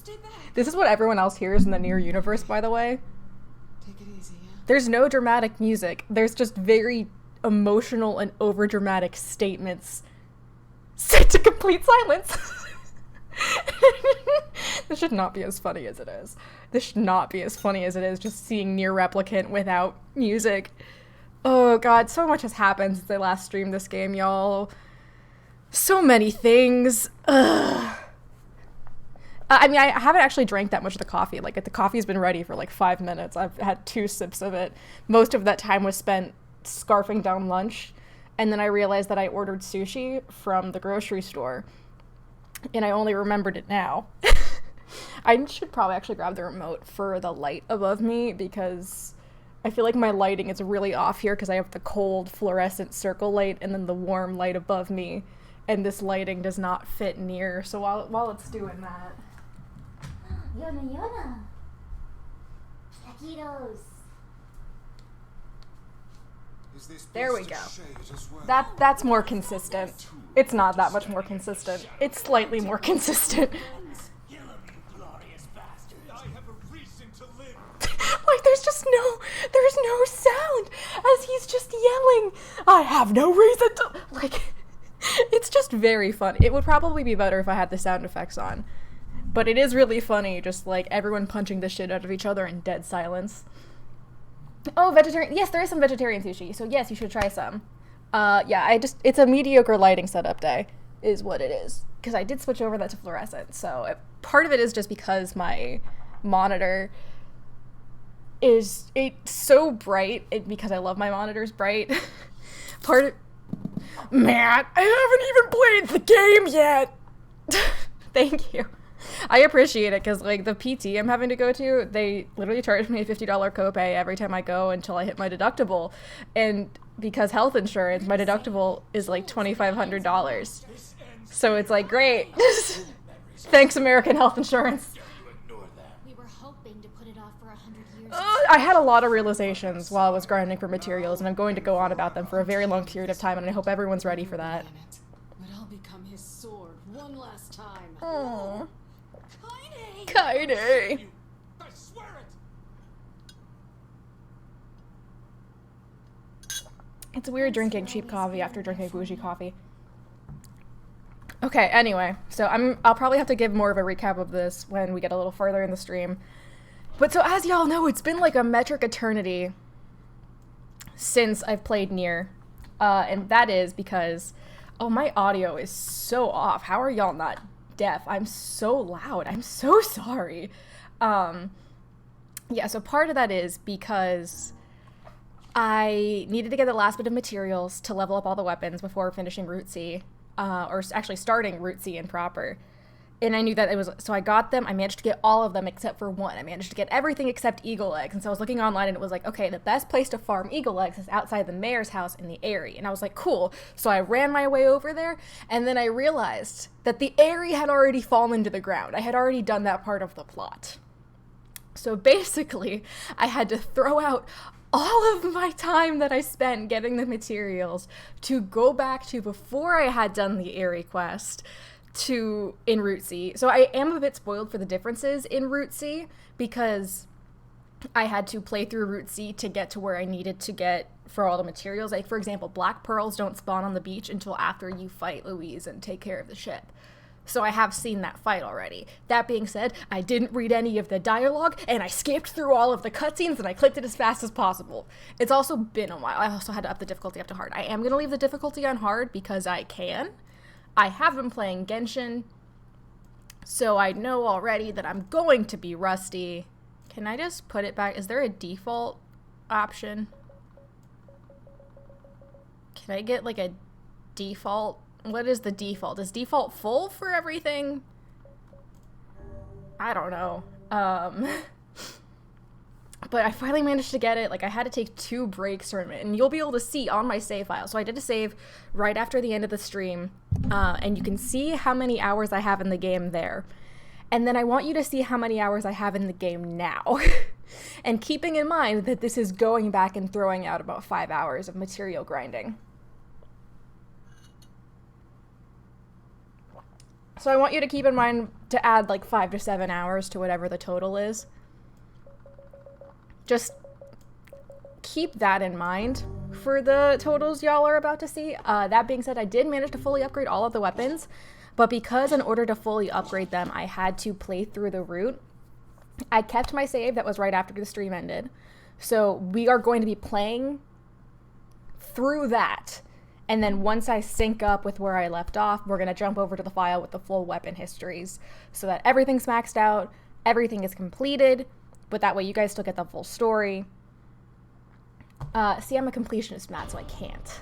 Stay back. This is what everyone else hears in the Nier universe, by the way. Take it easy, yeah? There's no dramatic music. There's just very emotional and overdramatic statements set to complete silence. This should not be as funny as it is. This should not be as funny as it is just seeing Nier Replicant without music. Oh god, so much has happened since I last streamed this game, y'all. So many things. Ugh. I mean, I haven't actually drank that much of the coffee. Like, the coffee's been ready for like 5 minutes. I've had 2 sips of it. Most of that time was spent scarfing down lunch. And then I realized that I ordered sushi from the grocery store. And I only remembered it now. I should probably actually grab the remote for the light above me because I feel like my lighting is really off here because I have the cold fluorescent circle light and then the warm light above me. And this lighting does not fit near. So while it's doing that. Yona Yona. Taquitos. There we go. That's more consistent. It's not that much more consistent. It's slightly more consistent. Like, there's no sound as he's just yelling, I have no reason to, like, it's just very fun. It would probably be better if I had the sound effects on. But it is really funny, just, like, everyone punching the shit out of each other in dead silence. Oh, vegetarian. Yes, there is some vegetarian sushi, so yes, you should try some. Yeah, it's a mediocre lighting setup day, is what it is. Because I did switch over that to fluorescent, so part of it is just because my monitor it's so bright, because I love my monitors bright. Matt, I haven't even played the game yet! Thank you. I appreciate it, because, like, the PT I'm having to go to, they literally charge me a $50 copay every time I go until I hit my deductible. And because health insurance, my deductible is, like, $2,500. So it's like, great. Thanks, American health insurance. We were hoping to put it off for 100 years. I had a lot of realizations while I was grinding for materials, and I'm going to go on about them for a very long period of time, and I hope everyone's ready for that. But I'll become his sword one last time. Aww. Kaine! Kaine! I swear it. It's weird drinking cheap coffee after drinking bougie coffee. Okay, anyway, so I'll probably have to give more of a recap of this when we get a little further in the stream. But so as y'all know, it's been like a metric eternity since I've played Nier. And that is because, oh, my audio is so off. How are y'all not deaf? I'm so loud. I'm so sorry. Yeah, so part of that is because I needed to get the last bit of materials to level up all the weapons before finishing Route C, or actually starting Route C in proper. And I knew that it was, so I got them. I managed to get all of them except for one. I managed to get everything except eagle eggs. And so I was looking online and it was like, okay, the best place to farm eagle eggs is outside the mayor's house in the Eyrie. And I was like, cool. So I ran my way over there, and then I realized that the Eyrie had already fallen to the ground. I had already done that part of the plot. So basically, I had to throw out all of my time that I spent getting the materials to go back to before I had done the Eyrie quest in Route C. So I am a bit spoiled for the differences in Route C because I had to play through Route C to get to where I needed to get for all the materials. Like, for example, black pearls don't spawn on the beach until after you fight Louise and take care of the ship. So I have seen that fight already. That being said, I didn't read any of the dialogue, and I skipped through all of the cutscenes, and I clicked it as fast as possible. It's also been a while. I also had to up the difficulty up to hard. I am going to leave the difficulty on hard because I can. I have been playing Genshin, so I know already that I'm going to be rusty. Can I just put it back? Is there a default option? Can I get, like, a default? What is the default? Is default full for everything? I don't know. But I finally managed to get it. Like, I had to take 2 breaks from it, and you'll be able to see on my save file. So I did a save right after the end of the stream, and you can see how many hours I have in the game there. And then I want you to see how many hours I have in the game now. And keeping in mind that this is going back and throwing out about 5 hours of material grinding. So I want you to keep in mind to add like 5 to 7 hours to whatever the total is. Just keep that in mind for the totals y'all are about to see. That being said, I did manage to fully upgrade all of the weapons, but because in order to fully upgrade them, I had to play through the route, I kept my save that was right after the stream ended. So we are going to be playing through that. And then once I sync up with where I left off, we're going to jump over to the file with the full weapon histories so that everything's maxed out, everything is completed, but that way you guys still get the full story. See, I'm a completionist, Matt, so I can't.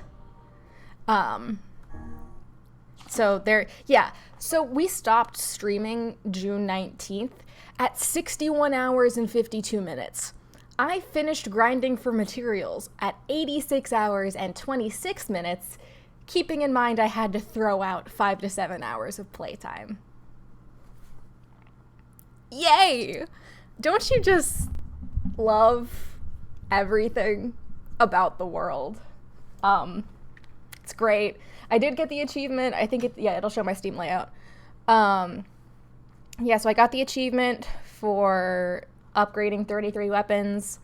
So there, yeah. So we stopped streaming June 19th at 61 hours and 52 minutes. I finished grinding for materials at 86 hours and 26 minutes, keeping in mind I had to throw out 5 to 7 hours of playtime. Yay! Don't you just love everything about the world? It's great. I did get the achievement. I think it'll show my Steam layout. Yeah, so I got the achievement for upgrading 33 weapons.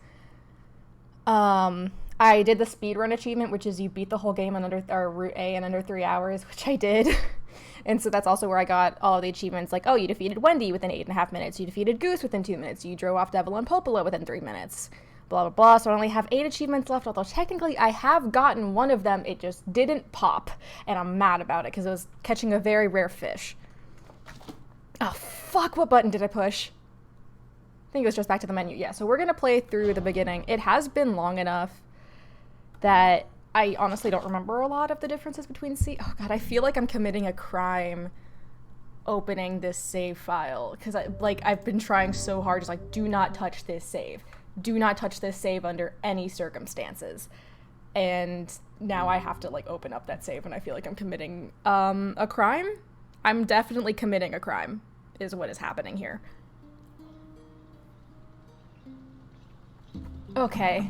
I did the speedrun achievement, which is you beat the whole game on Route A in under 3 hours, which I did. And so that's also where I got all of the achievements, like, oh, you defeated Wendy within 8.5 minutes, you defeated Goose within 2 minutes, you drove off Devil and Popola within 3 minutes, blah, blah, blah. So I only have 8 achievements left, although technically I have gotten one of them, it just didn't pop, and I'm mad about it, because it was catching a very rare fish. Oh, fuck, what button did I push? I think it was just back to the menu. Yeah, so we're going to play through the beginning. It has been long enough that I honestly don't remember a lot of the differences between Oh, God, I feel like I'm committing a crime opening this save file. Because, I've been trying so hard. Just, do not touch this save. Do not touch this save under any circumstances. And now I have to, open up that save, and I feel like I'm committing a crime? I'm definitely committing a crime, is what is happening here. Okay.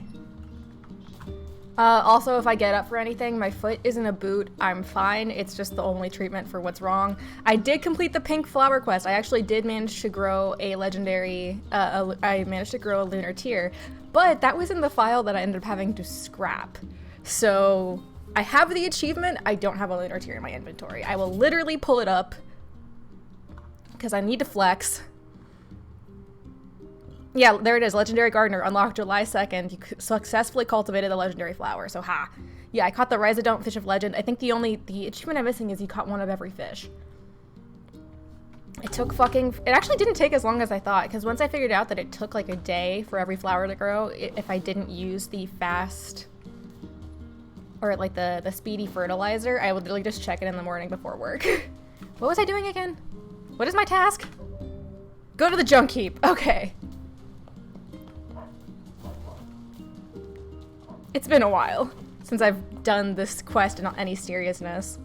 Also, if I get up for anything, my foot is in a boot. I'm fine. It's just the only treatment for what's wrong. I did complete the pink flower quest. I actually did manage to grow a legendary, I managed to grow a lunar tier, but that was in the file that I ended up having to scrap. So I have the achievement. I don't have a lunar tier in my inventory. I will literally pull it up because I need to flex. Yeah, there it is. Legendary Gardener unlocked July 2nd. You successfully cultivated the legendary flower. So, ha. Yeah, I caught the Rhizodont fish of legend. I think the achievement I'm missing is you caught one of every fish. It actually didn't take as long as I thought, because once I figured out that it took a day for every flower to grow, if I didn't use the fast, or the speedy fertilizer, I would literally just check it in the morning before work. What was I doing again? What is my task? Go to the junk heap. Okay. It's been a while since I've done this quest in any seriousness.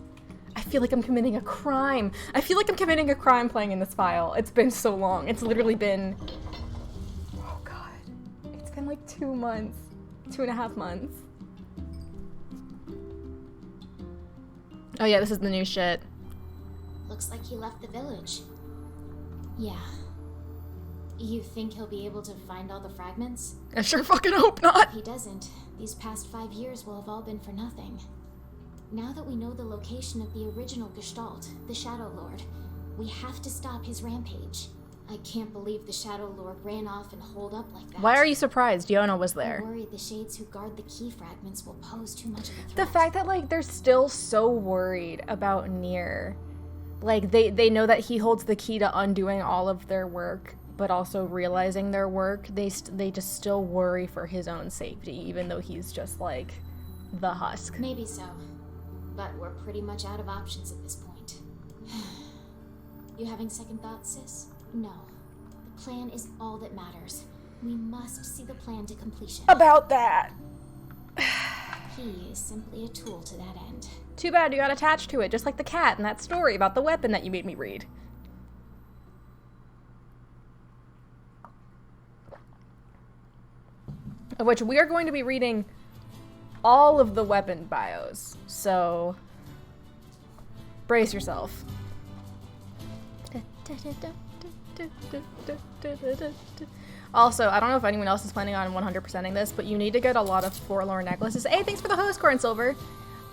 I feel like I'm committing a crime. I feel like I'm committing a crime playing in this file. It's been so long. It's literally been... Oh, God. It's been 2 months. 2.5 months. Oh, yeah, this is the new shit. Looks like he left the village. Yeah. You think he'll be able to find all the fragments? I sure fucking hope not. If he doesn't, these past 5 years will have all been for nothing. Now that we know the location of the original Gestalt, the Shadow Lord, we have to stop his rampage. I can't believe the Shadow Lord ran off and holed up like that. Why are you surprised Yona was there? I'm worried the shades who guard the key fragments will pose too much of a threat. The fact that, they're still so worried about Nier. They know that he holds the key to undoing all of their work, but also realizing their work, they just still worry for his own safety, even though he's just, the husk. Maybe so. But we're pretty much out of options at this point. You having second thoughts, sis? No. The plan is all that matters. We must see the plan to completion. About that! He is simply a tool to that end. Too bad you got attached to it, just like the cat in that story about the weapon that you made me read. Of which we are going to be reading all of the weapon bios, so brace yourself. Also, I don't know if anyone else is planning on 100%ing this, but you need to get a lot of forlorn necklaces. Hey, thanks for the host, Corn Silver.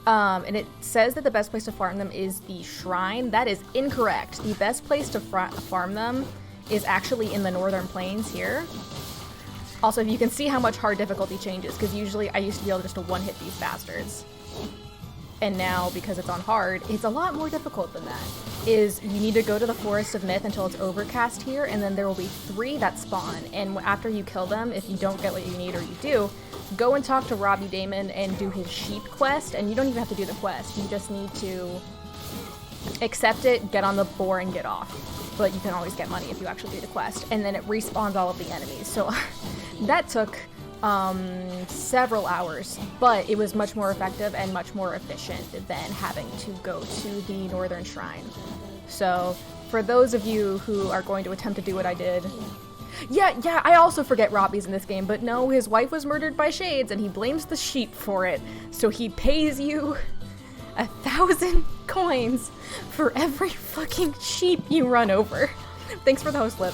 And it says that the best place to farm them is the shrine. That is incorrect. The best place to farm them is actually in the northern plains here. Also, you can see how much hard difficulty changes, because usually I used to be able just to one-hit these bastards. And now, because it's on hard, it's a lot more difficult than that. Is you need to go to the Forest of Myth until it's overcast here, and then there will be 3 that spawn. And after you kill them, if you don't get what you need or you do, go and talk to Robbie Damon and do his sheep quest, and you don't even have to do the quest. You just need to accept it, get on the boar, and get off. But you can always get money if you actually do the quest. And then it respawns all of the enemies. So that took several hours, but it was much more effective and much more efficient than having to go to the Northern Shrine. So for those of you who are going to attempt to do what I did, yeah, I also forget Robbie's in this game, but no, his wife was murdered by shades and he blames the sheep for it. So he pays you 1,000 coins for every fucking sheep you run over. Thanks for the host lip.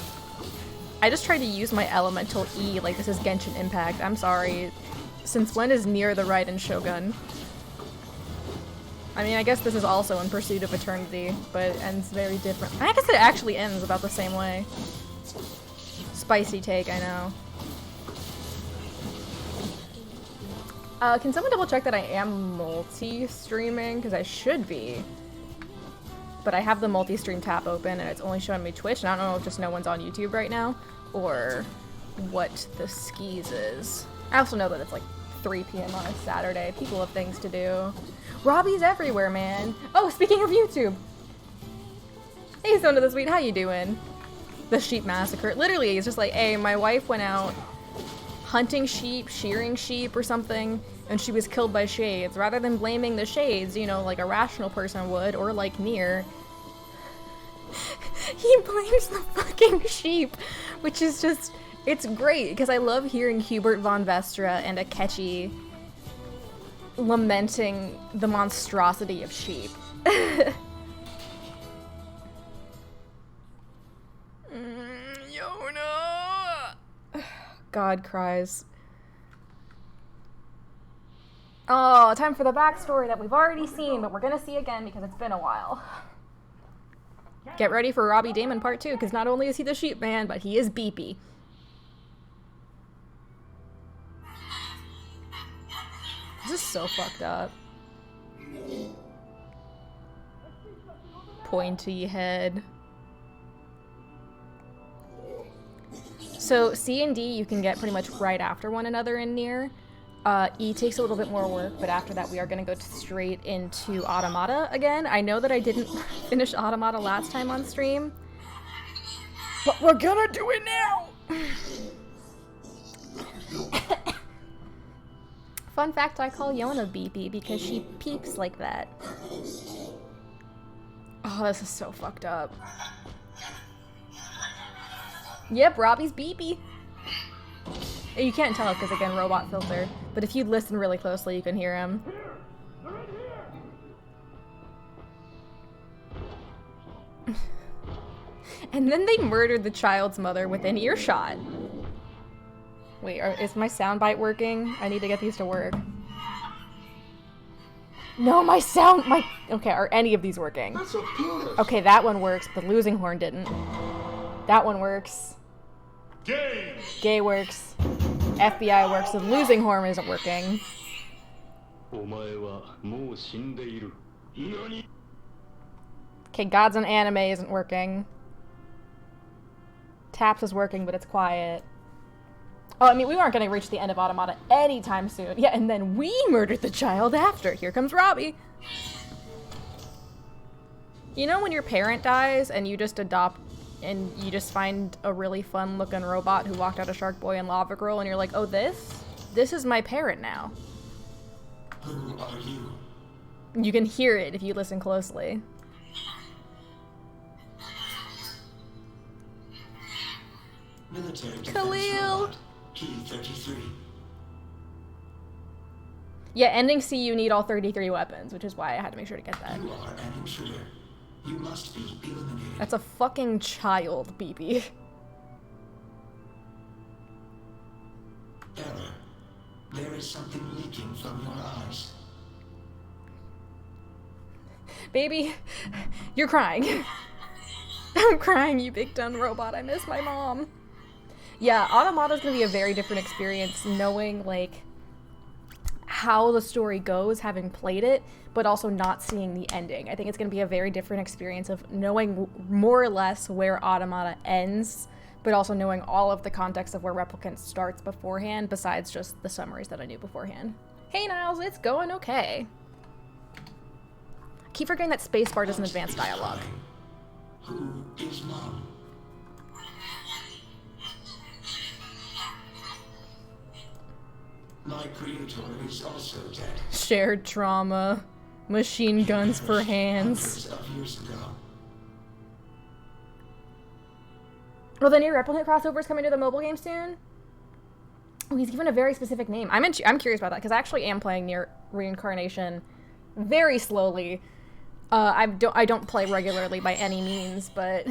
I just tried to use my elemental E like this is Genshin Impact. I'm sorry. Since when is Nier the Raiden Shogun? I mean, I guess this is also in Pursuit of Eternity, but it ends very different. I guess it actually ends about the same way. Spicy take, I know. Can someone double check that I am multi-streaming? Because I should be. But I have the multi-stream tab open and it's only showing me Twitch, and I don't know if just no one's on YouTube right now, or what the skis is. I also know that it's like 3 p.m. on a Saturday. People have things to do. Robbie's everywhere, man. Oh, speaking of YouTube. Hey, Son of the Sweet, how you doing? The sheep massacre. Literally, it's just like, hey, my wife went out hunting sheep, shearing sheep or something, and she was killed by shades. Rather than blaming the shades, you know, like a rational person would, or like Nier, he blames the fucking sheep, which is just, it's great, because I love hearing Hubert von Vestra and Akechi lamenting the monstrosity of sheep. Yona! God cries. Oh, time for the backstory that we've already seen, but we're gonna see again because it's been a while. Get ready for Robbie Damon part 2, because not only is he the sheep man, but he is beepy. This is so fucked up. Pointy head. So C and D you can get pretty much right after one another in Nier. E takes a little bit more work, but after that we are going to go straight into Automata again. I know that I didn't finish Automata last time on stream, but we're gonna do it now! Fun fact, I call Yona Beepy because she peeps like that. Oh, this is so fucked up. Yep, Robbie's Beepy. You can't tell because, again, robot filter. But if you listen really closely, you can hear him. And then they murdered the child's mother within earshot. Wait, is my soundbite working? I need to get these to work. No, okay, are any of these working? Okay, that one works, but the losing horn didn't. That one works. Gay works. FBI works. The losing horn isn't working. Okay, Gods and Anime isn't working. Taps is working, but it's quiet. Oh, I mean, we weren't going to reach the end of Automata anytime soon. Yeah, and then we murdered the child after. Here comes Robbie. You know when your parent dies and you just adopt and you just find a really fun looking robot who walked out of Shark Boy and Lava Girl and you're like, oh, this is my parent now. Who are you? You can hear it if you listen closely. Military defense Khalil! robot, P-33. Yeah, ending C you need all 33 weapons, which is why I had to make sure to get that. You are an intruder. You must be eliminated. That's a fucking child, BB. Error. There is something leaking from your eyes. Baby, you're crying. I'm crying, you big dumb robot. I miss my mom. Yeah, Automata's gonna be a very different experience knowing, like, how the story goes, having played it, but also not seeing the ending. I think it's gonna be a very different experience of knowing more or less where Automata ends, but also knowing all of the context of where Replicant starts beforehand, besides just the summaries that I knew beforehand. Hey Niles, it's going okay. I keep forgetting that spacebar doesn't advance dialogue. Who is Mom? My creator is also dead. Shared trauma. Machine guns for hands. Hundreds of years ago. Well, the new Replicant crossover is coming to the mobile game soon. Oh, he's given a very specific name. I'm curious about that because I actually am playing Nier Reincarnation very slowly. I don't play regularly by any means, but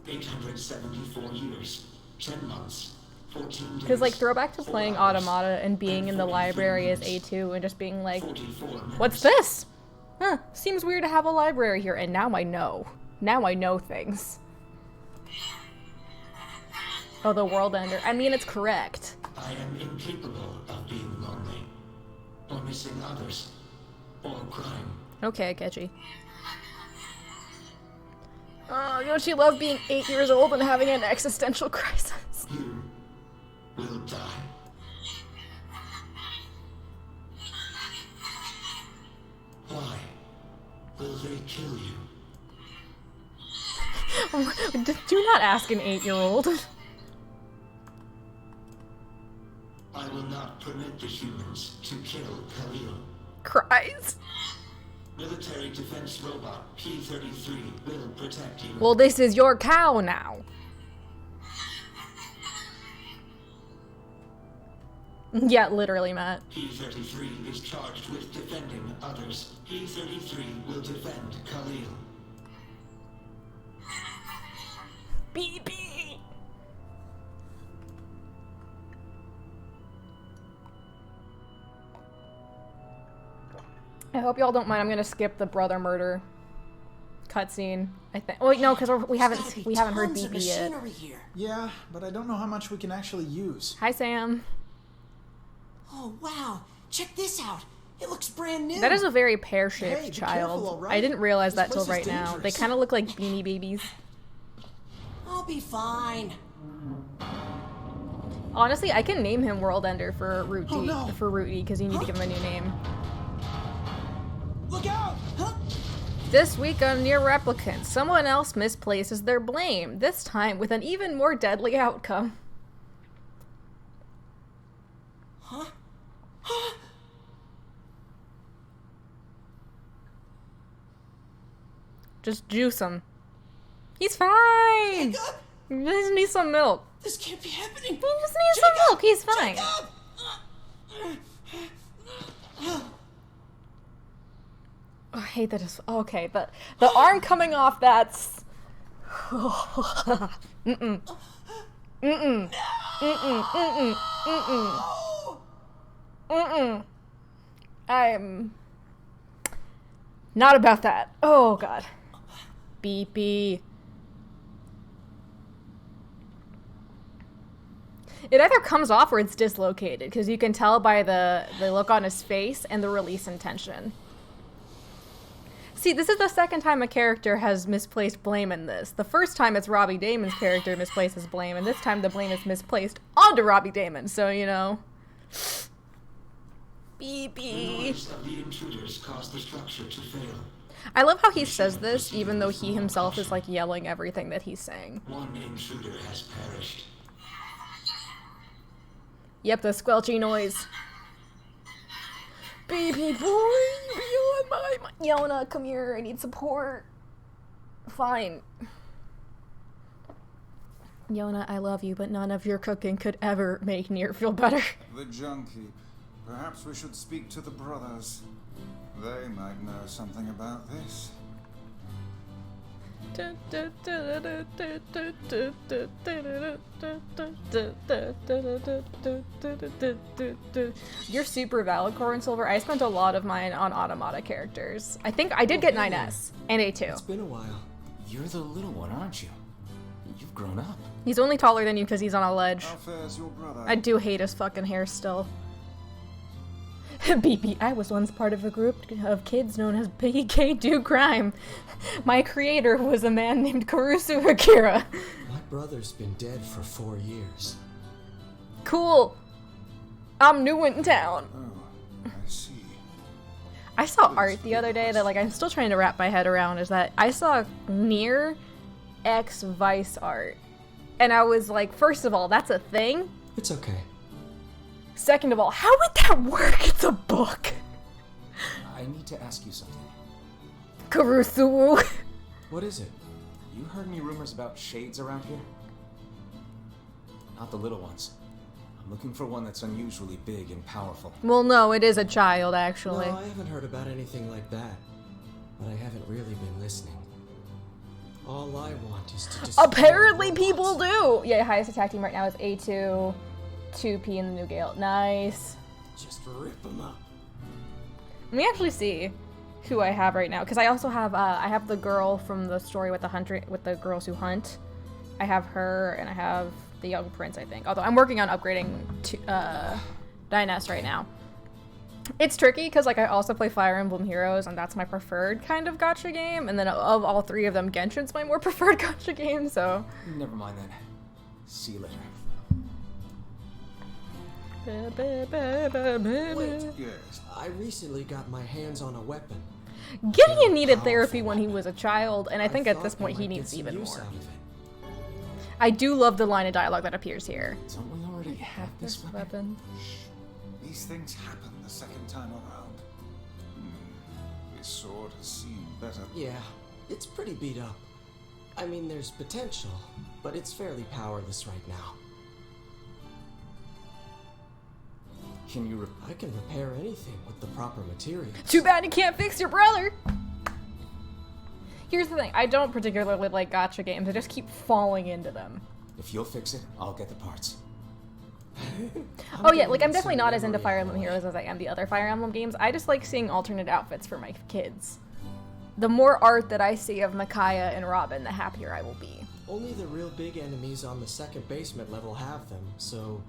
874 years, 10 months, 14 days. because like throwback to 4 playing hours, Automata and being in the 43 library as minutes, A2 and just being like, 44 minutes. what's this? Huh, seems weird to have a library here, and now I know. Now I know things. Oh, the world ender. I mean, it's correct. I am incapable of being lonely, or missing others, or crying. Okay, Ketchy. Oh, don't you love being 8 years old and having an existential crisis? You will die. Why will they kill you? Do not ask an 8-year-old. I will not permit the humans to kill Khalil. Cries. Military defense robot P-33 will protect you. Well, this is your cow now. Yeah, literally, Matt. P-33 is charged with defending others. P-33 will defend Khalil. BB. I hope y'all don't mind. I'm gonna skip the brother murder cutscene. I think. Oh, wait, no, because we haven't heard Tons of BB yet. machinery here. Yeah, but I don't know how much we can actually use. Hi, Sam. Oh wow! Check this out. It looks brand new. That is a very pear-shaped Hey, be child. careful, all right? I didn't realize This that till place is right now. They dangerous. kind of look like Beanie Babies. I'll be fine. Honestly, I can name him World Ender for Root D, Oh, no. for Root E, because you need to give him a new name. Look out! Huh? This week on Nier Replicant, someone else misplaces their blame, this time with an even more deadly outcome. Huh? Just juice him. He's fine! Jacob! He just needs some milk. This can't be happening. He just needs some milk, he's fine. Jacob! Oh, I hate that it's... Okay, the arm coming off, that's... Mm-mm. Mm-mm. Mm-mm. Mm-mm. Mm-mm. Mm-mm. I'm... not about that. Oh, God. Beepy. It either comes off or it's dislocated, because you can tell by the look on his face and the release intention. See, this is the second time a character has misplaced blame in this. The first time it's Robbie Damon's character misplaces blame, and this time the blame is misplaced onto Robbie Damon, so, you know. The Beepy. noise of the intruders caused the structure to fail. I love how he says this, even though he himself is, like, yelling everything that he's saying. One intruder has perished. Yep, the squelchy noise. Baby boy, beyond my... Yona, come here, I need support. Fine. Yona, I love you, but none of your cooking could ever make Nier feel better. The junkie. Perhaps we should speak to the brothers. They might know something about this. You're super valid, Core and Silver. I spent a lot of mine on Automata characters. I think I did get 9S and A2. It's been a while. You're the little one, aren't you? You've grown up. He's only taller than you because he's on a ledge. How fares your brother? I do hate his fucking hair still. BP, I was once part of a group of kids known as PK Do Crime. My creator was a man named Kurusu Akira. My brother's been dead for 4 years. Cool. I'm new in town. Oh, I see. I saw art the other day that, like, I'm still trying to wrap my head around, is that I saw Nier X Vice art. And I was like, first of all, that's a thing? It's okay. Second of all, how would that work? It's a book. I need to ask you something. Kurusu. What is it? You heard any rumors about shades around here? Not the little ones. I'm looking for one that's unusually big and powerful. Well, no, it is a child, actually. No, I haven't heard about anything like that. But I haven't really been listening. All I want is to destroy Apparently robots. people do! Yeah, highest attack team right now is A2, 2P in the new Gale. Nice. Just rip them up. Let me actually see who I have right now, because I also have I have the girl from the story with the girls who hunt. I have her, and I have the young prince, I think. Although I'm working on upgrading to Dynas right now. It's tricky because, like, I also play Fire Emblem Heroes, and that's my preferred kind of gacha game. And then of all three of them, Genshin's my more preferred gacha game. So Never mind then. See you later. Wait, Yes. I recently got my hands on a weapon. Gideon needed therapy when he was a child, and I think at thought this point I he might get needs some even use more. out of it. I do love the line of dialogue that appears here. Don't we already have this weapon? Weapon. These things happen the second time around. This sword has seen better. Yeah, it's pretty beat up. I mean, there's potential, but it's fairly powerless right now. Can you I can repair anything with the proper materials. Too bad you can't fix your brother! Here's the thing, I don't particularly like gacha games, I just keep falling into them. If you'll fix it, I'll get the parts. Oh yeah, like I'm definitely not as into Fire Emblem Heroes as I am the other Fire Emblem games. I just like seeing alternate outfits for my kids. The more art that I see of Micaiah and Robin, the happier I will be. Only the real big enemies on the second basement level have them, so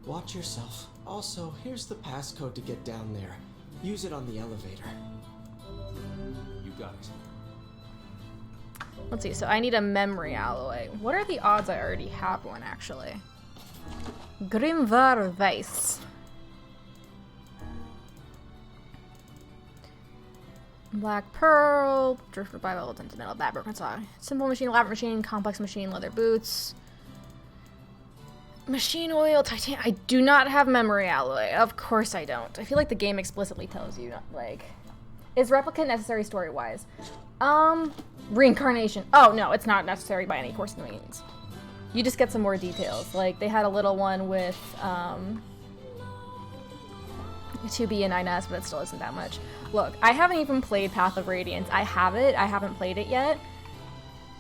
watch yourself. Also, here's the passcode to get down there. Use it on the elevator. You got it. Let's see, so I need a memory alloy. What are the odds I already have one, actually? Grimvar Weiss. Black Pearl, Drift Revival, Tinted Metal, Bad Broken Saw. Simple Machine, Elaborate Machine, Complex Machine, Leather Boots. Machine Oil, Titanium. I do not have memory alloy. Of course I don't. I feel like the game explicitly tells you, like... Is Replicant necessary story-wise? Reincarnation. Oh, no, it's not necessary by any course of means. You just get some more details. Like, they had a little one with, 2B and 9S, but it still isn't that much. Look, I haven't even played Path of Radiance. I have it. I haven't played it yet.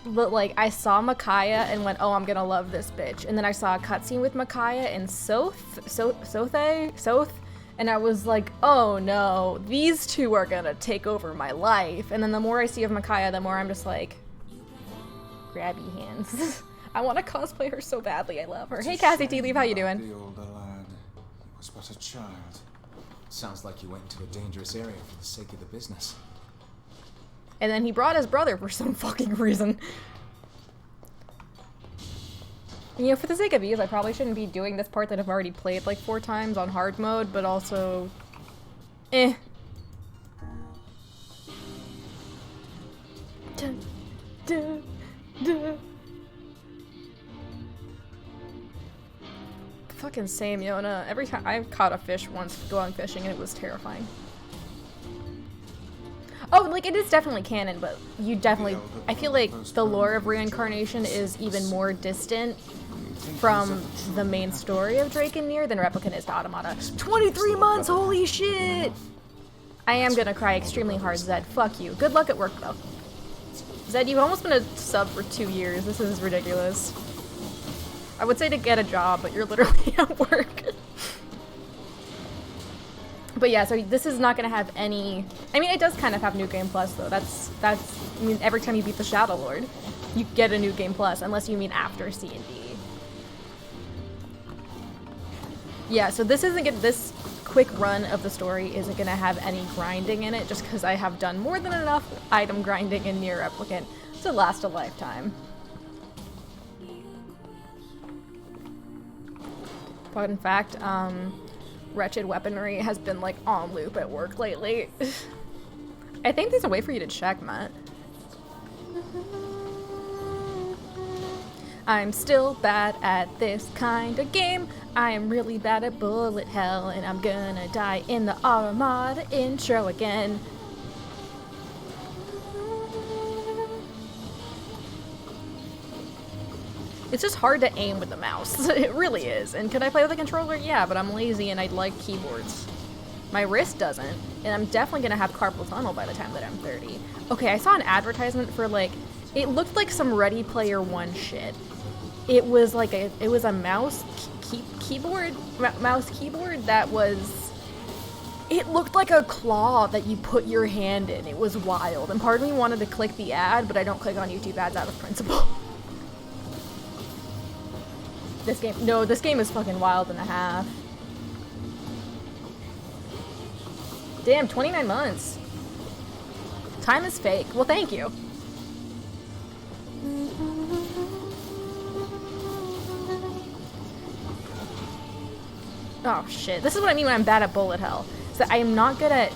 But, like, I saw Micaiah and went, oh, I'm gonna love this bitch. And then I saw a cutscene with Micaiah and Soth, and I was like, oh no, these two are gonna take over my life. And then the more I see of Micaiah, the more I'm just like, grabby hands. I want to cosplay her so badly. I love her. Hey, Cassie Tea Leaf, how you doing? The older lad. He was but a child. Sounds like you went into a dangerous area for the sake of the business. And then he brought his brother for some fucking reason. You know, for the sake of ease, I probably shouldn't be doing this part that I've already played like 4 times on hard mode, but also... eh. Dun, dun, dun. Fucking same, Yona. Every time I've caught a fish once going fishing and it was terrifying. Oh, like, it is definitely canon, but you definitely... I feel like the lore of reincarnation is even more distant from the main story of Drake and Nier than Replicant is to Automata. 23 months, holy shit! I am gonna cry extremely hard, Zed. Fuck you. Good luck at work, though. Zed, you've almost been a sub for 2 years. This is ridiculous. I would say to get a job, but you're literally at work. But yeah, so this is not going to have any... I mean, it does kind of have New Game Plus, though. That's... I mean, every time you beat the Shadow Lord, you get a New Game Plus, unless you mean after C and D. Yeah, so this isn't good. This quick run of the story isn't going to have any grinding in it, just because I have done more than enough item grinding in Nier Replicant to last a lifetime. But in fact, Wretched Weaponry has been like on loop at work lately. I think there's a way for you to check, Matt. I'm still bad at this kind of game. I am really bad at bullet hell, and I'm gonna die in the Armada intro again. It's just hard to aim with the mouse. It really is. And could I play with a controller? Yeah, but I'm lazy and I like keyboards. My wrist doesn't, and I'm definitely gonna have carpal tunnel by the time that I'm 30. Okay, I saw an advertisement for like, it looked like some Ready Player One shit. It was like a mouse keyboard that was, it looked like a claw that you put your hand in. It was wild, and part of me wanted to click the ad, but I don't click on YouTube ads out of principle. This game is fucking wild and a half. Damn, 29 months. Time is fake. Well, thank you. Oh shit, this is what I mean when I'm bad at bullet hell. So I am not good at,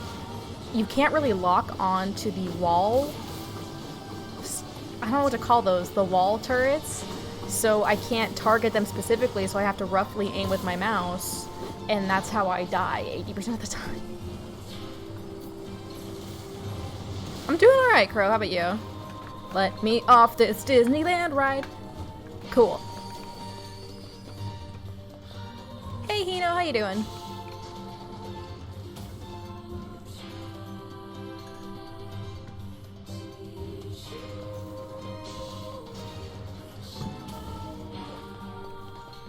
you can't really lock on to the wall, I don't know what to call those, the wall turrets. So I can't target them specifically, so I have to roughly aim with my mouse, and that's how I die 80% of the time. I'm doing alright, Crow. How about you? Let me off this Disneyland ride. Cool. Hey, Hino, how you doing?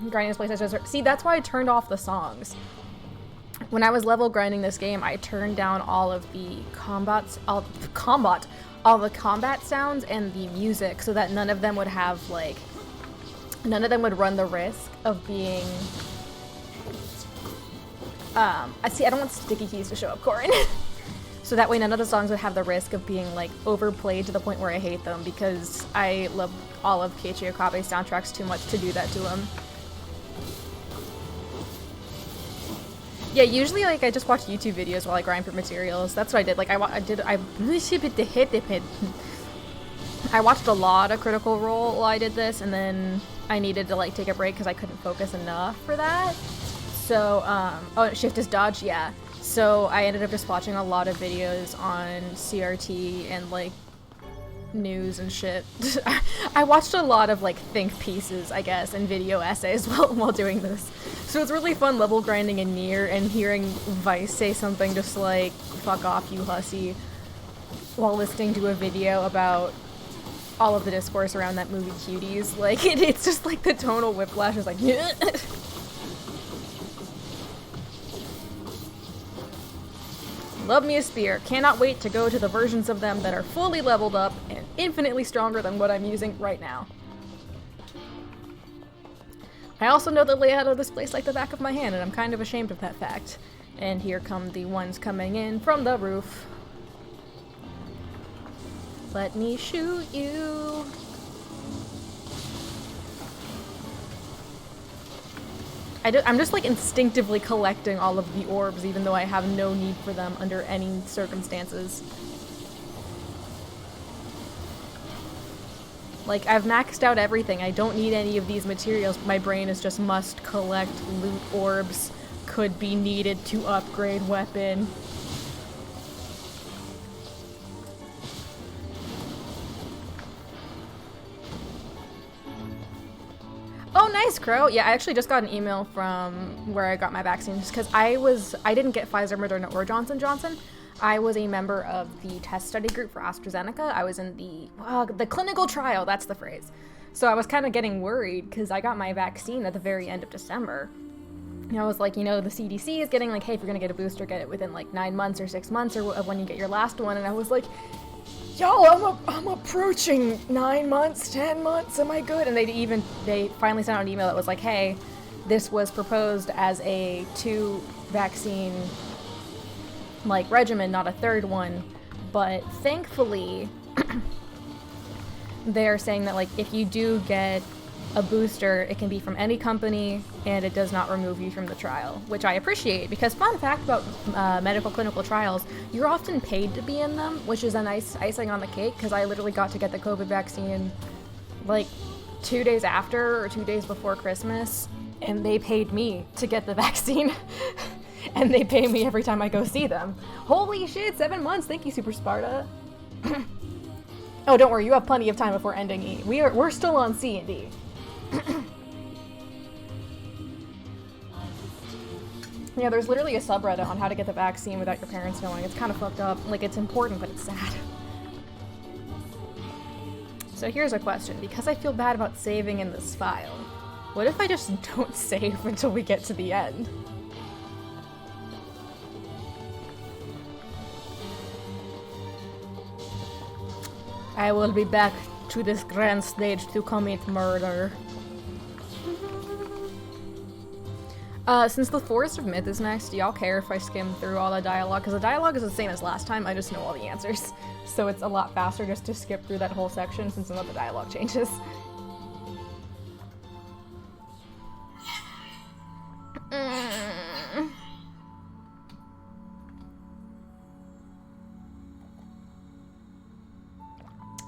Grinding this place, I just see, that's why I turned off the songs. When I was level grinding this game, I turned down all of the all the combat sounds and the music, so that none of them would have like, none of them would run the risk of being. I don't want sticky keys to show up, Corin. So that way none of the songs would have the risk of being like overplayed to the point where I hate them, because I love all of Keiichi Okabe's soundtracks too much to do that to him. Yeah, usually like I just watch YouTube videos while I grind for materials. That's what I did. Like I watched a lot of Critical Role while I did this, and then I needed to like take a break because I couldn't focus enough for that. So oh, shift is dodge, yeah. So I ended up just watching a lot of videos on CRT and like news and shit. I watched a lot of like think pieces, I guess, and video essays while doing this. So it's really fun level grinding in Nier and hearing Vice say something just like, fuck off you hussy, while listening to a video about all of the discourse around that movie Cuties. Like, it's just like the tonal whiplash is like, love me a spear. Cannot wait to go to the versions of them that are fully leveled up and infinitely stronger than what I'm using right now. I also know the layout of this place like the back of my hand, and I'm kind of ashamed of that fact. And here come the ones coming in from the roof. Let me shoot you. I'm just like instinctively collecting all of the orbs, even though I have no need for them under any circumstances. Like, I've maxed out everything. I don't need any of these materials, but my brain is just must collect loot orbs. Could be needed to upgrade weapon. Oh, nice, Crow. Yeah, I actually just got an email from where I got my vaccine, just because I didn't get Pfizer, Moderna, or Johnson & Johnson. I was a member of the test study group for AstraZeneca. I was in the clinical trial, that's the phrase. So I was kind of getting worried because I got my vaccine at the very end of December. And I was like, you know, the CDC is getting like, hey, if you're going to get a booster, get it within like 9 months or 6 months or when you get your last one. And I was like, yo, I'm approaching 9 months, 10 months, am I good? And they finally sent out an email that was like, hey, this was proposed as a 2 vaccine like regimen, not a 3rd one. But thankfully, they're saying that like if you do get a booster, it can be from any company and it does not remove you from the trial, which I appreciate because fun fact about medical clinical trials, you're often paid to be in them, which is a nice icing on the cake because I literally got to get the COVID vaccine like 2 days after or 2 days before Christmas, and they paid me to get the vaccine. And they pay me every time I go see them. Holy shit, 7 months, thank you, Super Sparta. Oh, don't worry, you have plenty of time before ending E. We're still on C and D. Yeah, there's literally a subreddit on how to get the vaccine without your parents knowing. It's kind of fucked up. Like, it's important, but it's sad. So here's a question. Because I feel bad about saving in this file, what if I just don't save until we get to the end? I will be back to this grand stage to commit murder. Since the Forest of Myth is next, do y'all care if I skim through all the dialogue? Because the dialogue is the same as last time, I just know all the answers. So it's a lot faster just to skip through that whole section since none of the dialogue changes.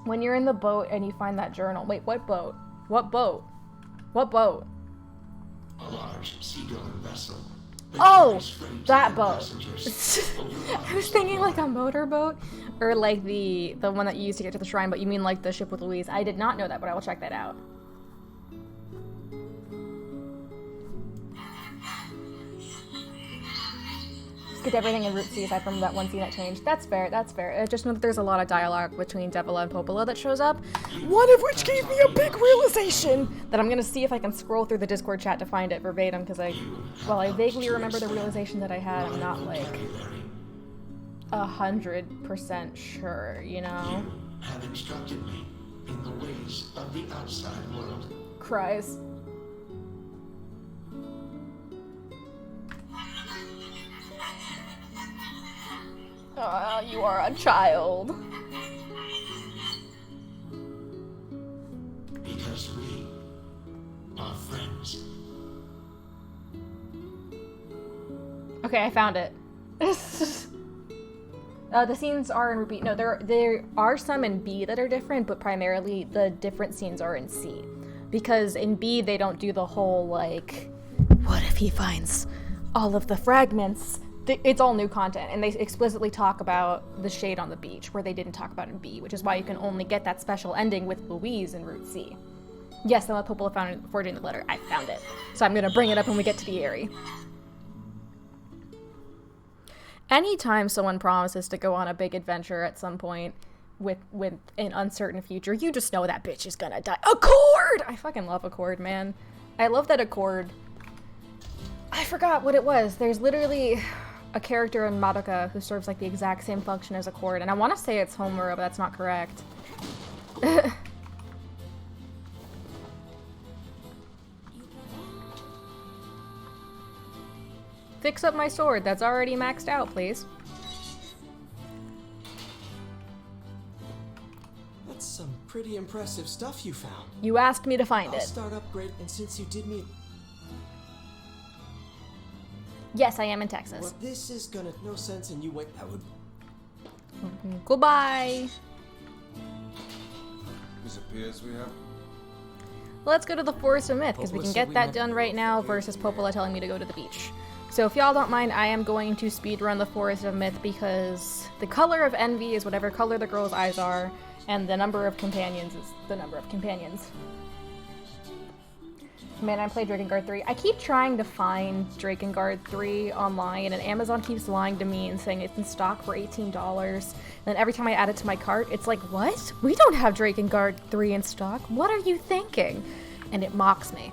When you're in the boat and you find that journal. Wait, what boat? What boat? What boat? A large seagoing vessel. Oh, that boat. I was thinking like a motorboat, or like the one that you used to get to the shrine, but you mean like the ship with Louise. I did not know that, but I will check that out. Skipped everything in Route C aside from that one scene that changed. That's fair, that's fair. I just know that there's a lot of dialogue between Devila and Popola that shows up. One of which gave me a big realization that I'm gonna see if I can scroll through the Discord chat to find it verbatim, because while I vaguely remember the realization that I had, I'm not like 100% sure, you know? You have instructed me in the ways of the outside world. Cries. You are a child. Because we are friends. Okay, I found it. The scenes are in repeat. No, there are some in B that are different, but primarily the different scenes are in C. Because in B, they don't do the whole, like, what if he finds all of the fragments? It's all new content, and they explicitly talk about the shade on the beach, where they didn't talk about in B, which is why you can only get that special ending with Louise in Route C. Yes, the Popola found it before doing the letter. I found it. So I'm gonna bring it up when we get to the Aerie. Anytime someone promises to go on a big adventure at some point with an uncertain future, you just know that bitch is gonna die. Accord! I fucking love Accord, man. I love that Accord. I forgot what it was. There's literally a character in Madoka who serves like the exact same function as Accord, and I want to say it's Homura, but that's not correct. Fix up my sword that's already maxed out, please. That's some pretty impressive stuff you found. You asked me to find I'll it. start upgrade, and since you did me... Yes, I am in Texas. Well, this is gonna no sense, and you wait. That would... Goodbye. Disappears we have. Let's go to the Forest of Myth, because we Popola can said get we that had done to right now versus Popola telling me to go to the beach. So if y'all don't mind, I am going to speedrun the Forest of Myth because the color of envy is whatever color the girl's eyes are, and the number of companions is the number of companions. Man, I played Drakengard 3. I keep trying to find Drakengard 3 online, and Amazon keeps lying to me and saying it's in stock for $18. And every time I add it to my cart, it's like, what? We don't have Drakengard 3 in stock. What are you thinking? And it mocks me.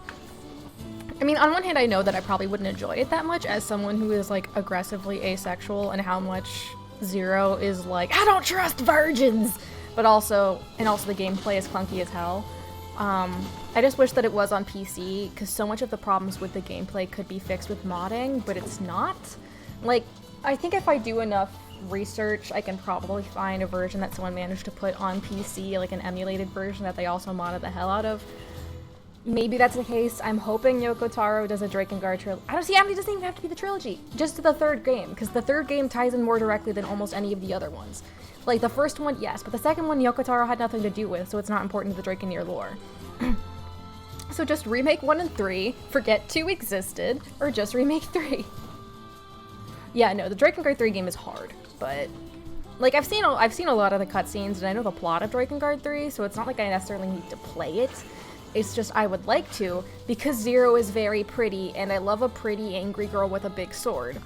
I mean, on one hand, I know that I probably wouldn't enjoy it that much as someone who is, like, aggressively asexual, and how much Zero is like, I don't trust virgins! But also, and also the gameplay is clunky as hell. I just wish that it was on PC, because so much of the problems with the gameplay could be fixed with modding, but it's not. Like, I think if I do enough research, I can probably find a version that someone managed to put on PC, like an emulated version that they also modded the hell out of. Maybe that's the case. I'm hoping Yoko Taro does a Drakengard trilogy. I don't see, it doesn't even have to be the trilogy. Just the third game, because the third game ties in more directly than almost any of the other ones. Like, the first one, yes, but the second one Yoko Taro had nothing to do with, so it's not important to the Drake and Nier lore. So just remake 1 and 3, forget 2 existed, or just remake 3. Yeah, no, the Drakengard 3 game is hard, but... Like, I've seen a lot of the cutscenes, and I know the plot of Drakengard 3, so it's not like I necessarily need to play it. It's just I would like to, because Zero is very pretty, and I love a pretty, angry girl with a big sword.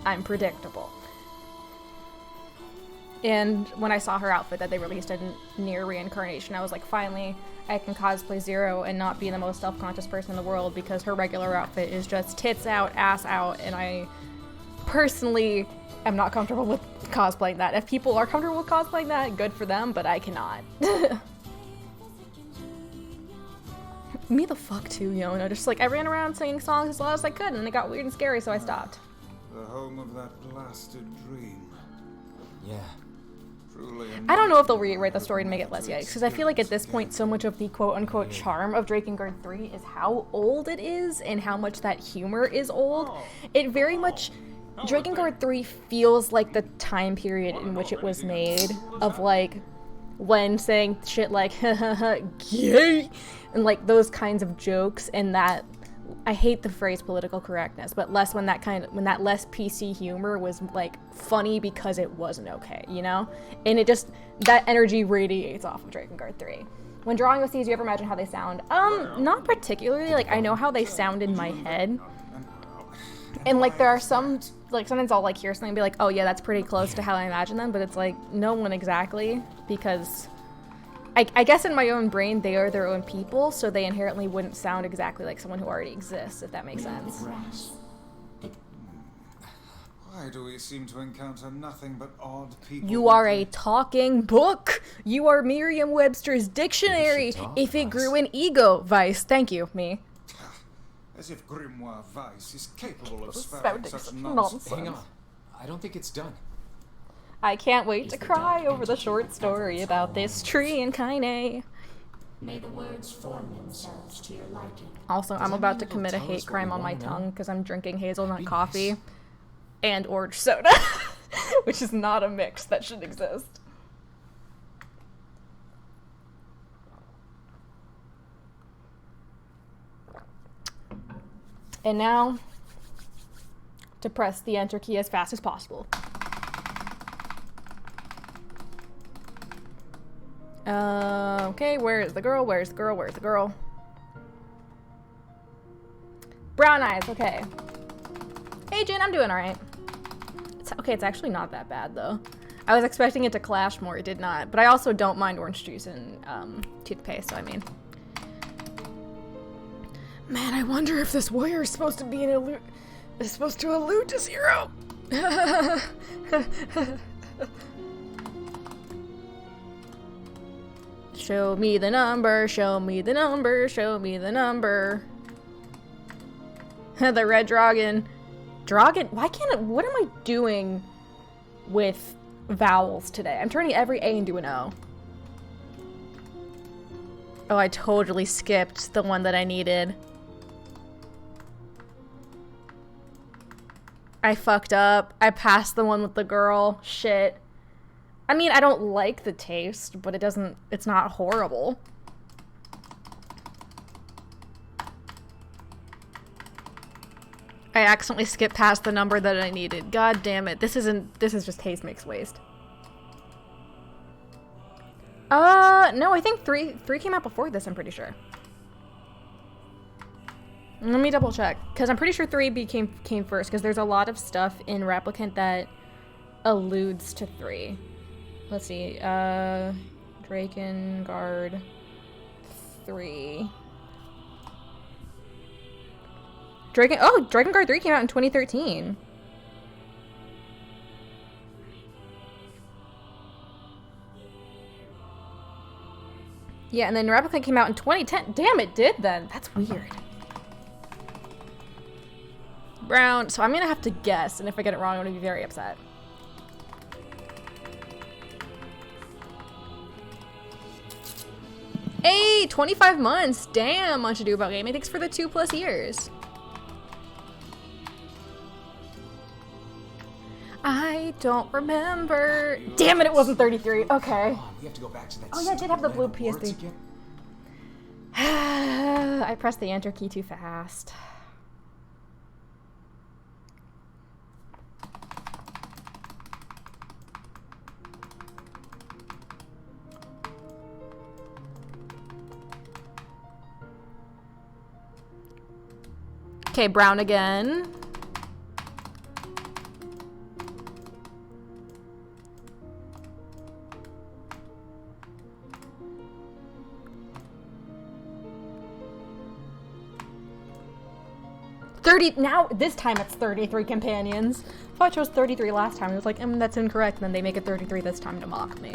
I'm predictable. And when I saw her outfit that they released in Nier Reincarnation, I was like, finally, I can cosplay Zero and not be the most self-conscious person in the world, because her regular outfit is just tits out, ass out, and I personally am not comfortable with cosplaying that. If people are comfortable with cosplaying that, good for them, but I cannot. Me the fuck too, Yona. Just like, I ran around singing songs as loud as I could, and then it got weird and scary, so I stopped. The home of that blasted dream. Yeah. I don't know if they'll rewrite the story to make it less yikes, because I feel like at this point so much of the quote-unquote charm of Drakengard 3 is how old it is and how much that humor is old. It very much... Drakengard 3 feels like the time period in which it was made, of like, when saying shit like, gay, and like those kinds of jokes, and that... I hate the phrase political correctness, but less when that less PC humor was like funny because it wasn't okay, you know? And it just, that energy radiates off of Drakengard 3. When drawing OCs, you ever imagine how they sound? Not particularly. Like, I know how they sound in my head. And like, there are some, like, sometimes I'll like hear something and be like, oh yeah, that's pretty close to how I imagine them, but it's like, no one exactly, because I guess in my own brain, they are their own people, so they inherently wouldn't sound exactly like someone who already exists, if that makes sense. Why do we seem to encounter nothing but odd people? You are a talking book! You are Merriam-Webster's dictionary! If it grew an ego, Vice. Thank you, me. As if Grimoire Vice is capable of spouting such nonsense. Hang on. I don't think it's done. I can't wait to cry over the short story about this tree in Kaine. May the words form themselves to your liking. Also, I'm about to commit a hate crime on my tongue because I'm drinking hazelnut coffee and orange soda, which is not a mix that should exist. And now, to press the enter key as fast as possible. Okay, where's the girl? Where's the girl? Where's the girl? Brown eyes, okay. Hey, Jin, I'm doing alright. It's actually not that bad, though. I was expecting it to clash more, it did not. But I also don't mind orange juice and toothpaste, so I mean. Man, I wonder if this warrior is supposed to be is supposed to allude to Zero. Show me the number, show me the number, show me the number. The red dragon. Dragon? Why can't it? What am I doing with vowels today? I'm turning every A into an O. Oh, I totally skipped the one that I needed. I fucked up. I passed the one with the girl. Shit. I mean, I don't like the taste, but it's not horrible. I accidentally skipped past the number that I needed. God damn it. This is just taste makes waste. No, I think 3 came out before this, I'm pretty sure. Let me double check, because I'm pretty sure 3 came first, because there's a lot of stuff in Replicant that alludes to 3. Let's see, Drakengard 3. Drakengard 3 came out in 2013. Yeah, and then Replicant came out in 2010. Damn, it did then. That's weird. Brown. So I'm gonna have to guess, and if I get it wrong, I'm gonna be very upset. Hey, 25 months. Damn, much ado about gaming. Thanks for the 2+ years. I don't remember. Damn it, it wasn't 33. Okay. We have to go back to that. Oh yeah, I did have the blue PS3. I pressed the enter key too fast. Okay, brown again. Now, this time it's 33 companions. I thought I chose 33 last time. I was like, that's incorrect. And then they make it 33 this time to mock me.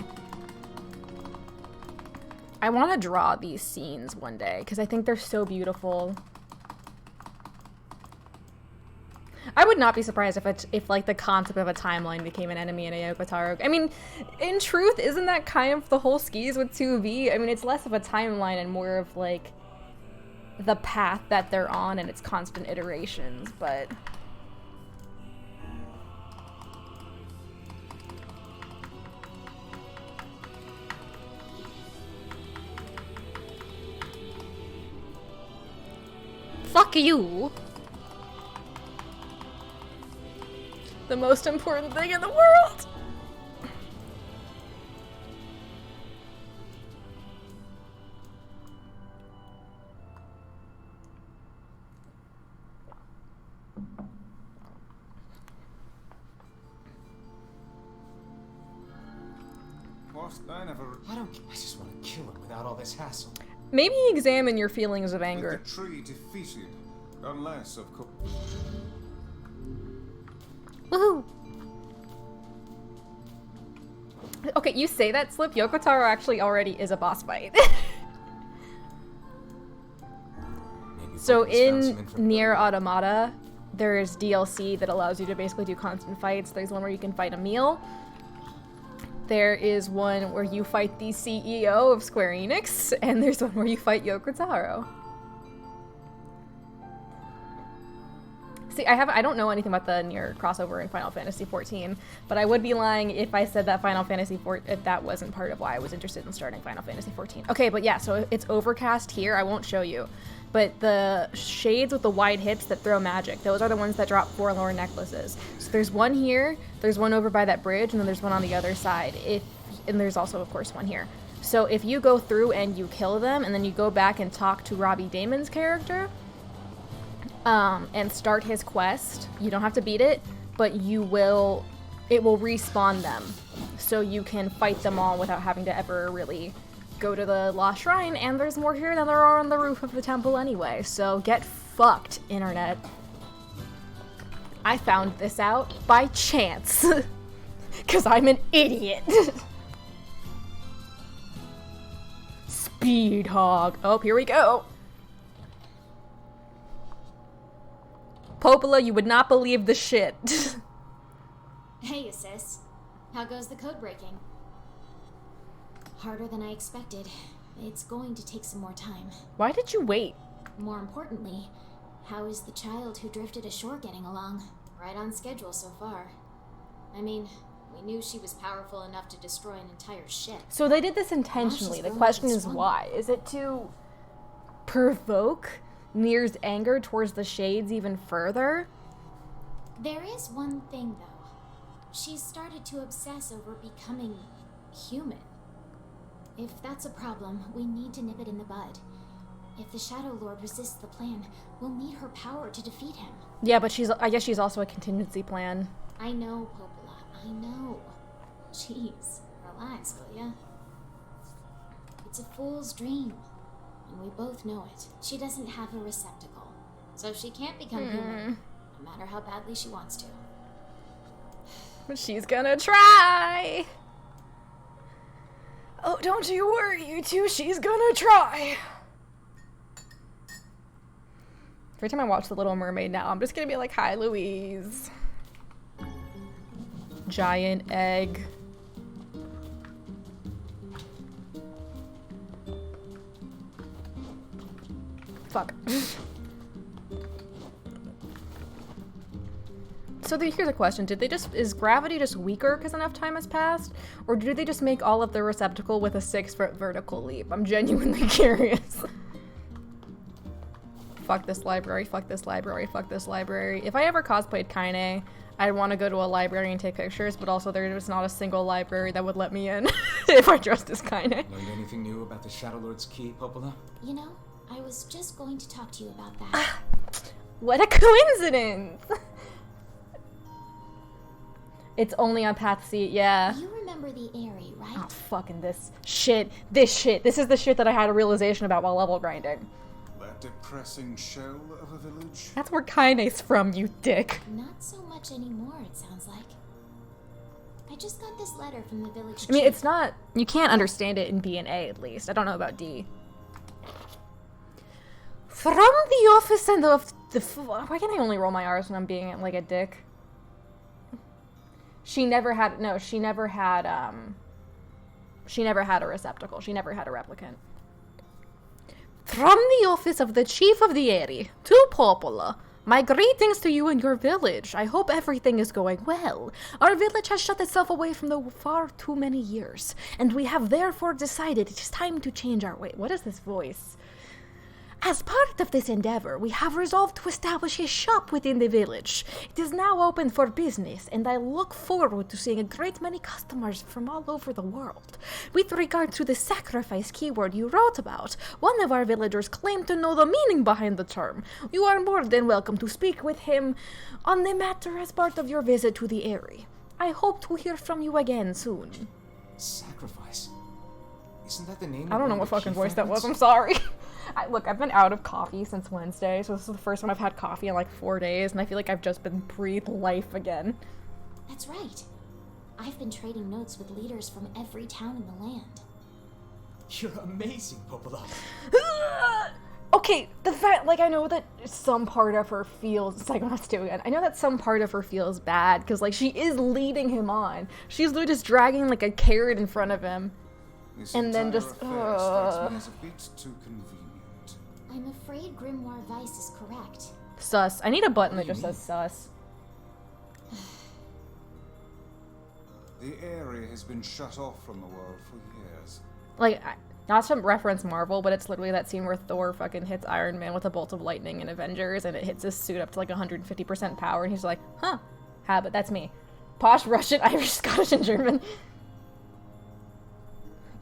I want to draw these scenes one day because I think they're so beautiful. I would not be surprised if like the concept of a timeline became an enemy in a Yoko Taro. I mean, in truth, isn't that kind of the whole skis with 2V? I mean, it's less of a timeline and more of like the path that they're on and its constant iterations, but fuck you. The most important thing in the world. I just want to kill him without all this hassle. Maybe examine your feelings of anger. With the tree defeated, unless of course. Woohoo! Okay, you say that, Slip. Yoko Taro actually already is a boss fight. So in Nier Automata, there's DLC that allows you to basically do constant fights. There's one where you can fight Emil. There is one where you fight the CEO of Square Enix, and there's one where you fight Yoko Taro. See, I don't know anything about the Nier crossover in Final Fantasy XIV, but I would be lying if I said that Final Fantasy if that wasn't part of why I was interested in starting Final Fantasy XIV. Okay, but yeah, so it's overcast here. I won't show you. But the shades with the wide hips that throw magic, those are the ones that drop forlorn necklaces. So there's one here, there's one over by that bridge, and then there's one on the other side. And there's also, of course, one here. So if you go through and you kill them, and then you go back and talk to Robbie Damon's character, and start his quest, you don't have to beat it, but it will respawn them. So you can fight them all without having to ever really go to the Lost Shrine, and there's more here than there are on the roof of the temple anyway, so get fucked, internet. I found this out by chance, because I'm an idiot. Speed hog. Oh, here we go. Popola, you would not believe the shit. Hey, sis. How goes the code breaking? Harder than I expected. It's going to take some more time. Why did you wait? More importantly, how is the child who drifted ashore getting along? Right on schedule so far. I mean, we knew she was powerful enough to destroy an entire ship. So they did this intentionally. The question is why? Is it to provoke Nier's anger towards the shades even further? There is one thing, though. She's started to obsess over becoming human. If that's a problem, we need to nip it in the bud. If the Shadow Lord resists the plan, we'll need her power to defeat him. Yeah, but I guess she's also a contingency plan. I know, Popola, I know. Jeez, relax, will ya? It's a fool's dream, and we both know it. She doesn't have a receptacle, so she can't become human, no matter how badly she wants to. She's gonna try! Oh, don't you worry, you two, she's gonna try! Every time I watch The Little Mermaid now, I'm just gonna be like, hi, Louise. Giant egg. Fuck. So here's a question. Is gravity just weaker because enough time has passed? Or did they just make all of the receptacle with a 6-foot vertical leap? I'm genuinely curious. Fuck this library, fuck this library, fuck this library. If I ever cosplayed Kaine, I'd want to go to a library and take pictures, but also there's not a single library that would let me in if I dressed as Kaine. Learned anything new about the Shadow Lord's key, Popola? You know, I was just going to talk to you about that. What a coincidence! It's only on Path C, yeah. You remember the Airy, right? Oh, fucking this shit. This is the shit that I had a realization about while level grinding. That depressing shell of a village? That's where Kaine's from, you dick. Not so much anymore, it sounds like. I just got this letter from the village I mean, chief. it's not... You can't understand it in B and A, at least. I don't know about D. From the office and of the... Why can't I only roll my R's when I'm being, like, a dick? She never had a receptacle. She never had a replicant. From the office of the Chief of the Airy, to Popola, my greetings to you and your village. I hope everything is going well. Our village has shut itself away from the far too many years, and we have therefore decided it is time to change our way. What is this voice? As part of this endeavor, we have resolved to establish a shop within the village. It is now open for business, and I look forward to seeing a great many customers from all over the world. With regard to the sacrifice keyword you wrote about, one of our villagers claimed to know the meaning behind the term. You are more than welcome to speak with him on the matter as part of your visit to the Airy. I hope to hear from you again soon. Sacrifice? Isn't that the name I don't know what fucking voice that was, I'm sorry. Look, I've been out of coffee since Wednesday, so this is the first time I've had coffee in like 4 days, and I feel like I've just been breathed life again. That's right. I've been trading notes with leaders from every town in the land. You're amazing, Popola. Okay, the fact, like, I know that some part of her feels, it's like, let's do it again. I know that some part of her feels bad, because, like, she is leading him on. She's literally just dragging, like, a carrot in front of him. This And then entire just, affair strikes me as a bit too convenient. I'm afraid Grimoire Weiss is correct. Sus. I need a button that just says sus. The area has been shut off from the world for years. Like, not to reference Marvel, but it's literally that scene where Thor fucking hits Iron Man with a bolt of lightning in Avengers, and it hits his suit up to like 150% power, and he's like, huh, but that's me. Posh, Russian, Irish, Scottish, and German.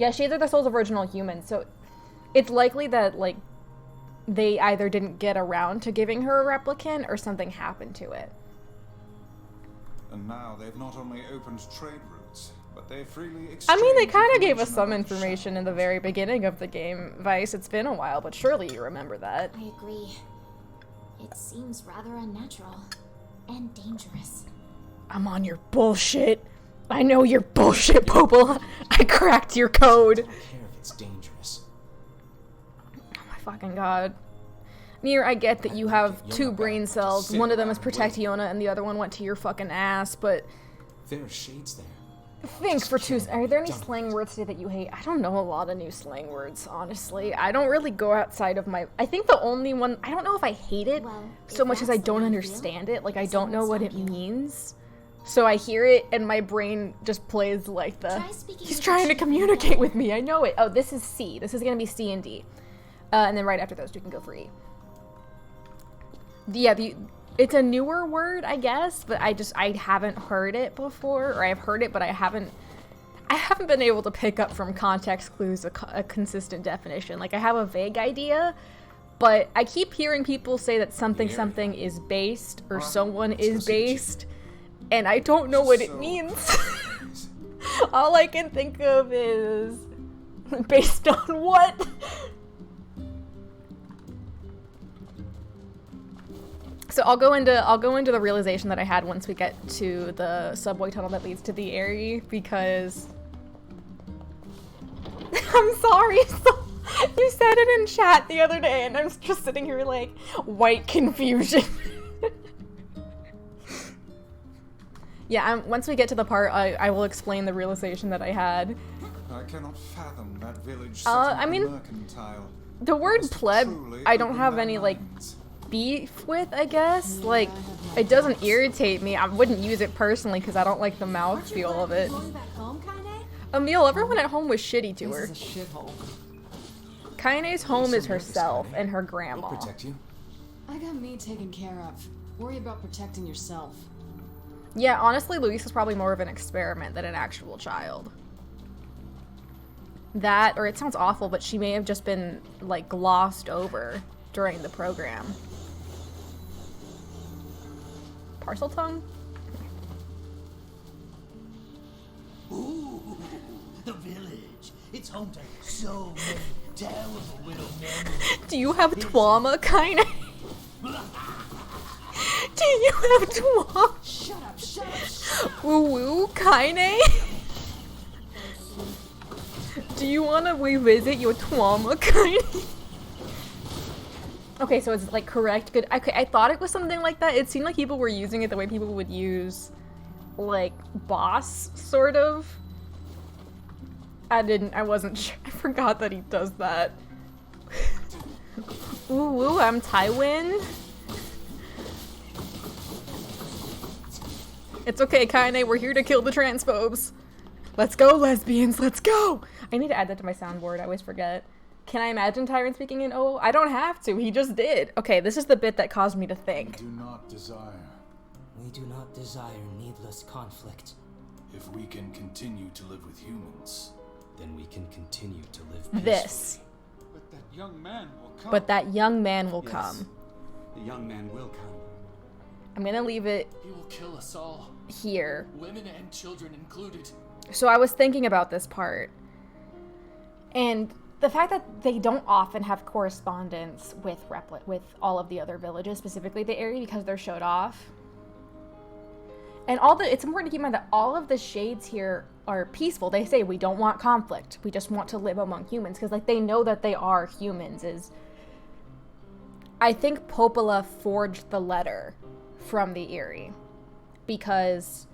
Yeah, shades are the souls of original humans, so it's likely that, like, they either didn't get around to giving her a replicant, or something happened to it. And now they've not only opened trade routes, but they freely exchanged... I mean, they kind of gave us information some about information in the Shadow very Lord. beginning of the game, Vice. It's been a while, but surely you remember that. I agree. It seems rather unnatural and dangerous. I'm on your bullshit. I know your bullshit, Popola. I cracked your code. I don't care if it's dangerous. Oh my fucking god. Nier, I get that you have 2 brain cells. One of them is protect Yona, and the other one went to your fucking ass, but There are shades there. think for 2 Are there any slang words today that you hate? I don't know a lot of new slang words, honestly. I don't really go outside of my... I think the only one... I don't know if I hate it Well, so if much as I that's the don't way you understand feel, it. Like, I it don't know what it sounds like you. means. So I hear it, and my brain just plays like the... Try speaking He's with trying the to chief communicate again. with me. I know it. Oh, this is C. This is gonna be C and D. And then right after those 2 can go for E. Yeah, it's a newer word, I guess, but I haven't heard it before, or I've heard it, but I haven't been able to pick up from context clues a consistent definition. Like, I have a vague idea, But I keep hearing people say that something The area. something is based or Alright, someone let's go is see the chief. based, and I don't know what it So- means. All I can think of is based on what? So I'll go into the realization that I had once we get to the subway tunnel that leads to the area, because I'm sorry. So, you said it in chat the other day and I'm just sitting here like white confusion. Yeah, once we get to the part, I will explain the realization that I had. I cannot fathom that village set I up mean, mercantile. The word Must pleb, truly I don't open have their any like minds. beef with, I guess. Like, it doesn't irritate me. I wouldn't use it personally because I don't like the mouthfeel of it. Going back home, Kaine? Emil, everyone at home was shitty to her. This is a shithole. Kaine's home is so nervous, herself Kaine. and her We'll grandma. protect you. I got me taken care of. Worry about protecting yourself. Yeah, honestly, Luis is probably more of an experiment than an actual child. That, or it sounds awful, but she may have just been, like, glossed over during the program. Parcel tongue? Ooh, the village. It's home to so many terrible little memories. Do you have trauma, Kaine? Do you have trauma? Shut up, shut up! Woo woo, Kaine? Do you want to revisit your trauma, Kaine? Okay, so it's like correct, good. Okay, I thought it was something like that. It seemed like people were using it the way people would use, like, boss, sort of. I wasn't sure. I forgot that he does that. Ooh woo, I'm Tywin. It's okay, Kaine, we're here to kill the transphobes. Let's go, lesbians, let's go! I need to add that to my soundboard, I always forget. Can I imagine Tyron speaking in OO? I don't have to, he just did. Okay, this is the bit that caused me to think. Do not desire. We do not desire needless conflict. If we can continue to live with humans, Then we can continue to live peacefully. This. but that young man will come. But that young man will Yes. come. The young man will come. I'm gonna leave it He will kill us all, here. women and children included. So I was thinking about this part. And the fact that they don't often have correspondence with with all of the other villages, specifically the area, because they're showed off. And it's important to keep in mind that all of the shades here are peaceful. They say we don't want conflict. We just want to live among humans, because like they know that they are humans. I think Popola forged the letter from the Eyrie because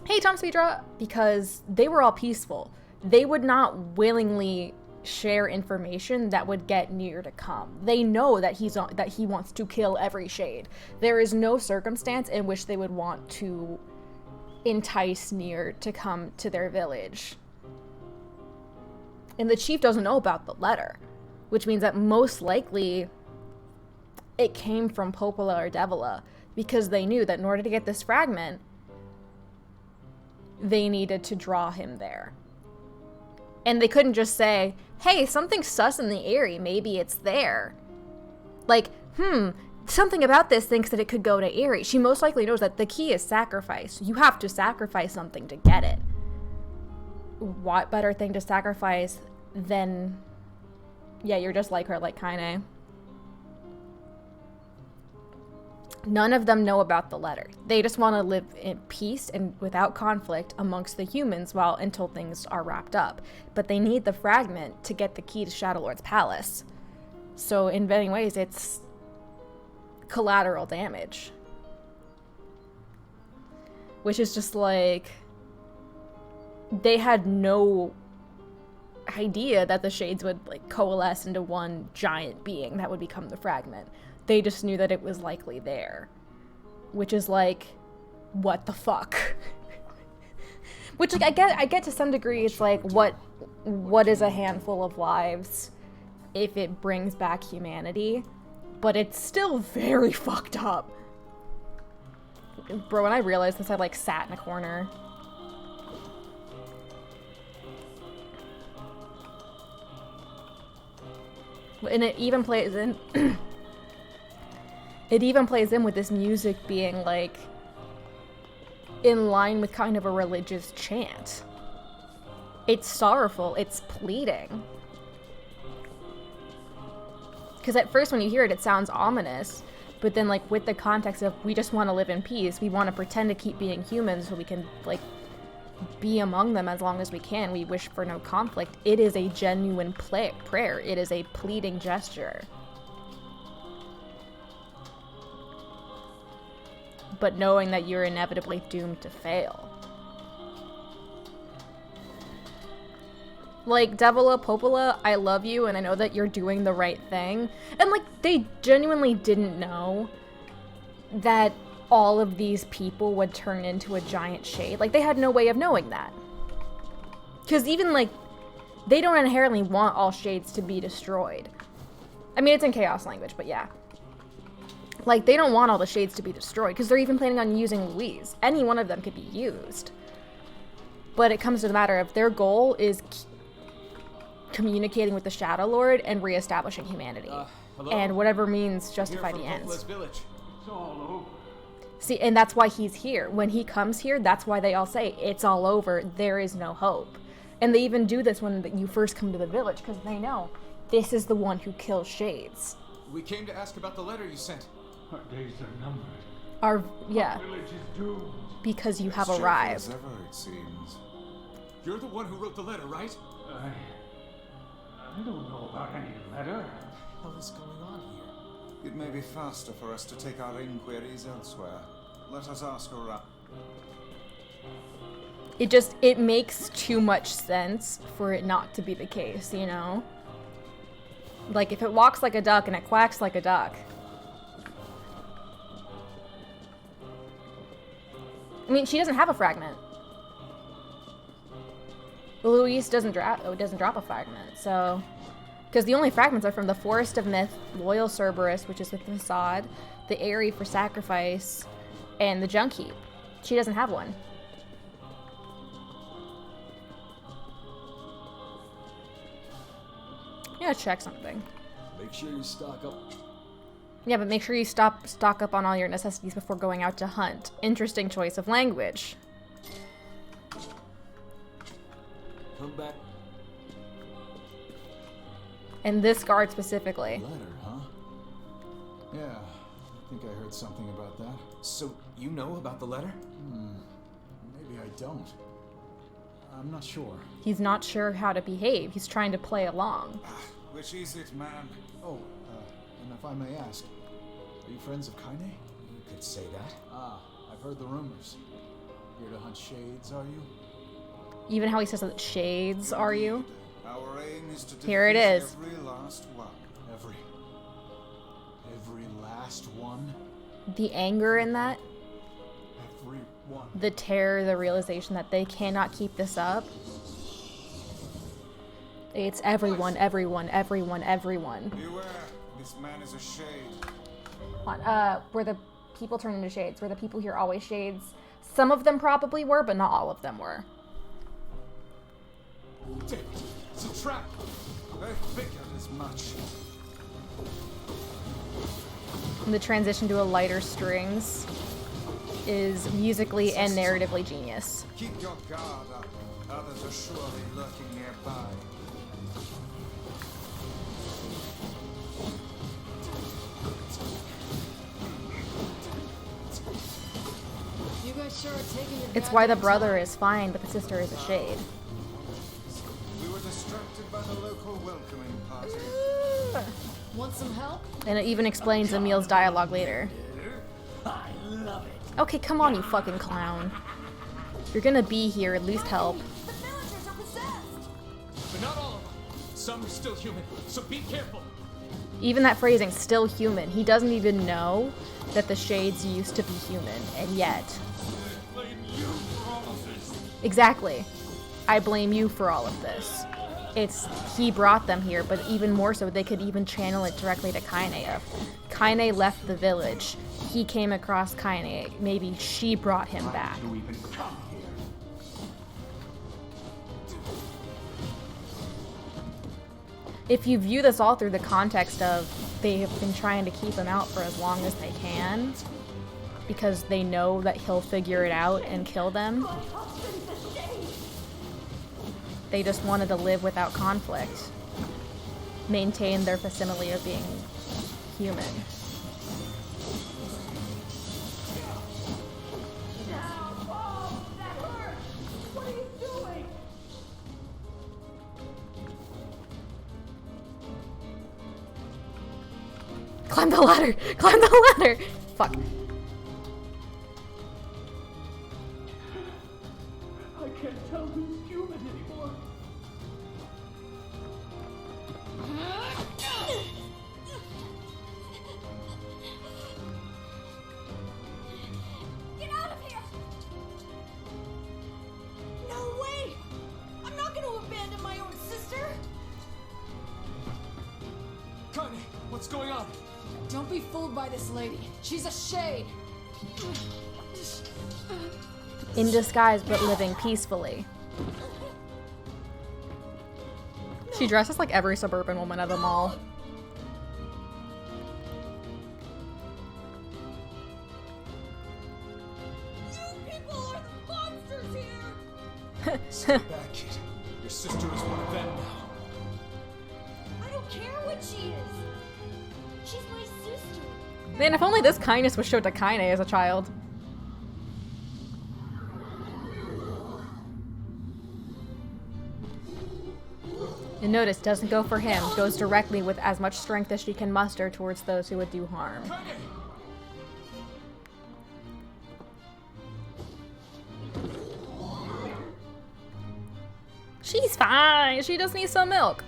hey, Tom Speedra, because they were all peaceful. They would not willingly share information that would get Nier to come. They know that he wants to kill every shade. There is no circumstance in which they would want to entice Nier to come to their village. And the chief doesn't know about the letter, which means that most likely it came from Popola or Devila, because they knew that in order to get this fragment, they needed to draw him there. And they couldn't just say, hey, something's sus in the Eyrie, maybe it's there. Like, something about this thinks that it could go to Eyrie. She most likely knows that the key is sacrifice. You have to sacrifice something to get it. What better thing to sacrifice than... Yeah, you're just like her, like Kaine. None of them know about the letter. They just want to live in peace and without conflict amongst the humans until things are wrapped up. But they need the fragment to get the key to Shadow Lord's palace. So in many ways, it's collateral damage. Which is just like... They had no idea that the shades would like coalesce into one giant being that would become the fragment. They just knew that it was likely there. Which is like, what the fuck? Which like I get to some degree, it's like what is a handful of lives if it brings back humanity? But it's still very fucked up. Bro, when I realized this, I like sat in a corner. And it even plays in it even plays in with this music being like in line with kind of a religious chant. It's sorrowful, it's pleading. Because at first when you hear it, it sounds ominous, but then like with the context of we just want to live in peace, we want to pretend to keep being human so we can like be among them as long as we can. We wish for no conflict. It is a genuine prayer. It is a pleading gesture. But knowing that you're inevitably doomed to fail. Like, Devola Popola, I love you, and I know that you're doing the right thing. And, like, they genuinely didn't know that all of these people would turn into a giant shade. Like, they had no way of knowing that. Because even, like, they don't inherently want all shades to be destroyed. I mean, it's in Chaos language, but yeah. Like, they don't want all the shades to be destroyed, because they're even planning on using Louise. Any one of them could be used. But it comes to the matter of their goal is communicating with the Shadow Lord and reestablishing humanity. And whatever means justify the ends. Village. It's all over. See, and that's why he's here. When he comes here, that's why they all say, it's all over, there is no hope. And they even do this when you first come to the village, because they know this is the one who kills shades. We came to ask about the letter you sent. Our days are numbered. Yeah. Our village is doomed. Because you have As arrived. as ever, it seems. You're the one who wrote the letter, right? I don't know about any letter. What is going on here? It may be faster for us to take our inquiries elsewhere. Let us ask around. It makes too much sense for it not to be the case, you know? Like, if it walks like a duck and it quacks like a duck. I mean, she doesn't have a fragment. Louise doesn't drop a fragment, so... Because the only fragments are from the Forest of Myth, Loyal Cerberus, which is with the facade, the Eyrie for Sacrifice, and the Junk Heap. She doesn't have one. Yeah, check something. Make sure you stock up. Yeah, but make sure you stock up on all your necessities before going out to hunt. Interesting choice of language. Come back. And this guard specifically. Letter, huh? Yeah, I think I heard something about that. So, you know about the letter? Maybe I don't. I'm not sure. He's not sure how to behave. He's trying to play along. Which is it, man? Oh, and if I may ask, are you friends of Kaine? You could say that. Ah, I've heard the rumors. Here to hunt shades, are you? Even how he says that shades, are you? Our aim is to Here it defeat is. every last one. Every last one? The anger in that, Every one. the terror, the realization that they cannot keep this up. It's everyone, everyone, everyone, everyone. Beware, this man is a shade. Were the people turned into shades? Were the people here always shades? Some of them probably were, but not all of them were. Damn it! It's a trap! I figured as much. And the transition to a lighter strings is musically and narratively genius. Keep your guard up. Others are surely lurking nearby. You guys sure are taking your It's why the goddamn brother time. is fine, but the sister is a shade. We were distracted by the local welcoming party. Want some help? And it even explains Emil's dialogue later. I love it. Okay, come on, you fucking clown. If you're gonna be here, at least help. The villagers are possessed! But not all of them. Some are still human, so be careful. Even that phrasing, still human. He doesn't even know that the shades used to be human, and yet. Exactly. I blame you for all of this. It's he brought them here, but even more so, they could even channel it directly to Kaine. Kaine left the village. He came across Kaine. Maybe she brought him back. To even come here. if you view this all through the context of they have been trying to keep him out for as long as they can because they know that he'll figure it out and kill them. They just wanted to live without conflict. Maintain their facsimile of being human. Climb the ladder! Climb the ladder! Fuck. I can't tell who's human anymore. Get out of here! No way! I'm not gonna abandon my own sister! Kaine, what's going on? Don't be fooled by this lady. She's a shade. In disguise, but living peacefully. She dresses like every suburban woman of them all. You people are the monsters here! Stay back, kid. Your sister is one of them now. I don't care what she is. She's my sister. Man, if only this kindness was showed to Kaine as a child. And notice, doesn't go for him, goes directly with as much strength as she can muster towards those who would do harm. She's fine, she just needs some milk.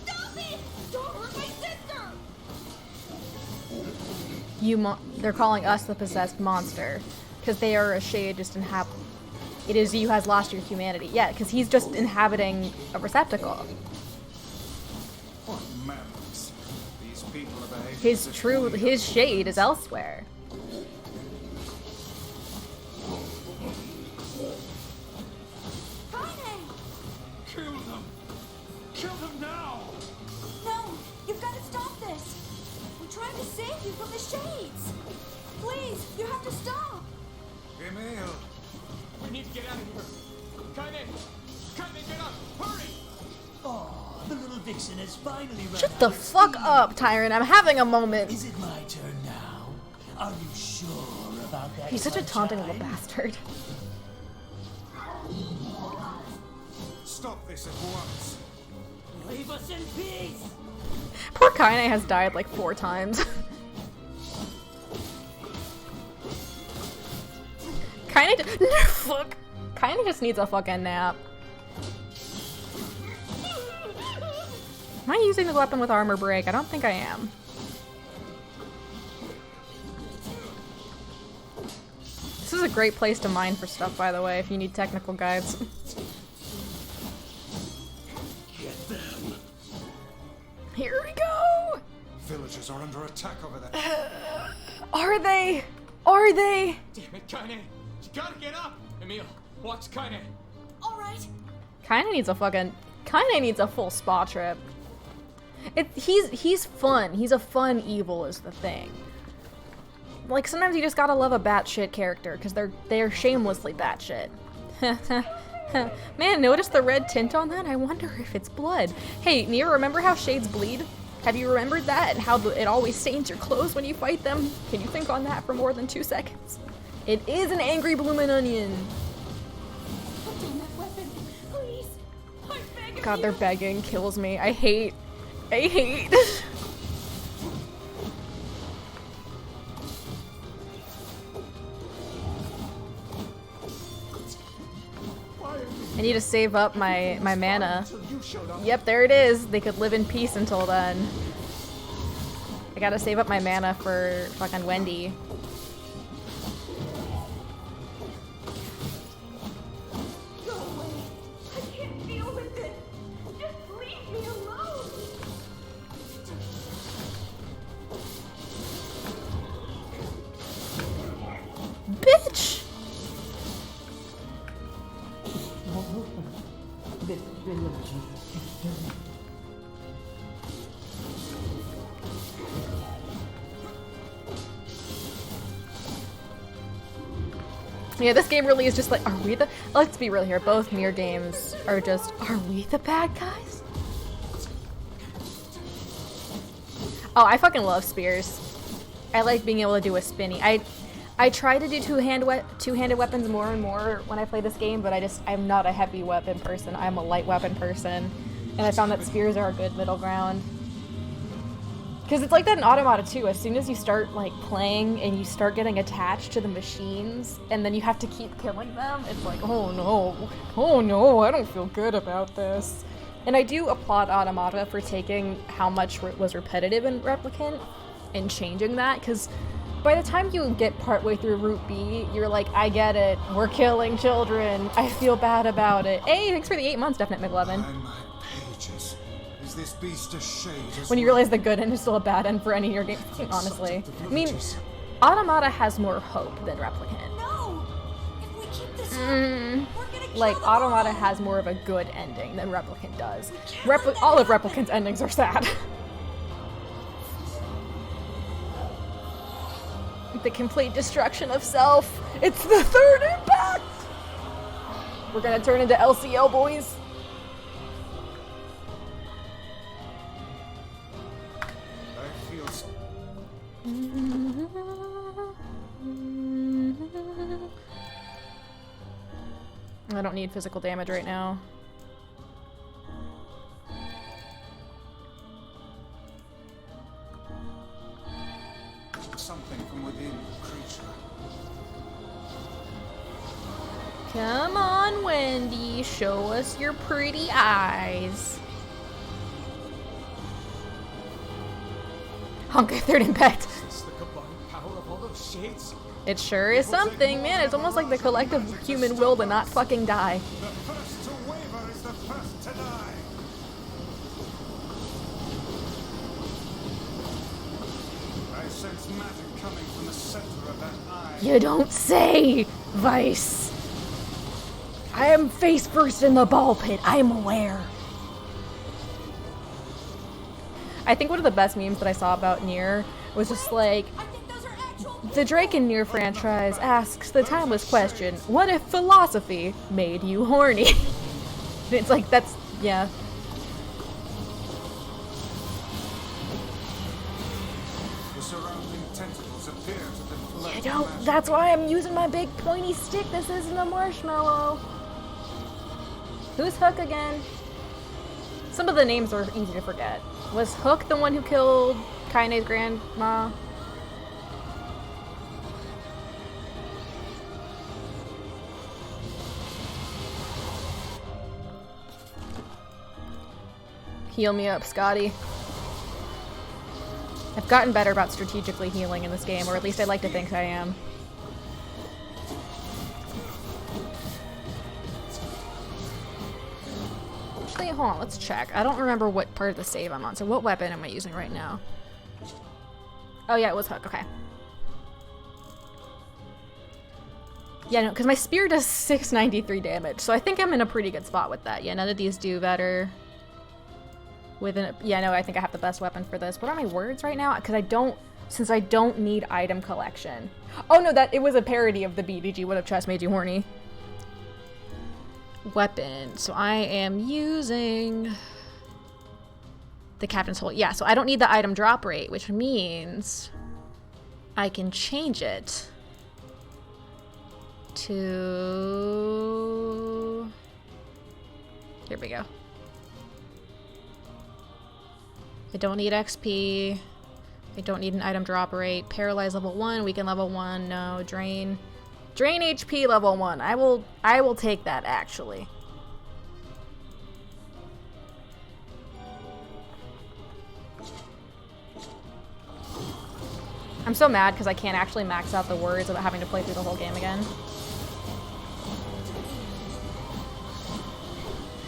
Stop it! Don't hurt my sister! They're calling us the possessed monster because they are a shade just it is you has lost your humanity. Yeah, because he's just inhabiting a receptacle. What madness. These people are behaving. His shade is elsewhere. Kill them! Kill them now! No! You've got to stop this! We're trying to save you from the shades! Please, you have to stop! Emil! We need to get out of here. Kaine! Kaine, get up! Hurry! Oh, the little vixen has finally run Shut out the of fuck steam. up, Tyrant. I'm having a moment. Is it my turn now? Are you sure about that? He's such a taunting sunshine? little bastard. Stop this at once. Leave us in peace! Poor Kaine has died like 4 times. Fuck. Kaine just needs a fucking nap. Am I using the weapon with armor break? I don't think I am. This is a great place to mine for stuff, by the way, if you need technical guides. Get them! Here we go! Villagers are under attack over there. Are they? Are they? Damn it, Kaine! You gotta get up! Emil, watch Kaine! Alright. Kaine needs a full spa trip. He's fun. He's a fun evil is the thing. Like, sometimes you just gotta love a batshit character, because they're shamelessly batshit. Man, notice the red tint on that? I wonder if it's blood. Hey, Nier, remember how shades bleed? Have you remembered that? And how it always stains your clothes when you fight them? Can you think on that for more than 2 seconds? It is an angry bloomin' onion. Put down that weapon, please. I'm begging God, they're you. begging. Kills me. I hate. I need to save up my mana. Yep, there it is. They could live in peace until then. I gotta save up my mana for fucking Wendy. Go away. I can't deal with it. Just leave me alone. Bitch! This village is eternal. Yeah, this game really is just like, are we the... Let's be real here, both Nier games are just, are we the bad guys? Oh, I fucking love spears. I like being able to do a spinny. I try to do two-handed weapons more and more when I play this game, but I'm not a heavy weapon person. I'm a light weapon person. And I found that spears are a good middle ground. Because it's like that in Automata too. As soon as you start like playing and you start getting attached to the machines and then you have to keep killing them, it's like, oh no, I don't feel good about this. And I do applaud Automata for taking how much was repetitive in Replicant and changing that, because by the time you get partway through Route B, you're like, I get it, we're killing children, I feel bad about it. Hey, thanks for the 8 months, Definite McLovin. Is this beast a shade as When you realize the good end is still a bad end for any of your games, honestly. I mean, Automata has more hope than Replicant. No! If we keep this up, we're gonna kill Like, them Automata all. has more of a good ending than Replicant does. All of Replicant's endings are sad. The complete destruction of self. It's the third impact! We're gonna turn into LCL, boys. I don't need physical damage right now. something from within the creature. Come on, Wendy. Show us your pretty eyes. Honka, third impact. It sure is something, man. It's almost like the collective human will to not fucking die. The first to waver is the first to die. I sense magic coming from the center of that eye. You don't say, Vice. I am face first in the ball pit. I am aware. I think one of the best memes that I saw about Nier was just like, the Drake and Nier franchise asks the timeless question, what if philosophy made you horny? And it's like, that's, yeah. The surrounding tentacles appear to deflect. You don't, that's why I'm using my big pointy stick. This isn't a marshmallow. Who's Hook again? Some of the names are easy to forget. Was Hook the one who killed Kaine's grandma? Heal me up, Scotty. I've gotten better about strategically healing in this game, or at least I like to think I am. Actually, hold on, let's check. I don't remember what part of the save I'm on, so what weapon am I using right now? Oh yeah, it was Hook, okay. Yeah, no, because my spear does 693 damage, so I think I'm in a pretty good spot with that. Yeah, none of these do better. Yeah, no, I think I have the best weapon for this. What are my words right now? Because since I don't need item collection. Oh no, it was a parody of the BDG, what if chess made you horny? Weapon. So I am using the Captain's Hole. Yeah, so I don't need the item drop rate, which means I can change it to... Here we go. I don't need XP. I don't need an item drop rate. Paralyze level 1, weaken level 1, no. Drain HP level 1. I will take that, actually. I'm so mad because I can't actually max out the words without having to play through the whole game again.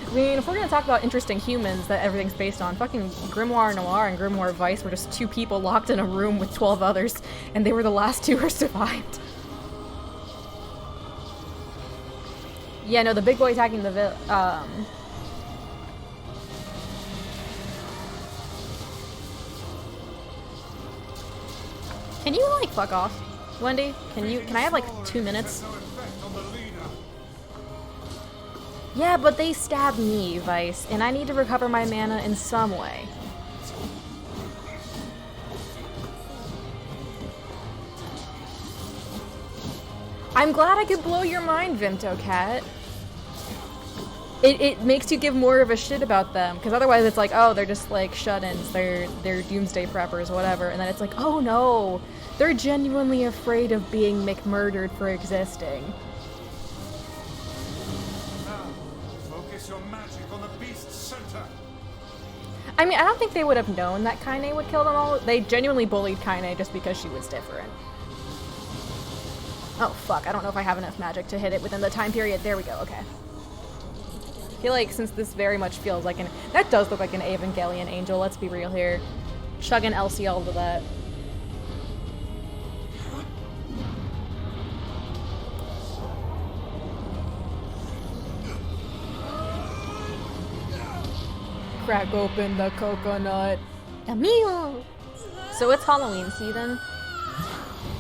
I mean, if we're gonna talk about interesting humans that everything's based on, fucking Grimoire Noir and Grimoire Vice were just two people locked in a room with 12 others, and they were the last two who survived. Yeah, no, the big boy attacking the Can you, like, fuck off? Wendy, can I have, like, 2 minutes? Yeah, but they stabbed me, Vice, and I need to recover my mana in some way. I'm glad I could blow your mind, Vimto Cat. It makes you give more of a shit about them, because otherwise it's like, oh, they're just like shut-ins, they're doomsday preppers, whatever, and then it's like, oh no, they're genuinely afraid of being McMurdered for existing. Now, focus your magic on the beast's center. I mean, I don't think they would have known that Kaine would kill them all. They genuinely bullied Kaine just because she was different. Oh fuck, I don't know if I have enough magic to hit it within the time period. There we go, okay. I feel like since this very much feels like an... That does look like an Evangelion angel, let's be real here. Chug an LCL to that. Crack open the coconut. Amigo! So it's Halloween season.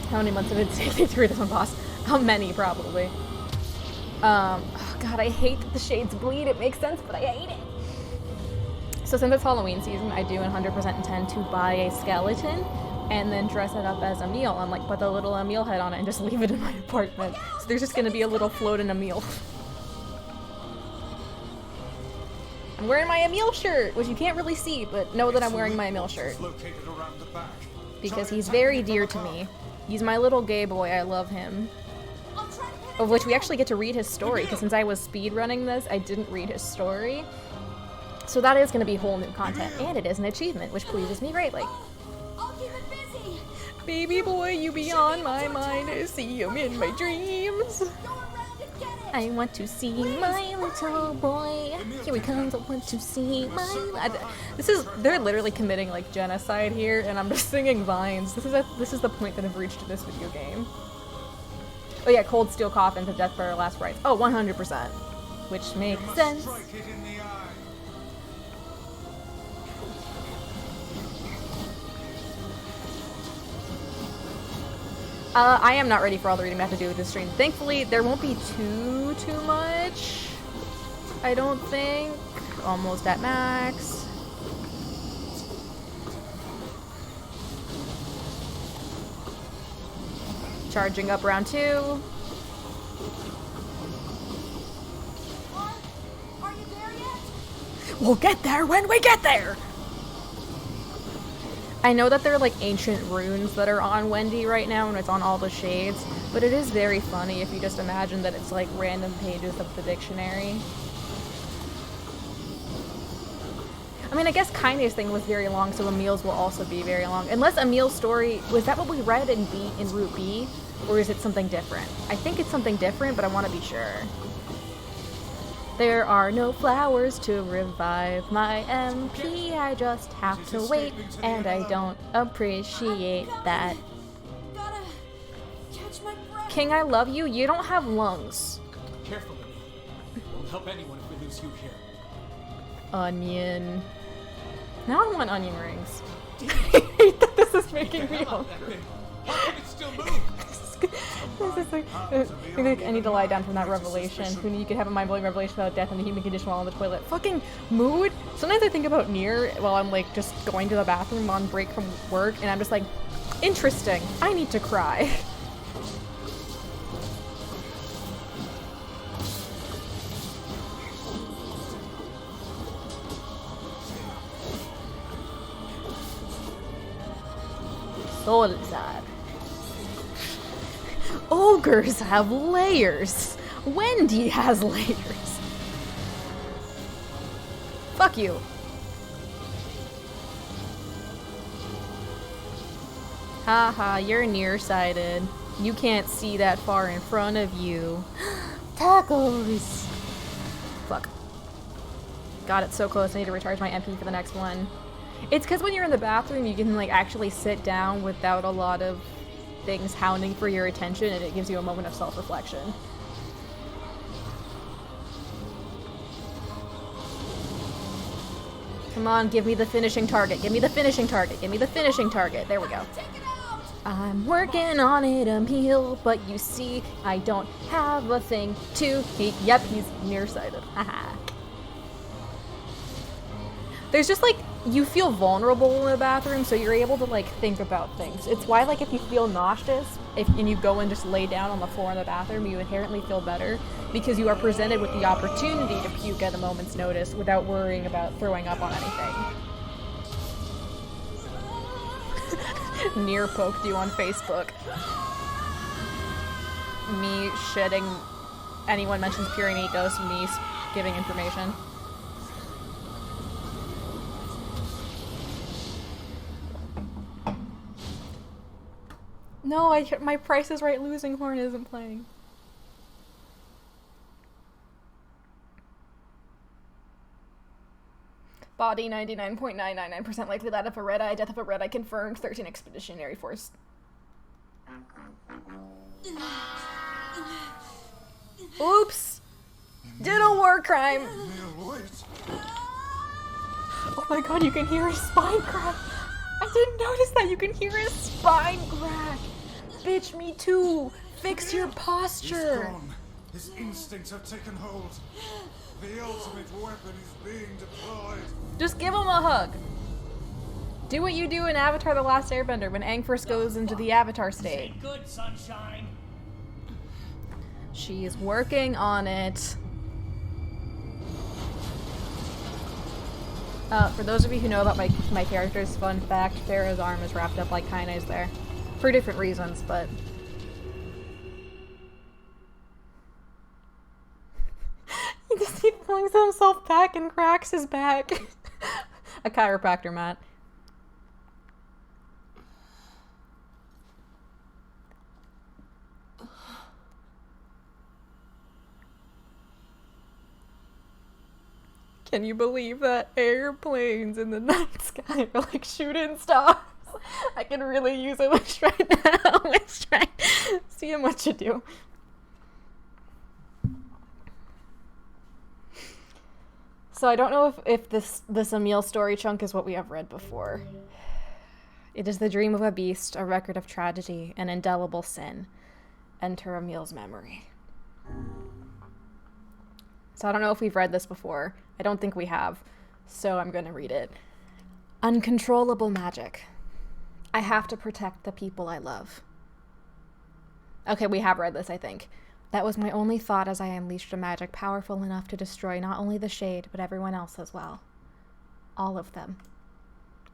How many months have it taken through this one, boss? How many, probably? Oh god, I hate that the shades bleed. It makes sense, but I hate it. So since it's Halloween season, I do 100% intend to buy a skeleton and then dress it up as Emil and like put the little Emil head on it and just leave it in my apartment. So there's just gonna be a little floating Emil. I'm wearing my Emil shirt, which you can't really see, but know that I'm wearing my Emil shirt. Because he's very dear to me. He's my little gay boy, I love him. Of which we actually get to read his story, because since I was speedrunning this, I didn't read his story. So that is going to be whole new content, and it is an achievement, which pleases me greatly. I'll keep it busy. Baby boy, you be on my mind, I see him in my dreams. I want to see my little boy. Here he comes, I want to see my... They're literally committing like genocide here, and I'm just singing vines. This is the point that I've reached in this video game. Oh yeah, cold steel coffins of death for our last rites. Oh, 100%. Which makes sense. I am not ready for all the reading I have to do with this stream. Thankfully, there won't be too much. I don't think. Almost at max. Charging up round 2. Are you there yet? We'll get there when we get there! I know that they're like ancient runes that are on Wendy right now and it's on all the shades, but it is very funny if you just imagine that it's like random pages of the dictionary. I mean, I guess Kaine's thing was very long, so Emil's will also be very long. Unless Emil's story, was that what we read in Route B? Or is it something different? I think it's something different, but I want to be sure. There are no flowers to revive my MP, I just have to wait, and I don't appreciate that. Gotta catch my breath. King, I love you, you don't have lungs. Careful, Emil. It won't help anyone if we lose you here. Onion. Now I want onion rings. I hate that this is making me hungry. How can it still move? This is like, I need to lie down from that revelation. Who knew you could have a mind-blowing revelation about death in the human condition while on the toilet? Fucking mood! Sometimes I think about Nier while I'm like just going to the bathroom on break from work, and I'm just like, interesting, I need to cry. Solzar. Ogres have layers. Wendy has layers. Fuck you. Haha, you're nearsighted. You can't see that far in front of you. Tacos. Fuck. God, it's so close. I need to recharge my MP for the next one. It's because when you're in the bathroom, you can like actually sit down without a lot of things hounding for your attention, and it gives you a moment of self-reflection. Come on, give me the finishing target. Give me the finishing target. Give me the finishing target. There we go. Take it out. I'm working on it, Emil, but you see, I don't have a thing to hate. Yep, he's nearsighted. Haha. There's just like, you feel vulnerable in the bathroom, so you're able to like think about things. It's why like if you feel nauseous, and you go and just lay down on the floor in the bathroom, you inherently feel better because you are presented with the opportunity to puke at a moment's notice without worrying about throwing up on anything. Nier poked you on Facebook. Me shitting. Anyone mentions Pyrrhenitos, me giving information. No, my Price is Right losing horn isn't playing. Body 99.999% likely that of a red eye. Death of a red eye confirmed. 13 Expeditionary Force. Oops! Did a war crime! Oh my god, you can hear his spine crack! I didn't notice that! You can hear his spine crack! Bitch, me too! Fix your posture! He's gone. His instincts have taken hold. The ultimate weapon is being deployed. Just give him a hug. Do what you do in Avatar The Last Airbender when Aang first goes into the Avatar state. Good, sunshine. She's working on it. For those of you who know about my characters, fun fact, Farah's arm is wrapped up like Kaine's there. For different reasons, but... he flings himself back and cracks his back. A chiropractor, Matt. Can you believe that airplanes in the night sky are like shooting stars? I can really use a wish right now. Wish right. See how much you do. So I don't know if this Emil story chunk is what we have read before. It is the dream of a beast, a record of tragedy, an indelible sin. Enter Emil's memory. So I don't know if we've read this before. I don't think we have, so I'm going to read it. Uncontrollable magic. I have to protect the people I love. Okay, we have read this, I think. That was my only thought as I unleashed a magic powerful enough to destroy not only the Shade, but everyone else as well. All of them.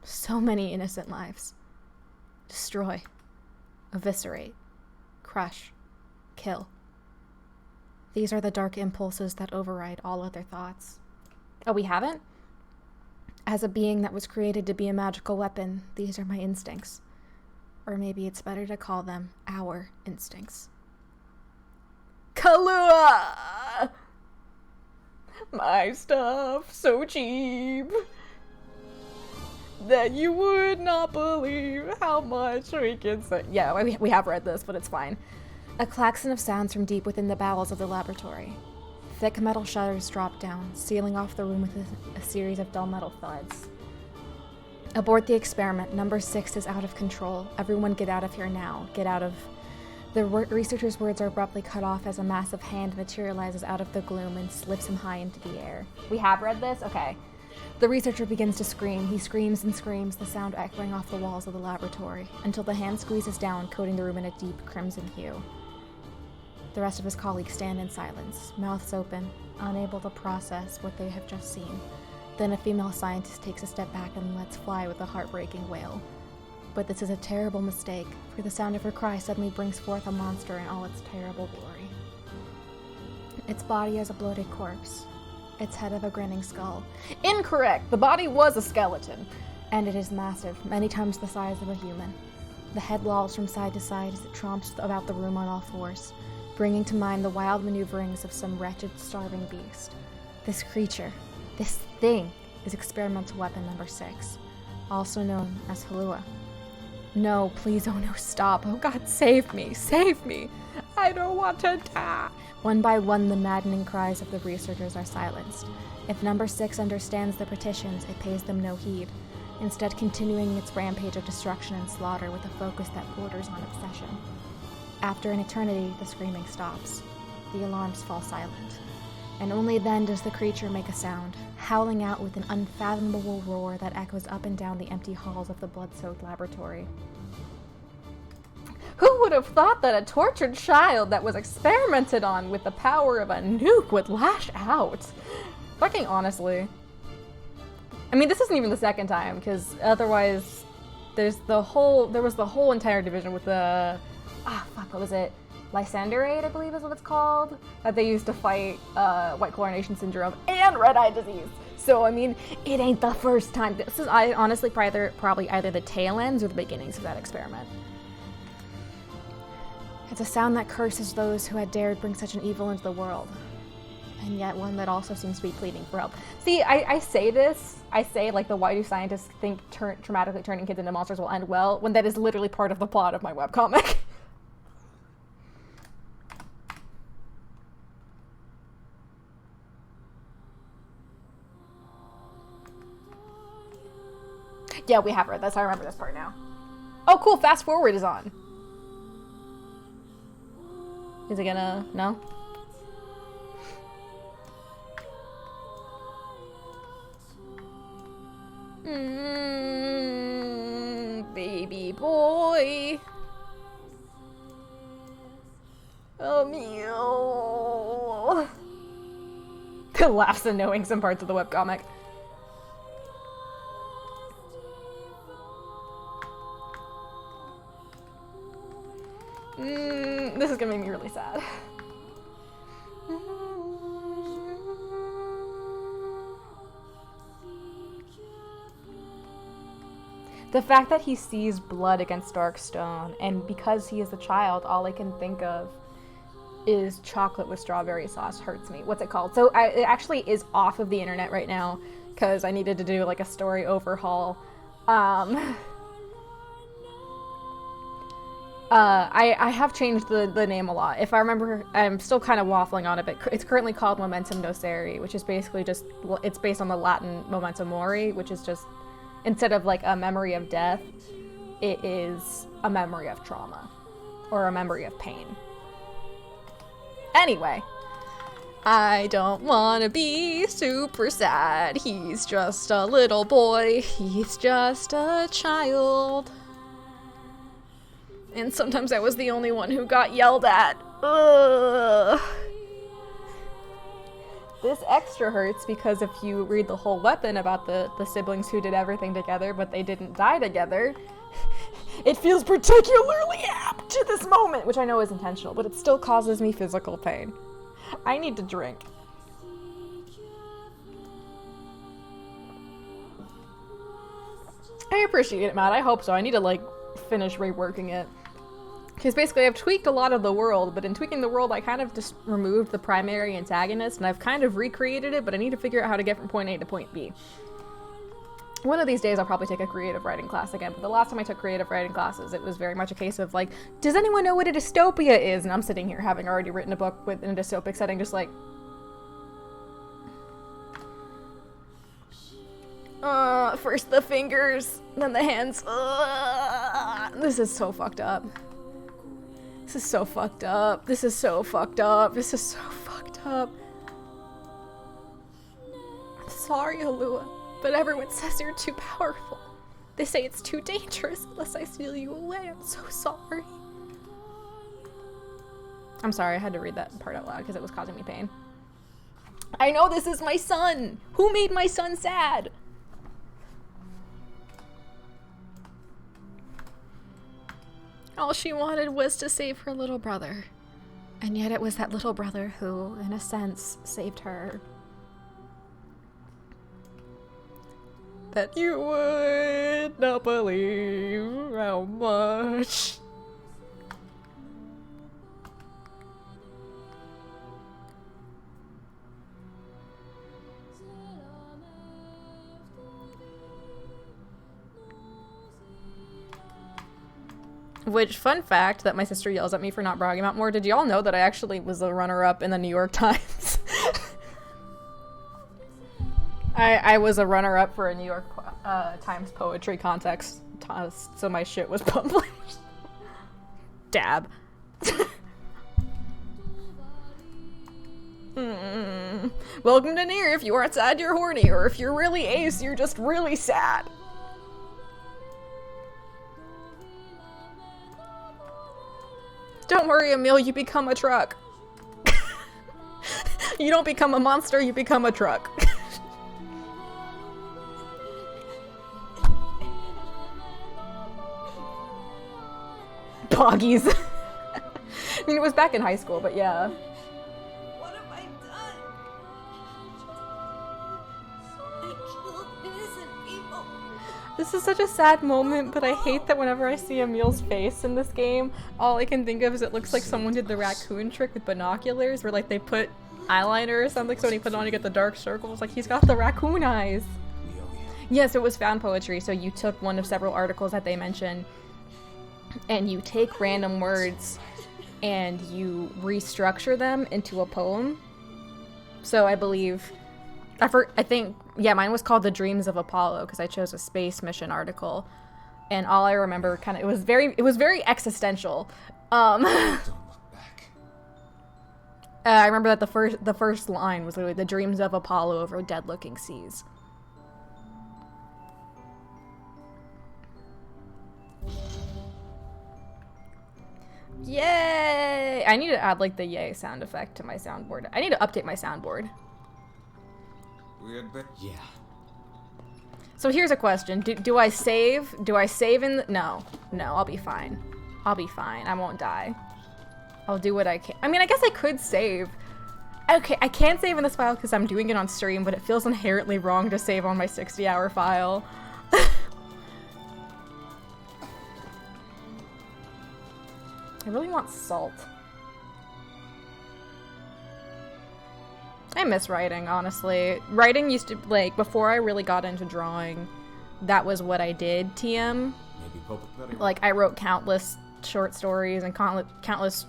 So many innocent lives. Destroy. Eviscerate. Crush. Kill. These are the dark impulses that override all other thoughts. Oh, we haven't? As a being that was created to be a magical weapon, these are my instincts. Or maybe it's better to call them our instincts. Kahlua! My stuff, so cheap that you would not believe how much we can say. Yeah, we have read this, but it's fine. A klaxon of sounds from deep within the bowels of the laboratory. Thick metal shutters drop down, sealing off the room with a series of dull metal thuds. Abort the experiment. Number 6 is out of control. Everyone get out of here now. Get out of... The researcher's words are abruptly cut off as a massive hand materializes out of the gloom and slips him high into the air. We have read this? Okay. The researcher begins to scream. He screams and screams, the sound echoing off the walls of the laboratory, until the hand squeezes down, coating the room in a deep crimson hue. The rest of his colleagues stand in silence, mouths open, unable to process what they have just seen. Then a female scientist takes a step back and lets fly with a heartbreaking wail. But this is a terrible mistake, for the sound of her cry suddenly brings forth a monster in all its terrible glory. Its body is a bloated corpse, its head of a grinning skull. Incorrect! The body was a skeleton, and it is massive, many times the size of a human. The head lolls from side to side as it tromps about the room on all fours, bringing to mind the wild maneuverings of some wretched, starving beast. This creature, this thing, is experimental weapon number 6, also known as Kahlua. No, please, oh no, stop. Oh God, save me, save me. I don't want to die. One by one, the maddening cries of the researchers are silenced. If number 6 understands the petitions, it pays them no heed. instead continuing its rampage of destruction and slaughter with a focus that borders on obsession. After an eternity, the screaming stops. The alarms fall silent. And only then does the creature make a sound, howling out with an unfathomable roar that echoes up and down the empty halls of the blood-soaked laboratory. Who would have thought that a tortured child that was experimented on with the power of a nuke would lash out? Fucking honestly. I mean, this isn't even the second time, because otherwise there was the whole entire division with the, what was it? Lysanderate, I believe is what it's called, that they used to fight white chlorination syndrome and red-eye disease. So, I mean, it ain't the first time. This is, honestly, probably either the tail ends or the beginnings of that experiment. It's a sound that curses those who had dared bring such an evil into the world, and yet one that also seems to be pleading for help. See, I say like the why do scientists think traumatically turning kids into monsters will end well, when that is literally part of the plot of my webcomic. Yeah, we have read this. I remember this part now. Oh, cool. Fast forward is on. Is it gonna... No? Baby boy. Oh, meow. The laughs and knowing some parts of the webcomic. This is gonna make me really sad. The fact that he sees blood against Darkstone, and because he is a child, all I can think of is chocolate with strawberry sauce hurts me. What's it called? So it actually is off of the internet right now, because I needed to do like a story overhaul. I have changed the name a lot. If I remember, I'm still kind of waffling on it, but it's currently called Momentum Nocere, which is basically just, it's based on the Latin Memento Mori, which is just, instead of like a memory of death, it is a memory of trauma, or a memory of pain. Anyway, I don't want to be super sad. He's just a little boy. He's just a child. And sometimes I was the only one who got yelled at. Ugh. This extra hurts because if you read the whole weapon about the siblings who did everything together but they didn't die together, it feels particularly apt to this moment, which I know is intentional, but it still causes me physical pain. I need to drink. I appreciate it, Matt. I hope so. I need to, like, finish reworking it. Because basically I've tweaked a lot of the world, but in tweaking the world I kind of just removed the primary antagonist, and I've kind of recreated it, but I need to figure out how to get from point A to point B. One of these days I'll probably take a creative writing class again, but the last time I took creative writing classes, it was very much a case of like, does anyone know what a dystopia is? And I'm sitting here having already written a book in a dystopic setting, just like... first the fingers, then the hands. This is so fucked up. This is so fucked up. This is so fucked up. This is so fucked up. I'm sorry, Alua, but everyone says you're too powerful. They say it's too dangerous unless I steal you away. I'm so sorry. I'm sorry, I had to read that part out loud because it was causing me pain. I know this is my son! Who made my son sad? All she wanted was to save her little brother. And yet it was that little brother who, in a sense, saved her. That you would not believe how much. Which, fun fact that my sister yells at me for not bragging about more, did y'all know that I actually was a runner-up in the New York Times? I was a runner-up for a New York Times Poetry context, so my shit was published. Dab. Welcome to Nier. If you aren't sad, you're horny, or if you're really ace, you're just really sad. Don't worry, Emil, you become a truck. You don't become a monster, you become a truck. Poggies. I mean, it was back in high school, but yeah. What have I done? I killed innocent people. This is such a sad moment, but I hate that whenever I see Emil's face in this game, all I can think of is it looks like someone did the raccoon trick with binoculars, where like they put eyeliner or something, so when you put it on you get the dark circles. Like, he's got the raccoon eyes. Yes, it was found poetry, so you took one of several articles that they mentioned, and you take random words and you restructure them into a poem. So I believe, I think, yeah, mine was called The Dreams of Apollo because I chose a space mission article, and all I remember it was very existential. I remember that the first line was literally the dreams of Apollo over dead-looking seas. Yay! I need to add like the yay sound effect to my soundboard. I need to update my soundboard. Weird bit. Yeah. So here's a question. Do I save? Do I save in the... No, I'll be fine. I'll be fine. I won't die. I'll do what I can. I mean, I guess I could save. Okay, I can't save in this file because I'm doing it on stream, but it feels inherently wrong to save on my 60-hour file. I really want salt. I miss writing, honestly. Writing used to, like, before I really got into drawing, that was what I did, TM. Like, I wrote countless short stories and countless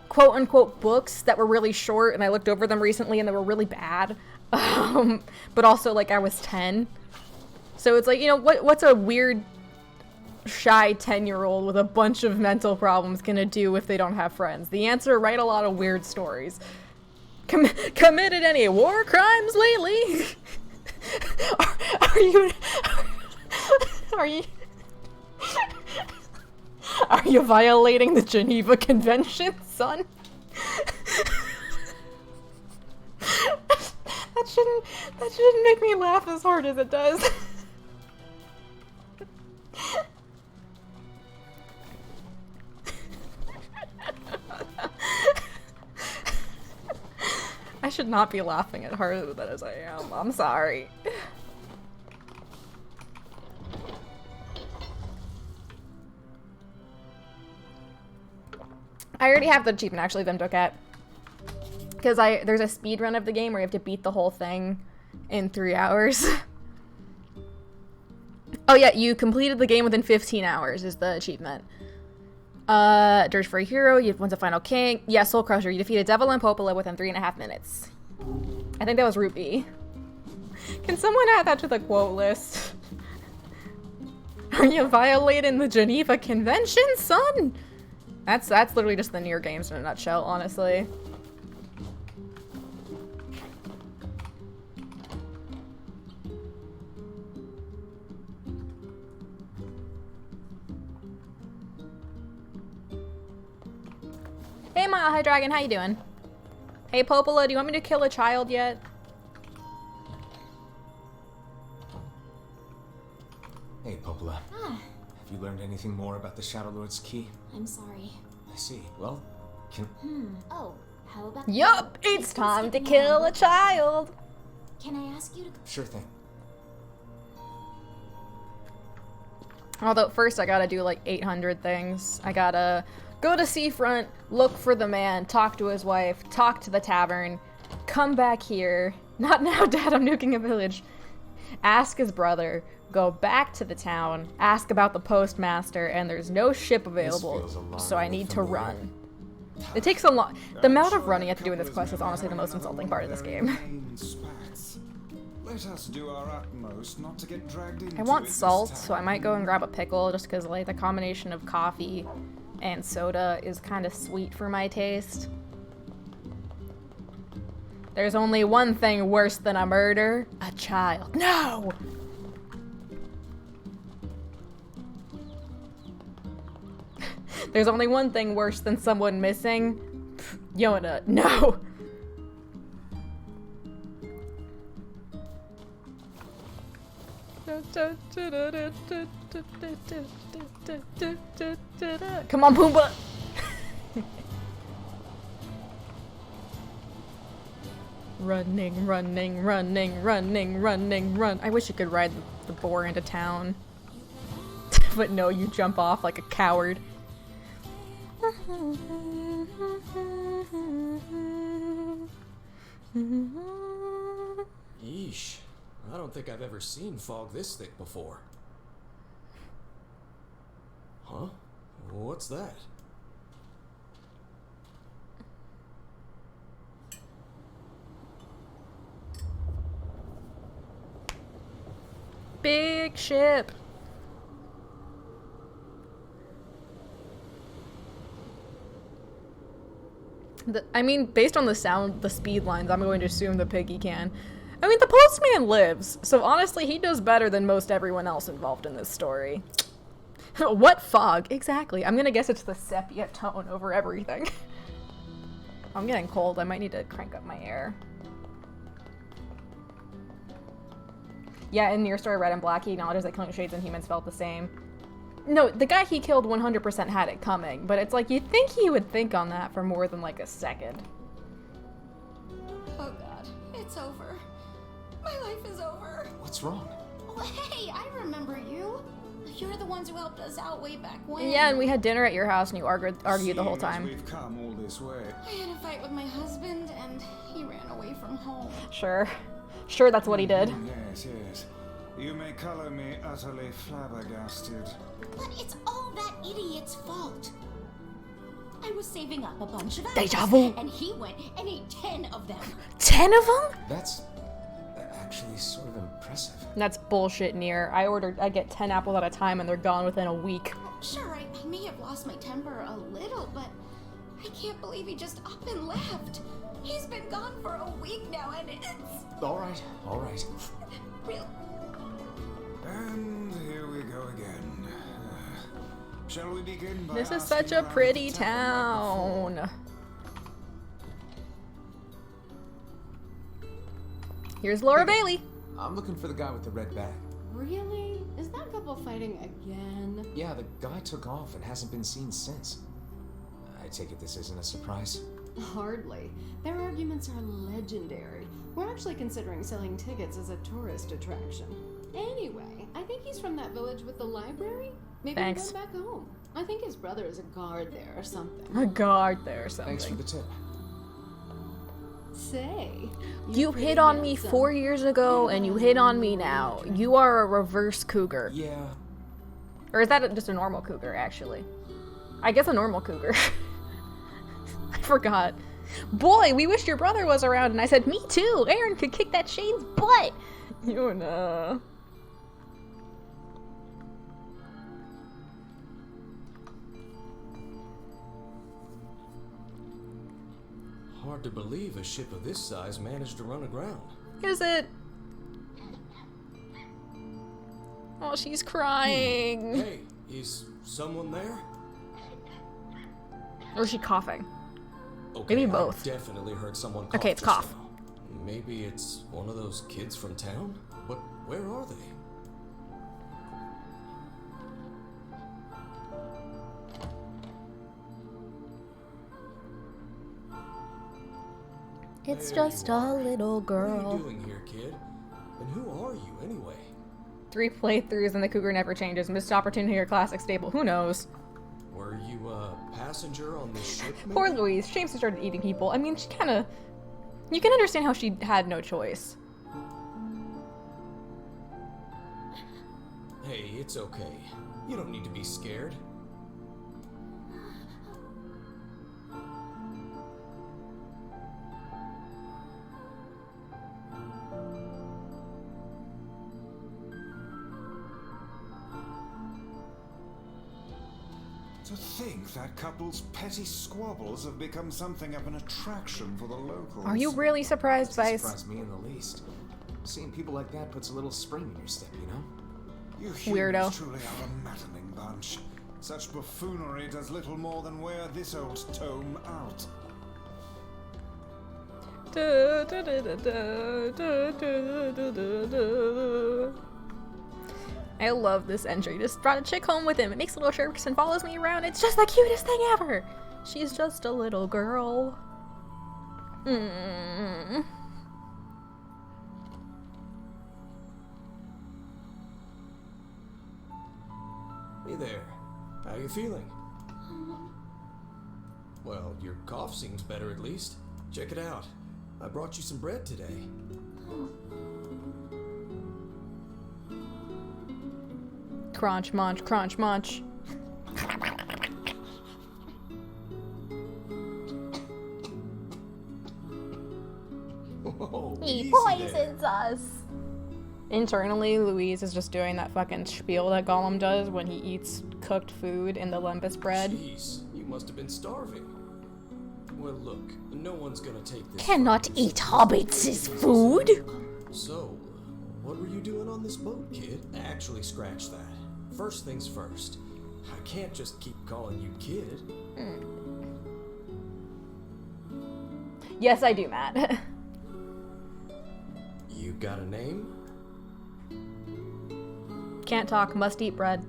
quote-unquote books that were really short, and I looked over them recently and they were really bad. But also, like, I was 10. So it's like, you know, what's a weird, shy 10-year-old with a bunch of mental problems gonna do if they don't have friends? The answer, write a lot of weird stories. Committed any war crimes lately? Are you violating the Geneva Convention, son? That shouldn't make me laugh as hard as it does. I should not be laughing as hard at that as I am. I'm sorry. I already have the achievement actually, Vimtocat. Because there's a speed run of the game where you have to beat the whole thing in 3 hours. Oh yeah, you completed the game within 15 hours is the achievement. Dirge for a hero, you won the final king. Yeah, Soul Crusher, you defeated Devil and Popola within 3.5 minutes. I think that was Root B. Can someone add that to the quote list? Are you violating the Geneva Convention, son? That's literally just the Nier games in a nutshell, honestly. Hey, Mile High Dragon, how you doing? Hey, Popola, do you want me to kill a child yet? Hey, Popola. Ah, Have you learned anything more about the Shadow Lord's key? I'm sorry. I see. Well, can... Oh, how about... Yup, it's time to kill a child. Can I ask you to... Sure thing. Although first I gotta do like 800 things. I gotta go to Seafront, look for the man, talk to his wife, talk to the tavern, come back here. Not now, Dad, I'm nuking a village. Ask his brother, go back to the town, ask about the postmaster, and there's no ship available, so I need to run. It takes a lot. The amount of running you have to do in this quest is honestly the most insulting part of this game. Let us do our utmost not to get dragged into I want it this salt, time. so I might go and grab a pickle just because like the combination of coffee and soda is kind of sweet for my taste. There's only one thing worse than a murder. A child. No! There's only one thing worse than someone missing. Yona, no! Come on, Pumbaa! Running, running, running, running, running, run. I wish you could ride the boar into town. But no, you jump off like a coward. Yeesh. I don't think I've ever seen fog this thick before. Huh? What's that? Big ship. I mean, based on the sound, the speed lines, I'm going to assume the piggy can. I mean, the postman lives, so honestly, he does better than most everyone else involved in this story. What fog? Exactly. I'm gonna guess it's the sepia tone over everything. I'm getting cold. I might need to crank up my air. Yeah, in Nier Story Red and Black, he acknowledges that killing shades and humans felt the same. No, the guy he killed 100% had it coming, but it's like, you'd think he would think on that for more than like a second. Oh god, it's over. My life is over. What's wrong? Oh, hey, I remember you. You're the ones who helped us out way back when. Yeah, and we had dinner at your house and you argued the whole Seeing as time. we've come all this way. I had a fight with my husband and he ran away from home. Sure. Sure, that's what he did. Yes, yes. You may color me utterly flabbergasted. But it's all that idiot's fault. I was saving up a bunch of Deja apples, vu. and he went and ate 10 of them. 10 of them? That's actually sort of impressive. That's bullshit, Nier. I get 10 apples at a time and they're gone within a week. Sure, I may have lost my temper a little, but I can't believe he just up and left. He's been gone for a week now, and it's... All right, all right. Real... And here we go again. Shall we begin by This is asking such a around pretty the tavern like town. Here's Laura Bailey. I'm looking for the guy with the red bag. Really? Is that couple fighting again? Yeah, the guy took off and hasn't been seen since. I take it this isn't a surprise. Hardly. Their arguments are legendary. We're actually considering selling tickets as a tourist attraction. Anyway, I think he's from that village with the library. Maybe Thanks. we'll go back home. I think his brother is a guard there or something. A guard there or something. Thanks for the tip. Say, You hit on me 4 years ago and you hit on me now. You are a reverse cougar. Yeah. Or is that just a normal cougar, actually? I guess a normal cougar. I forgot. Boy, we wished your brother was around, and I said, me too. Aaron could kick that Shane's butt. You know. Hard to believe a ship of this size managed to run aground. Is it? Oh, she's crying. Hey, is someone there? Or is she coughing? Okay, Maybe both. I definitely heard someone cough. Okay, it's just cough. now. Maybe it's one of those kids from town? But where are they? It's There just you a are. little What are girl. you doing here, kid? And who are you, anyway? 3 playthroughs and the cougar never changes. Missed opportunity or classic stable. Who knows? Were you a passenger on this ship, maybe? Poor Louise. Shame she started eating people. I mean, she kind of... You can understand how she had no choice. Hey, it's okay. You don't need to be scared. To think that couple's petty squabbles have become something of an attraction for the locals. Are you really surprised, Doesn't Vice? surprise me in the least. Seeing people like that puts a little spring in your step, you know? You Weirdo. humans truly are a maddening bunch. Such buffoonery does little more than wear this old tome out. I love this entry. Just brought a chick home with him. It makes little shirts and follows me around. It's just the cutest thing ever. She's just a little girl. Hey there. How you feeling? Well, your cough seems better at least. Check it out. I brought you some bread today. Crunch, munch, crunch, munch. Whoa, He easy poisons us. Internally, Louise is just doing that fucking spiel that Gollum does when he eats cooked food in the lembas bread. Jeez, you must have been starving. Well, look, no one's gonna take this. Cannot eat hobbits' food. So, what were you doing on this boat, kid? Actually, scratch that. First things first. I can't just keep calling you kid. Yes, I do, Matt. You got a name? Can't talk, must eat bread.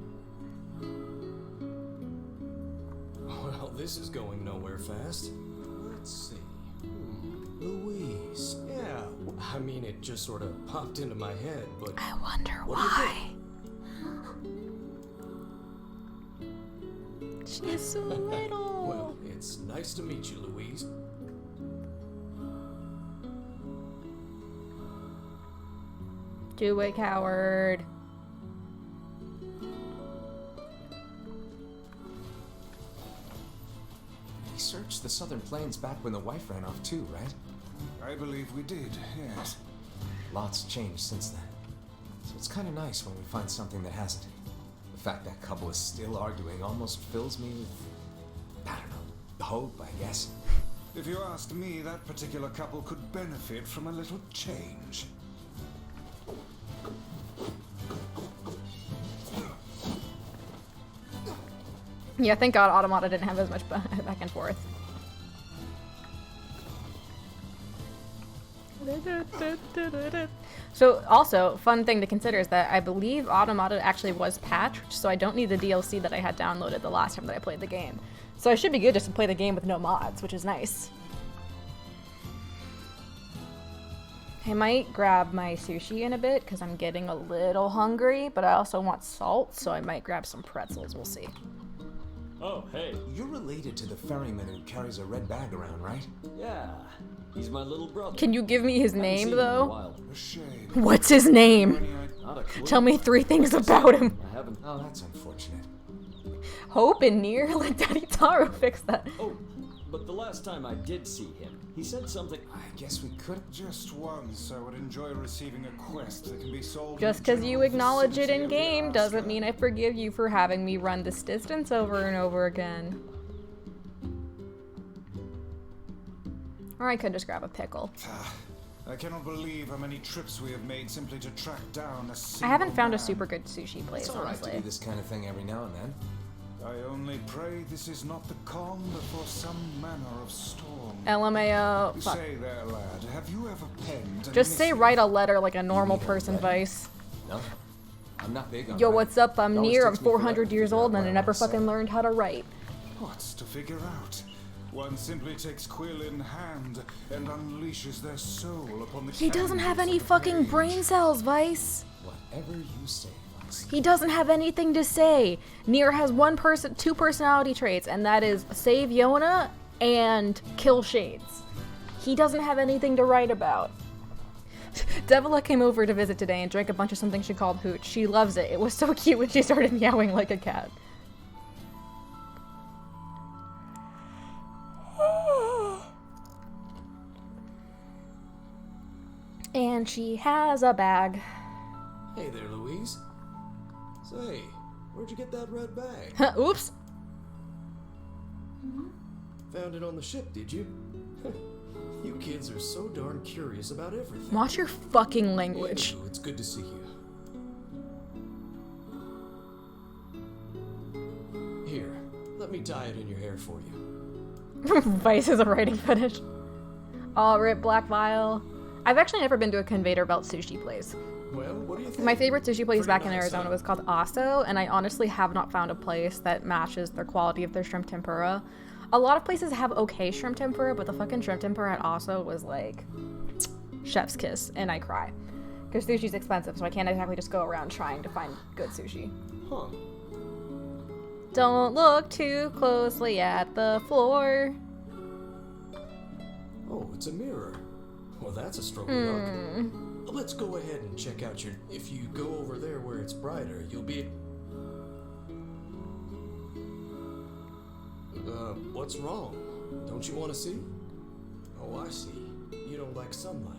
Well, this is going nowhere fast. Let's see. Louise. Yeah. I mean, it just sort of popped into my head, but I wonder what do you why. She's so little. Well, it's nice to meet you, Louise. Do it, coward. We searched the southern plains back when the wife ran off too, right? I believe we did, yes. Lots changed since then. So it's kind of nice when we find something that hasn't. The fact that couple is still arguing almost fills me with, I don't know, hope, I guess. If you ask me, that particular couple could benefit from a little change. Yeah, thank God Automata didn't have as much back and forth. So also, fun thing to consider is that I believe Automata actually was patched, so I don't need the DLC that I had downloaded the last time that I played the game. So I should be good just to play the game with no mods, which is nice. I might grab my sushi in a bit because I'm getting a little hungry, but I also want salt, so I might grab some pretzels. We'll see. Oh, hey. You're related to the ferryman who carries a red bag around, right? Yeah, he's my little brother. Can you give me his name, though? A shame. What's his name? Not a clue. Tell me 3 things about him. I haven't. Oh, that's unfortunate. Hope and Nier? Let Daddy Taro fix that. Oh, but the last time I did see him, he said something. I guess we could. Just once, I would enjoy receiving a quest that can be solved. Just because you acknowledge it in game doesn't mean I forgive you for having me run this distance over and over again. Or I could just grab a pickle. I cannot believe how many trips we have made simply to track down a I single haven't found a man. super good sushi place, It's alright honestly. to do this kind of thing every now and then. I only pray this is not the calm before some manner of storm. LMAO. You Fuck. say there, lad, have you ever penned a Just say missive? write a letter like a normal person, Vice. No, I'm not big on Yo, writing. what's up? I'm It always Nier. I'm takes me forever 400 to years figure out old and what I I never wanna say. fucking learned how to write. What's to figure out? One simply takes quill in hand and unleashes their soul upon the He doesn't have canvas any of the fucking page. brain cells, Vice. Whatever you say, Vice. He doesn't have anything to say. Nier has two personality traits, and that is save Yona and kill Shades. He doesn't have anything to write about. Devila came over to visit today and drank a bunch of something she called hooch. She loves it. It was so cute when she started meowing like a cat. And she has a bag. Hey there, Louise. Say, where'd you get that red bag? Oops. Found it on the ship, did you? You kids are so darn curious about everything. Watch your fucking language. Anywho, it's good to see you. Here, let me tie it in your hair for you. Vice is a writing fetish. Oh, rip Black Vial. I've actually never been to a conveyor belt sushi place. Well, what do you think? My favorite sushi place back in Arizona was called Aso, and I honestly have not found a place that matches the quality of their shrimp tempura. A lot of places have okay shrimp tempura, but the fucking shrimp tempura at Aso was like chef's kiss, and I cry. Because sushi's expensive, so I can't exactly just go around trying to find good sushi. Huh. Don't look too closely at the floor. Oh, it's a mirror. Well, that's a stroke of luck. Let's go ahead and check out your... If you go over there where it's brighter, you'll be... what's wrong? Don't you want to see? Oh, I see. You don't like sunlight.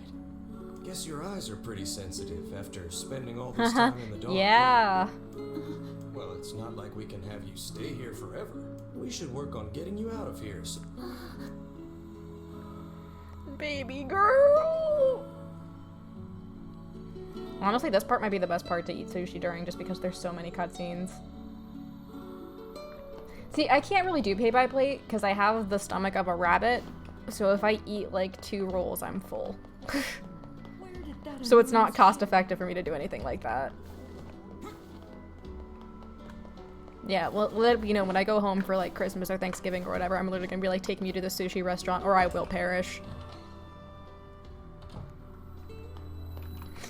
Guess your eyes are pretty sensitive after spending all this time in the dark. Yeah. Well, it's not like we can have you stay here forever. We should work on getting you out of here. So... Baby girl! Honestly, this part might be the best part to eat sushi during, just because there's so many cutscenes. See, I can't really do pay by plate because I have the stomach of a rabbit, so if I eat like 2 rolls, I'm full. So it's not cost effective for me to do anything like that. Yeah, well, you know, when I go home for like Christmas or Thanksgiving or whatever, I'm literally gonna be like, take me to the sushi restaurant or I will perish.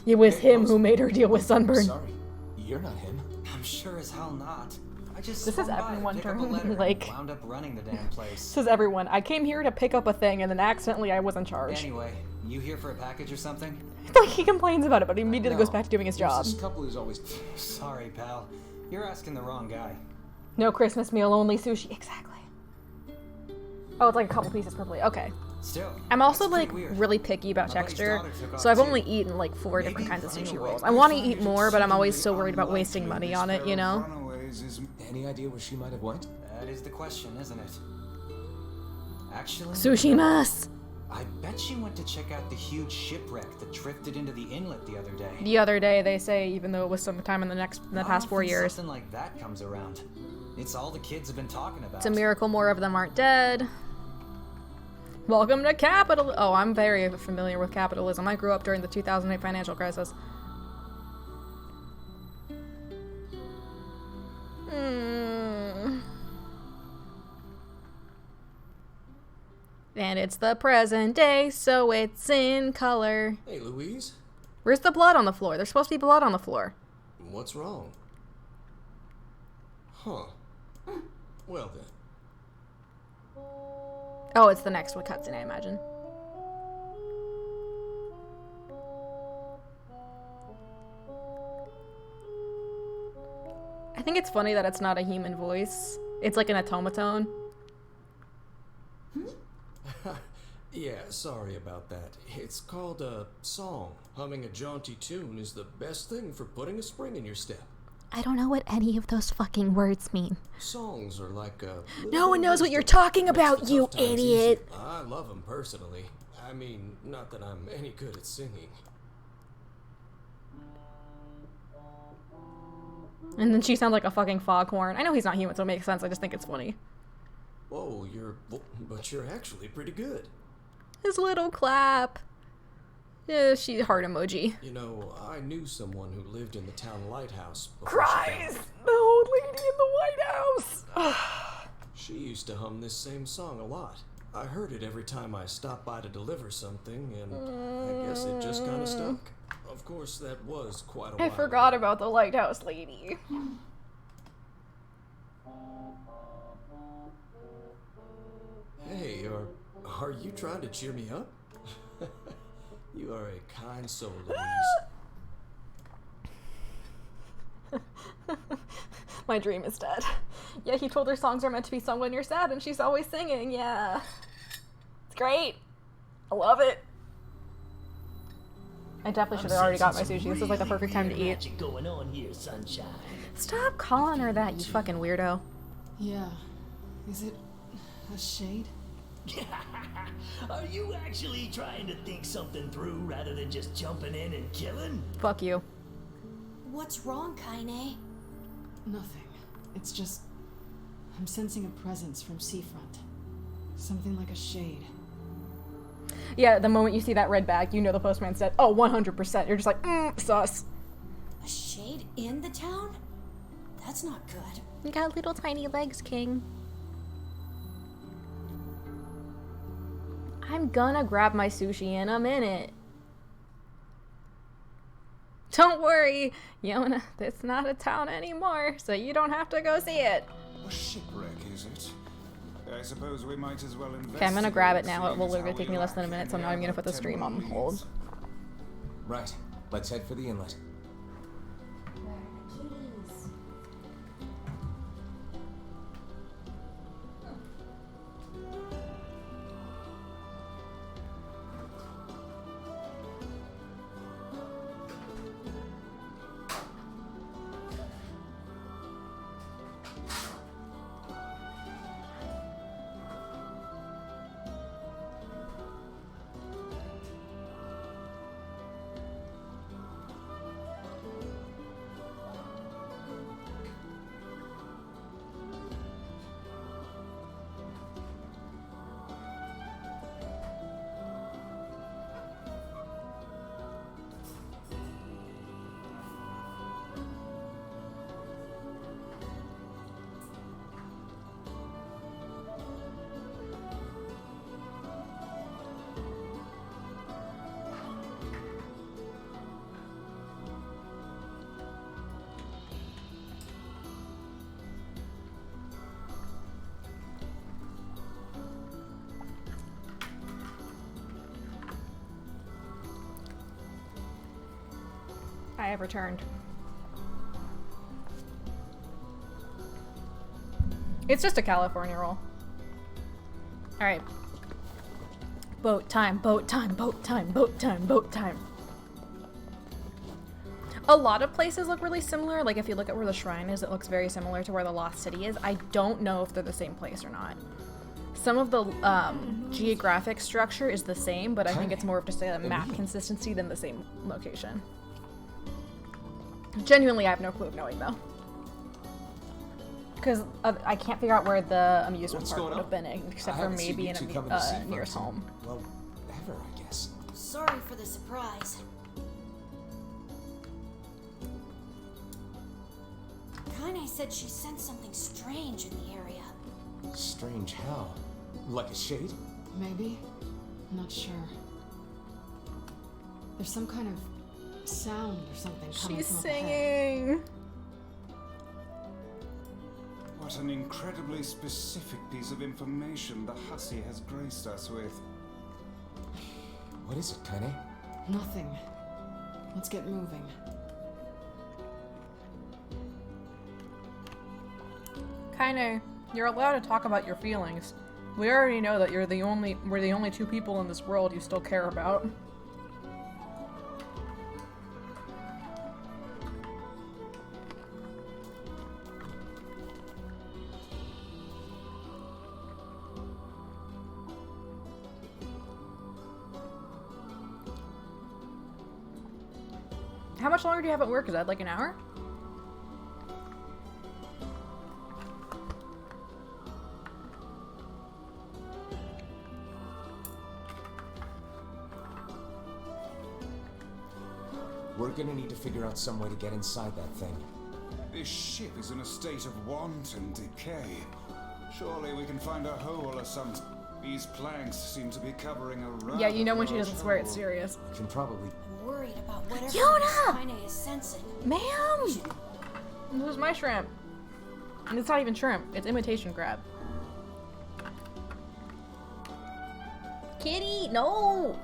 It was him who made her deal with sunburn. Sorry, you're not him. I'm sure as hell not. I just This is everyone turning like wound up running the damn place. This is everyone. I came here to pick up a thing and then accidentally I was in charge. Anyway, you here for a package or something? Like he complains about it, but he immediately goes back to doing his job. This couple is always... Sorry, pal. You're asking the wrong guy. No Christmas meal, only sushi. Exactly. Oh, it's like a couple pieces per plate. Okay. Still, I'm also like really picky about texture, so I've only eaten like 4 different kinds of sushi rolls. I want to eat more, but I'm always so worried about wasting money on it, you know? Any idea where she might have went? That is the question, isn't it? Actually, Sushi-mas! I bet she went to check out the huge shipwreck that drifted into the inlet the other day. The other day, they say, even though it was sometime in the past 4 years. Something like that comes around. It's all the kids have been talking about. It's a miracle more of them aren't dead. Welcome to capital. Oh, I'm very familiar with capitalism. I grew up during the 2008 financial crisis. And it's the present day, so it's in color. Hey, Louise. Where's the blood on the floor? There's supposed to be blood on the floor. What's wrong? Huh. Well then. Oh, it's the next one cutscene, I imagine. I think it's funny that it's not a human voice. It's like an automaton. Yeah, sorry about that. It's called a song. Humming a jaunty tune is the best thing for putting a spring in your step. I don't know what any of those fucking words mean. Songs are like a... No one knows what you're talking about, you idiot! Easy. I love them personally. I mean, not that I'm any good at singing. And then she sounds like a fucking foghorn. I know he's not human, so it makes sense. I just think it's funny. Whoa, but you're actually pretty good. His little clap. Yeah, she heart emoji. You know, I knew someone who lived in the town lighthouse. Cries! The old lady in the White House! She used to hum this same song a lot. I heard it every time I stopped by to deliver something, and I guess it just kind of stuck. Of course, that was quite a while. I forgot about the lighthouse lady. Hey, are you trying to cheer me up? You are a kind soul, Louise. My dream is dead. Yeah, he told her songs are meant to be sung when you're sad, and she's always singing, yeah. It's great. I love it. I definitely should have already got my sushi. This is like the perfect time to eat. Going on here, sunshine. Stop calling her that, you fucking weirdo. Yeah. Is it A shade? Are you actually trying to think something through rather than just jumping in and killing? Fuck you. What's wrong, Kaine? Nothing. It's just... I'm sensing a presence from seafront. Something like a shade. Yeah, the moment you see that red bag, you know the postman said, oh, 100%. You're just like, sus. A shade in the town? That's not good. You got little tiny legs, King. I'm gonna grab my sushi in a minute. Don't worry, Yona, it's not a town anymore, so you don't have to go see it. A shipwreck, is it? I suppose we might as well investigate. Okay, I'm gonna grab it now. It will literally take me less than a minute, so I'm not even gonna put the stream on hold. Right, let's head for the inlet. I have returned. It's just a California roll. Alright. Boat time, boat time, boat time, boat time, boat time. A lot of places look really similar. Like if you look at where the shrine is, it looks very similar to where the Lost City is. I don't know if they're the same place or not. Some of the geographic structure is the same, but I think it's more of just a map consistency than the same location. Genuinely, I have no clue of knowing though. Because I can't figure out where the amusement park would have been, except for maybe in Nier's home. Well, ever, I guess. Sorry for the surprise. Kaine said she sensed something strange in the area. Strange how? Like a shade? Maybe? I'm not sure. There's some kind of sound or something coming She's from singing. What an incredibly specific piece of information the hussy has graced us with. What is it, Kaine? Nothing. Let's get moving. Kaine, you're allowed to talk about your feelings. We already know that we're the only two people in this world you still care about. How much longer do you have at work? Is that like an hour? We're gonna need to figure out some way to get inside that thing. This ship is in a state of wanton decay. Surely we can find a hole or something. These planks seem to be covering a rather Yeah, you know when she large doesn't swear it's hole. serious. We can probably... I'm worried about whatever Yona! Kaine is sensing. Ma'am! This is my shrimp. And it's not even shrimp, it's imitation crab. Kitty, no!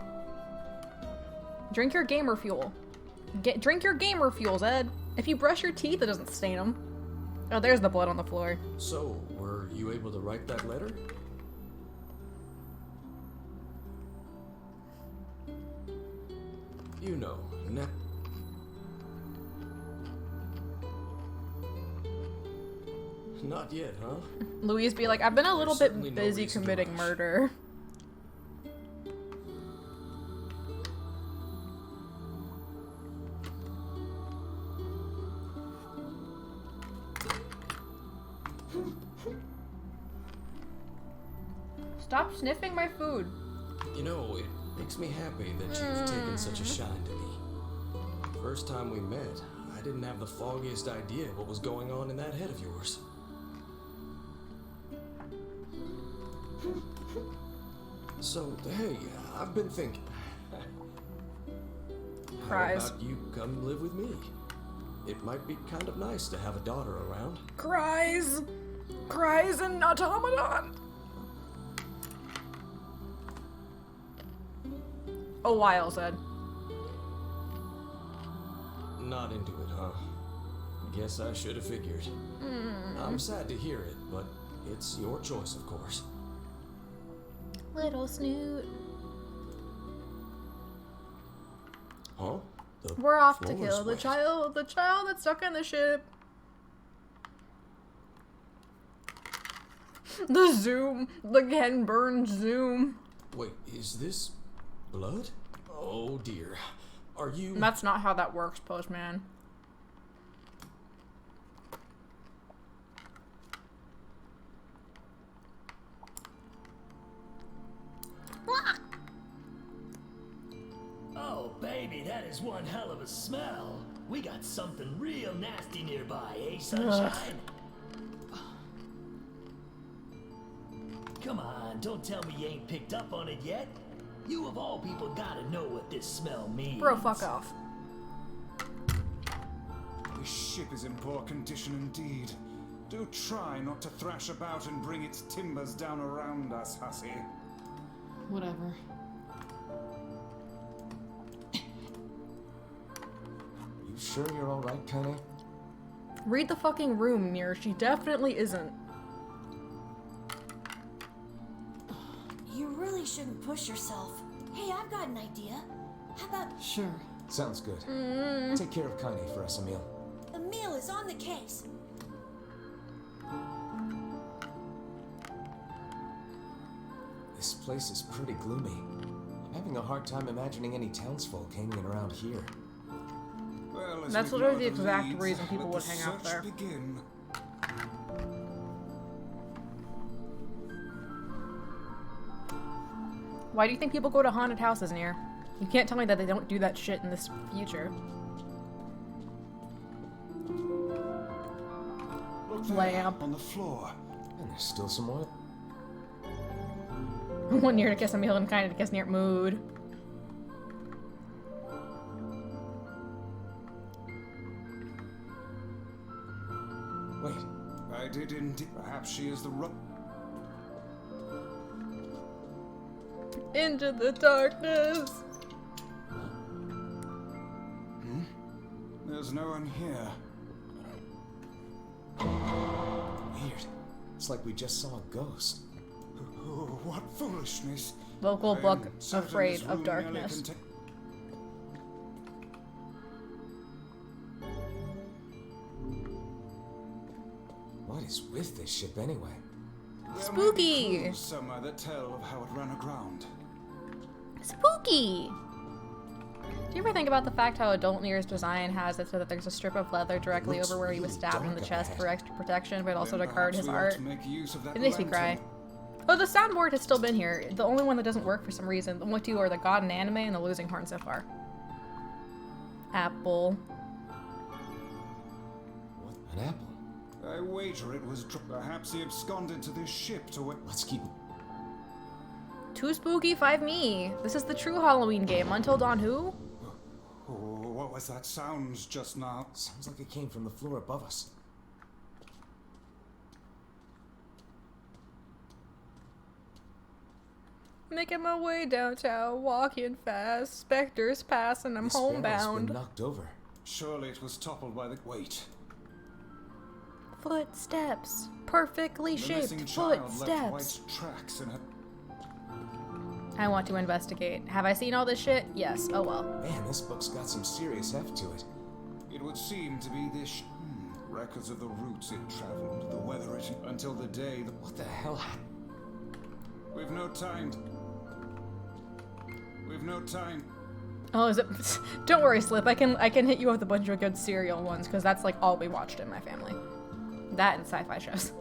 Drink your gamer fuel. Drink your gamer fuel, Zed. If you brush your teeth, it doesn't stain them. Oh, there's the blood on the floor. So, were you able to write that letter? You know, Not yet, huh? Louise be like, I've been a little bit certainly no busy reason to committing rush. murder. Stop sniffing my food. You know, it makes me happy that you've taken such a shine to me. First time we met, I didn't have the foggiest idea what was going on in that head of yours. So, hey, I've been thinking. Cries. How about you come live with me? It might be kind of nice to have a daughter around. Cries. Cries and automaton. A while said. Not into it, huh? Guess I should have figured. I'm sad to hear it, but it's your choice, of course. Little snoot. Huh? We're off to floor is kill the wet. child that's stuck in the ship. The zoom. The Ken Burns zoom. Wait, is this blood? Oh dear. Are you... That's not how that works, Postman. Oh, baby, that is one hell of a smell. We got something real nasty nearby, eh, sunshine? Come on, don't tell me you ain't picked up on it yet. You of all people gotta know what this smell means. Bro, fuck off. This ship is in poor condition indeed. Do try not to thrash about and bring its timbers down around us, hussy. Whatever. You sure you're alright, Kane? Read the fucking room, Nier. She definitely isn't. You really shouldn't push yourself. Hey, I've got an idea. How about Sure. Sounds good. Take care of Kane for us, Emil. Emil is on the case? This place is pretty gloomy. I'm having a hard time imagining any townsfolk hanging around here. Well, as That's we've literally the known exact leads, reason people let would the hang out search there. Begin. Why do you think people go to haunted houses, Nier? You can't tell me that they don't do that shit in this future. Look there, Lamp. on the floor. And there's still some more. One Nier to kiss Emil and kind of to kiss Nier mood. Wait, I did indeed. Perhaps she is the Into the darkness. There's no one here. Weird. It's like we just saw a ghost. Oh, what foolishness. Local I am book certain afraid this of room merely darkness. What is with this ship anyway? There may be Spooky. clues somewhere that tell of how it ran aground. Spooky! Do you ever think about the fact how adult Nier's design has it so that there's a strip of leather directly looks over where he was really stabbed in dark the up chest ahead. for extra protection, but also Then to guard perhaps his we ought art? to make use of that It makes me cry. lantern. Oh, the soundboard has still been here. The only one that doesn't work for some reason. The only two are the God and Anime and the Losing Horn so far. Apple. An apple. I wager it was perhaps he absconded to this ship to wait. Let's keep... 2 spooky, 5 me. This is the true Halloween game. Until Dawn who? Oh, what was that sound just now? Sounds like it came from the floor above us. Making my way downtown, walking fast. Specters pass and I'm This barrel's homebound. been knocked over. Surely it was toppled by the... Wait. Footsteps. Perfectly The missing shaped child left footsteps. white tracks in her... I want to investigate. Have I seen all this shit? Yes. Oh well. Man, this book's got some serious heft to it. It would seem to be this... Records of the routes it traveled, the weather it... until the day... What the hell? We've no time. We've no time. Oh, is it? Don't worry, Slip. I can hit you with a bunch of good serial ones, because that's like all we watched in my family. That and sci-fi shows.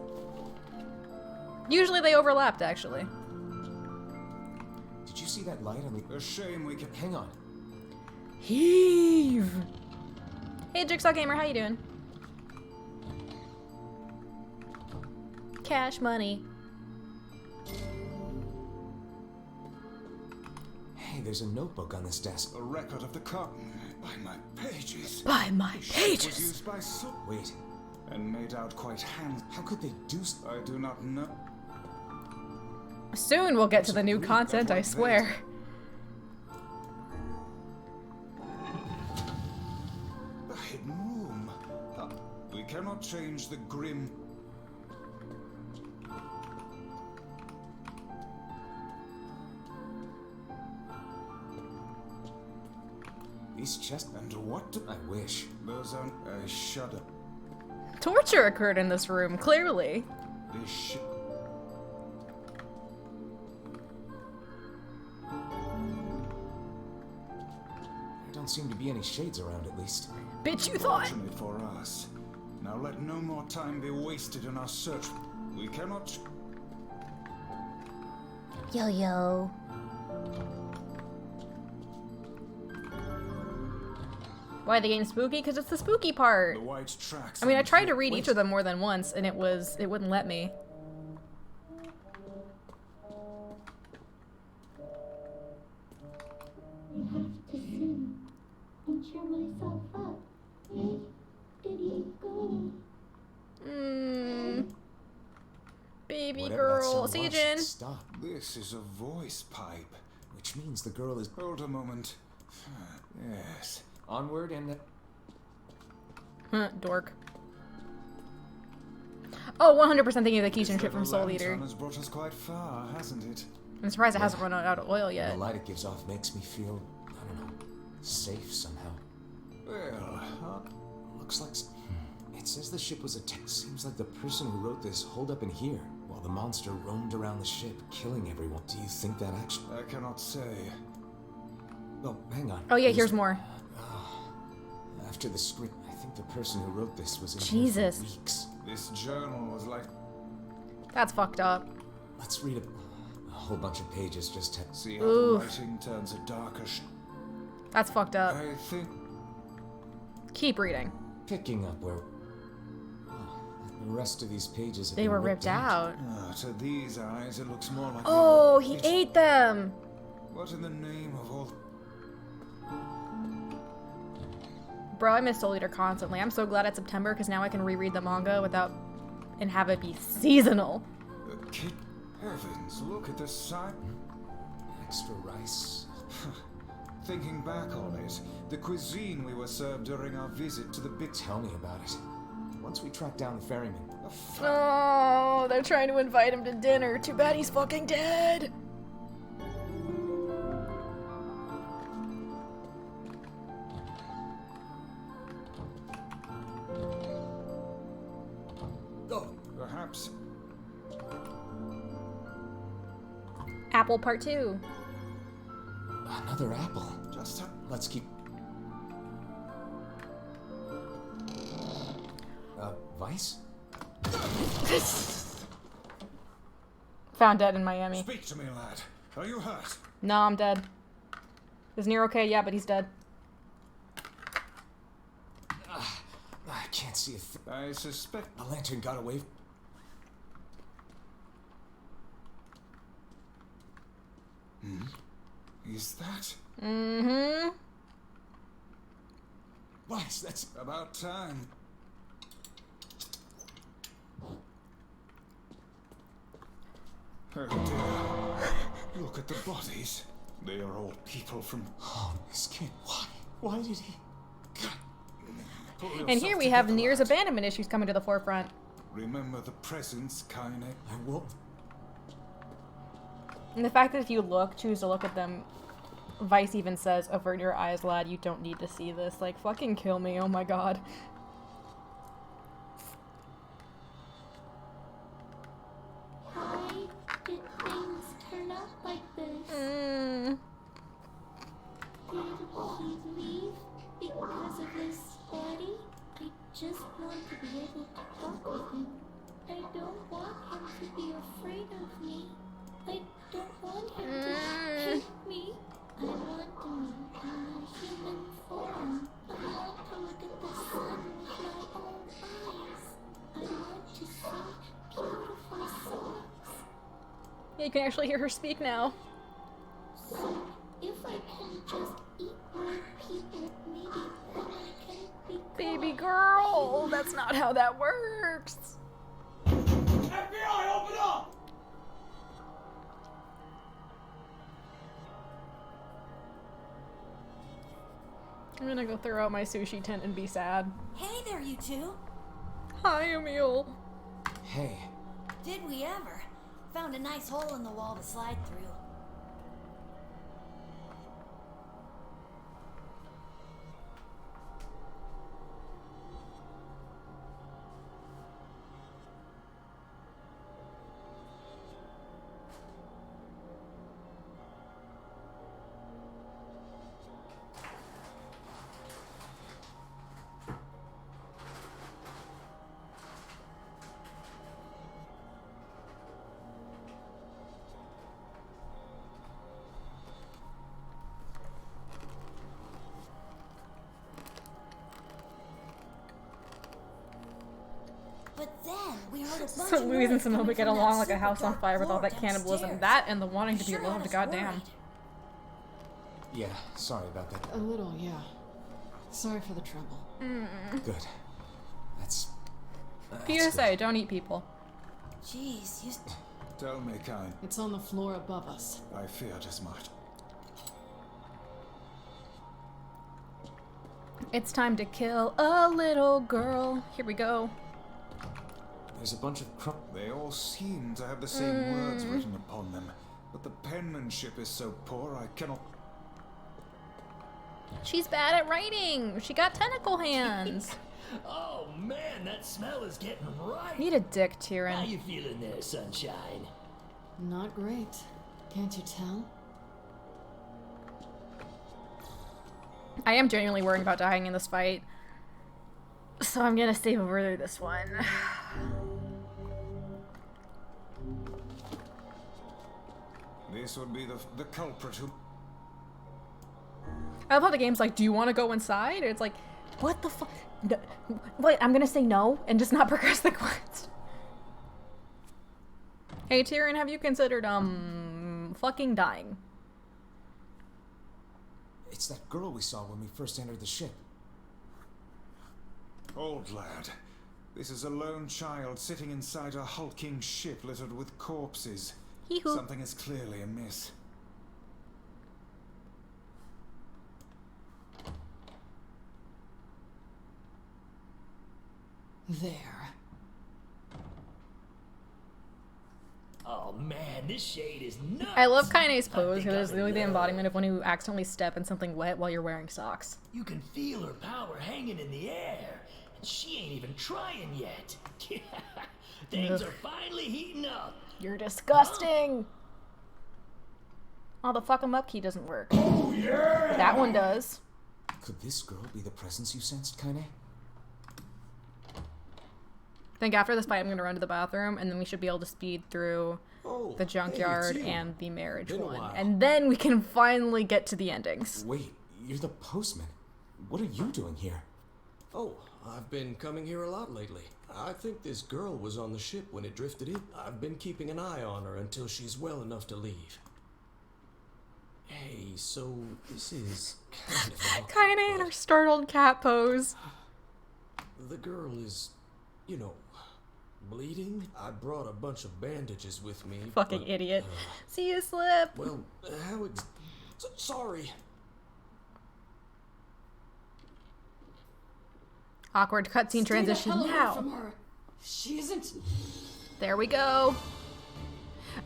Usually they overlapped, actually. Did you see that light on the... A shame we can... Hang on. Heave! Hey, Jigsaw Gamer, how you doing? Cash money. Hey, there's a notebook on this desk. A record of the car. By my pages. By my pages. Was used by Wait. And made out quite hand. How could they do I do not know. Soon we'll get to the new content, I swear. A hidden room. We cannot change the grim... These chests... And what? I wish. Those are... I shudder. Torture occurred in this room, clearly. This There don't seem to be any shades around, at least. Bitch, you thought! Fortunate for us. Now let no more time be wasted in our search. We cannot... Yo-yo. Why are they getting spooky? Because it's the spooky part. The white tracks. I mean, I tried to read each of them more than once, and it wouldn't let me. You have to sing and cheer myself up. Hey, did you go? Baby Whatever girl. that See you, sound Jin. was, stop. This is a voice pipe. Which means the girl is... Hold a moment. Yes. Onward and... Dork. Oh, 100% thinking of the Keishan ship from Soul Eater. Has brought us quite far, hasn't it? I'm surprised it hasn't run out of oil yet. The light it gives off makes me feel, I don't know, safe somehow. Well, looks like... It says the ship was attacked. Seems like the person who wrote this holed up in here, while the monster roamed around the ship, killing everyone. Do you think that actually... I cannot say. Well, hang on. Oh yeah, here's more. After the script, I think the person who wrote this was in Jesus. here for weeks. This journal was like... That's fucked up. Let's read a whole bunch of pages just to... See how the writing turns a darker That's fucked up. I think... Keep reading. Picking up where... The rest of these pages have They been were ripped out. To these eyes, it looks more like... Oh, he ate them! What in the name of all... Bro, I miss Soul Eater constantly. I'm so glad it's September, because now I can reread the manga without... and have it be seasonal. Kid heavens, look at the sight. Extra rice. Thinking back on it, the cuisine we were served during our visit to the big... Tell me about it. Once we track down the ferryman. Oh, they're trying to invite him to dinner. Too bad he's fucking dead. Oh, perhaps. Apple Part 2. Another apple. Just let's keep... Vice? Found dead in Miami. Speak to me, lad. Are you hurt? No, I'm dead. Is Nier okay? Yeah, but he's dead. I can't see a thing. I suspect... The lantern got away. Is that... Mm-hmm. Vice, that's... About time. Oh dear. Look at the bodies. They are all people from... Oh, this kid. Why? Why did he... And here we have Nier's abandonment issues coming to the forefront. Remember the presents, Kaine. I won't. And the fact that if you choose to look at them, Vice even says, "Avert your eyes, lad, you don't need to see this." Like, fucking kill me, oh my god. want to be able to talk with him. I don't want him to be afraid of me. I don't want him to hate me. I want to meet him in human form. I want to look at the sun with my own eyes. I want to sing beautiful songs. Yeah, you can actually hear her speak now. So, if I can just eat more people, maybe then I can be Baby girl, that's not how that works. FBI, open up! I'm gonna go throw out my sushi tent and be sad. Hey there, you two. Hi, Emil. Hey. Did we ever? Found a nice hole in the wall to slide through. But then we heard a bunch So of Louise and noise Simone coming get from along that like a house super on dark fire with all floor that cannibalism. downstairs. That and the wanting to be Sure had loved, us goddamn. worried. Yeah, sorry about that. A little, yeah. Sorry for the trouble. Good. That's PSA, don't eat people. Jeez, you... Tell me, kind. It's on the floor above us. I feared as much. It's time to kill a little girl. Here we go. There's a bunch of They all seem to have the same words written upon them, but the penmanship is so poor I cannot... She's bad at writing. She got tentacle hands. Oh man, that smell is getting right. Need a dick, How Tyrion. you feeling there, sunshine? Not great. Can't you tell? I am genuinely worried about dying in this fight. So I'm gonna save over this one. This would be the culprit who... I love how the game's like, do you want to go inside? It's like, what the fuck? No. Wait, I'm gonna say no and just not progress the quest. Hey Tyrion, have you considered, fucking dying? It's that girl we saw when we first entered the ship. Old lad, this is a lone child sitting inside a hulking ship littered with corpses. Hee-hoo. Something is clearly amiss. There. Oh man, this shade is nuts. I love Kaine's pose because it's literally the embodiment of one who accidentally step in something wet while you're wearing socks. You can feel her power hanging in the air, and she ain't even trying yet. Things Ugh. are finally heating up. You're disgusting! Oh, the fuck 'em up key doesn't work. Oh, yeah! That one does. Could this girl be the presence you sensed, Kaine? I think after this fight I'm gonna run to the bathroom and then we should be able to speed through the junkyard and the marriage Been a one. while. And then we can finally get to the endings. Wait, you're the postman. What are you doing here? Oh, I've been coming here a lot lately. I think this girl was on the ship when it drifted in. I've been keeping an eye on her until she's well enough to leave. Hey, so this is kind of Kaine in her startled cat pose. The girl is, you know, bleeding. I brought a bunch of bandages with me. Fucking but, idiot. See you slip. Well, sorry. Awkward cutscene transition Stay the hell away now. from her. She isn't. There we go.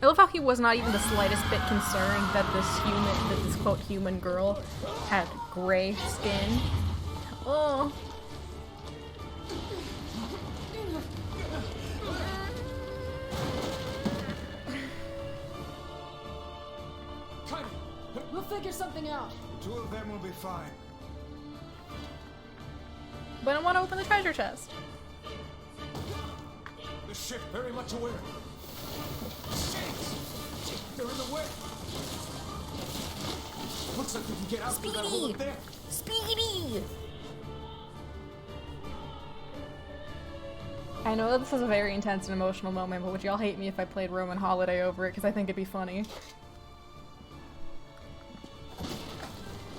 I love how he was not even the slightest bit concerned that this quote human girl had gray skin. Oh. We'll figure something out. The two of them will be fine. But I want to open the treasure chest. shit, very much aware. Shit! They're in the way. Looks like we can get out through that hole up there. Speedy! I know this is a very intense and emotional moment, but would y'all hate me if I played Roman Holiday over it? Because I think it'd be funny.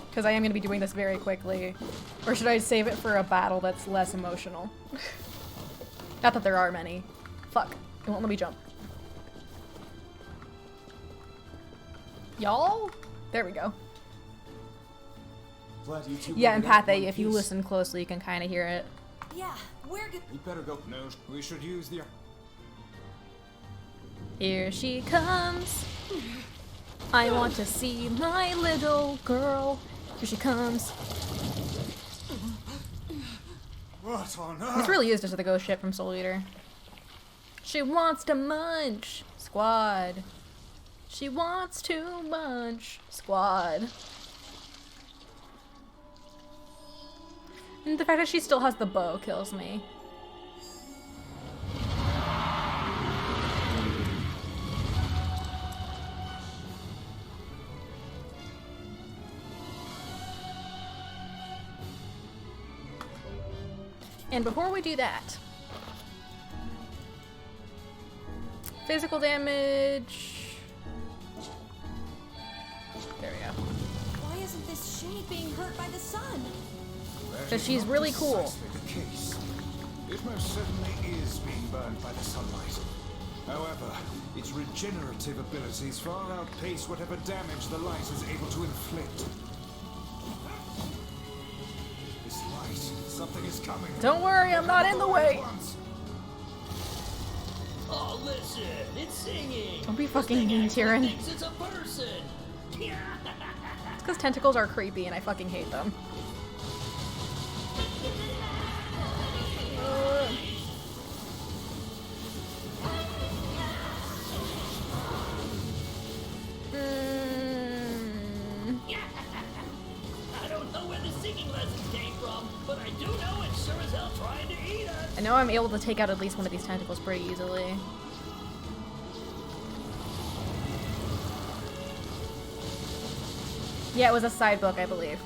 Because I am going to be doing this very quickly. Or should I save it for a battle that's less emotional? Not that there are many. Fuck. It won't let me jump. Y'all? There we go. Glad you two Yeah, and made it out Pathe, in one if you piece. listen closely, you can kind of hear it. Yeah, we're good. We better go. No, we should use the... Here she comes. I want to see my little girl. Here she comes. What on earth? This really is just the ghost ship from Soul Eater. She wants to munch. Squad. She wants to munch. Squad. And the fact that she still has the bow kills me. And before we do that, physical damage. There we go. Why isn't this shade being hurt by the sun? Because she's really cool. Precisely the case. It most certainly is being burned by the sunlight. However, its regenerative abilities far outpace whatever damage the light is able to inflict. This light, something is coming. Don't worry, I'm not in the way. Oh, listen, it's singing. Don't be fucking mean, Tyrion. Thinks it's a person. It's because tentacles are creepy and I fucking hate them. I don't know where the singing lessons came from, but I do know it's sure as hell trying to eat us. I know I'm able to take out at least one of these tentacles pretty easily. Yeah, it was a side book, I believe.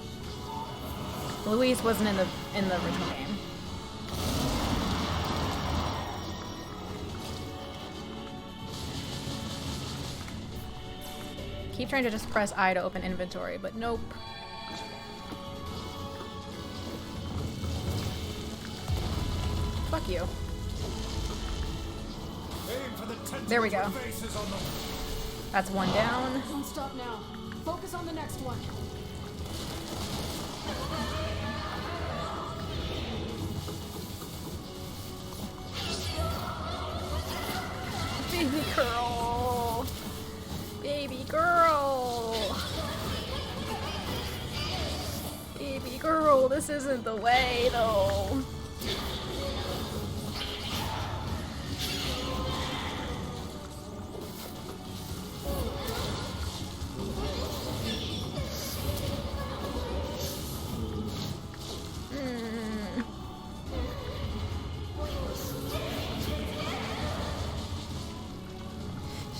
Louise wasn't in the original game. Keep trying to just press I to open inventory, but nope. Fuck you. There we go. That's one down. Don't stop now. Focus on the next one. Baby girl. Baby girl. Baby girl, this isn't the way though.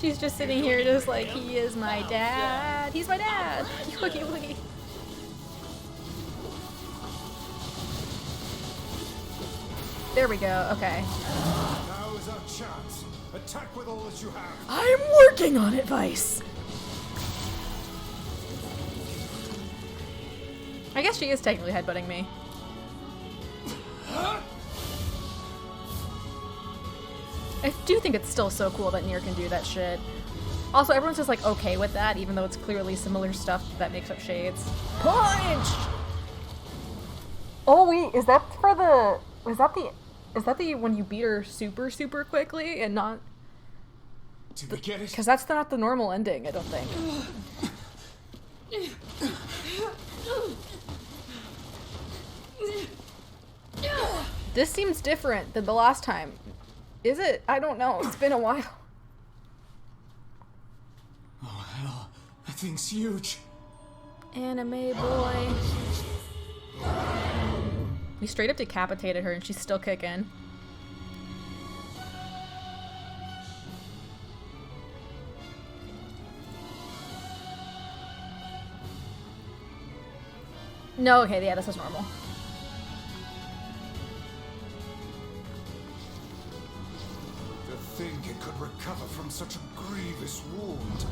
She's just sitting here just like, he is my dad. He's my dad. Woogie woogie. There we go. Okay. Now is our chance. Attack with all that you have. I'm working on it, Vice. I guess she is technically headbutting me. I do think it's still so cool that Nier can do that shit. Also, everyone's just like okay with that, even though it's clearly similar stuff that makes up shades. Punch! Oh wait, is that for the... Is that the when you beat her super quickly and not... Did we get it? Because that's not the normal ending, I don't think. This seems different than the last time. Is it? I don't know. It's been a while. Oh hell, that thing's huge. Anime boy. We straight up decapitated her and she's still kicking. No, okay, yeah, this is normal. To think it could recover from such a grievous wound.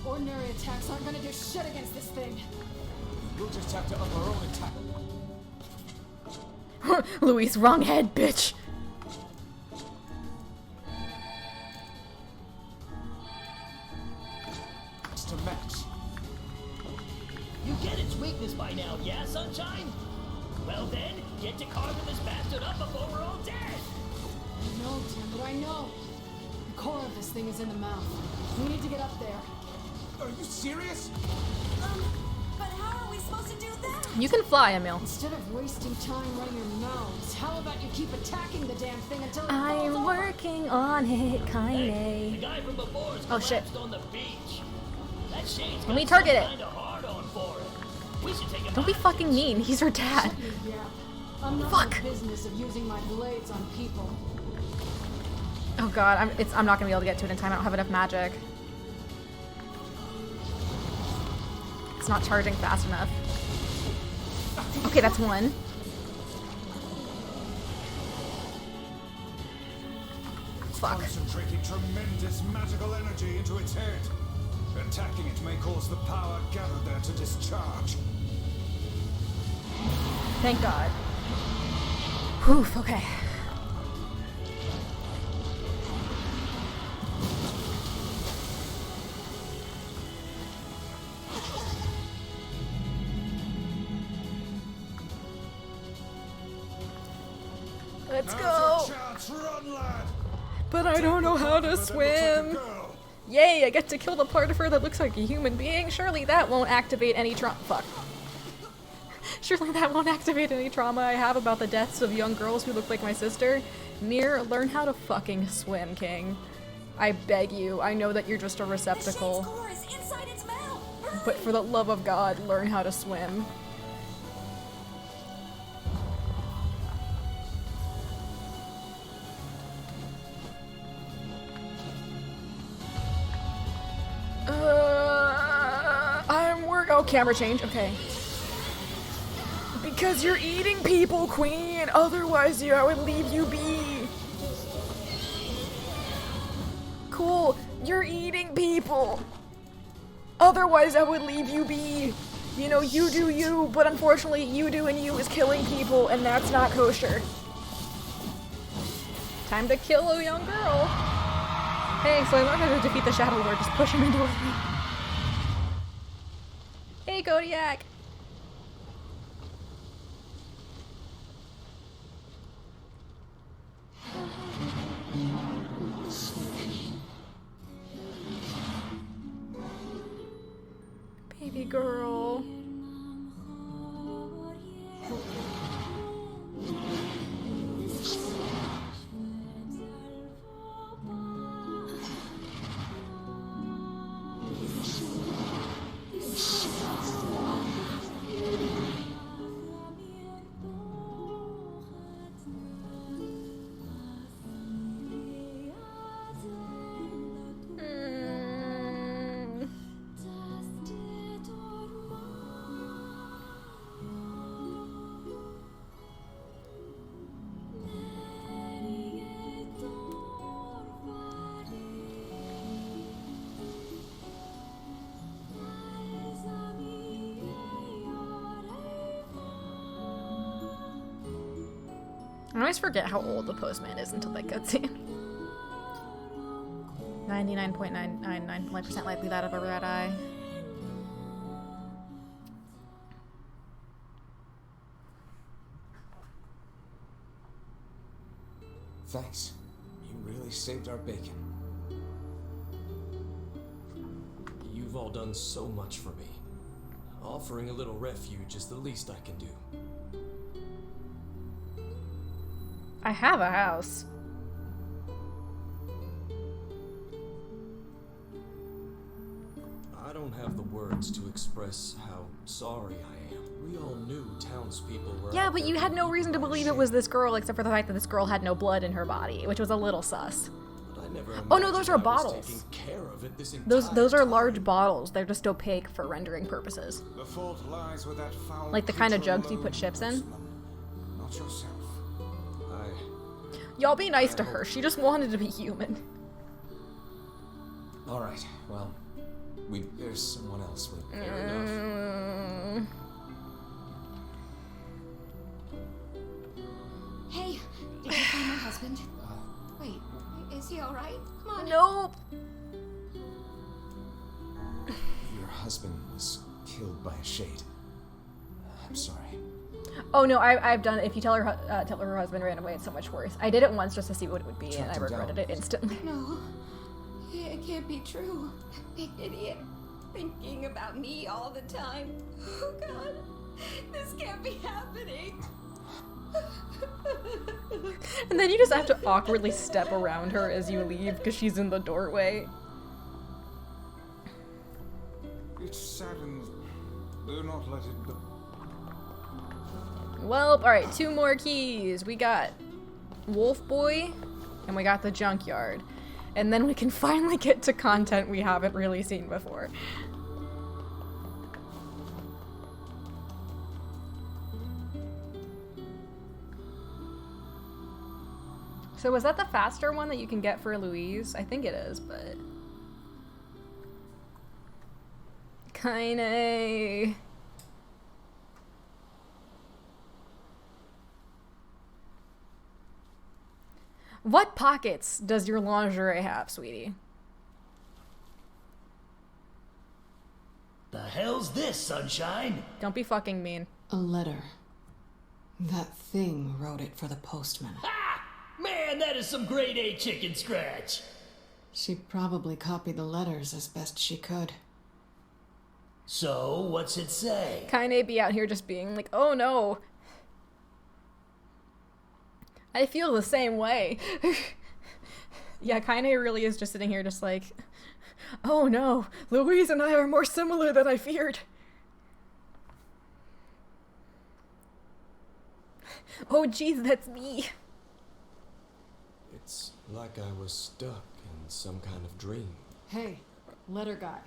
Ordinary attacks aren't gonna do shit against this thing. We'll just have to up our own attack. Luis, wrong head, bitch. It's to max. You get its weakness by now, yeah, Sunshine? Well then, get to carving this bastard up before we're all dead! I know, Tim, but I know. The core of this thing is in the mouth. We need to get up there. Are you serious? But how are we supposed to do that? You can fly, Emil. Instead of wasting time running your mouths, how about you keep attacking the damn thing until it falls I'm over? working on it, The kinda. guy from before is Oh, shit. collapsed on the beach. That shade's Let me got target some it. kinda hard on for it. We should take him Don't be out. fucking mean. He's her dad. Yeah. I'm not Fuck. in the business of using my blades on people. Oh god, I'm not gonna be able to get to it in time. I don't have enough magic. It's not charging fast enough. Okay, that's one. Fuck. Concentrating tremendous magical energy into its head. Attacking it may cause the power gathered there to discharge. Thank god. Whew, okay. Let's go! Chance, run, lad. But I don't know how to swim. Yay, I get to kill the part of her that looks like a human being. Surely that won't activate any trauma. Fuck. Surely that won't activate any trauma I have about the deaths of young girls who look like my sister. Nier, learn how to fucking swim, King. I beg you. I know that you're just a receptacle. Core is inside its mouth. Hurry. But for the love of God, learn how to swim. Oh, camera change. Okay. Because you're eating people, Queen. Otherwise, I would leave you be. Cool. You're eating people. Otherwise, I would leave you be. You know, you do you, but unfortunately, you doing you is killing people, and that's not kosher. Time to kill a young girl. Hey, so I learned how to defeat the Shadow Lord. Just push him into with me. Hey, Kodiak! Baby girl. I always forget how old the postman is until that cutscene. 99.999% likely that of a red eye. Thanks. You really saved our bacon. You've all done so much for me. Offering a little refuge is the least I can do. I have a house. I don't have the words to express how sorry I am. We all knew townspeople were. Yeah, but you had no reason to believe it was this girl except for the fact that this girl had no blood in her body, which was a little sus. But I never Oh no, those are imagined I was bottles. taking care of it this Those are large bottles. They're just opaque for rendering purposes. The fault lies with that foul Like the kind of creature jugs you put alone, chips in. postman, not yourself. Y'all be nice to her. She just wanted to be human. Alright, well, there's someone else. Fair enough. Hey, did you find my husband? Wait, is he alright? Come on. Nope. Your husband was killed by a shade. I'm sorry. Oh no, I've done it. If you tell her husband ran away, it's so much worse. I did it once just to see what it would be, and I regretted it instantly. No, it can't be true. Big idiot, thinking about me all the time. Oh God, this can't be happening. And then you just have to awkwardly step around her as you leave because she's in the doorway. It saddens. Do not let it go. Well, alright, 2 more keys. We got Wolf Boy, and we got the junkyard. And then we can finally get to content we haven't really seen before. So was that the faster one that you can get for Louise? I think it is, but... Kinda... What pockets does your lingerie have, sweetie? The hell's this, Sunshine? Don't be fucking mean. A letter. That thing wrote it for the postman. Man, that is some grade A chicken scratch. She probably copied the letters as best she could. So, what's it say? Kinda be out here just being like, oh no. I feel the same way. Yeah, Kinda really is just sitting here just like, oh no, Louise and I are more similar than I feared. Oh jeez, that's me. It's like I was stuck in some kind of dream. Hey, letter guy.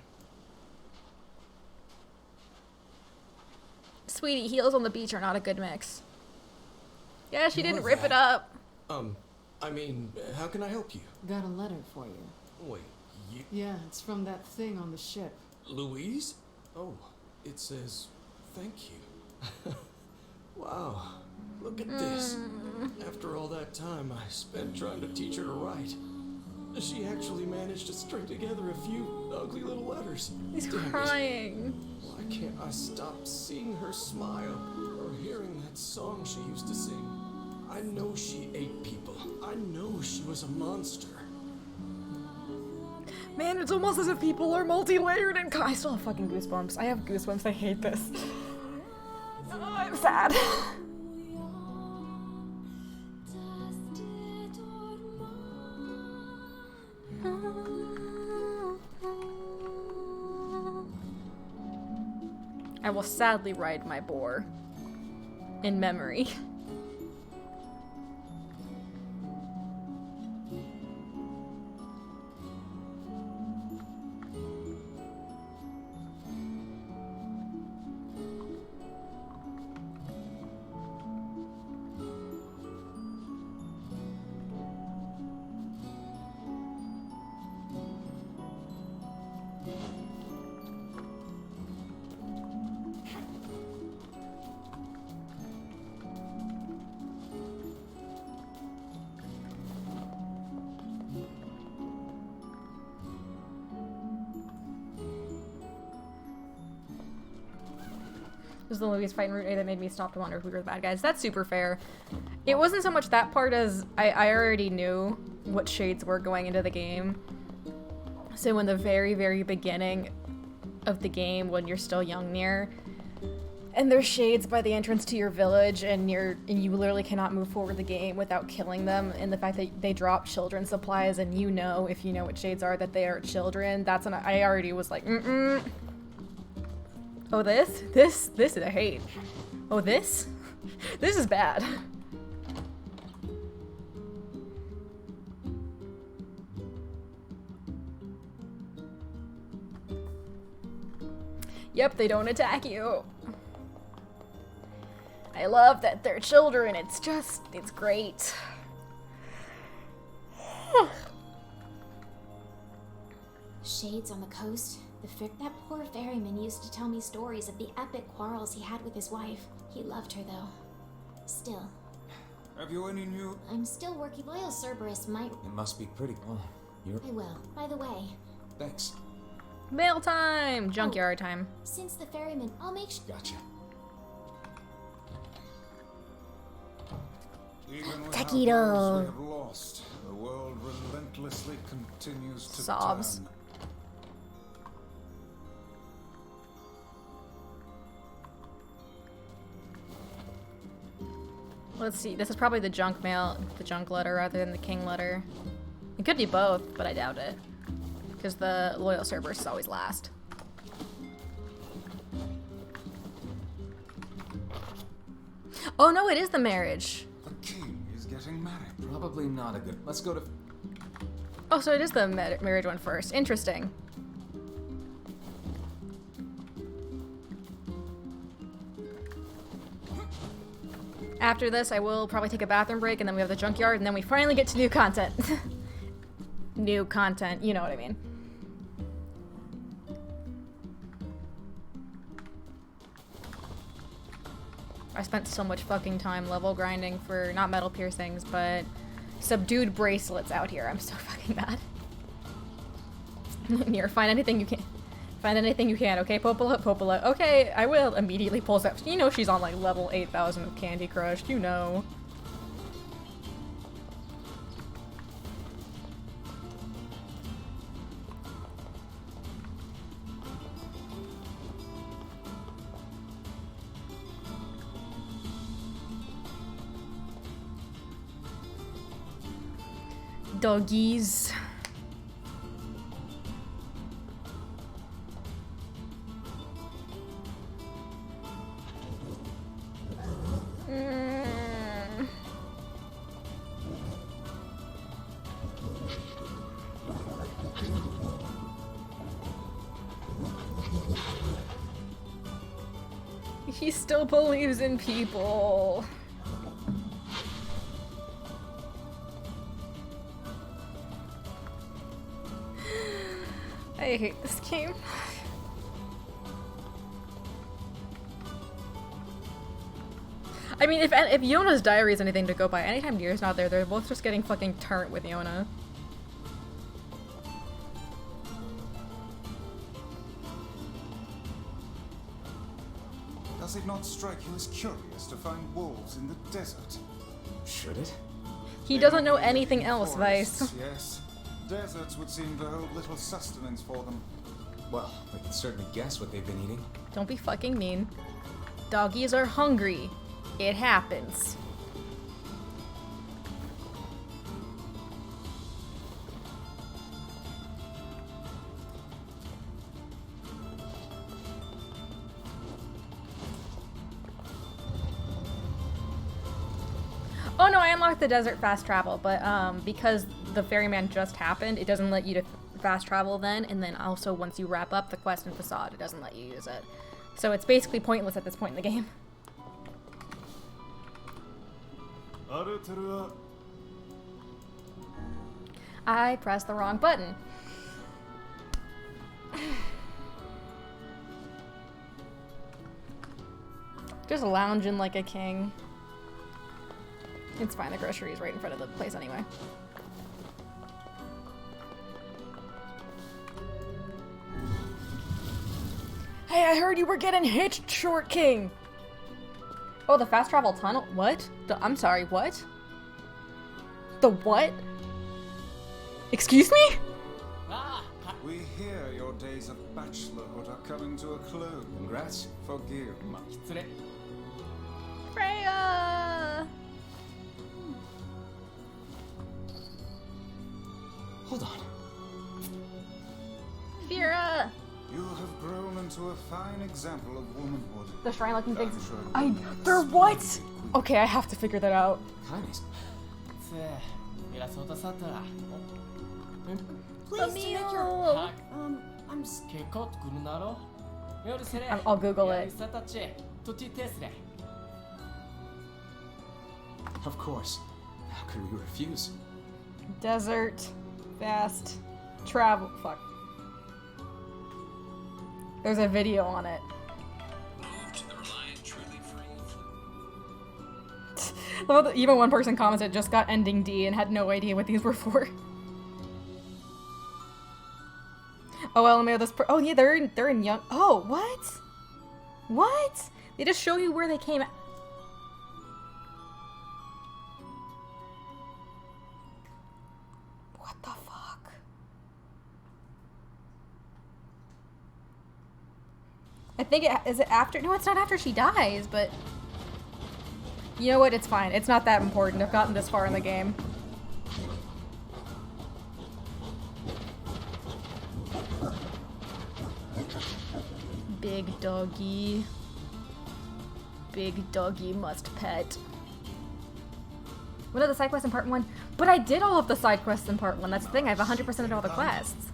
Sweetie, heels on the beach are not a good mix. Yeah, she didn't You're rip it that- up. I mean, how can I help you? Got a letter for you. Wait, you... Yeah, it's from that thing on the ship. Louise? Oh, it says, thank you. Wow, look at this. After all that time I spent trying to teach her to write, she actually managed to string together a few ugly little letters. He's Damn it. crying. Why can't I stop seeing her smile or hearing that song she used to sing? I know she ate people. I know she was a monster. Man, it's almost as if people are multi-layered and I still have fucking goosebumps. I have goosebumps. I hate this. Oh, I'm sad. I will sadly ride my boar in memory. It was the Louise fight in Route A that made me stop to wonder who were the bad guys. That's super fair. It wasn't so much that part as I already knew what shades were going into the game. So in the very, very beginning of the game, when you're still young Nier, and there's shades by the entrance to your village, and you literally cannot move forward the game without killing them, and the fact that they drop children's supplies, and you know, if you know what shades are, that they are children, that's when I already was like, Oh, this is a hate. Oh, this is bad. Yep, they don't attack you. I love that they're children. It's great. Shades on the coast. That poor ferryman used to tell me stories of the epic quarrels he had with his wife. He loved her, though. Still. Have you any new... I'm still working. Loyal Cerberus might... It must be pretty... Oh, you're... I will. By the way... Thanks. Mail time! Junkyard time. Since the ferryman... I'll make sure... Gotcha. Even with Taquito. how those we have lost, the world relentlessly continues to Sobs. turn. Let's see. This is probably the junk mail, the junk letter rather than the king letter. It could be both, but I doubt it. Because the loyal Cerberus is always last. Oh no, it is the marriage. The king is getting married. Probably not a good... Let's go to... Oh, so it is the marriage one first. Interesting. After this, I will probably take a bathroom break, and then we have the junkyard, and then we finally get to new content. New content, you know what I mean. I spent so much fucking time level grinding for, not metal piercings, but subdued bracelets out here. I'm so fucking mad. Nier, find anything you can. Find anything you can, okay, Popola? Popola. Okay, I will. Immediately pulls up. You know she's on like level 8,000 of Candy Crush. You know. Doggies. He still believes in people. I hate this game. I mean, if Yona's diary is anything to go by, anytime Nier's not there, they're both just getting fucking turnt with Yona. Does it not strike you as curious to find wolves in the desert? Should it? He doesn't know anything else, Vice. Yes. Deserts would seem to hold little sustenance for them. Well, we can certainly guess what they've been eating. Don't be fucking mean. Doggies are hungry. It happens. Oh no, I unlocked the desert fast travel, but because the ferryman just happened, it doesn't let you to fast travel then, and then also once you wrap up the quest and facade, it doesn't let you use it. So it's basically pointless at this point in the game. I pressed the wrong button. Just lounging like a king. It's fine, the grocery is right in front of the place anyway. Hey, I heard you were getting hitched, Short King! Oh, the fast travel tunnel? What? I'm sorry, what? The what? Excuse me? We hear your days of bachelorhood are coming to a close. Congrats. Forgive. Freya! Hold on. Fira! You have grown into a fine example of womanhood. The shrine looking things. I'm sure They're what? Okay, I have to figure that out. Kindness. Pleased to meet you. I'm I'll Google it. Of course. How could we refuse? Desert, fast, travel. Fuck. There's a video on it. I love that even one person commented just got ending D and had no idea what these were for. Oh, LMAO, this oh yeah, they're in young. Oh, what? What? They just show you where they came. What the fuck? I think is it after? No, it's not after she dies, but you know what? It's fine. It's not that important. I've gotten this far in the game. Big doggy. Big doggy must pet. What are the side quests in part 1? But I did all of the side quests in part 1. That's the thing. I have 100% of all the quests.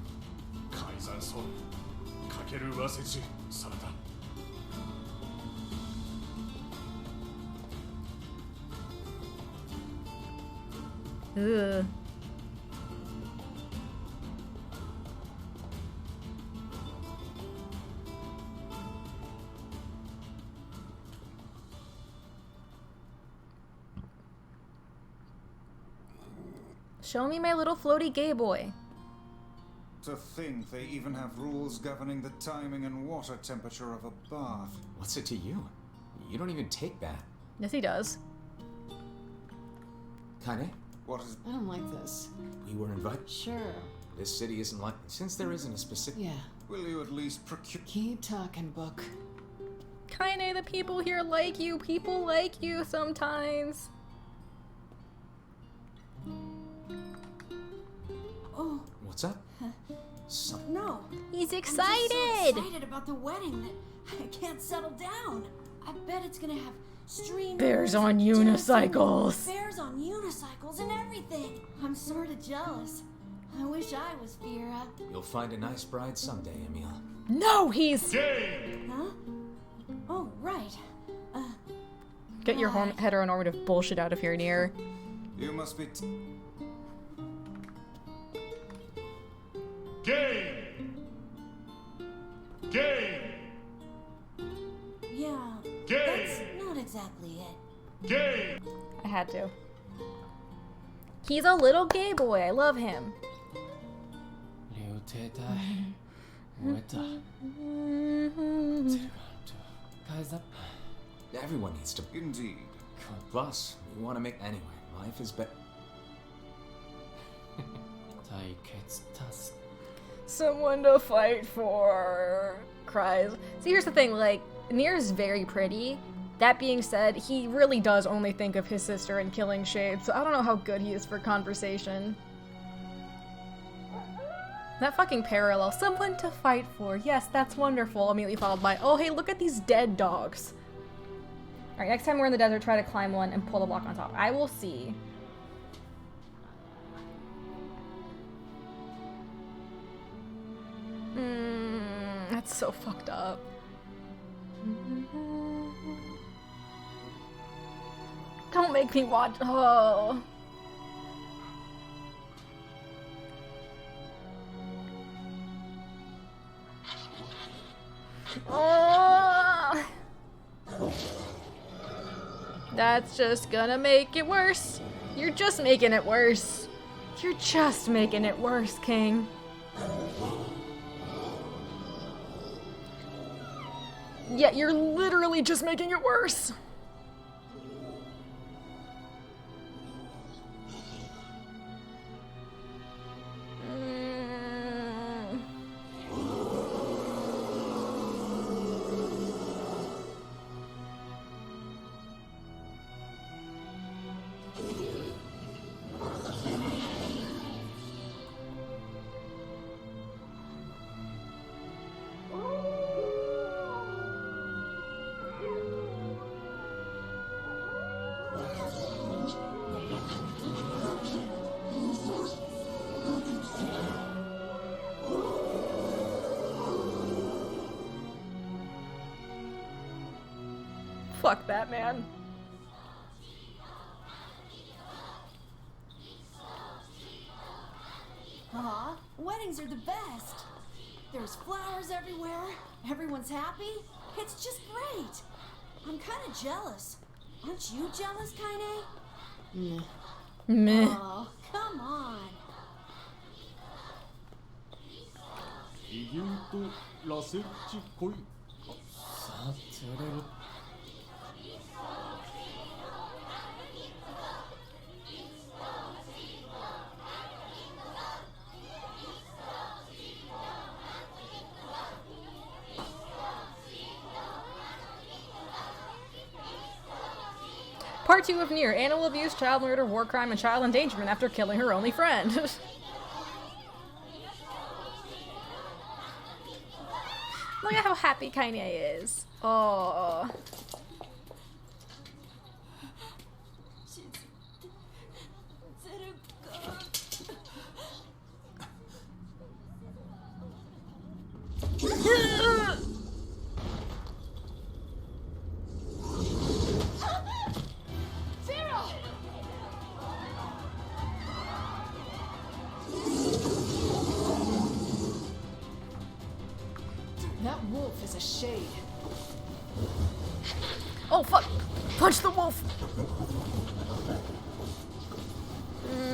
Ugh. Show me my little floaty gay boy. To think they even have rules governing the timing and water temperature of a bath. What's it to you? You don't even take that. Yes, he does. Kane? What is... I don't like this. We were invited? Sure. This city isn't like... Since there isn't a specific... Yeah. Will you at least procure... Keep talking, book. Kaine, the people here like you. People like you sometimes. Oh. What's up? No. He's I'm excited. just so excited about the wedding that I can't settle down. I bet it's gonna have streamers, Bears on unicycles. Bears on unicycles and everything. I'm sort of jealous. I wish I was Vera. You'll find a nice bride someday, Emil. No, he's... Huh? Oh, right. Get your heteronormative bullshit out of here, Nier. You must be... Game! Game! Yeah. Game! That's not exactly it. Game! I had to. He's a little gay boy. I love him. Everyone needs to... Indeed. Plus, we want to make... Anyway, life is better. Someone to fight for. Cries. See, here's the thing, like, Nier is very pretty. That being said, he really does only think of his sister and killing Shade, so I don't know how good he is for conversation. That fucking parallel. Someone to fight for. Yes, that's wonderful. Immediately followed by, oh hey, look at these dead dogs. Alright, next time we're in the desert, try to climb one and pull the block on top. I will see. That's so fucked up. Don't make me watch. Oh. Oh. That's just gonna make it worse. You're just making it worse. You're just making it worse, King. Yeah, you're literally just making it worse. Fuck that man. Aw, weddings are the best. There's flowers everywhere. Everyone's happy. It's just great. I'm kind of jealous. Aren't you jealous, Kaine? Meh. Oh, come on. イギュンとラセッチ恋さてれる Part 2 of Nier. Animal abuse, child murder, war crime, and child endangerment after killing her only friend. Look at how happy Kaine is. Oh. That wolf is a shade. Oh fuck! Punch the wolf!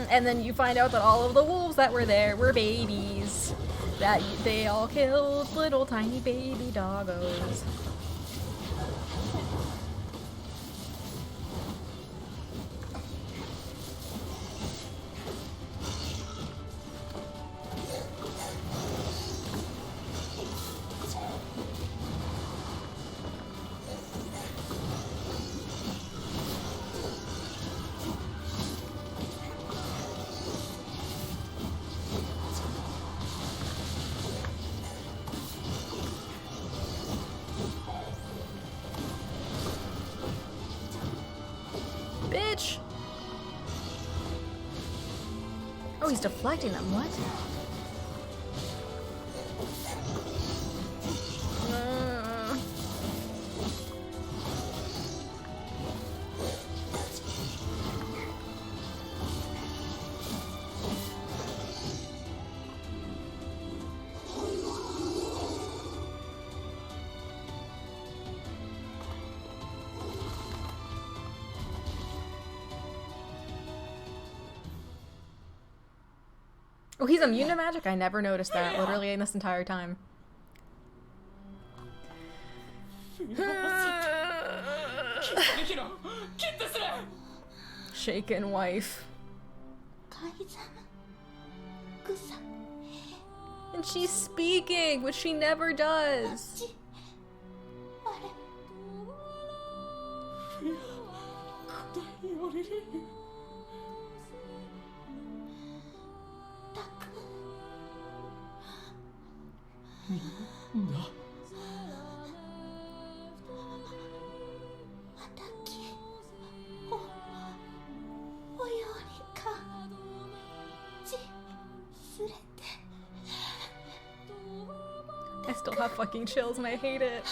And then you find out that all of the wolves that were there were babies. That they all killed little tiny baby doggos. Bitch! Oh, he's deflecting them. What? Oh, he's immune to magic? I never noticed that, literally, in this entire time. Shaken wife. And she's speaking, which she never does. I still have fucking chills and I hate it.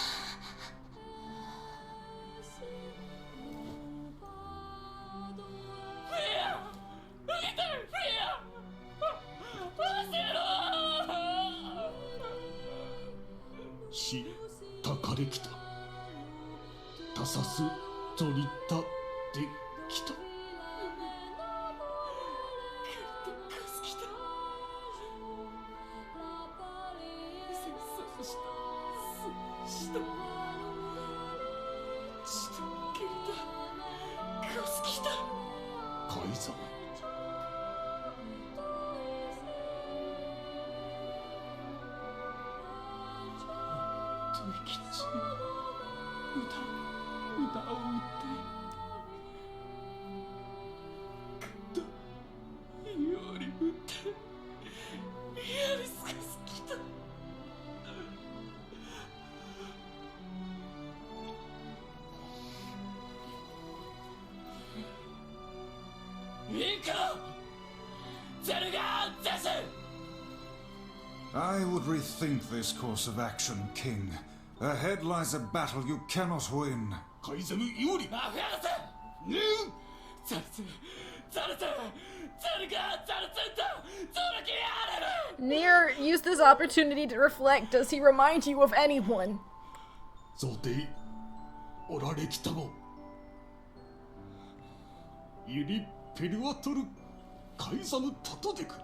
I would rethink this course of action, King. Ahead lies a battle you cannot win. Nier used this opportunity to reflect. Does he remind you of anyone? ゾデイオラレキタモユリペルワトルカイザムタトデク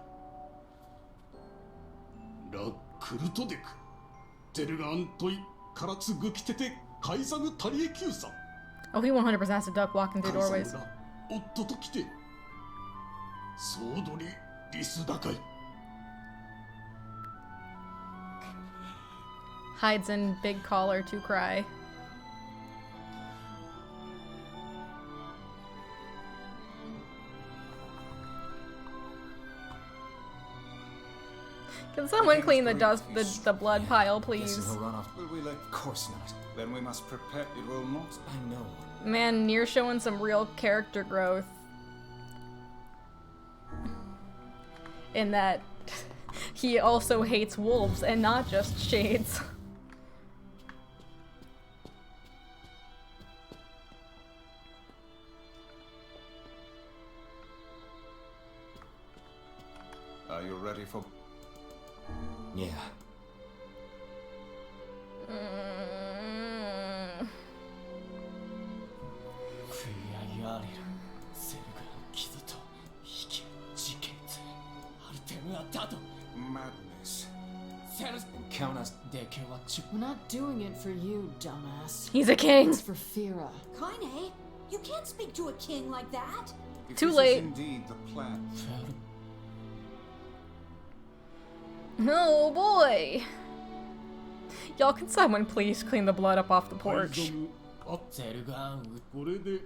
ラクルトデクテルガントイカラツグキテテカイザムタリエキューサ Oh, he 100% has to duck walking through doorways. おっとと来てソードリリスダカイ Hides in big collar to cry. Can someone clean the dust, the blood pile, please? Will we let? Of course not. Then we must prepare. It will not. I know. Man, Nier showing some real character growth. In that he also hates wolves and not just shades. Are you ready for? Yeah. Madness. Count us. We're not doing it for you, dumbass. He's a king. It's for Fira. Kaine, you can't speak to a king like that. If Too this late. Is indeed the plan. Oh boy. Y'all, can someone please clean the blood up off the porch? ゼルガンこれで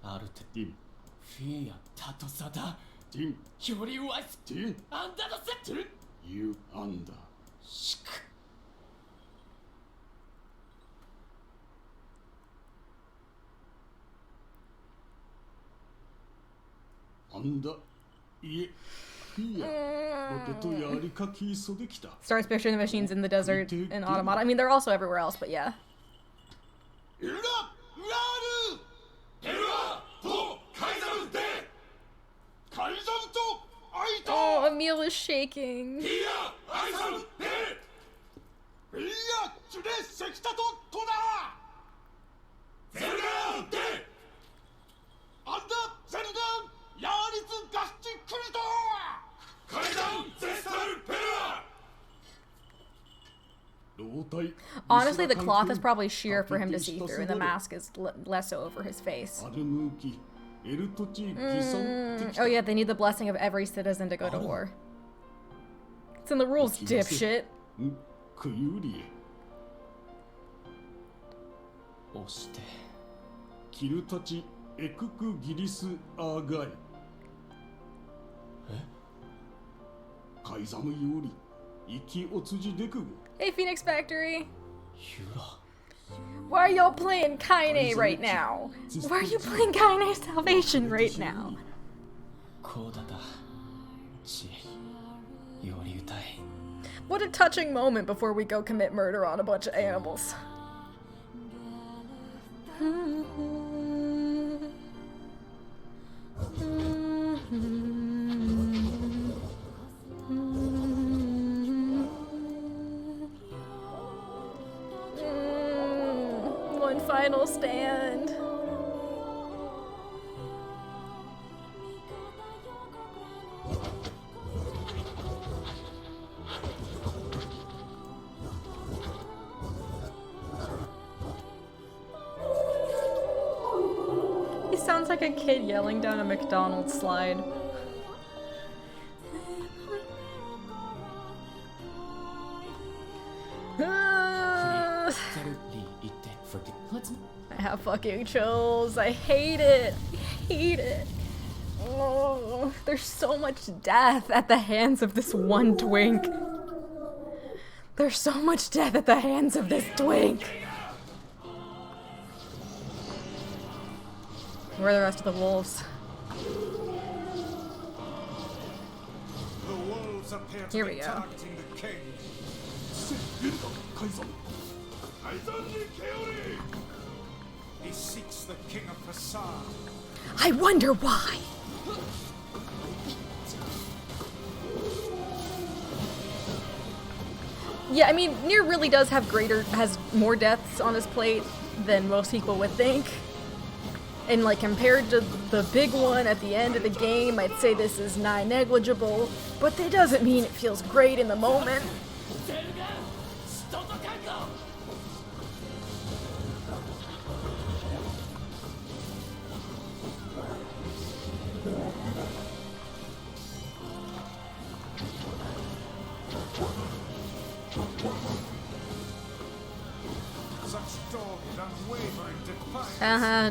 アルテディンフィアタトサダディンよりワイスディンアンダーセット You under シク under いえ Starts picturing the machines in the desert and Automata. I mean, they're also everywhere else, but yeah. Oh, Emil is shaking. Honestly, the cloth is probably sheer for him to see through, and the mask is less so over his face. Oh yeah, they need the blessing of every citizen to go to war. It's in the rules, dipshit. Hey, Phoenix Factory. Why are y'all playing Kaine right now? Why are you playing Kaine Salvation right now? What a touching moment before we go commit murder on a bunch of animals. One final stand. He sounds like a kid yelling down a McDonald's slide. I have fucking chills. I hate it. I hate it. Oh, there's so much death at the hands of this one twink. There's so much death at the hands of this twink. Where are the rest of the wolves? The wolves appear to Here be we go. targeting the king. He seeks the King of Facade. I wonder why. Yeah, I mean, Nier really does have has more deaths on his plate than most people would think. And like compared to the big one at the end of the game, I'd say this is nigh negligible, but that doesn't mean it feels great in the moment.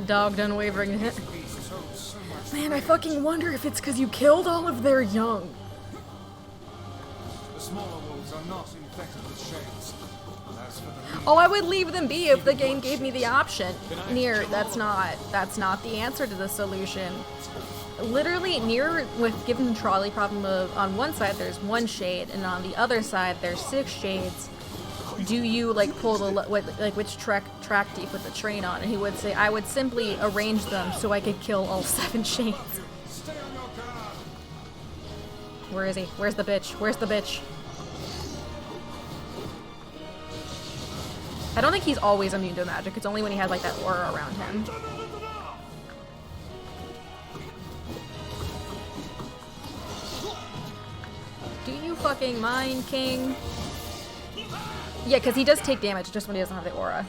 Dogged unwavering. Man, I fucking wonder if it's because you killed all of their young. The smaller wolves are not infected with shades. As for the Oh, I would leave them be if the game gave me the option. Nier, that's not the answer to the solution. Literally, Nier, with given the trolley problem of on one side there's one shade and on the other side there's 6 shades. Do you like pull the like which track do you put the train on? And he would say, I would simply arrange them so I could kill all 7 shades. Where is he? Where's the bitch? Where's the bitch? I don't think he's always immune to magic. It's only when he has like that aura around him. Do you fucking mind, King? Yeah, because he does take damage just when he doesn't have the aura.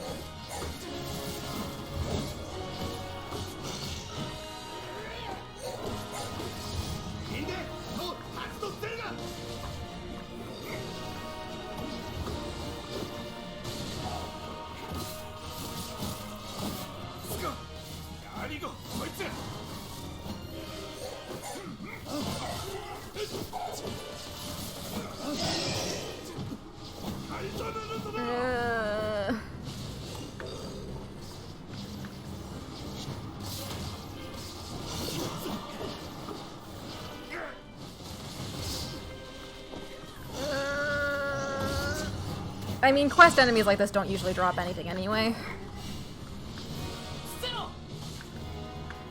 I mean, quest enemies like this don't usually drop anything anyway.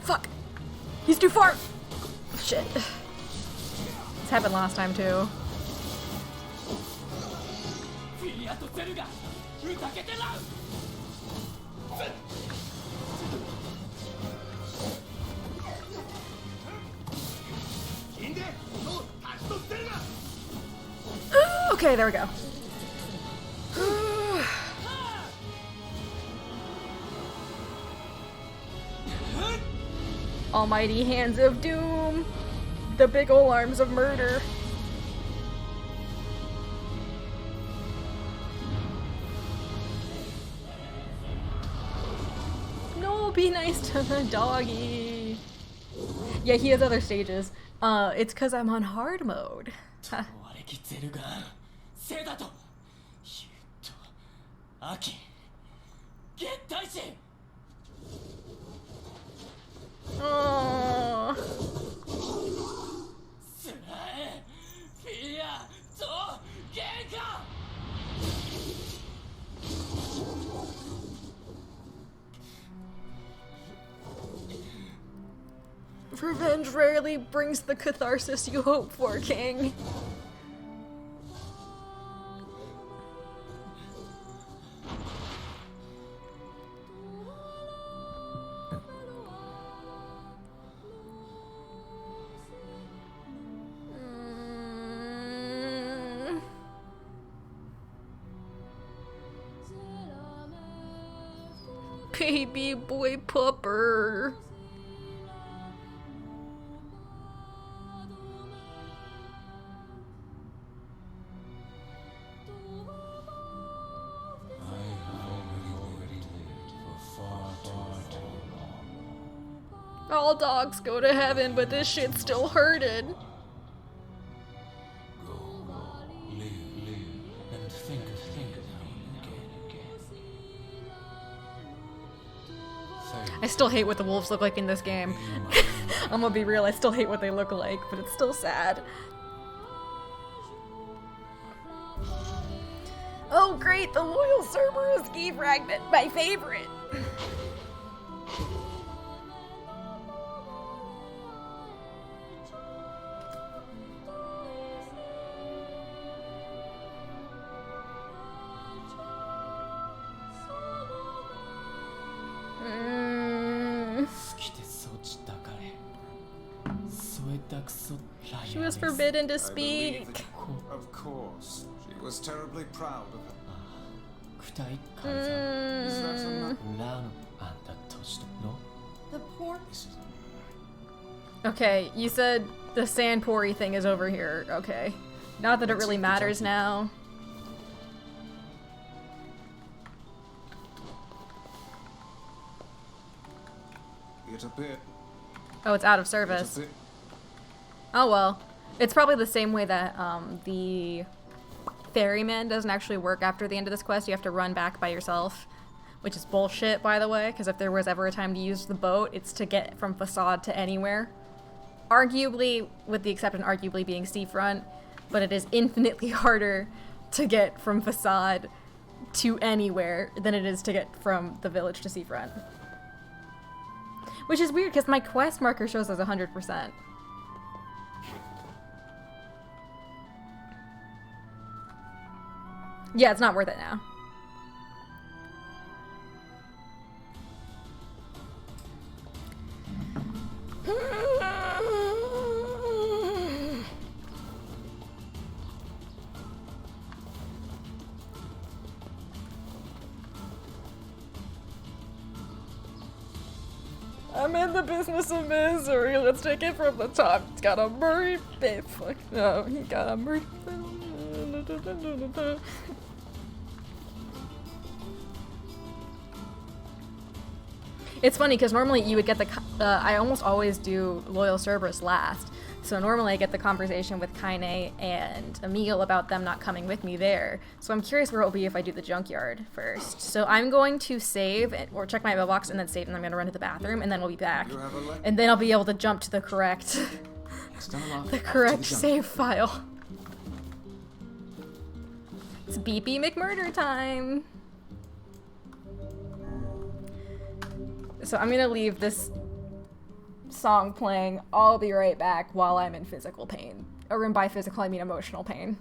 Fuck! He's too far! Shit. This happened last time too. Okay, there we go. Almighty hands of doom, the big ol' arms of murder. No, be nice to the doggy. Yeah, he has other stages. It's cause I'm on hard mode. Huh. Oh. Revenge rarely brings the catharsis you hope for, King. Baby boy pupper. All dogs go to heaven, but this shit's still hurting. I still hate what the wolves look like in this game. I'm gonna be real, I still hate what they look like, but it's still sad. Oh great, the loyal Cerberus key fragment, my favorite. She was forbidden to I believe speak. that- Of course. She was terribly proud of it. Mm. Is that enough? The poor. Okay, you said the sand pori thing is over here. Okay. Not that it really matters now. It a bit. Oh, it's out of It service. a bit. Oh well. It's probably the same way that the ferryman doesn't actually work after the end of this quest. You have to run back by yourself. Which is bullshit, by the way, because if there was ever a time to use the boat, it's to get from Facade to anywhere. Arguably, with the exception arguably being Seafront, but it is infinitely harder to get from Facade to anywhere than it is to get from the village to Seafront. Which is weird, because my quest marker shows as 100%. Yeah, it's not worth it now. I'm in the business of misery. Let's take it from the top. It's got a Murray bit. Fuck no, he got a Murray. It's funny because normally you would get the. I almost always do Loyal Cerberus last. So normally I get the conversation with Kaine and Emil about them not coming with me there. So I'm curious where it'll be if I do the junkyard first. So I'm going to save or check my mailbox and then save, and I'm going to run to the bathroom, and then we'll be back. And then I'll be able to jump to the correct, save file. It's Beepy McMurder time. So I'm going to leave this song playing. I'll be right back while I'm in physical pain. Or by physical, I mean emotional pain.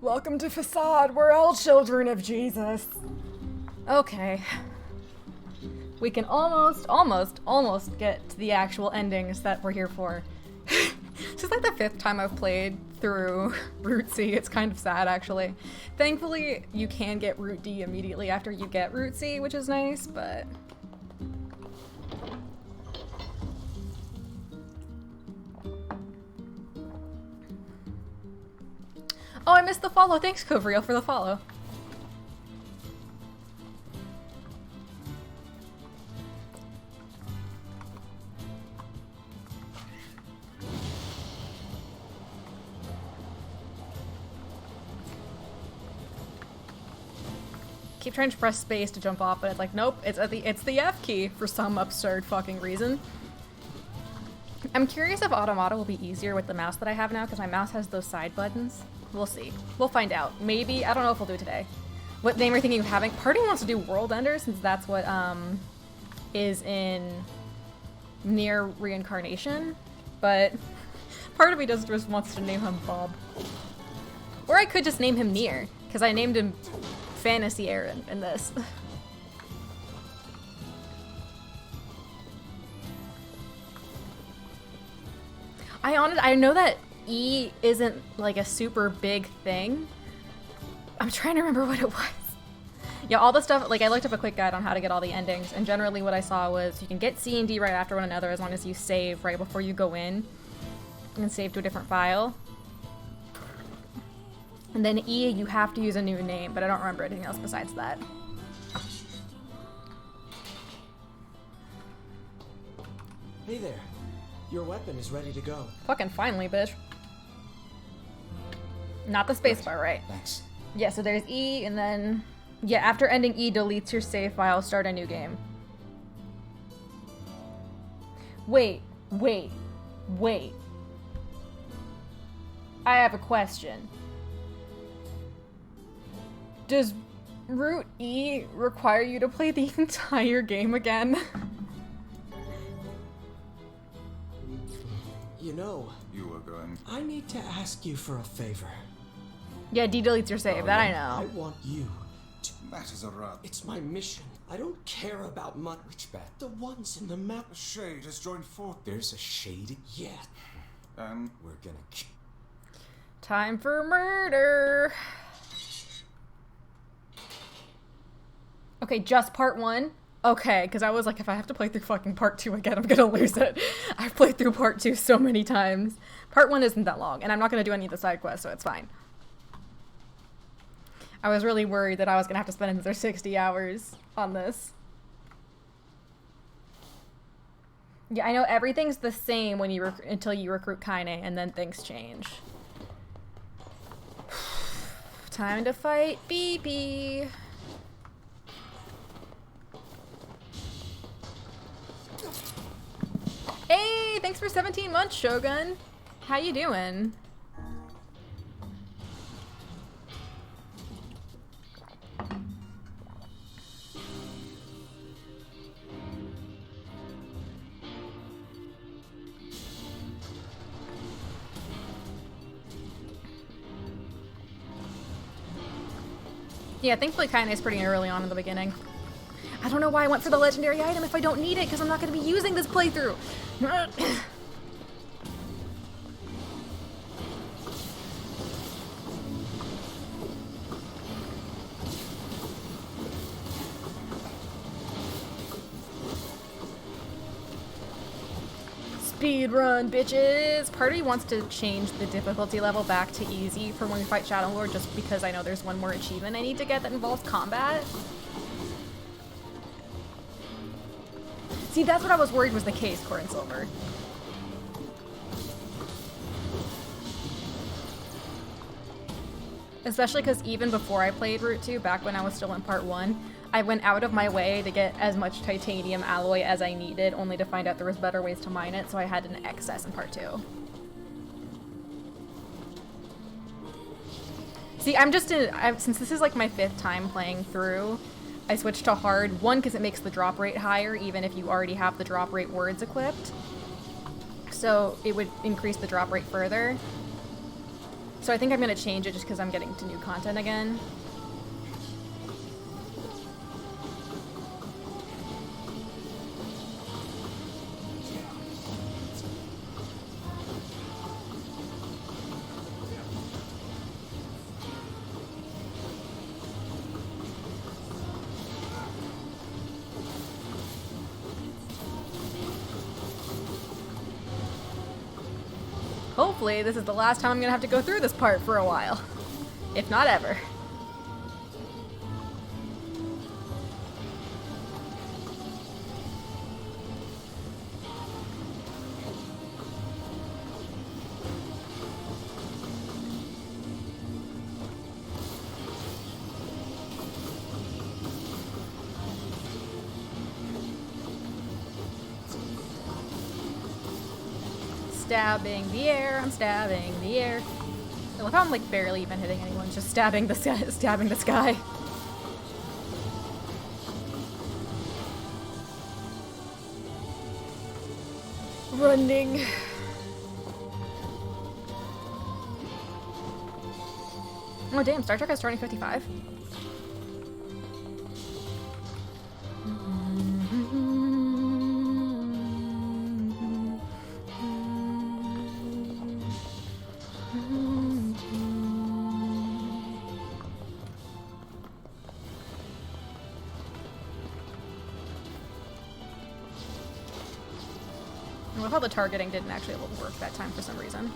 Welcome to Facade. We're all children of Jesus. Okay. We can almost get to the actual endings that we're here for. This is like the 5th time I've played through Route C. It's kind of sad, actually. Thankfully, you can get Route D immediately after you get Route C, which is nice, but... Oh, I missed the follow. Thanks, Kovriel, for the follow. Keep trying to press space to jump off, but it's like, nope, it's the F key for some absurd fucking reason. I'm curious if Automata will be easier with the mouse that I have now, because my mouse has those side buttons. We'll see. We'll find out. Maybe. I don't know if we'll do it today. What name are you thinking of having? Part of me wants to do World Ender, since that's what is in Nier Reincarnation, but part of me just wants to name him Bob. Or I could just name him Nier, because I named him Fantasy Aaron in this. I know that E isn't like a super big thing. I'm trying to remember what it was. Yeah, all the stuff, like I looked up a quick guide on how to get all the endings, and generally what I saw was you can get C and D right after one another as long as you save right before you go in. You can save to a different file. And then E, you have to use a new name, but I don't remember anything else besides that. Hey there. Your weapon is ready to go. Fucking finally, bitch. Not the spacebar, right? Thanks. Yeah, so there's E, and then... Yeah, after ending E deletes your save file, start a new game. Wait. I have a question. Does Route E require you to play the entire game again? You know, You were going. I need to ask you for a favor. Yeah, D deletes your save, that I I know. want you to... That is a rub. It's my mission. I don't care about money. Which bet? The ones in the map. The shade has joined forth. There's a shade? Yeah. And We're gonna... Time for murder! Okay, just part 1? Okay, because I was like, if I have to play through fucking part 2 again, I'm gonna lose it. I've played through part 2 so many times. Part 1 isn't that long, and I'm not gonna do any of the side quests, so it's fine. I was really worried that I was gonna have to spend another 60 hours on this. Yeah, I know everything's the same when you until you recruit Kaine, and then things change. Time to fight BB. Hey, thanks for 17 months, Shogun. How you doing? Yeah, thankfully Kaine is pretty early on in the beginning. I don't know why I went for the legendary item if I don't need it, because I'm not going to be using this playthrough. Speed run, bitches! Part of me wants to change the difficulty level back to easy for when we fight Shadow Lord, just because I know there's one more achievement I need to get that involves combat. See, that's what I was worried was the case, Core and Silver. Especially because even before I played Route 2, back when I was still in Part 1, I went out of my way to get as much titanium alloy as I needed, only to find out there was better ways to mine it, so I had an excess in Part 2. See, since this is like my 5th time playing through, I switched to hard. 1, because it makes the drop rate higher, even if you already have the drop rate words equipped. So it would increase the drop rate further. So So I think I'm gonna change it just because I'm getting to new content again. Hopefully, this is the last time I'm gonna have to go through this part for a while. If not ever. Stabbing the air, I'm stabbing the air. I love how I'm like barely even hitting anyone, just stabbing the sky, stabbing the sky. Running. Oh damn, Star Trek is starting 55. I love how the targeting didn't actually work that time for some reason.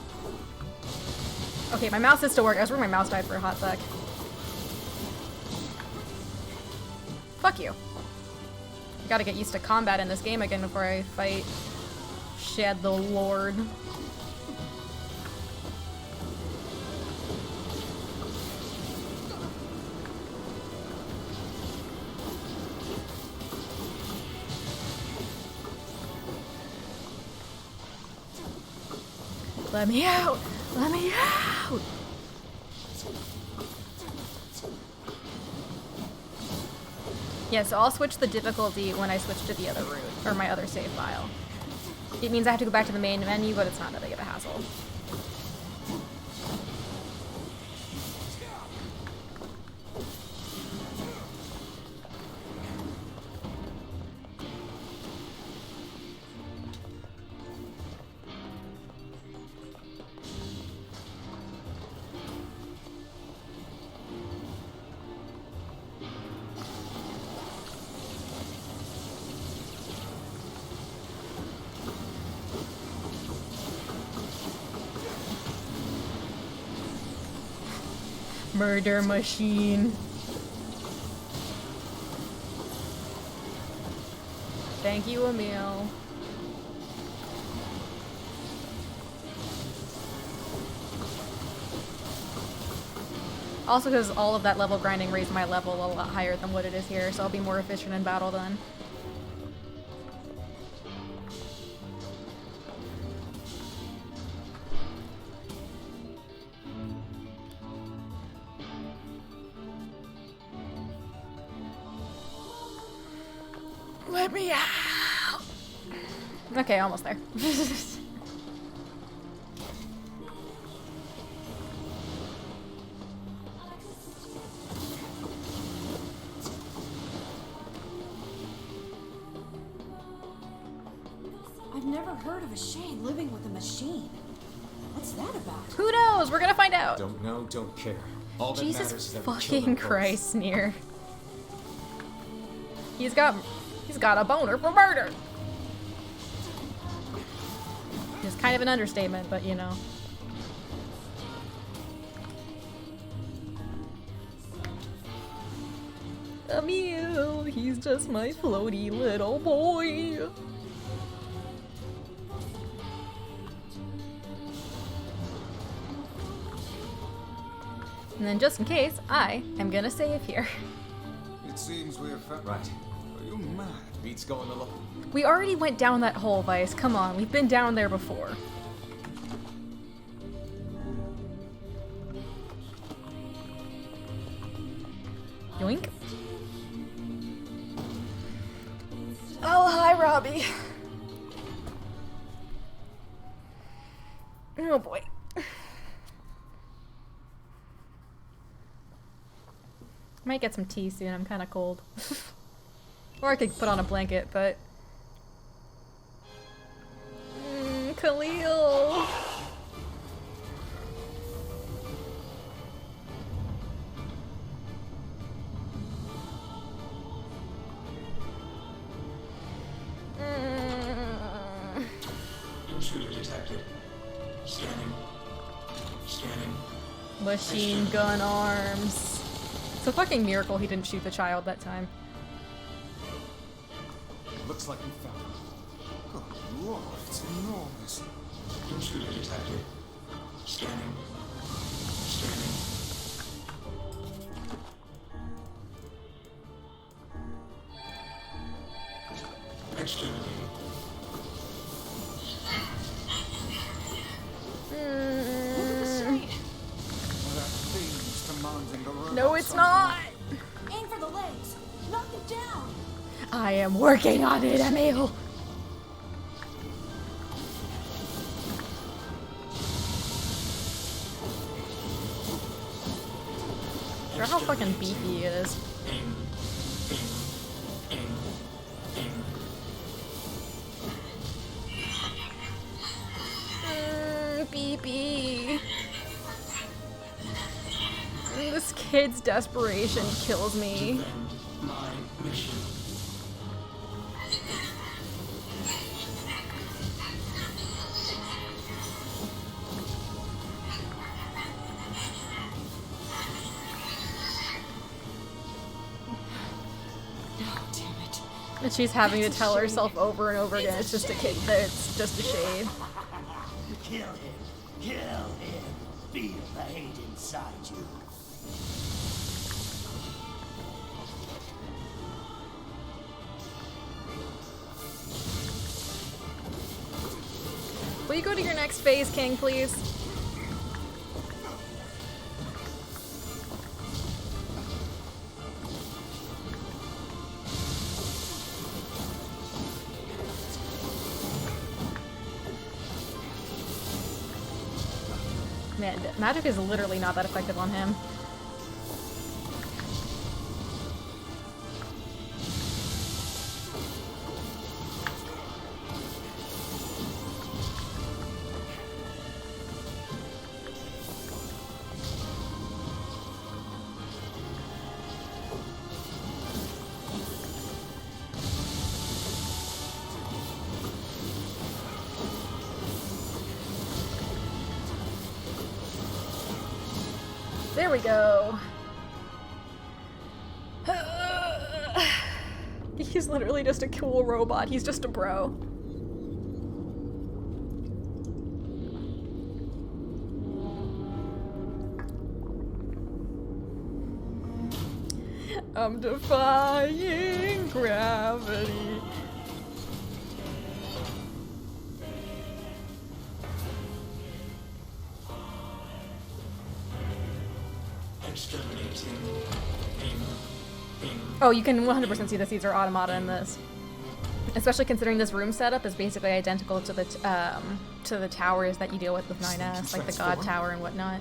Okay, my mouse is still working. I was where my mouse died for a hot sec. Fuck you. I gotta get used to combat in this game again before I fight Shadow Lord. Let me out! Let me out! Yeah, so I'll switch the difficulty when I switch to the other route, or my other save file. It means I have to go back to the main menu, but it's not that big of a hassle. Murder machine. Thank you, Emil. Also because all of that level grinding raised my level a lot higher than what it is here, so I'll be more efficient in battle then. Let me out! Okay, almost there. I've never heard of a Shade living with a machine. What's that about? Who knows? We're gonna find out. Don't know, don't care. All that matters is Jesus that we kill them fucking both. Christ, Nier. He's got a boner for murder. It's kind of an understatement, but you know. Emil, he's just my floaty little boy. And then just in case, I am gonna save here. It seems we have found... Right. Are you mad? Beats going along. We already went down that hole, Vice. Come on, we've been down there before. Yoink. Oh, hi, Robbie. Oh, boy. might get some tea soon. I'm kind of cold. Or I could put on a blanket, but... Khalil! Intruder detected. Scanning. Scanning. Machine gun arms. It's a fucking miracle he didn't shoot the child that time. Looks like we found it. Good lord, it's enormous. Intruder detected. Scanning. Scanning. Exterminating. No, it's not! Aim for the legs. Knock it down. I am working on it, Emil! Sure how fucking beefy he is. Beepy. This kid's desperation kills me. My mission. And she's having to tell herself over and over again, it's just a kid, it's just a shade. Kill him. Kill him. Feel the hate inside you. Will you go to your next phase, King, please? Man, magic is literally not that effective on him. There we go. He's literally just a cool robot. He's just a bro. I'm defying gravity. Oh, you can 100% see that these are automata in this. Especially considering this room setup is basically identical to the towers that you deal with 9S, like the God Tower and whatnot.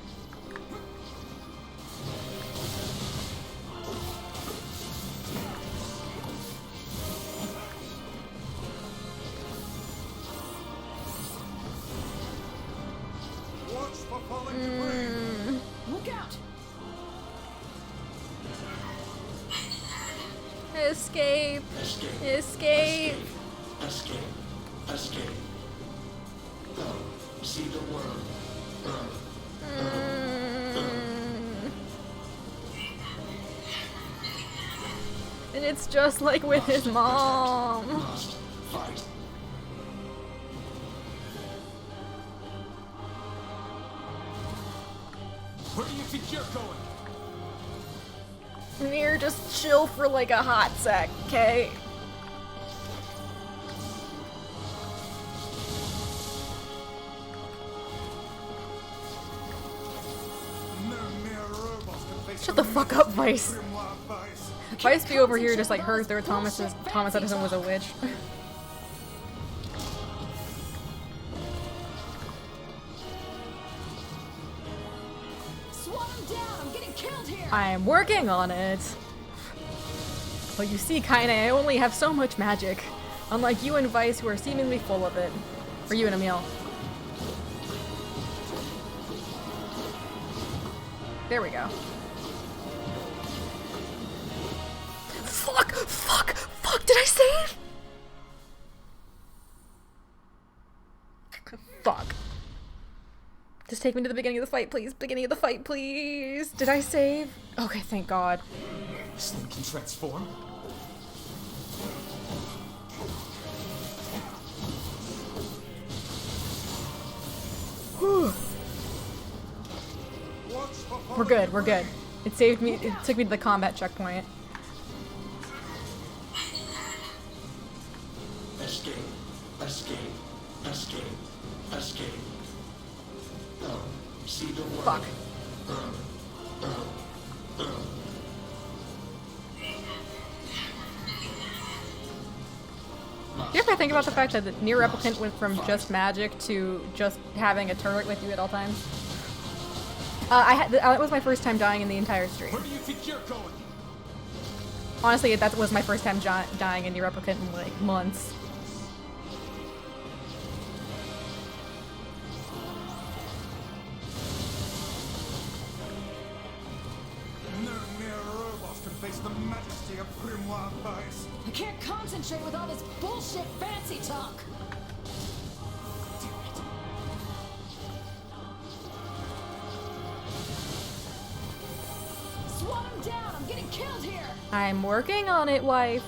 Watch for falling debris. Look out! Escape! Escape. Escape! Escape. Escape. Go. See the world. And it's just like with his mom. Must fight. Where do you think you're going? Nier, just chill for like a hot sec, okay? Shut the fuck up, Vice. Vice be over here just like heard through Thomas Edison was a witch. Swat him down! I'm getting killed here! I'm working on it. Well, you see, Kaine, I only have so much magic. Unlike you and Vice, who are seemingly full of it. Or you and Emil. There we go. Fuck! Fuck! Fuck! Did I save? Fuck. Just take me to the beginning of the fight, please. Beginning of the fight, please. Did I save? Okay, thank God. This thing can transform? Whew. We're good, we're good. It saved me, it took me to the combat checkpoint. Escape, escape, escape, escape. Oh, see the world. Fuck. You ever think about the fact that the Nier Replicant went from just magic to just having a turret with you at all times? That was my first time dying in the entire stream. Where do you think you're going? Honestly, that was my first time dying in Nier Replicant in like months. No mere robot can face the majesty of Grimoire Vice. I can't concentrate with all this bullshit fancy talk. Swat him down! I'm getting killed here! I'm working on it, wife.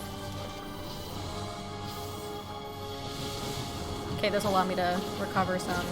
Okay, this will allow me to recover some.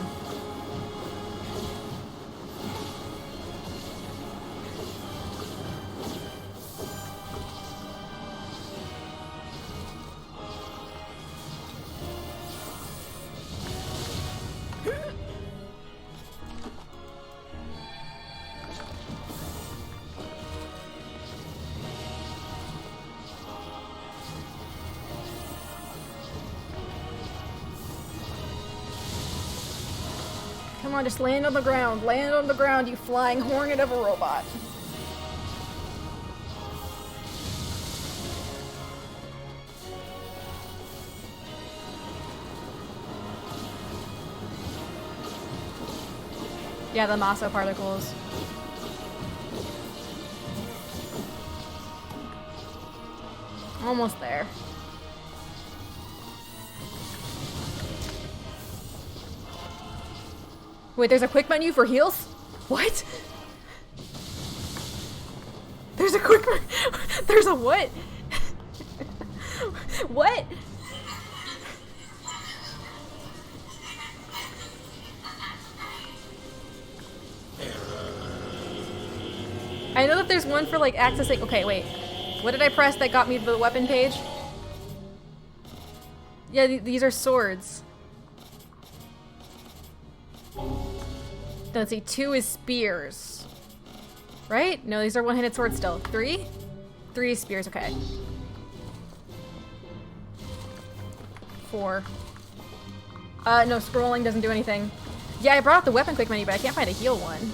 Come on, just land on the ground. Land on the ground, you flying hornet of a robot. Yeah, the Maso particles. Almost there. Wait, there's a quick menu for heals? What? There's a quick There's a what? What? I know that there's one for like accessing. Okay, wait. What did I press that got me to the weapon page? Yeah, these are swords. Let's see, 2 is spears. Right? No, these are one-handed swords still. 3? 3 spears, okay. 4. No, scrolling doesn't do anything. Yeah, I brought up the weapon quick menu, but I can't find a heal one.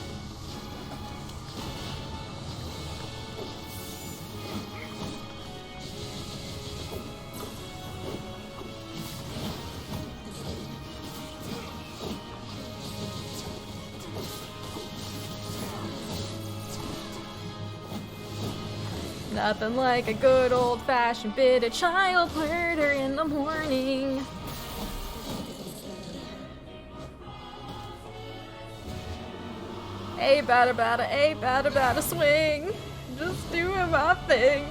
Nothing like a good old-fashioned bit of child murder in the morning. Ain't bad about a swing. Just doing my thing.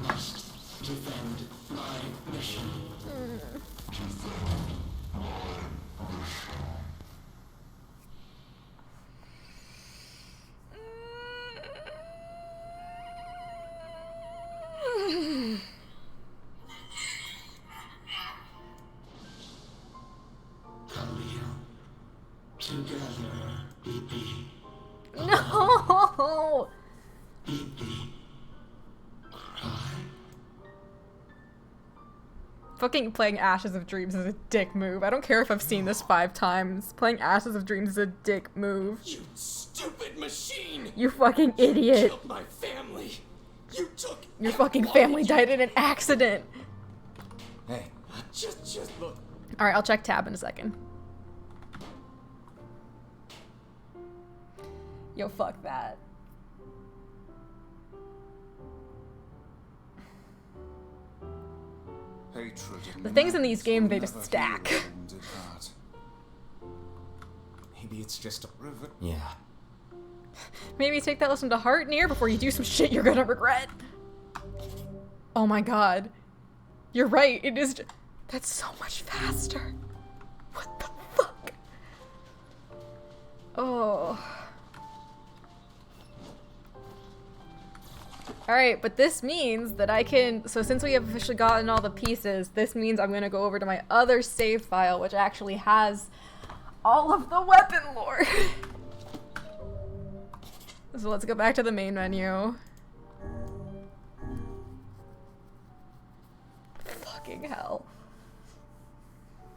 Must defend my mission. Together, BB. No! BB. Cry. Fucking playing Ashes of Dreams is a dick move. I don't care if I've seen this 5 times. Playing Ashes of Dreams is a dick move. You stupid machine! You fucking idiot. You killed my family. You took. Your fucking family died in an accident. Hey. Just look. Alright, I'll check tab in a second. Yo, fuck that. The things in these games, they just stack. Maybe it's just a yeah. Maybe take that lesson to heart, Nier, before you do some shit you're gonna regret. Oh my god. You're right, it is that's so much faster. What the fuck? Oh. Alright, but this means that I can, so since we have officially gotten all the pieces, this means I'm gonna go over to my other save file, which actually has all of the weapon lore. So let's go back to the main menu. Fucking hell.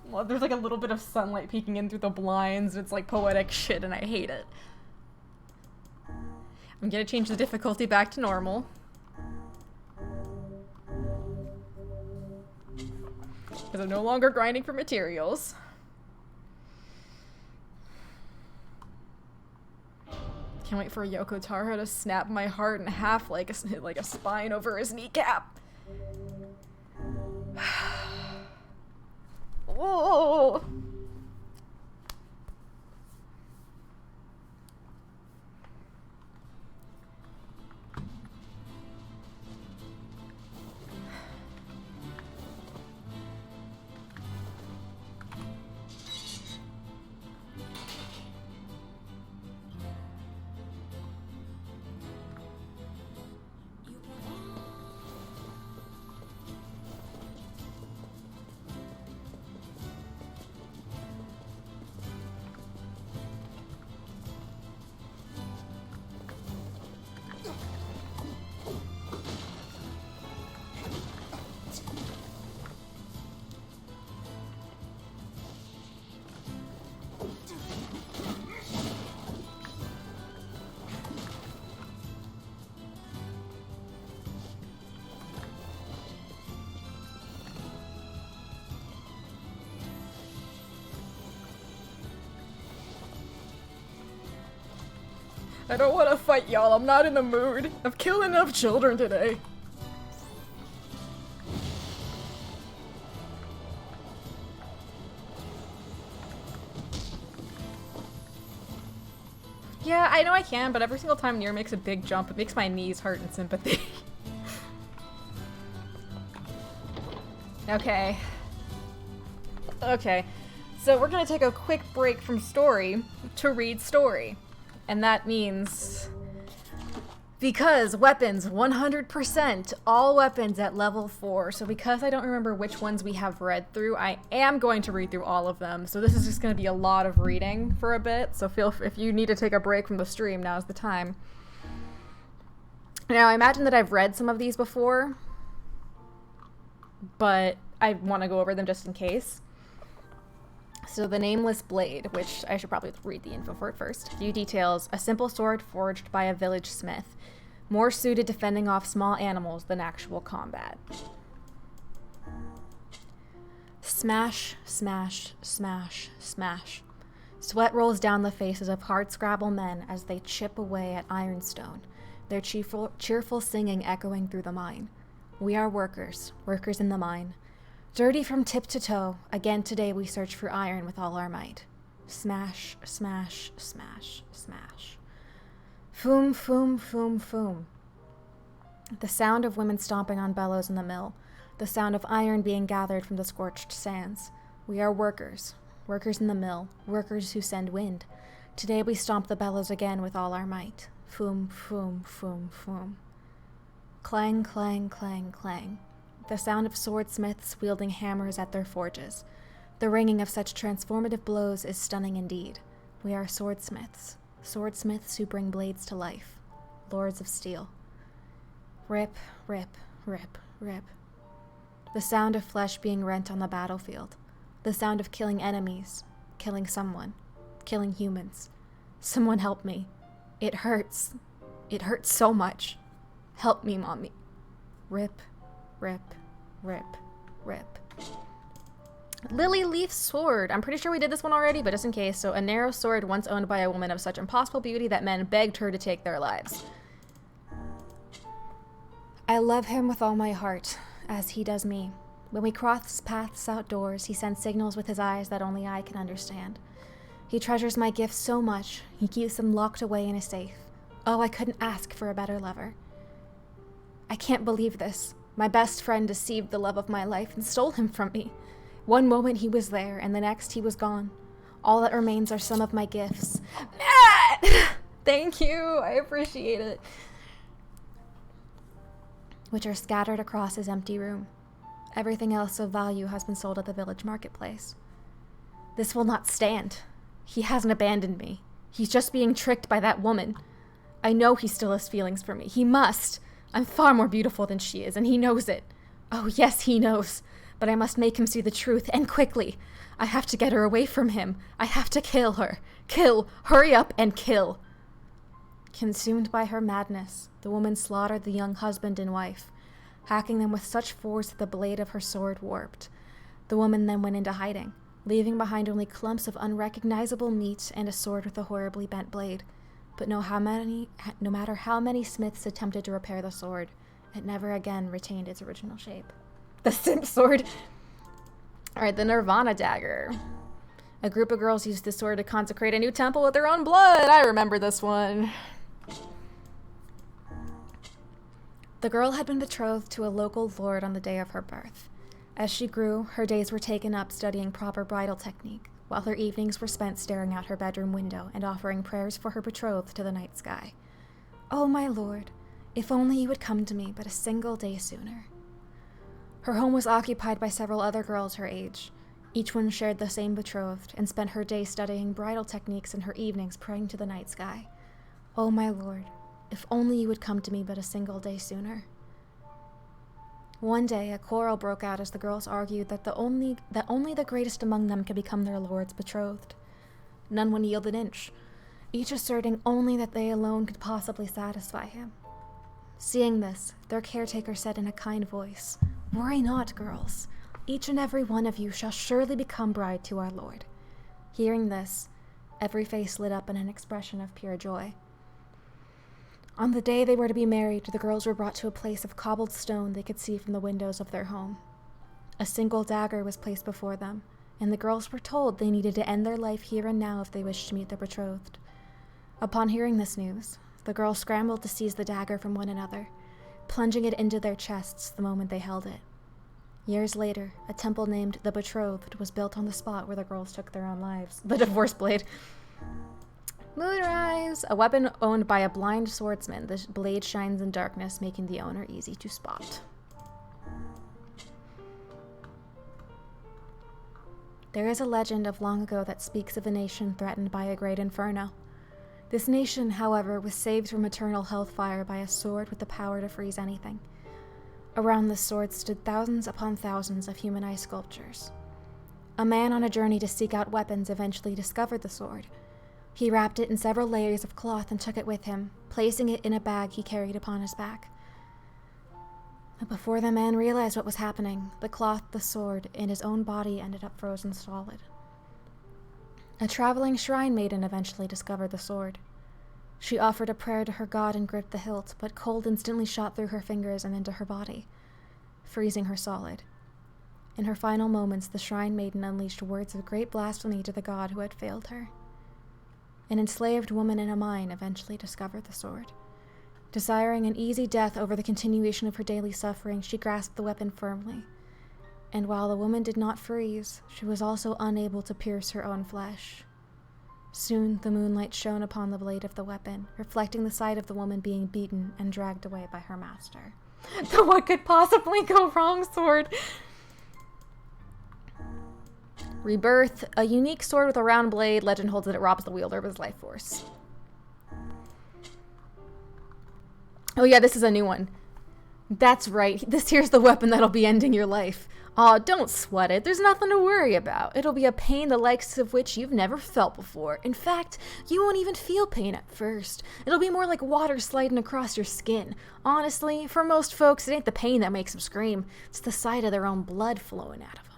Well, there's like a little bit of sunlight peeking in through the blinds. It's like poetic shit and I hate it. I'm gonna change the difficulty back to normal. Because I'm no longer grinding for materials. Can't wait for Yoko Taro to snap my heart in half like a spine over his kneecap. Whoa. I don't want to fight y'all. I'm not in the mood. I've killed enough children today. Yeah, I know I can, but every single time Nier makes a big jump, it makes my knees hurt in sympathy. Okay. Okay. So we're gonna take a quick break from story to read story. And that means, because weapons, 100%, all weapons at level 4. So because I don't remember which ones we have read through, I am going to read through all of them. So this is just going to be a lot of reading for a bit. So if you need to take a break from the stream, now's the time. Now, I imagine that I've read some of these before, but I want to go over them just in case. So the Nameless Blade, which I should probably read the info for it first. Few details. A simple sword forged by a village smith. More suited to fending off small animals than actual combat. Smash, smash, smash, smash. Sweat rolls down the faces of hardscrabble men as they chip away at ironstone, their cheerful singing echoing through the mine. We are workers, workers in the mine. Dirty from tip to toe, again today we search for iron with all our might. Smash, smash, smash, smash. Foom, foom, foom, foom. The sound of women stomping on bellows in the mill. The sound of iron being gathered from the scorched sands. We are workers, workers in the mill, workers who send wind. Today we stomp the bellows again with all our might. Foom, foom, foom, foom. Clang, clang, clang, clang. The sound of swordsmiths wielding hammers at their forges. The ringing of such transformative blows is stunning indeed. We are swordsmiths. Swordsmiths who bring blades to life. Lords of steel. Rip, rip, rip, rip. The sound of flesh being rent on the battlefield. The sound of killing enemies. Killing someone. Killing humans. Someone help me. It hurts. It hurts so much. Help me, Mommy. Rip, rip, rip, rip. Lily Leaf Sword. I'm pretty sure we did this one already, but just in case. So, a narrow sword once owned by a woman of such impossible beauty that men begged her to take their lives. I love him with all my heart, as he does me. When we cross paths outdoors, he sends signals with his eyes that only I can understand. He treasures my gifts so much, he keeps them locked away in a safe. Oh, I couldn't ask for a better lover. I can't believe this. My best friend deceived the love of my life and stole him from me. One moment he was there, and the next he was gone. All that remains are some of my gifts. Matt! Thank you, I appreciate it. Which are scattered across his empty room. Everything else of value has been sold at the village marketplace. This will not stand. He hasn't abandoned me. He's just being tricked by that woman. I know he still has feelings for me. He must. I'm far more beautiful than she is, and he knows it. Oh, yes, he knows. But I must make him see the truth, and quickly. I have to get her away from him. I have to kill her. Kill. Hurry up and kill. Consumed by her madness, the woman slaughtered the young husband and wife, hacking them with such force that the blade of her sword warped. The woman then went into hiding, leaving behind only clumps of unrecognizable meat and a sword with a horribly bent blade. But no matter how many smiths attempted to repair the sword, it never again retained its original shape. The simp sword. Alright, the Nirvana dagger. A group of girls used this sword to consecrate a new temple with their own blood. I remember this one. The girl had been betrothed to a local lord on the day of her birth. As she grew, her days were taken up studying proper bridal technique, while her evenings were spent staring out her bedroom window and offering prayers for her betrothed to the night sky. Oh, my lord, if only you would come to me but a single day sooner. Her home was occupied by several other girls her age. Each one shared the same betrothed and spent her day studying bridal techniques and her evenings praying to the night sky. Oh, my lord, if only you would come to me but a single day sooner. One day, a quarrel broke out as the girls argued that only the greatest among them could become their lord's betrothed. None would yield an inch, each asserting only that they alone could possibly satisfy him. Seeing this, their caretaker said in a kind voice, "Worry not, girls. Each and every one of you shall surely become bride to our Lord." Hearing this, every face lit up in an expression of pure joy. On the day they were to be married, the girls were brought to a place of cobbled stone they could see from the windows of their home. A single dagger was placed before them, and the girls were told they needed to end their life here and now if they wished to meet their betrothed. Upon hearing this news, the girls scrambled to seize the dagger from one another, plunging it into their chests the moment they held it. Years later, a temple named the Betrothed was built on the spot where the girls took their own lives. The divorce blade. Moonrise, a weapon owned by a blind swordsman. The blade shines in darkness, making the owner easy to spot. There is a legend of long ago that speaks of a nation threatened by a great inferno. This nation, however, was saved from eternal hellfire by a sword with the power to freeze anything. Around this sword stood thousands upon thousands of human ice sculptures. A man on a journey to seek out weapons eventually discovered the sword. He wrapped it in several layers of cloth and took it with him, placing it in a bag he carried upon his back. But before the man realized what was happening, the cloth, the sword, and his own body ended up frozen solid. A traveling shrine maiden eventually discovered the sword. She offered a prayer to her god and gripped the hilt, but cold instantly shot through her fingers and into her body, freezing her solid. In her final moments, the shrine maiden unleashed words of great blasphemy to the god who had failed her. An enslaved woman in a mine eventually discovered the sword. Desiring an easy death over the continuation of her daily suffering, she grasped the weapon firmly. And while the woman did not freeze, she was also unable to pierce her own flesh. Soon, the moonlight shone upon the blade of the weapon, reflecting the sight of the woman being beaten and dragged away by her master. The what could possibly go wrong sword? Rebirth, a unique sword with a round blade. Legend holds that it robs the wielder of his life force. Oh yeah, this is a new one. That's right. This here's the weapon that'll be ending your life. Aw, don't sweat it. There's nothing to worry about. It'll be a pain the likes of which you've never felt before. In fact, you won't even feel pain at first. It'll be more like water sliding across your skin. Honestly, for most folks, it ain't the pain that makes them scream. It's the sight of their own blood flowing out of them.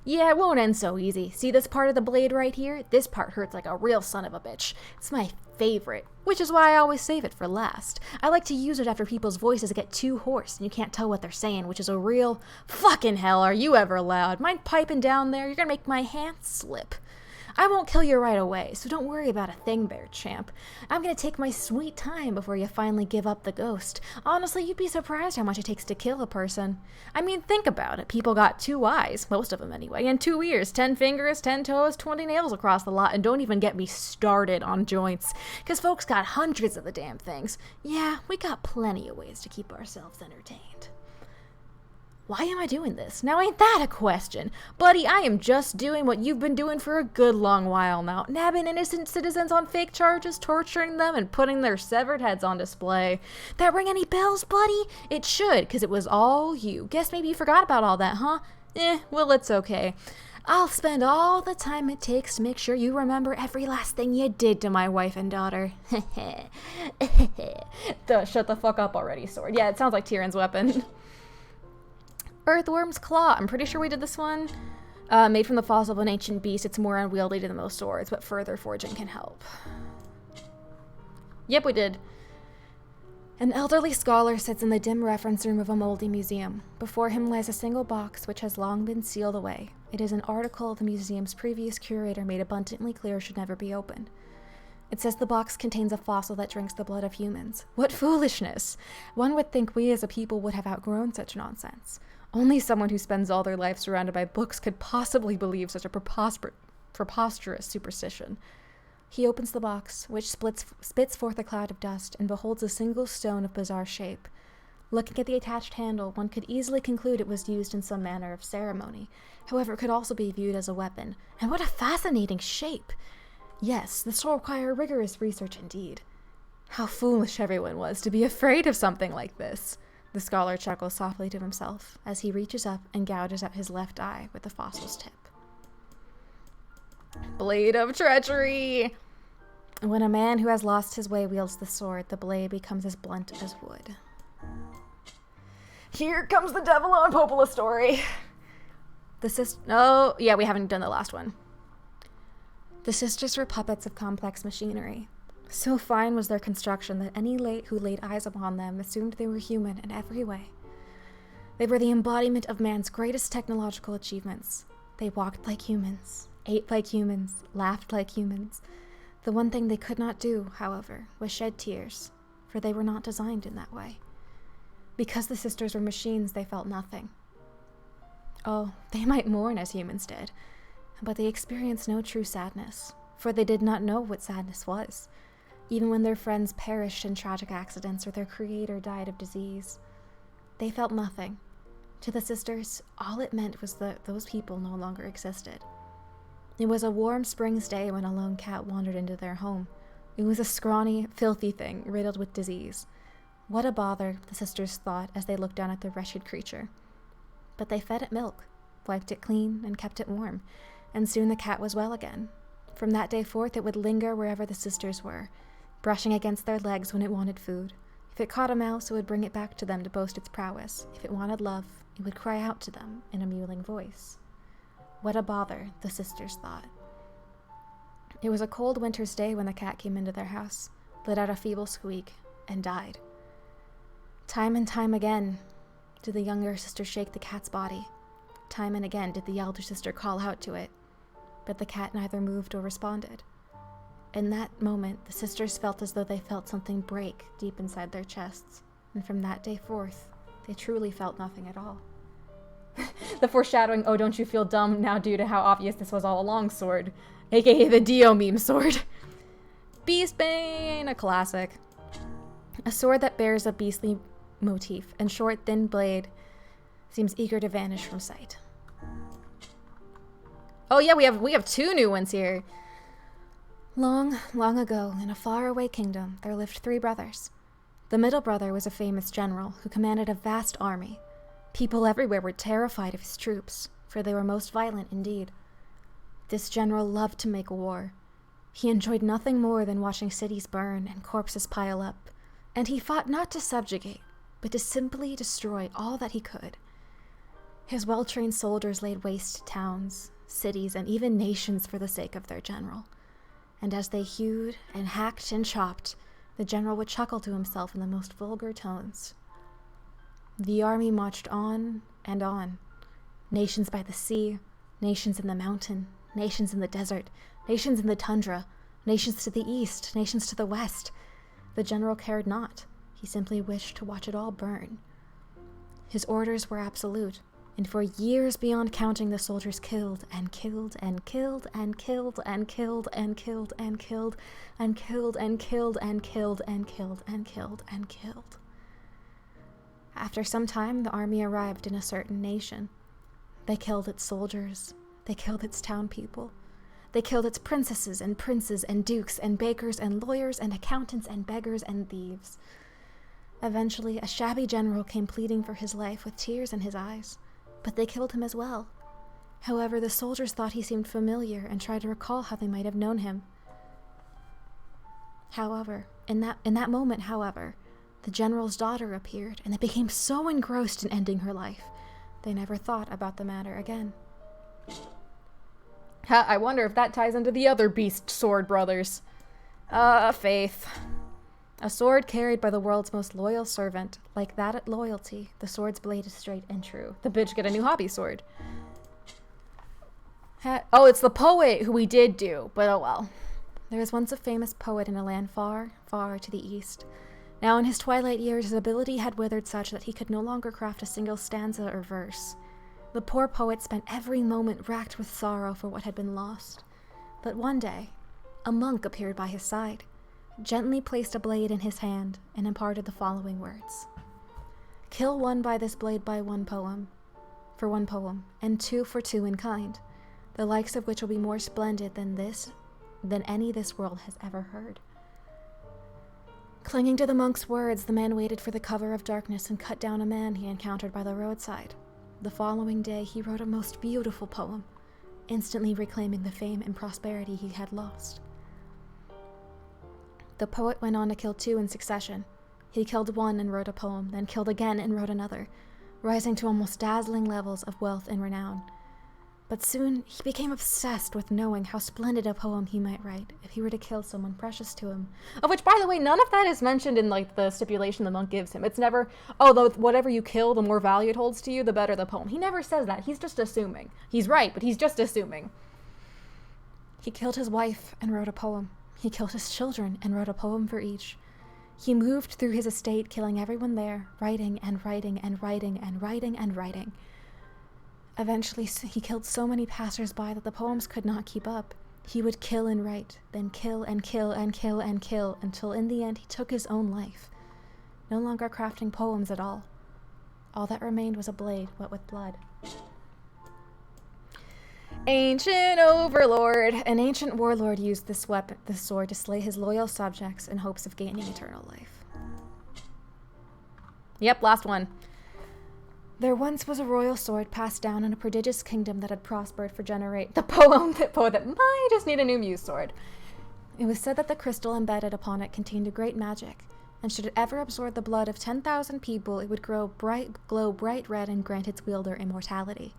Yeah, it won't end so easy. See this part of the blade right here? This part hurts like a real son of a bitch. It's my favorite, which is why I always save it for last. I like to use it after people's voices get too hoarse and you can't tell what they're saying, which is a real fucking hell are you ever loud. Mind piping down there? You're gonna make my hand slip. I won't kill you right away, so don't worry about a thing there, champ. I'm gonna take my sweet time before you finally give up the ghost. Honestly, you'd be surprised how much it takes to kill a person. I mean, think about it. People got 2 eyes, most of them anyway, and 2 ears, 10 fingers, 10 toes, 20 nails across the lot, and don't even get me started on joints, because folks got hundreds of the damn things. Yeah, we got plenty of ways to keep ourselves entertained. Why am I doing this? Now ain't that a question? Buddy, I am just doing what you've been doing for a good long while now. Nabbing innocent citizens on fake charges, torturing them, and putting their severed heads on display. That ring any bells, buddy? It should, because it was all you. Guess maybe you forgot about all that, huh? Well, it's okay. I'll spend all the time it takes to make sure you remember every last thing you did to my wife and daughter. Shut the fuck up already, sword. Yeah, it sounds like Tyrion's weapon. Earthworm's Claw. I'm pretty sure we did this one. Made from the fossil of an ancient beast, it's more unwieldy than most swords, but further forging can help. Yep, we did. An elderly scholar sits in the dim reference room of a moldy museum. Before him lies a single box which has long been sealed away. It is an article the museum's previous curator made abundantly clear should never be opened. It says the box contains a fossil that drinks the blood of humans. What foolishness! One would think we as a people would have outgrown such nonsense. Only someone who spends all their life surrounded by books could possibly believe such a preposterous superstition. He opens the box, which spits forth a cloud of dust, and beholds a single stone of bizarre shape. Looking at the attached handle, one could easily conclude it was used in some manner of ceremony. However, it could also be viewed as a weapon. And what a fascinating shape! Yes, this will require rigorous research indeed. How foolish everyone was to be afraid of something like this. The scholar chuckles softly to himself as he reaches up and gouges at his left eye with the fossil's tip. Blade of treachery! When a man who has lost his way wields the sword, the blade becomes as blunt as wood. Here comes the devil on Popola story. Oh, yeah, we haven't done the last one. The sisters were puppets of complex machinery. So fine was their construction that any who laid eyes upon them assumed they were human in every way. They were the embodiment of man's greatest technological achievements. They walked like humans, ate like humans, laughed like humans. The one thing they could not do, however, was shed tears, for they were not designed in that way. Because the sisters were machines, they felt nothing. Oh, they might mourn as humans did, but they experienced no true sadness, for they did not know what sadness was. Even when their friends perished in tragic accidents or their creator died of disease, they felt nothing. To the sisters, all it meant was that those people no longer existed. It was a warm spring's day when a lone cat wandered into their home. It was a scrawny, filthy thing riddled with disease. What a bother, the sisters thought as they looked down at the wretched creature. But they fed it milk, wiped it clean, and kept it warm, and soon the cat was well again. From that day forth, it would linger wherever the sisters were, brushing against their legs when it wanted food. If it caught a mouse, it would bring it back to them to boast its prowess. If it wanted love, it would cry out to them in a mewling voice. What a bother, the sisters thought. It was a cold winter's day when the cat came into their house, let out a feeble squeak, and died. Time and time again did the younger sister shake the cat's body. Time and again did the elder sister call out to it, but the cat neither moved or responded. In that moment, the sisters felt as though they felt something break deep inside their chests, and from that day forth, they truly felt nothing at all. The foreshadowing, oh don't you feel dumb now due to how obvious this was all along sword, aka the Dio meme sword. Beastbane, a classic. A sword that bears a beastly motif, and short, thin blade seems eager to vanish from sight. Oh yeah, we have 2 new ones here. Long, long ago, in a faraway kingdom, there lived 3 brothers. The middle brother was a famous general who commanded a vast army. People everywhere were terrified of his troops, for they were most violent indeed. This general loved to make war. He enjoyed nothing more than watching cities burn and corpses pile up, and he fought not to subjugate, but to simply destroy all that he could. His well-trained soldiers laid waste towns, cities, and even nations for the sake of their general. And as they hewed and hacked and chopped, the general would chuckle to himself in the most vulgar tones. The army marched on and on. Nations by the sea, nations in the mountain, nations in the desert, nations in the tundra, nations to the east, nations to the west. The general cared not. He simply wished to watch it all burn. His orders were absolute, and for years beyond counting the soldiers killed and killed and killed and killed and killed and killed and killed and killed and killed and killed and killed and killed and killed. After some time, the army arrived in a certain nation. They killed its soldiers. They killed its town people. They killed its princesses and princes and dukes and bakers and lawyers and accountants and beggars and thieves. Eventually, a shabby general came pleading for his life with tears in his eyes, but they killed him as well. However, the soldiers thought he seemed familiar and tried to recall how they might have known him. However, in that moment, the general's daughter appeared, and they became so engrossed in ending her life, they never thought about the matter again. I wonder if that ties into the other beast sword brothers. Faith. A sword carried by the world's most loyal servant. Like that at loyalty, the sword's blade is straight and true. The bitch get a new hobby sword. Oh, it's the poet who we did do, but oh well. There was once a famous poet in a land far, far to the east. Now in his twilight years, his ability had withered such that he could no longer craft a single stanza or verse. The poor poet spent every moment racked with sorrow for what had been lost. But one day, a monk appeared by his side, gently placed a blade in his hand, and imparted the following words. Kill one by this blade by one poem, for one poem, and two for two in kind, the likes of which will be more splendid than any this world has ever heard. Clinging to the monk's words, the man waited for the cover of darkness and cut down a man he encountered by the roadside. The following day, he wrote a most beautiful poem, instantly reclaiming the fame and prosperity he had lost. The poet went on to kill two in succession. He killed one and wrote a poem, then killed again and wrote another, rising to almost dazzling levels of wealth and renown. But soon, he became obsessed with knowing how splendid a poem he might write if he were to kill someone precious to him. Of which, by the way, none of that is mentioned in, the stipulation the monk gives him. It's never, whatever you kill, the more value it holds to you, the better the poem. He never says that. He's just assuming. He's right, but he's just assuming. He killed his wife and wrote a poem. He killed his children and wrote a poem for each. He moved through his estate, killing everyone there, writing and writing and writing and writing and writing. Eventually, he killed so many passers-by that the poems could not keep up. He would kill and write, then kill and kill and kill and kill, until in the end he took his own life, no longer crafting poems at all. All that remained was a blade wet with blood. Ancient overlord. An ancient warlord used this sword, to slay his loyal subjects in hopes of gaining eternal life. Yep, last one. There once was a royal sword passed down in a prodigious kingdom that had prospered for generations. The poet that might just need a new muse sword. It was said that the crystal embedded upon it contained a great magic, and should it ever absorb the blood of 10,000 people, it would glow bright red and grant its wielder immortality.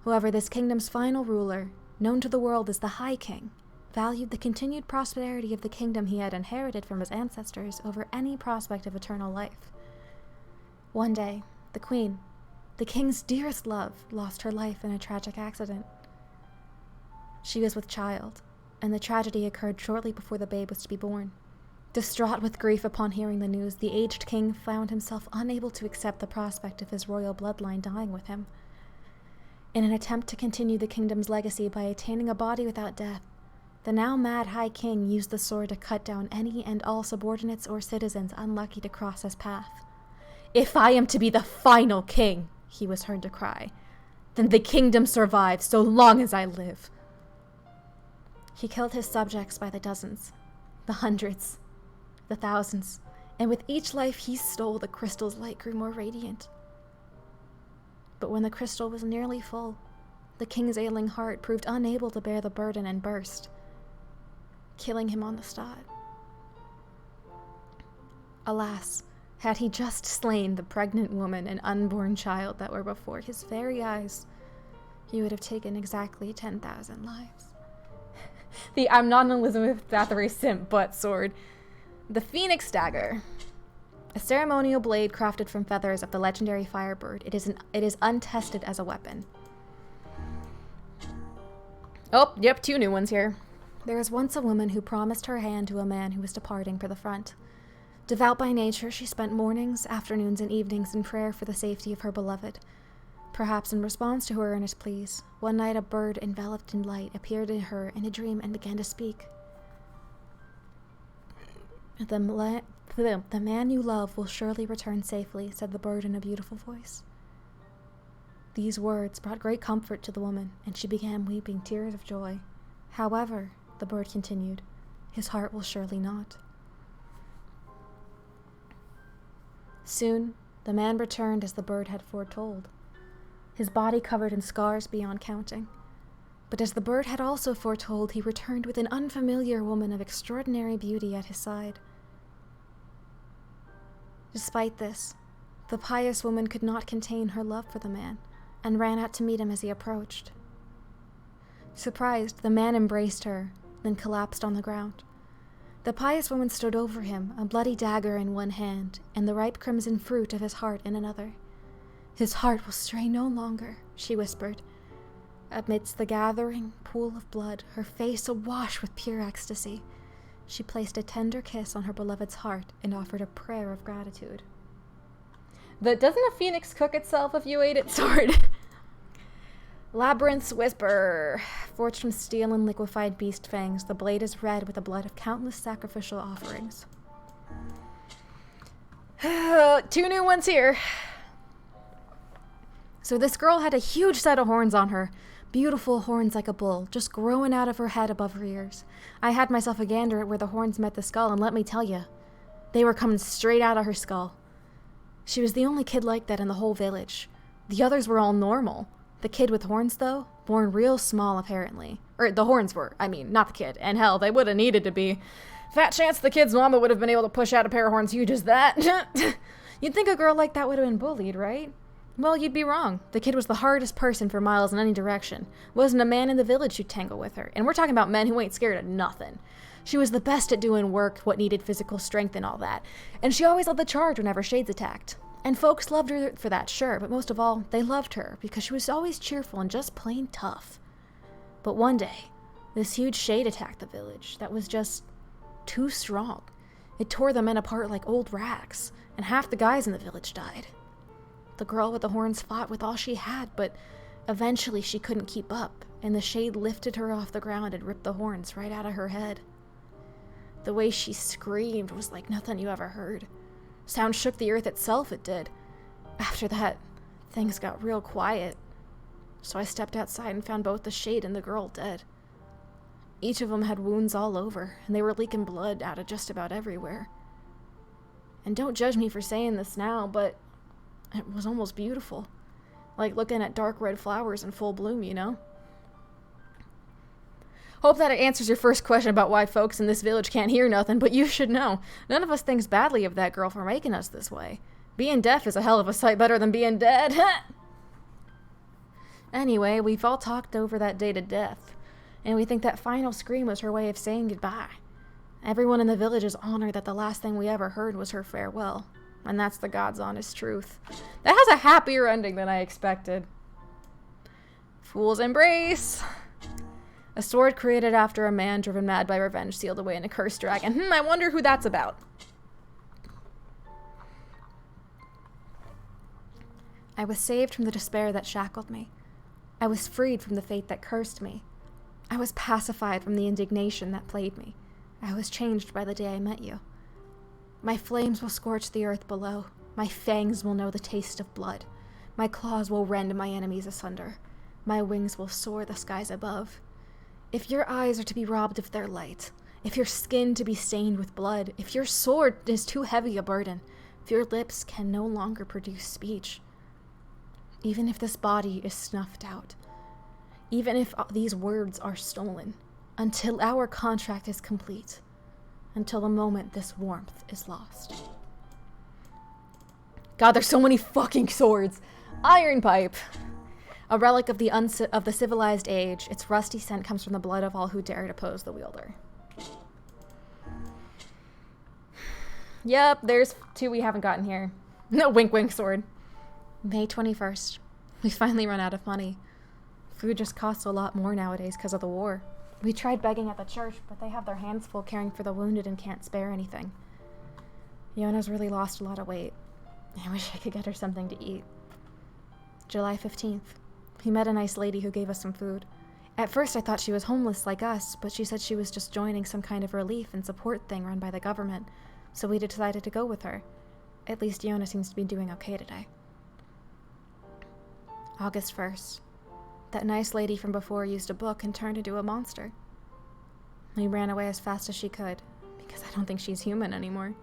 However, this kingdom's final ruler, known to the world as the High King, valued the continued prosperity of the kingdom he had inherited from his ancestors over any prospect of eternal life. One day, the queen, the king's dearest love, lost her life in a tragic accident. She was with child, and the tragedy occurred shortly before the babe was to be born. Distraught with grief upon hearing the news, the aged king found himself unable to accept the prospect of his royal bloodline dying with him. In an attempt to continue the kingdom's legacy by attaining a body without death, the now mad High King used the sword to cut down any and all subordinates or citizens unlucky to cross his path. "If I am to be the final king," he was heard to cry, "then the kingdom survives so long as I live." He killed his subjects by the dozens, the hundreds, the thousands, and with each life he stole, the crystal's light grew more radiant. But when the crystal was nearly full, the king's ailing heart proved unable to bear the burden and burst, killing him on the spot. Alas, had he just slain the pregnant woman and unborn child that were before his very eyes, he would have taken exactly 10,000 lives. I'm not an Elizabeth Bathory simp, but sword. The Phoenix Dagger. A ceremonial blade crafted from feathers of the legendary firebird. It is untested as a weapon. Oh, yep, 2 new ones here. There was once a woman who promised her hand to a man who was departing for the front. Devout by nature, she spent mornings, afternoons, and evenings in prayer for the safety of her beloved. Perhaps in response to her earnest pleas, one night a bird enveloped in light appeared to her in a dream and began to speak. The man you love will surely return safely, said the bird in a beautiful voice. These words brought great comfort to the woman, and she began weeping tears of joy. However, the bird continued, his heart will surely not. Soon, the man returned as the bird had foretold, his body covered in scars beyond counting. But as the bird had also foretold, he returned with an unfamiliar woman of extraordinary beauty at his side. Despite this, the pious woman could not contain her love for the man, and ran out to meet him as he approached. Surprised, the man embraced her, then collapsed on the ground. The pious woman stood over him, a bloody dagger in one hand, and the ripe crimson fruit of his heart in another. His heart will stray no longer, she whispered. Amidst the gathering pool of blood, her face awash with pure ecstasy, she placed a tender kiss on her beloved's heart and offered a prayer of gratitude. Doesn't a phoenix cook itself if you ate its sword? Labyrinth's Whisper. Forged from steel and liquefied beast fangs, the blade is red with the blood of countless sacrificial offerings. 2 new ones here. So this girl had a huge set of horns on her. Beautiful horns like a bull, just growing out of her head above her ears. I had myself a gander at where the horns met the skull, and let me tell you, they were coming straight out of her skull. She was the only kid like that in the whole village. The others were all normal. The kid with horns, though, born real small apparently. Or the horns were, I mean, not the kid. And hell, they would have needed to be. Fat chance the kid's mama would have been able to push out a pair of horns huge as that. You'd think a girl like that would have been bullied, right? Well, you'd be wrong. The kid was the hardest person for miles in any direction. Wasn't a man in the village who'd tangle with her. And we're talking about men who ain't scared of nothing. She was the best at doing work, what needed physical strength and all that. And she always led the charge whenever Shades attacked. And folks loved her for that, sure, but most of all, they loved her because she was always cheerful and just plain tough. But one day, this huge Shade attacked the village that was just too strong. It tore the men apart like old rags, and half the guys in the village died. The girl with the horns fought with all she had, but eventually she couldn't keep up, and the Shade lifted her off the ground and ripped the horns right out of her head. The way she screamed was like nothing you ever heard. Sound shook the earth itself, it did. After that, things got real quiet. So I stepped outside and found both the Shade and the girl dead. Each of them had wounds all over, and they were leaking blood out of just about everywhere. And don't judge me for saying this now, but it was almost beautiful. Like looking at dark red flowers in full bloom, you know? Hope that it answers your first question about why folks in this village can't hear nothing, but you should know. None of us thinks badly of that girl for making us this way. Being deaf is a hell of a sight better than being dead. Anyway, we've all talked over that day to death, and we think that final scream was her way of saying goodbye. Everyone in the village is honored that the last thing we ever heard was her farewell, and that's the God's honest truth. That has a happier ending than I expected. Fool's Embrace. A sword created after a man driven mad by revenge sealed away in a cursed dragon. I wonder who that's about. I was saved from the despair that shackled me. I was freed from the fate that cursed me. I was pacified from the indignation that plagued me. I was changed by the day I met you. My flames will scorch the earth below. My fangs will know the taste of blood. My claws will rend my enemies asunder. My wings will soar the skies above. If your eyes are to be robbed of their light, if your skin to be stained with blood, if your sword is too heavy a burden, if your lips can no longer produce speech, even if this body is snuffed out, even if these words are stolen, until our contract is complete, until the moment this warmth is lost. God, there's so many fucking swords. Iron pipe. A relic of the civilized age, its rusty scent comes from the blood of all who dared oppose the wielder. Yep, there's 2 we haven't gotten here. No, wink wink sword. May 21st. We finally run out of money. Food just costs a lot more nowadays because of the war. We tried begging at the church, but they have their hands full caring for the wounded and can't spare anything. Yona's really lost a lot of weight. I wish I could get her something to eat. July 15th. We met a nice lady who gave us some food. At first I thought she was homeless like us, but she said she was just joining some kind of relief and support thing run by the government, so we decided to go with her. At least Yona seems to be doing okay today. August 1st. That nice lady from before used a book and turned into a monster. We ran away as fast as she could, because I don't think she's human anymore.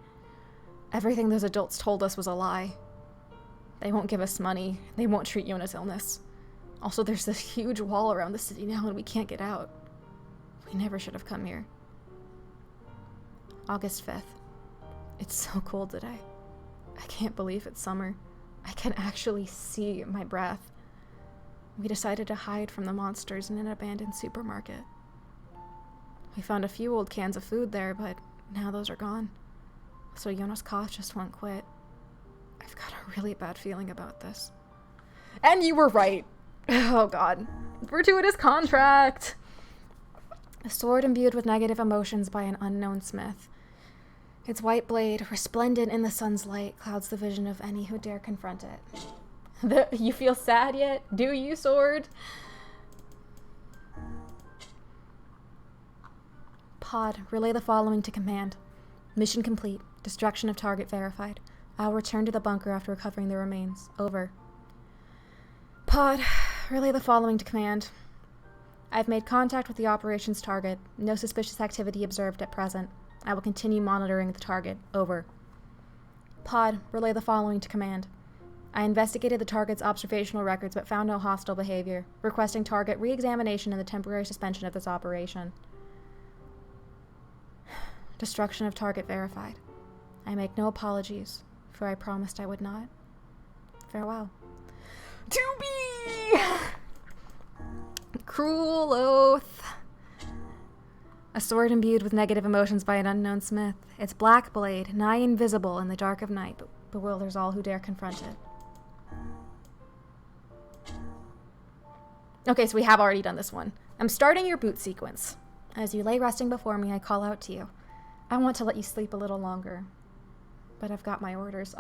Everything those adults told us was a lie. They won't give us money. They won't treat Yona's illness. Also, there's this huge wall around the city now and we can't get out. We never should have come here. August 5th. It's so cold today. I can't believe it's summer. I can actually see my breath. We decided to hide from the monsters in an abandoned supermarket. We found a few old cans of food there, but now those are gone. So Yona's cough just won't quit. I've got a really bad feeling about this. And you were right. Oh god. Gratuitous contract! A sword imbued with negative emotions by an unknown smith. Its white blade, resplendent in the sun's light, clouds the vision of any who dare confront it. You feel sad yet? Do you, sword? Pod, relay the following to command. Mission complete. Destruction of target verified. I'll return to the bunker after recovering the remains. Over. Pod, relay the following to command. I've made contact with the operations target. No suspicious activity observed at present. I will continue monitoring the target. Over. Pod, relay the following to command. I investigated the target's observational records but found no hostile behavior, requesting target re-examination and the temporary suspension of this operation. Destruction of target verified. I make no apologies, for I promised I would not. Farewell. To be! Cruel oath. A sword imbued with negative emotions by an unknown smith. Its black blade, nigh invisible in the dark of night, but bewilders all who dare confront it. Okay, so we have already done this one. I'm starting your boot sequence. As you lay resting before me, I call out to you. I want to let you sleep a little longer, but I've got my orders.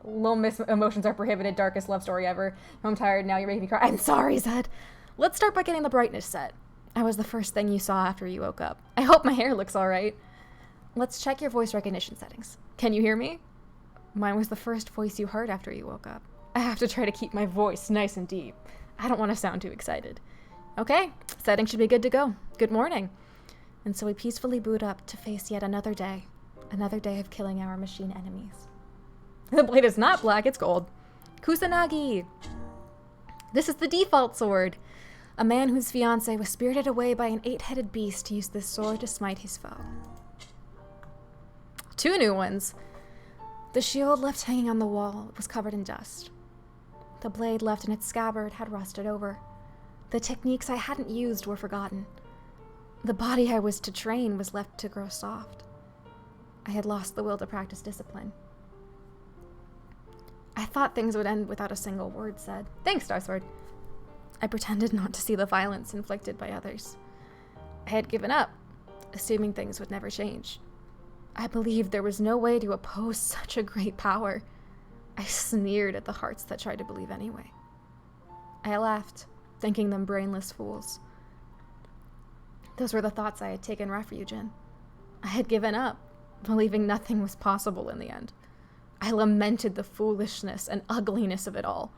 Low miss emotions are prohibited, darkest love story ever. I'm tired now, you're making me cry. I'm sorry, Zed. Let's start by getting the brightness set. I was the first thing you saw after you woke up. I hope my hair looks alright. Let's check your voice recognition settings. Can you hear me? Mine was the first voice you heard after you woke up. I have to try to keep my voice nice and deep. I don't want to sound too excited. Okay, settings should be good to go. Good morning. And so we peacefully boot up to face yet another day of killing our machine enemies. The blade is not black, it's gold. Kusanagi! This is the default sword. A man whose fiancé was spirited away by an 8-headed beast to use this sword to smite his foe. 2 new ones. The shield left hanging on the wall was covered in dust. The blade left in its scabbard had rusted over. The techniques I hadn't used were forgotten. The body I was to train was left to grow soft. I had lost the will to practice discipline. I thought things would end without a single word said. Thanks, Starsword. I pretended not to see the violence inflicted by others. I had given up, assuming things would never change. I believed there was no way to oppose such a great power. I sneered at the hearts that tried to believe anyway. I laughed, thinking them brainless fools. Those were the thoughts I had taken refuge in. I had given up, believing nothing was possible in the end. I lamented the foolishness and ugliness of it all.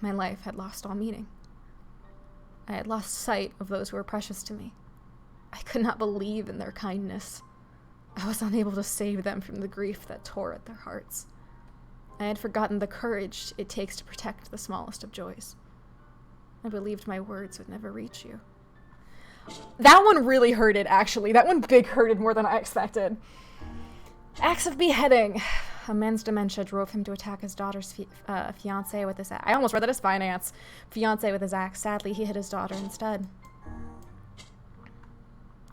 My life had lost all meaning. I had lost sight of those who were precious to me. I could not believe in their kindness. I was unable to save them from the grief that tore at their hearts. I had forgotten the courage it takes to protect the smallest of joys. I believed my words would never reach you. That one really hurted, actually. That one big hurted more than I expected. Acts of beheading. A man's dementia drove him to attack his daughter's fiancé with his axe. I almost read that as finance. Fiancé with his axe. Sadly, he hit his daughter instead.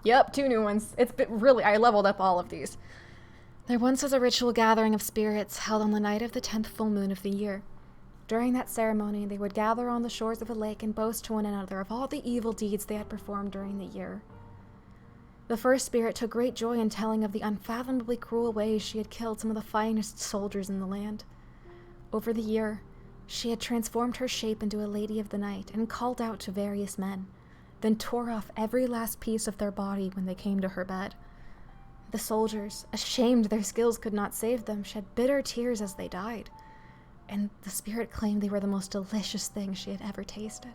Yep, 2 new ones. It's been really, I leveled up all of these. There once was a ritual gathering of spirits held on the night of the 10th full moon of the year. During that ceremony, they would gather on the shores of a lake and boast to one another of all the evil deeds they had performed during the year. The first spirit took great joy in telling of the unfathomably cruel ways she had killed some of the finest soldiers in the land. Over the year, she had transformed her shape into a lady of the night and called out to various men, then tore off every last piece of their body when they came to her bed. The soldiers, ashamed their skills could not save them, shed bitter tears as they died, and the spirit claimed they were the most delicious thing she had ever tasted.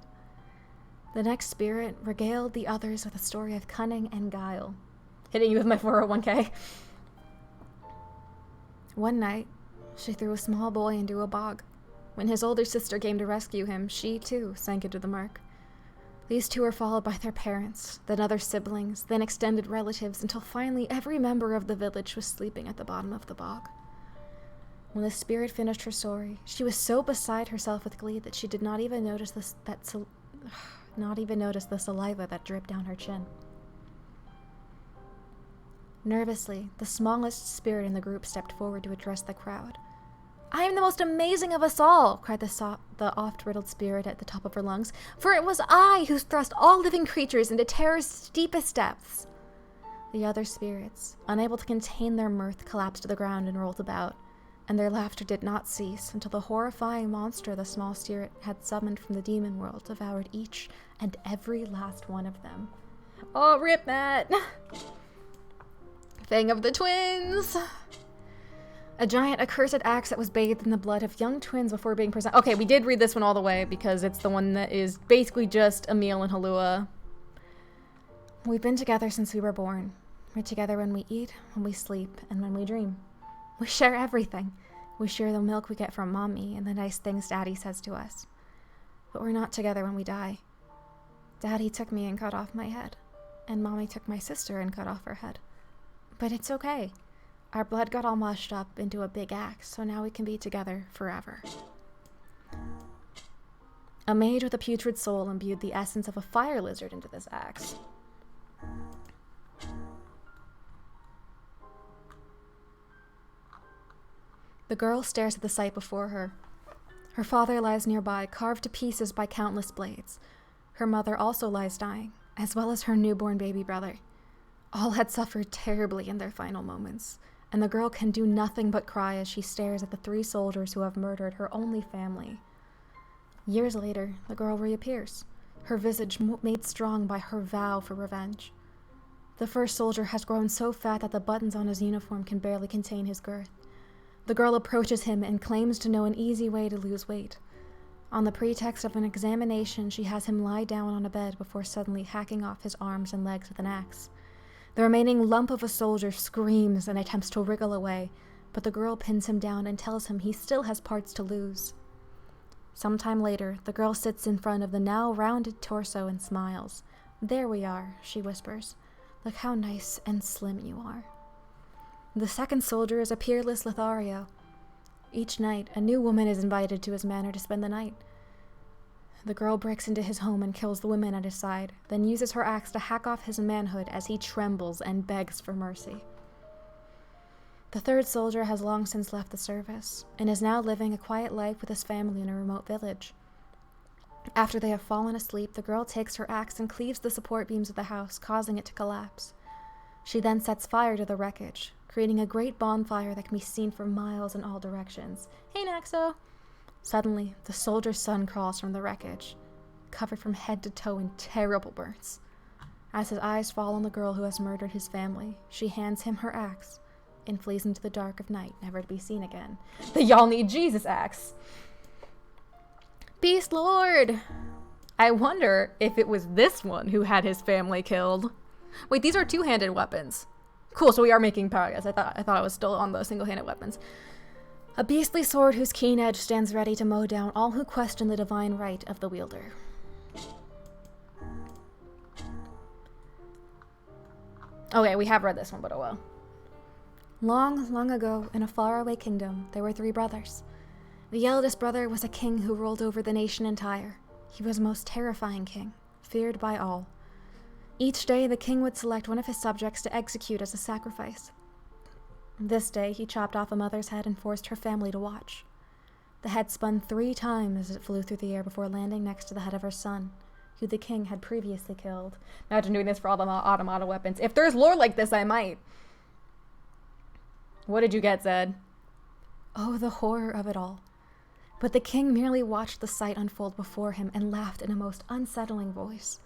The next spirit regaled the others with a story of cunning and guile. Hitting you with my 401k. One night, she threw a small boy into a bog. When his older sister came to rescue him, she too sank into the murk. These two were followed by their parents, then other siblings, then extended relatives, until finally every member of the village was sleeping at the bottom of the bog. When the spirit finished her story, she was so beside herself with glee that she did not even notice the saliva that dripped down her chin. Nervously, the smallest spirit in the group stepped forward to address the crowd. "I am the most amazing of us all," cried the oft-riddled spirit at the top of her lungs, "for it was I who thrust all living creatures into terror's deepest depths." The other spirits, unable to contain their mirth, collapsed to the ground and rolled about, and their laughter did not cease until the horrifying monster the small spirit had summoned from the demon world devoured each and every last one of them. Oh, rip Matt! Fang of the twins! A giant accursed axe that was bathed in the blood of young twins before being presented. Okay, we did read this one all the way because it's the one that is basically just a meal and halua. We've been together since we were born. We're together when we eat, when we sleep, and when we dream. We share everything. We share the milk we get from Mommy and the nice things Daddy says to us. But we're not together when we die. Daddy took me and cut off my head, and Mommy took my sister and cut off her head. But it's okay. Our blood got all mushed up into a big axe, so now we can be together forever. A mage with a putrid soul imbued the essence of a fire lizard into this axe. The girl stares at the sight before her. Her father lies nearby, carved to pieces by countless blades. Her mother also lies dying, as well as her newborn baby brother. All had suffered terribly in their final moments, and the girl can do nothing but cry as she stares at the 3 soldiers who have murdered her only family. Years later, the girl reappears, her visage made strong by her vow for revenge. The first soldier has grown so fat that the buttons on his uniform can barely contain his girth. The girl approaches him and claims to know an easy way to lose weight. On the pretext of an examination, she has him lie down on a bed before suddenly hacking off his arms and legs with an axe. The remaining lump of a soldier screams and attempts to wriggle away, but the girl pins him down and tells him he still has parts to lose. Sometime later, the girl sits in front of the now rounded torso and smiles. "There we are," she whispers. "Look how nice and slim you are." The second soldier is a peerless Lothario. Each night, a new woman is invited to his manor to spend the night. The girl breaks into his home and kills the women at his side, then uses her axe to hack off his manhood as he trembles and begs for mercy. The third soldier has long since left the service, and is now living a quiet life with his family in a remote village. After they have fallen asleep, the girl takes her axe and cleaves the support beams of the house, causing it to collapse. She then sets fire to the wreckage, creating a great bonfire that can be seen for miles in all directions. Hey, Naxo! Suddenly, the soldier's son crawls from the wreckage, covered from head to toe in terrible burns. As his eyes fall on the girl who has murdered his family, she hands him her axe and flees into the dark of night, never to be seen again. The Y'all Need Jesus axe! Beast Lord! I wonder if it was this one who had his family killed. Wait, these are two-handed weapons. Cool, so we are making progress. I thought I was still on the single-handed weapons. A beastly sword whose keen edge stands ready to mow down all who question the divine right of the wielder. Okay, we have read this one, but oh well. Long, long ago, in a faraway kingdom, there were 3 brothers. The eldest brother was a king who ruled over the nation entire. He was a most terrifying king, feared by all. Each day, the king would select one of his subjects to execute as a sacrifice. This day, he chopped off a mother's head and forced her family to watch. The head spun 3 times as it flew through the air before landing next to the head of her son, who the king had previously killed. Imagine doing this for all the automata weapons. If there's lore like this, I might. What did you get, Zed? Oh, the horror of it all. But the king merely watched the sight unfold before him and laughed in a most unsettling voice.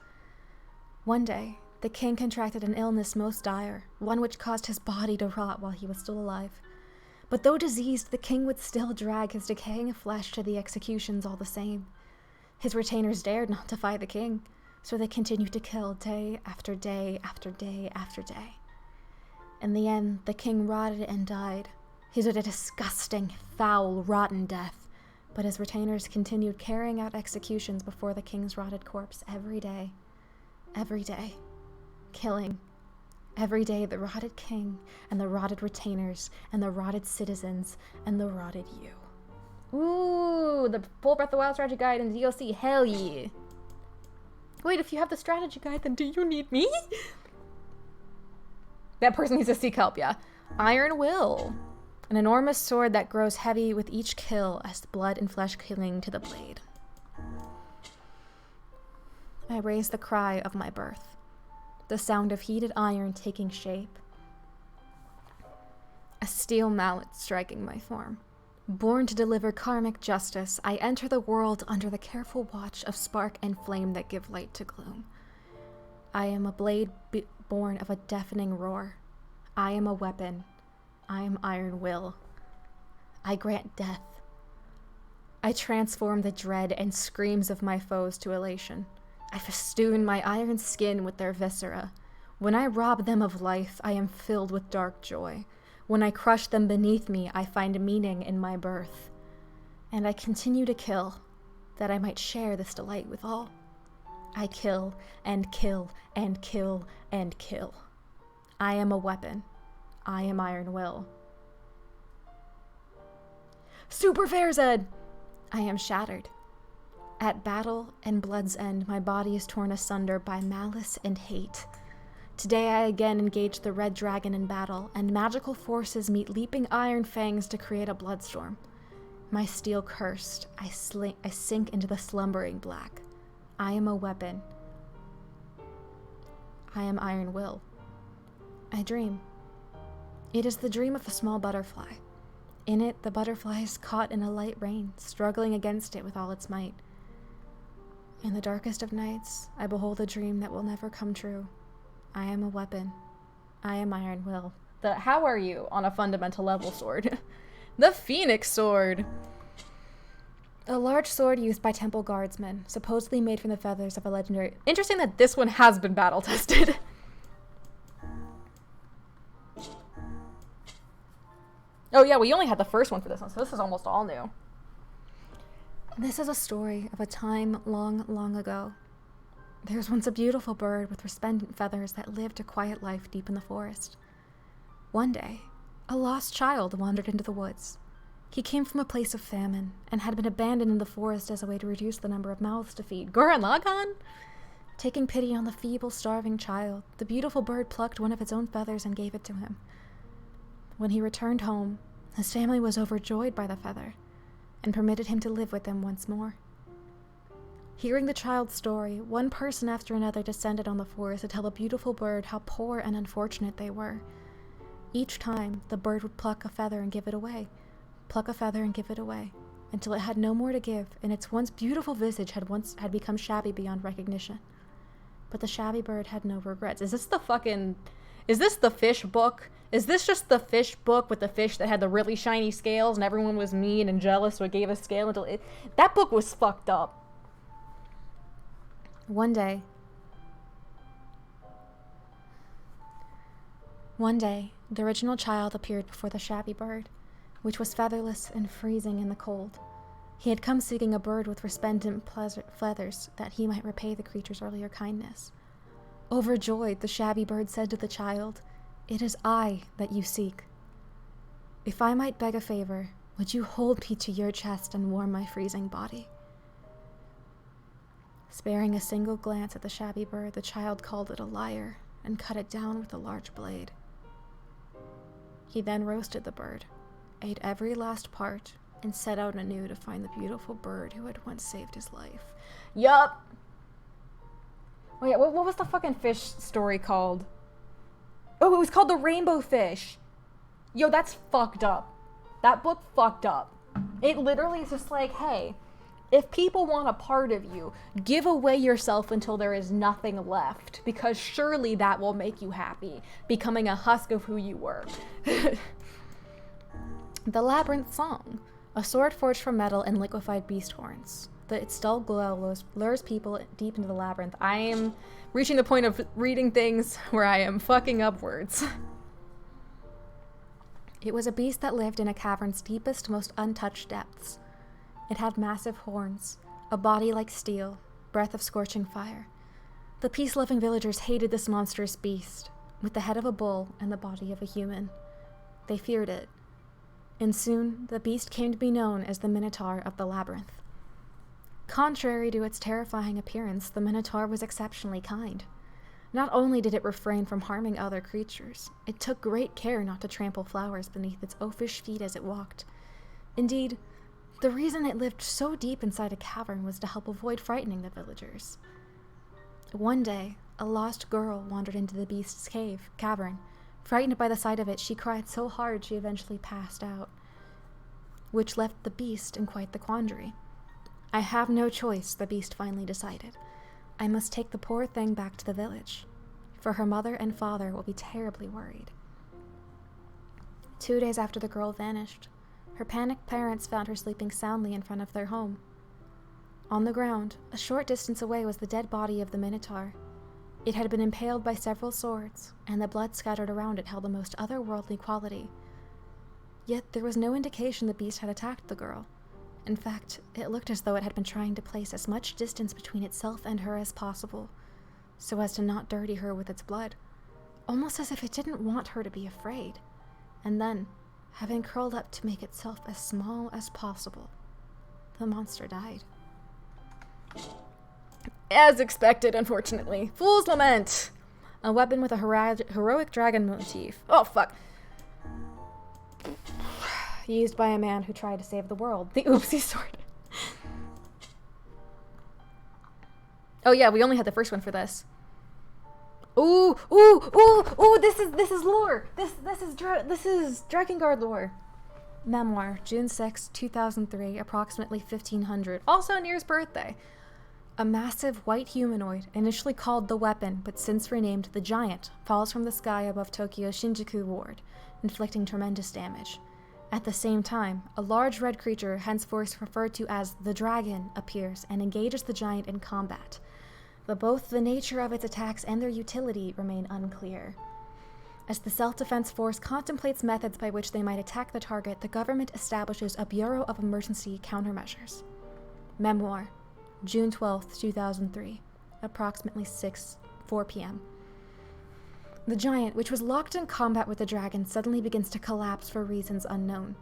One day, the king contracted an illness most dire, one which caused his body to rot while he was still alive. But though diseased, the king would still drag his decaying flesh to the executions all the same. His retainers dared not defy the king, so they continued to kill day after day after day after day. In the end, the king rotted and died. He died a disgusting, foul, rotten death, but his retainers continued carrying out executions before the king's rotted corpse every day. Every day. Killing. Every day the rotted king, and the rotted retainers, and the rotted citizens, and the rotted you. Ooh, the full Breath of the Wild strategy guide and DLC, hell yeah. Wait, if you have the strategy guide, then do you need me? That person needs to seek help, yeah. Iron Will. An enormous sword that grows heavy with each kill as the blood and flesh cling to the blade. I raised the cry of my birth. The sound of heated iron taking shape. A steel mallet striking my form. Born to deliver karmic justice, I enter the world under the careful watch of spark and flame that give light to gloom. I am a blade born of a deafening roar. I am a weapon. I am Iron Will. I grant death. I transform the dread and screams of my foes to elation. I festoon my iron skin with their viscera. When I rob them of life, I am filled with dark joy. When I crush them beneath me, I find meaning in my birth. And I continue to kill, that I might share this delight with all. I kill, and kill, and kill, and kill. I am a weapon. I am Iron Will. Super Fair Zed! I am shattered. At battle and blood's end, my body is torn asunder by malice and hate. Today I again engage the red dragon in battle, and magical forces meet leaping iron fangs to create a bloodstorm. My steel cursed, I sink into the slumbering black. I am a weapon. I am Iron Will. I dream. It is the dream of a small butterfly. In it, the butterfly is caught in a light rain, struggling against it with all its might. In the darkest of nights, I behold a dream that will never come true. I am a weapon. I am Iron Will. The how are you on a fundamental level sword? The Phoenix Sword! A large sword used by temple guardsmen, supposedly made from the feathers of a legendary... Interesting that this one has been battle tested. Oh yeah, we only had the first one for this one, so this is almost all new. This is a story of a time long, long ago. There was once a beautiful bird with resplendent feathers that lived a quiet life deep in the forest. One day, a lost child wandered into the woods. He came from a place of famine and had been abandoned in the forest as a way to reduce the number of mouths to feed. Gurren Lagann? Taking pity on the feeble, starving child, the beautiful bird plucked one of its own feathers and gave it to him. When he returned home, his family was overjoyed by the feather and permitted him to live with them once more. Hearing the child's story, one person after another descended on the forest to tell the beautiful bird how poor and unfortunate they were. Each time, the bird would pluck a feather and give it away, pluck a feather and give it away, until it had no more to give, and its once beautiful visage had become shabby beyond recognition. But the shabby bird had no regrets. Is this the fish book? Is this just the fish book with the fish that had the really shiny scales and everyone was mean and jealous, so it gave a scale until it... That book was fucked up. One day, One day, the original child appeared before the shabby bird, which was featherless and freezing in the cold. He had come seeking a bird with resplendent feathers that he might repay the creature's earlier kindness. Overjoyed, the shabby bird said to the child, "It is I that you seek. If I might beg a favor, would you hold me to your chest and warm my freezing body?" Sparing a single glance at the shabby bird, the child called it a liar and cut it down with a large blade. He then roasted the bird, ate every last part, and set out anew to find the beautiful bird who had once saved his life. Yup! Wait, what was the fucking fish story called? Oh, it was called The Rainbow Fish. Yo, that's fucked up. That book fucked up. It literally is just like, hey, if people want a part of you, give away yourself until there is nothing left, because surely that will make you happy, becoming a husk of who you were. The Labyrinth Song. A sword forged from metal and liquefied beast horns. Its dull glow lures people deep into the labyrinth. I am reaching the point of reading things where I am fucking up words. It was a beast that lived in a cavern's deepest, most untouched depths. It had massive horns, a body like steel, breath of scorching fire. The peace-loving villagers hated this monstrous beast, with the head of a bull and the body of a human. They feared it. And soon, the beast came to be known as the Minotaur of the Labyrinth. Contrary to its terrifying appearance, the Minotaur was exceptionally kind. Not only did it refrain from harming other creatures, it took great care not to trample flowers beneath its oafish feet as it walked. Indeed, the reason it lived so deep inside a cavern was to help avoid frightening the villagers. One day, a lost girl wandered into the beast's cavern. Frightened by the sight of it, she cried so hard she eventually passed out, which left the beast in quite the quandary. I have no choice, the beast finally decided. I must take the poor thing back to the village, for her mother and father will be terribly worried. 2 days after the girl vanished, her panicked parents found her sleeping soundly in front of their home. On the ground, a short distance away, was the dead body of the Minotaur. It had been impaled by several swords, and the blood scattered around it held the most otherworldly quality. Yet there was no indication the beast had attacked the girl. In fact, it looked as though it had been trying to place as much distance between itself and her as possible, so as to not dirty her with its blood, almost as if it didn't want her to be afraid. And then, having curled up to make itself as small as possible, the monster died. As expected, unfortunately. Fool's Lament! A weapon with a heroic dragon motif. Oh, fuck. Used by a man who tried to save the world. The Oopsie Sword. Oh yeah, we only had the first one for this. Ooh, ooh, ooh, ooh, this is lore. This is Drakengard lore. Memoir, June 6, 2003, approximately 1500. Also Nier's birthday. A massive white humanoid, initially called the Weapon, but since renamed the Giant, falls from the sky above Tokyo's Shinjuku ward, inflicting tremendous damage. At the same time, a large red creature, henceforth referred to as the Dragon, appears and engages the Giant in combat. But both the nature of its attacks and their utility remain unclear. As the self-defense force contemplates methods by which they might attack the target, the government establishes a Bureau of Emergency Countermeasures. Memoir, June 12, 2003, approximately 4 p.m. The Giant, which was locked in combat with the Dragon, suddenly begins to collapse for reasons unknown.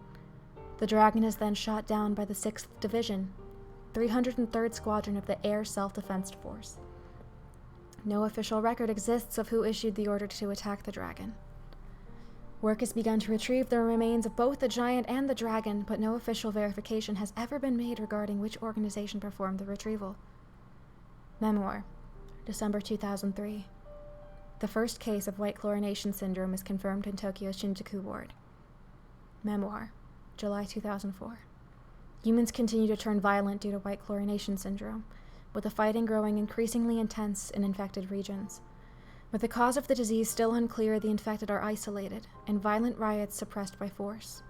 The Dragon is then shot down by the 6th Division, 303rd Squadron of the Air Self-Defense Force. No official record exists of who issued the order to attack the Dragon. Work has begun to retrieve the remains of both the Giant and the Dragon, but no official verification has ever been made regarding which organization performed the retrieval. Memoir, December 2003. The first case of white chlorination syndrome is confirmed in Tokyo's Shinjuku ward. Memoir, July 2004. Humans continue to turn violent due to white chlorination syndrome, with the fighting growing increasingly intense in infected regions. With the cause of the disease still unclear, the infected are isolated, and violent riots suppressed by force.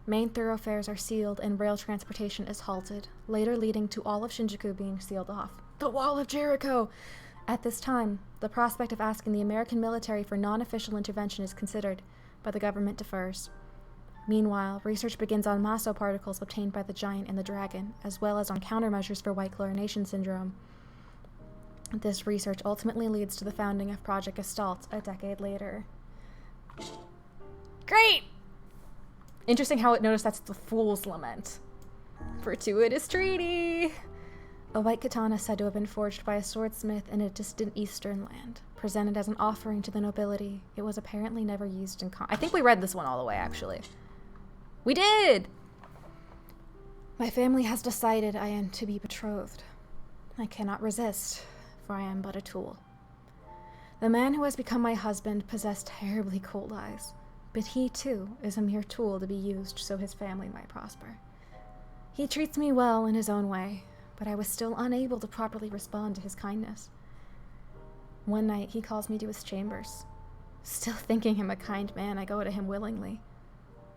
Main thoroughfares are sealed and rail transportation is halted, later leading to all of Shinjuku being sealed off. The Wall of Jericho! At this time, the prospect of asking the American military for non-official intervention is considered, but the government defers. Meanwhile, research begins on maso particles obtained by the giant and the dragon, as well as on countermeasures for white chlorination syndrome. This research ultimately leads to the founding of Project Gestalt a decade later. Great! Interesting how it noticed that's the Fool's Lament. Fortuitous treaty! A white katana said to have been forged by a swordsmith in a distant eastern land. Presented as an offering to the nobility, it was apparently never used in I think we read this one all the way, actually. We did! My family has decided I am to be betrothed. I cannot resist, for I am but a tool. The man who has become my husband possessed terribly cold eyes, but he, too, is a mere tool to be used so his family might prosper. He treats me well in his own way, but I was still unable to properly respond to his kindness. One night, he calls me to his chambers. Still thinking him a kind man, I go to him willingly.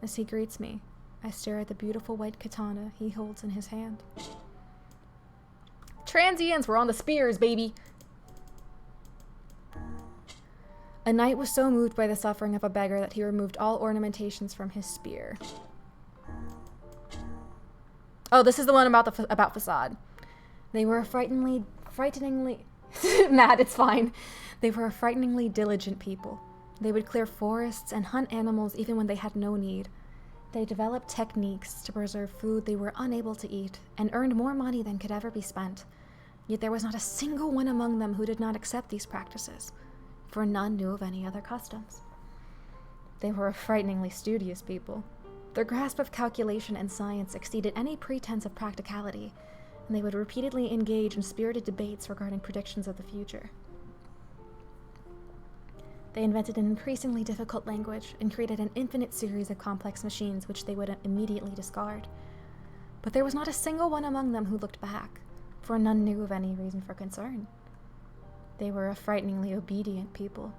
As he greets me, I stare at the beautiful white katana he holds in his hand. Transients, we're on the spears, baby! A knight was so moved by the suffering of a beggar that he removed all ornamentations from his spear. Oh, this is the one about facade. They were frighteningly Matt, it's fine. They were a frighteningly diligent people. They would clear forests and hunt animals even when they had no need. They developed techniques to preserve food they were unable to eat and earned more money than could ever be spent. Yet there was not a single one among them who did not accept these practices, for none knew of any other customs. They were a frighteningly studious people. Their grasp of calculation and science exceeded any pretense of practicality, and they would repeatedly engage in spirited debates regarding predictions of the future. They invented an increasingly difficult language and created an infinite series of complex machines which they would immediately discard. But there was not a single one among them who looked back, for none knew of any reason for concern. They were a frighteningly obedient people.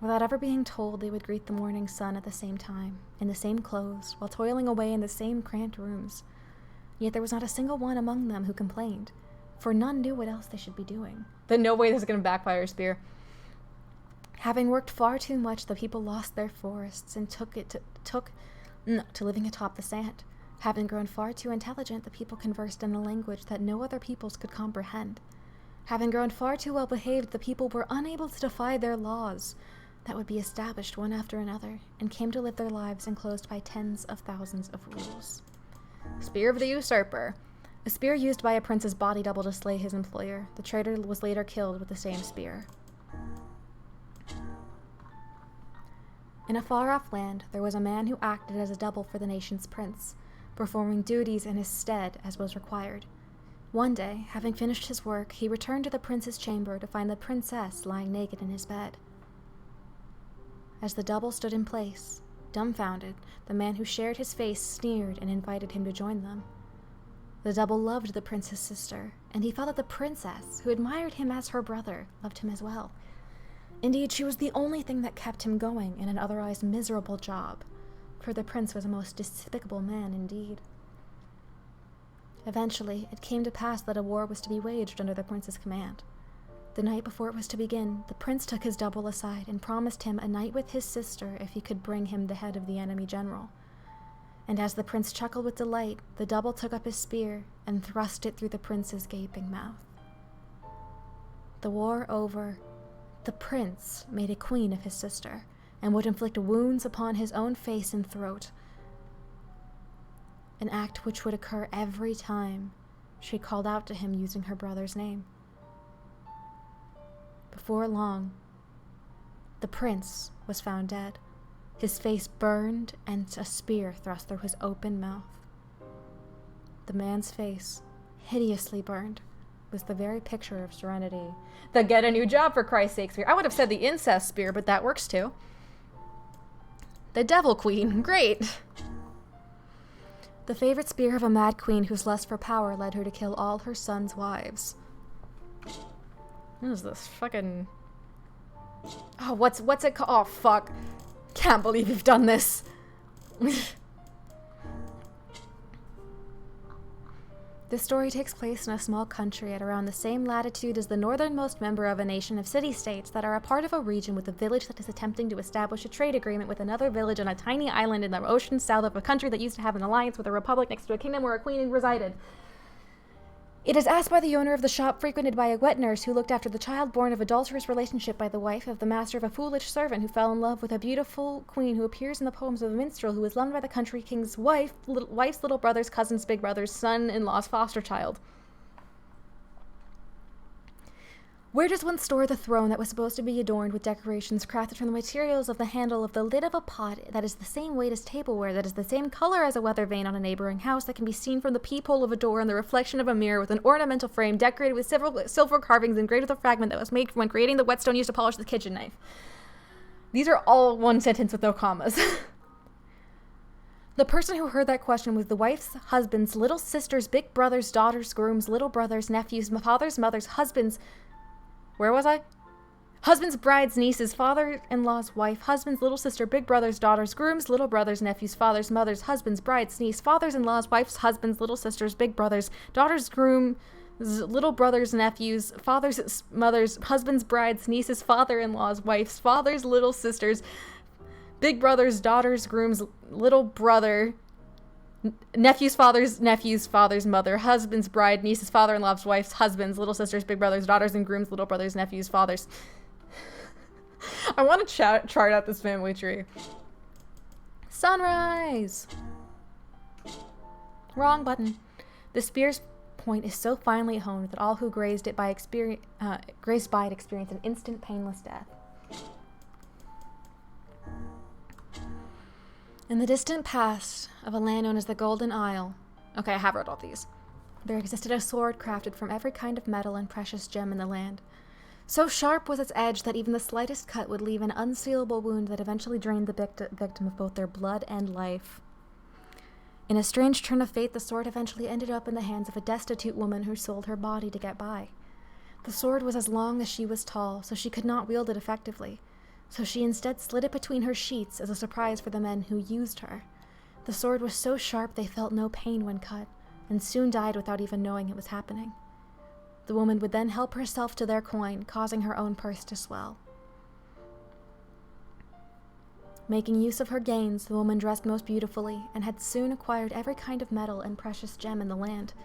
Without ever being told, they would greet the morning sun at the same time, in the same clothes, while toiling away in the same cramped rooms. Yet there was not a single one among them who complained, for none knew what else they should be doing. Then no way this is going to backfire, Spear. Having worked far too much, the people lost their forests and took to living atop the sand. Having grown far too intelligent, the people conversed in a language that no other peoples could comprehend. Having grown far too well behaved, the people were unable to defy their laws that would be established one after another, and came to live their lives enclosed by tens of thousands of rules. Spear of the Usurper. A spear used by a prince's body double to slay his employer. The traitor was later killed with the same spear. In a far-off land, there was a man who acted as a double for the nation's prince, performing duties in his stead as was required. One day, having finished his work, he returned to the prince's chamber to find the princess lying naked in his bed. As the double stood in place, dumbfounded, the man who shared his face sneered and invited him to join them. The double loved the prince's sister, and he felt that the princess, who admired him as her brother, loved him as well. Indeed, she was the only thing that kept him going in an otherwise miserable job, for the prince was a most despicable man indeed. Eventually, it came to pass that a war was to be waged under the prince's command. The night before it was to begin, the prince took his double aside and promised him a night with his sister if he could bring him the head of the enemy general. And as the prince chuckled with delight, the double took up his spear and thrust it through the prince's gaping mouth. The war over, the prince made a queen of his sister and would inflict wounds upon his own face and throat, an act which would occur every time she called out to him using her brother's name. Before long, the prince was found dead, his face burned and a spear thrust through his open mouth. The man's face, hideously burned, was the very picture of serenity. The get a new job for Christ's sake spear. I would have said the incest spear, but that works too. The devil queen, great. The favorite spear of a mad queen whose lust for power led her to kill all her sons' wives. What is this? Fucking... Oh, what's it called? Oh, fuck. Can't believe you've done this. This story takes place in a small country at around the same latitude as the northernmost member of a nation of city-states that are a part of a region with a village that is attempting to establish a trade agreement with another village on a tiny island in the ocean south of a country that used to have an alliance with a republic next to a kingdom where a queen resided. It is asked by the owner of the shop frequented by a wet nurse who looked after the child born of adulterous relationship by the wife of the master of a foolish servant who fell in love with a beautiful queen who appears in the poems of a minstrel who was loved by the country king's wife's little brother's cousin's big brother's son-in-law's foster child. Where does one store the throne that was supposed to be adorned with decorations crafted from the materials of the handle of the lid of a pot that is the same weight as tableware, that is the same color as a weather vane on a neighboring house, that can be seen from the peephole of a door in the reflection of a mirror, with an ornamental frame decorated with silver carvings engraved with a fragment that was made when creating the whetstone used to polish the kitchen knife? These are all one sentence with no commas. The person who heard that question was the wife's husband's little sister's big brother's daughter's groom's little brother's nephew's father's mother's husband's... Where was I? Husband's bride's niece's father-in-law's wife, husband's little sister, big brother's daughter's groom's little brother's nephew's father's mother's husband's bride's niece, father's-in-law's wife's husband's little sister's big brother's daughter's groom's little brother's nephew's father's mother's husband's bride's niece's father-in-law's wife's father's little sister's big brother's daughter's groom's little brother nephew's father's mother, husband's bride, niece's father-in-law's wife's husband's little sister's big brother's daughters and groom's little brother's nephew's father's. I want to chart out this family tree. Sunrise. Wrong button. The spear's point is so finely honed that all who grazed by it experience an instant painless death. In the distant past of a land known as the Golden Isle... Okay, I have read all these. There existed a sword crafted from every kind of metal and precious gem in the land. So sharp was its edge that even the slightest cut would leave an unsealable wound that eventually drained the victim of both their blood and life. In a strange turn of fate, the sword eventually ended up in the hands of a destitute woman who sold her body to get by. The sword was as long as she was tall, so she could not wield it effectively. So she instead slid it between her sheets as a surprise for the men who used her. The sword was so sharp they felt no pain when cut, and soon died without even knowing it was happening. The woman would then help herself to their coin, causing her own purse to swell. Making use of her gains, the woman dressed most beautifully, and had soon acquired every kind of metal and precious gem in the land.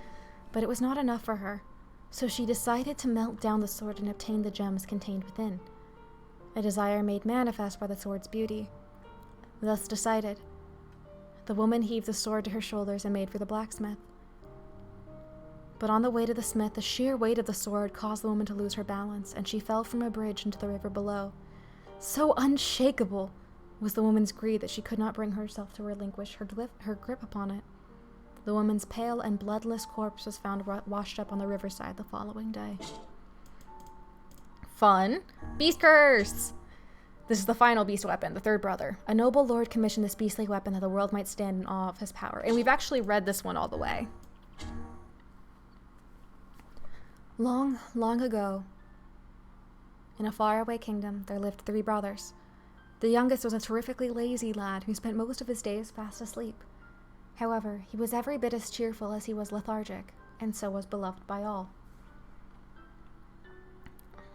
But it was not enough for her, so she decided to melt down the sword and obtain the gems contained within. A desire made manifest by the sword's beauty. Thus decided, the woman heaved the sword to her shoulders and made for the blacksmith. But on the way to the smith, the sheer weight of the sword caused the woman to lose her balance, and she fell from a bridge into the river below. So unshakable was the woman's greed that she could not bring herself to relinquish her grip upon it. The woman's pale and bloodless corpse was found washed up on the riverside the following day. Fun. Beast curse! This is the final beast weapon, the third brother. A noble lord commissioned this beastly weapon that the world might stand in awe of his power. And we've actually read this one all the way. Long, long ago, in a faraway kingdom, there lived 3 brothers. The youngest was a terrifically lazy lad who spent most of his days fast asleep. However, he was every bit as cheerful as he was lethargic, and so was beloved by all.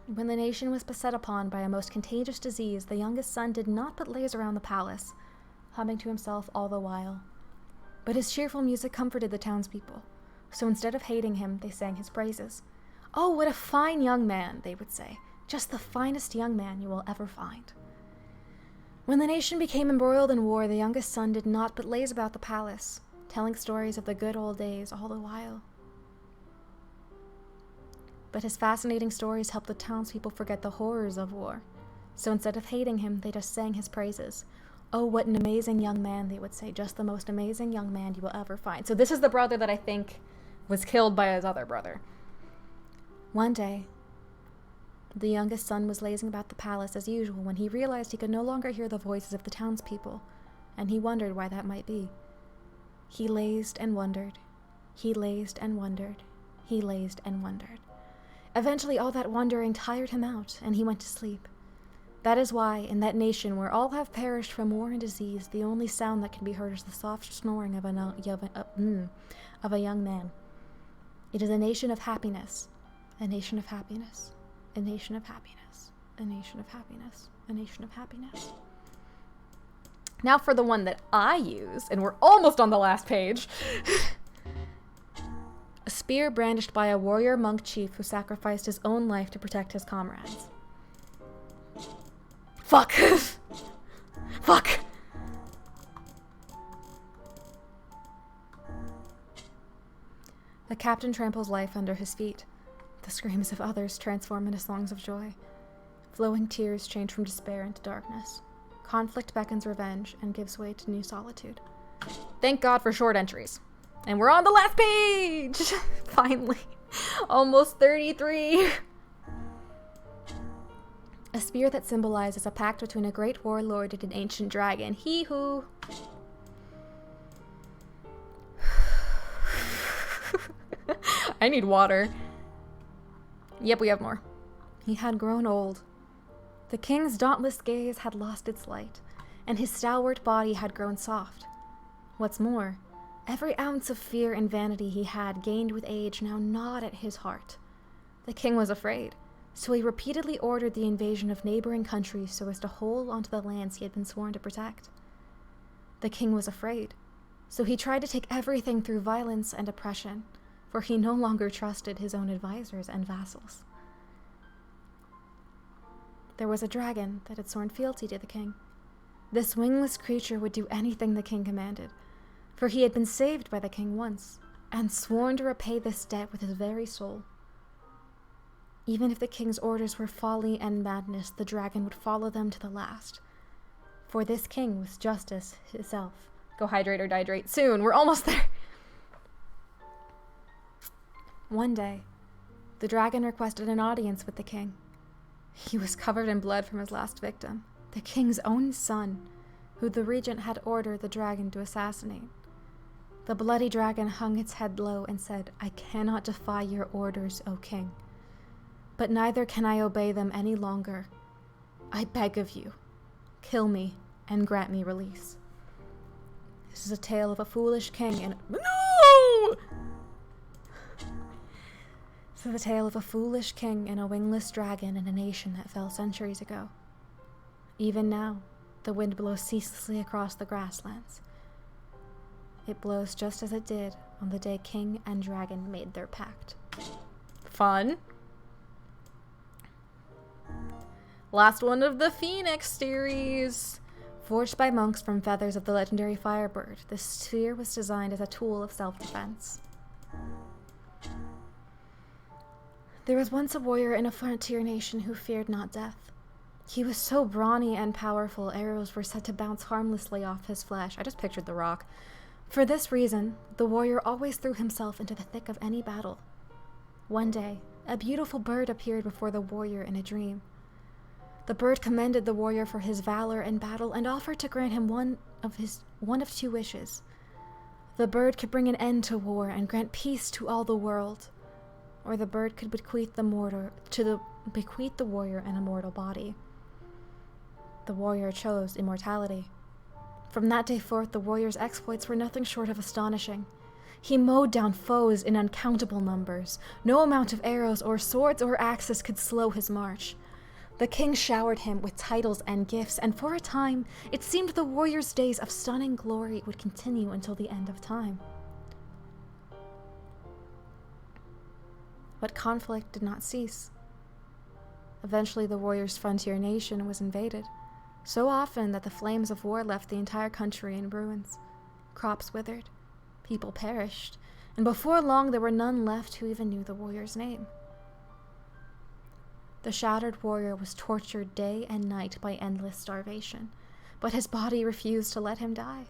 When the nation was beset upon by a most contagious disease, the youngest son did not but laze around the palace, humming to himself all the while. But his cheerful music comforted the townspeople, so instead of hating him, they sang his praises. "Oh, what a fine young man," they would say. "Just the finest young man you will ever find." When the nation became embroiled in war, the youngest son did not but laze about the palace, telling stories of the good old days all the while. But his fascinating stories helped the townspeople forget the horrors of war. So instead of hating him, they just sang his praises. "Oh, what an amazing young man," they would say. "Just the most amazing young man you will ever find." So this is the brother that I think was killed by his other brother. One day, the youngest son was lazing about the palace as usual when he realized he could no longer hear the voices of the townspeople, and he wondered why that might be. He lazed and wondered. He lazed and wondered. He lazed and wondered. Eventually, all that wandering tired him out, and he went to sleep. That is why, in that nation where all have perished from war and disease, the only sound that can be heard is the soft snoring of a young man. It is a nation of happiness. A nation of happiness. A nation of happiness. A nation of happiness. A nation of happiness. Now for the one that I use, and we're almost on the last page. A spear brandished by a warrior monk chief who sacrificed his own life to protect his comrades. Fuck! Fuck! The captain tramples life under his feet. The screams of others transform into songs of joy. Flowing tears change from despair into darkness. Conflict beckons revenge and gives way to new solitude. Thank God for short entries. And we're on the last page! Finally. Almost 33. A spear that symbolizes a pact between a great warlord and an ancient dragon. He who... I need water. Yep, we have more. He had grown old. The king's dauntless gaze had lost its light, and his stalwart body had grown soft. What's more, every ounce of fear and vanity he had gained with age now gnawed at his heart. The king was afraid, so he repeatedly ordered the invasion of neighboring countries so as to hold onto the lands he had been sworn to protect. The king was afraid, so he tried to take everything through violence and oppression, for he no longer trusted his own advisors and vassals. There was a dragon that had sworn fealty to the king. This wingless creature would do anything the king commanded, for he had been saved by the king once, and sworn to repay this debt with his very soul. Even if the king's orders were folly and madness, the dragon would follow them to the last. For this king was justice itself. Go hydrate or dihydrate soon, we're almost there! One day, the dragon requested an audience with the king. He was covered in blood from his last victim, the king's own son, who the regent had ordered the dragon to assassinate. The bloody dragon hung its head low and said, "I cannot defy your orders, O king, but neither can I obey them any longer. I beg of you, kill me and grant me release." This is a tale of a foolish king and... No! This is the tale of a foolish king and a wingless dragon in a nation that fell centuries ago. Even now, the wind blows ceaselessly across the grasslands. It blows just as it did on the day king and dragon made their pact. Fun. Last one of the Phoenix series. Forged by monks from feathers of the legendary Firebird, this sphere was designed as a tool of self-defense. There was once a warrior in a frontier nation who feared not death. He was so brawny and powerful, arrows were said to bounce harmlessly off his flesh. I just pictured The Rock. For this reason, the warrior always threw himself into the thick of any battle. One day, a beautiful bird appeared before the warrior in a dream. The bird commended the warrior for his valor in battle and offered to grant him one of two wishes. The bird could bring an end to war and grant peace to all the world, or the bird could bequeath the warrior an immortal body. The warrior chose immortality. From that day forth, the warrior's exploits were nothing short of astonishing. He mowed down foes in uncountable numbers. No amount of arrows or swords or axes could slow his march. The king showered him with titles and gifts, and for a time, it seemed the warrior's days of stunning glory would continue until the end of time. But conflict did not cease. Eventually, the warrior's frontier nation was invaded, so often that the flames of war left the entire country in ruins. Crops withered, people perished, and before long there were none left who even knew the warrior's name. The shattered warrior was tortured day and night by endless starvation, but his body refused to let him die.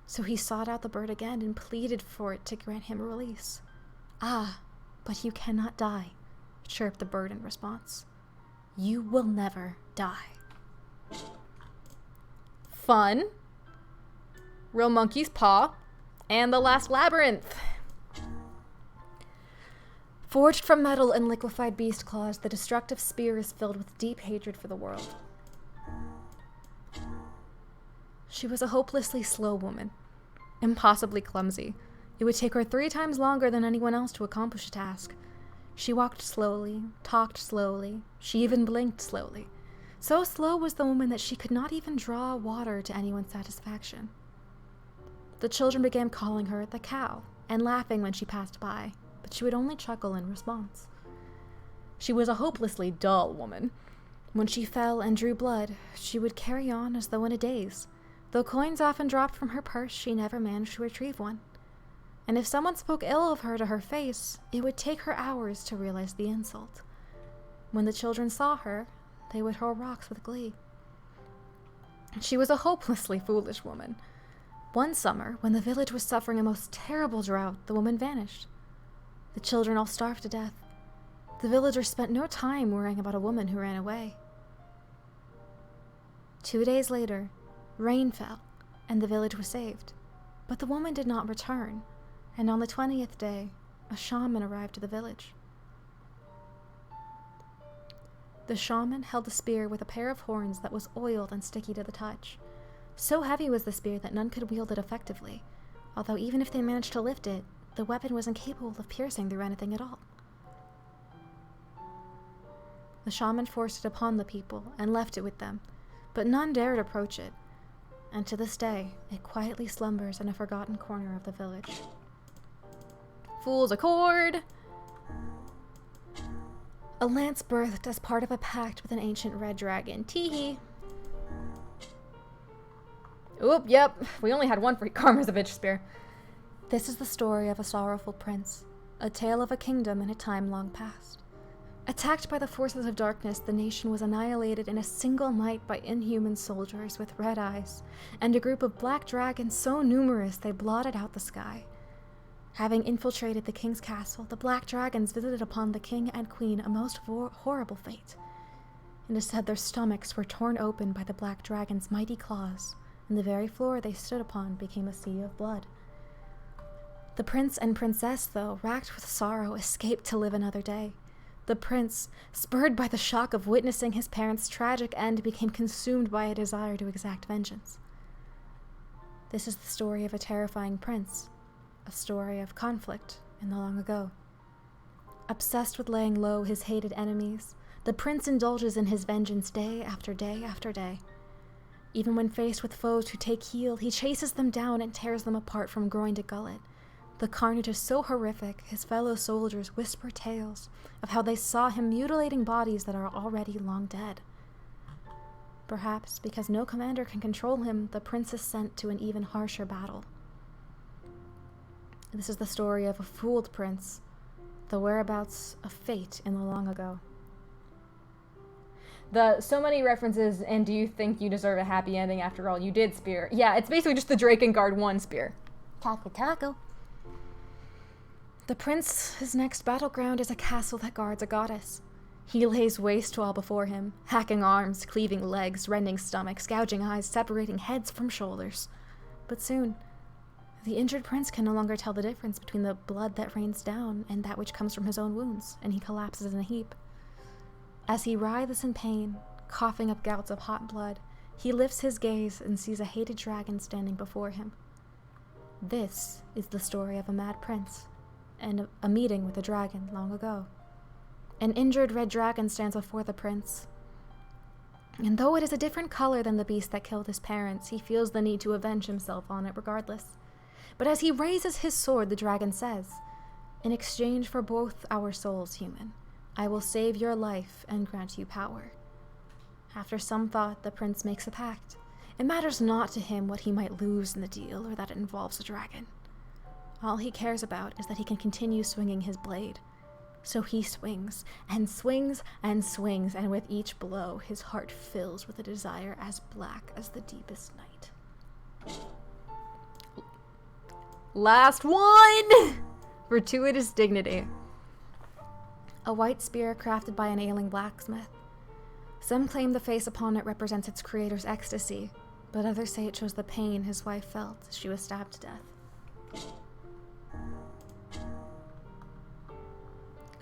So he sought out the bird again and pleaded for it to grant him release. "Ah, but you cannot die," chirped the bird in response. "You will never die." Fun. Real Monkey's Paw. And The Last Labyrinth. Forged from metal and liquefied beast claws, the destructive spear is filled with deep hatred for the world. She was a hopelessly slow woman, impossibly clumsy, It would take her 3 times longer than anyone else to accomplish a task. She walked slowly, talked slowly, she even blinked slowly. So slow was the woman that she could not even draw water to anyone's satisfaction. The children began calling her the cow and laughing when she passed by, but she would only chuckle in response. She was a hopelessly dull woman. When she fell and drew blood, she would carry on as though in a daze. Though coins often dropped from her purse, she never managed to retrieve one. And if someone spoke ill of her to her face, it would take her hours to realize the insult. When the children saw her, they would hurl rocks with glee. She was a hopelessly foolish woman. One summer, when the village was suffering a most terrible drought, the woman vanished. The children all starved to death. The villagers spent no time worrying about a woman who ran away. 2 days later, rain fell, and the village was saved. But the woman did not return, and on the 20th day, a shaman arrived to the village. The shaman held a spear with a pair of horns that was oiled and sticky to the touch. So heavy was the spear that none could wield it effectively, although even if they managed to lift it, the weapon was incapable of piercing through anything at all. The shaman forced it upon the people and left it with them, but none dared approach it, and to this day, it quietly slumbers in a forgotten corner of the village. Fool's Accord! A lance birthed as part of a pact with an ancient red dragon. Teehee! Oop, yep, we only had one for Karma's a bitch spear. This is the story of a sorrowful prince, a tale of a kingdom in a time long past. Attacked by the forces of darkness, the nation was annihilated in a single night by inhuman soldiers with red eyes, and a group of black dragons so numerous they blotted out the sky. Having infiltrated the king's castle, the black dragons visited upon the king and queen a most horrible fate. It is said their stomachs were torn open by the black dragon's mighty claws, and the very floor they stood upon became a sea of blood. The prince and princess, though, racked with sorrow, escaped to live another day. The prince, spurred by the shock of witnessing his parents' tragic end, became consumed by a desire to exact vengeance. This is the story of a terrifying prince, a story of conflict in the long ago. Obsessed with laying low his hated enemies, the prince indulges in his vengeance day after day after day. Even when faced with foes who take heel, he chases them down and tears them apart from groin to gullet. The carnage is so horrific, his fellow soldiers whisper tales of how they saw him mutilating bodies that are already long dead. Perhaps because no commander can control him, the prince is sent to an even harsher battle. This is the story of a fooled prince, the whereabouts of fate in the long ago. So many references, and do you think you deserve a happy ending after all you did spear? Yeah, it's basically just the Drakengard 1 spear. Taco taco. The prince's next battleground is a castle that guards a goddess. He lays waste to all before him, hacking arms, cleaving legs, rending stomachs, gouging eyes, separating heads from shoulders. But soon, the injured prince can no longer tell the difference between the blood that rains down and that which comes from his own wounds, and he collapses in a heap. As he writhes in pain, coughing up gouts of hot blood, he lifts his gaze and sees a hated dragon standing before him. This is the story of a mad prince, and a meeting with a dragon long ago. An injured red dragon stands before the prince, and though it is a different color than the beast that killed his parents, he feels the need to avenge himself on it regardless. But as he raises his sword, the dragon says, "In exchange for both our souls, human, I will save your life and grant you power." After some thought, the prince makes a pact. It matters not to him what he might lose in the deal or that it involves a dragon. All he cares about is that he can continue swinging his blade. So he swings, and swings, and swings, and with each blow, his heart fills with a desire as black as the deepest night. Last one! Gratuitous dignity. A white spear crafted by an ailing blacksmith. Some claim the face upon it represents its creator's ecstasy, but others say it shows the pain his wife felt as she was stabbed to death.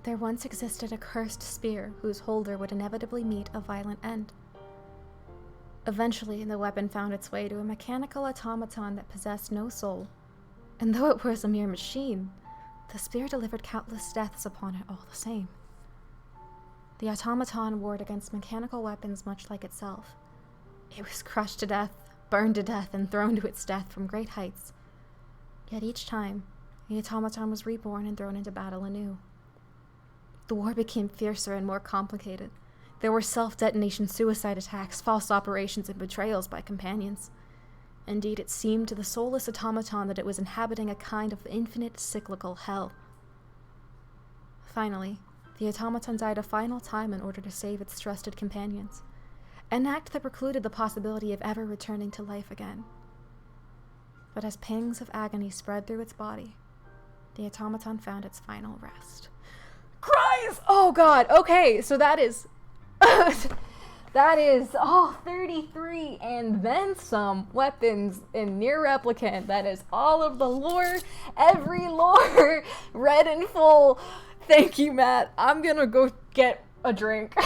There once existed a cursed spear whose holder would inevitably meet a violent end. Eventually, the weapon found its way to a mechanical automaton that possessed no soul, And though it was a mere machine, the spear delivered countless deaths upon it all the same. The automaton warred against mechanical weapons much like itself. It was crushed to death, burned to death, and thrown to its death from great heights. Yet each time, the automaton was reborn and thrown into battle anew. The war became fiercer and more complicated. There were self-detonation suicide attacks, false operations, and betrayals by companions. Indeed, it seemed to the soulless automaton that it was inhabiting a kind of infinite cyclical hell. Finally, the automaton died a final time in order to save its trusted companions, an act that precluded the possibility of ever returning to life again. But as pangs of agony spread through its body, the automaton found its final rest. Cries! Oh god, okay, so that is... that is all 33 and then some weapons in Nier Replicant. That is all of the lore, every lore, read in full. Thank you, Matt. I'm gonna go get a drink.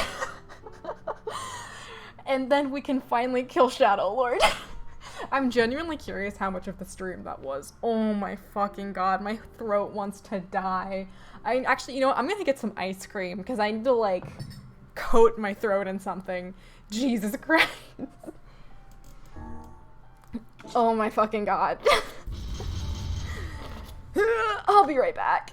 And then we can finally kill Shadow Lord. I'm genuinely curious how much of the stream that was. Oh my fucking god, my throat wants to die. I actually, you know what, I'm gonna get some ice cream because I need to like coat my throat in something. Jesus Christ. Oh my fucking god. I'll be right back.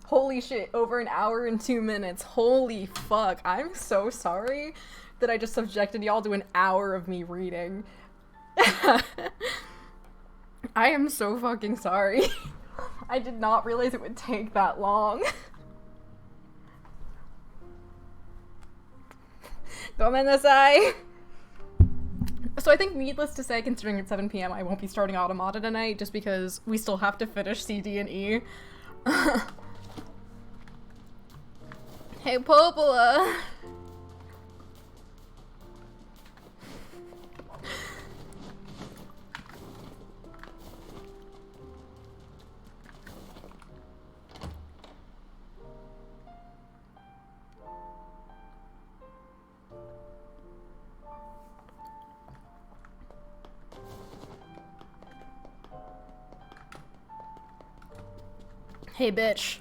Holy shit, over an hour and 2 minutes. Holy fuck. I'm so sorry that I just subjected y'all to an hour of me reading. I am so fucking sorry. I did not realize it would take that long. Gomennasai. So I think needless to say, considering it's 7 p.m., I won't be starting Automata tonight just because we still have to finish C, D, and E. Hey, Popola! Hey, bitch.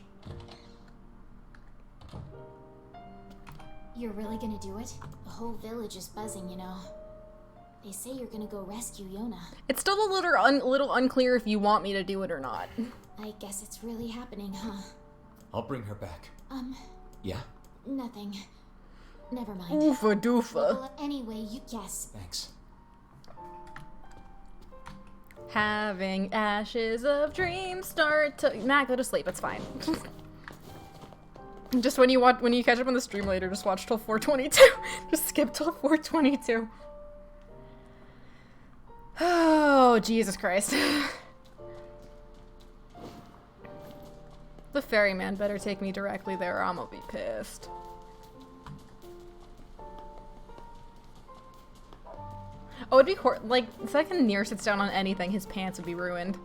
You're really gonna do it? The whole village is buzzing, you know. They say you're gonna go rescue Yona. It's still a little unclear if you want me to do it or not. I guess it's really happening, huh? I'll bring her back. Yeah? Nothing. Never mind. Oofa doofa. Well, anyway, you guess. Thanks. Having ashes of dreams start to... Matt, go to sleep. It's fine. Just when you catch up on the stream later, just watch till 4:22. Just skip till 4:22. Oh, Jesus Christ. The ferryman better take me directly there or I'm gonna be pissed. Oh, it'd be like, the second Nier sits down on anything, his pants would be ruined.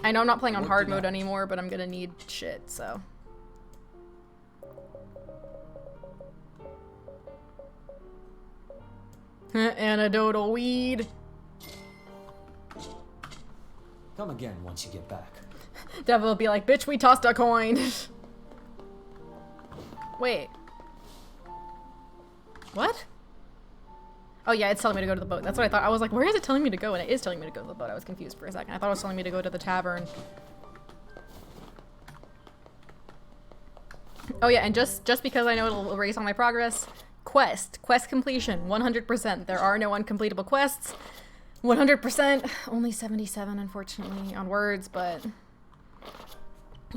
I know I'm not playing on hard mode anymore, but I'm gonna need shit, so. Anecdotal weed. Come again once you get back. Devil will be like, bitch, we tossed a coin. Wait. What? Oh yeah, it's telling me to go to the boat. That's what I thought. I was like, where is it telling me to go? And it is telling me to go to the boat. I was confused for a second. I thought it was telling me to go to the tavern. Oh yeah, and just because I know it'll erase all my progress, quest completion, 100%. There are no uncompletable quests. 100%. Only 77, unfortunately, on words, but...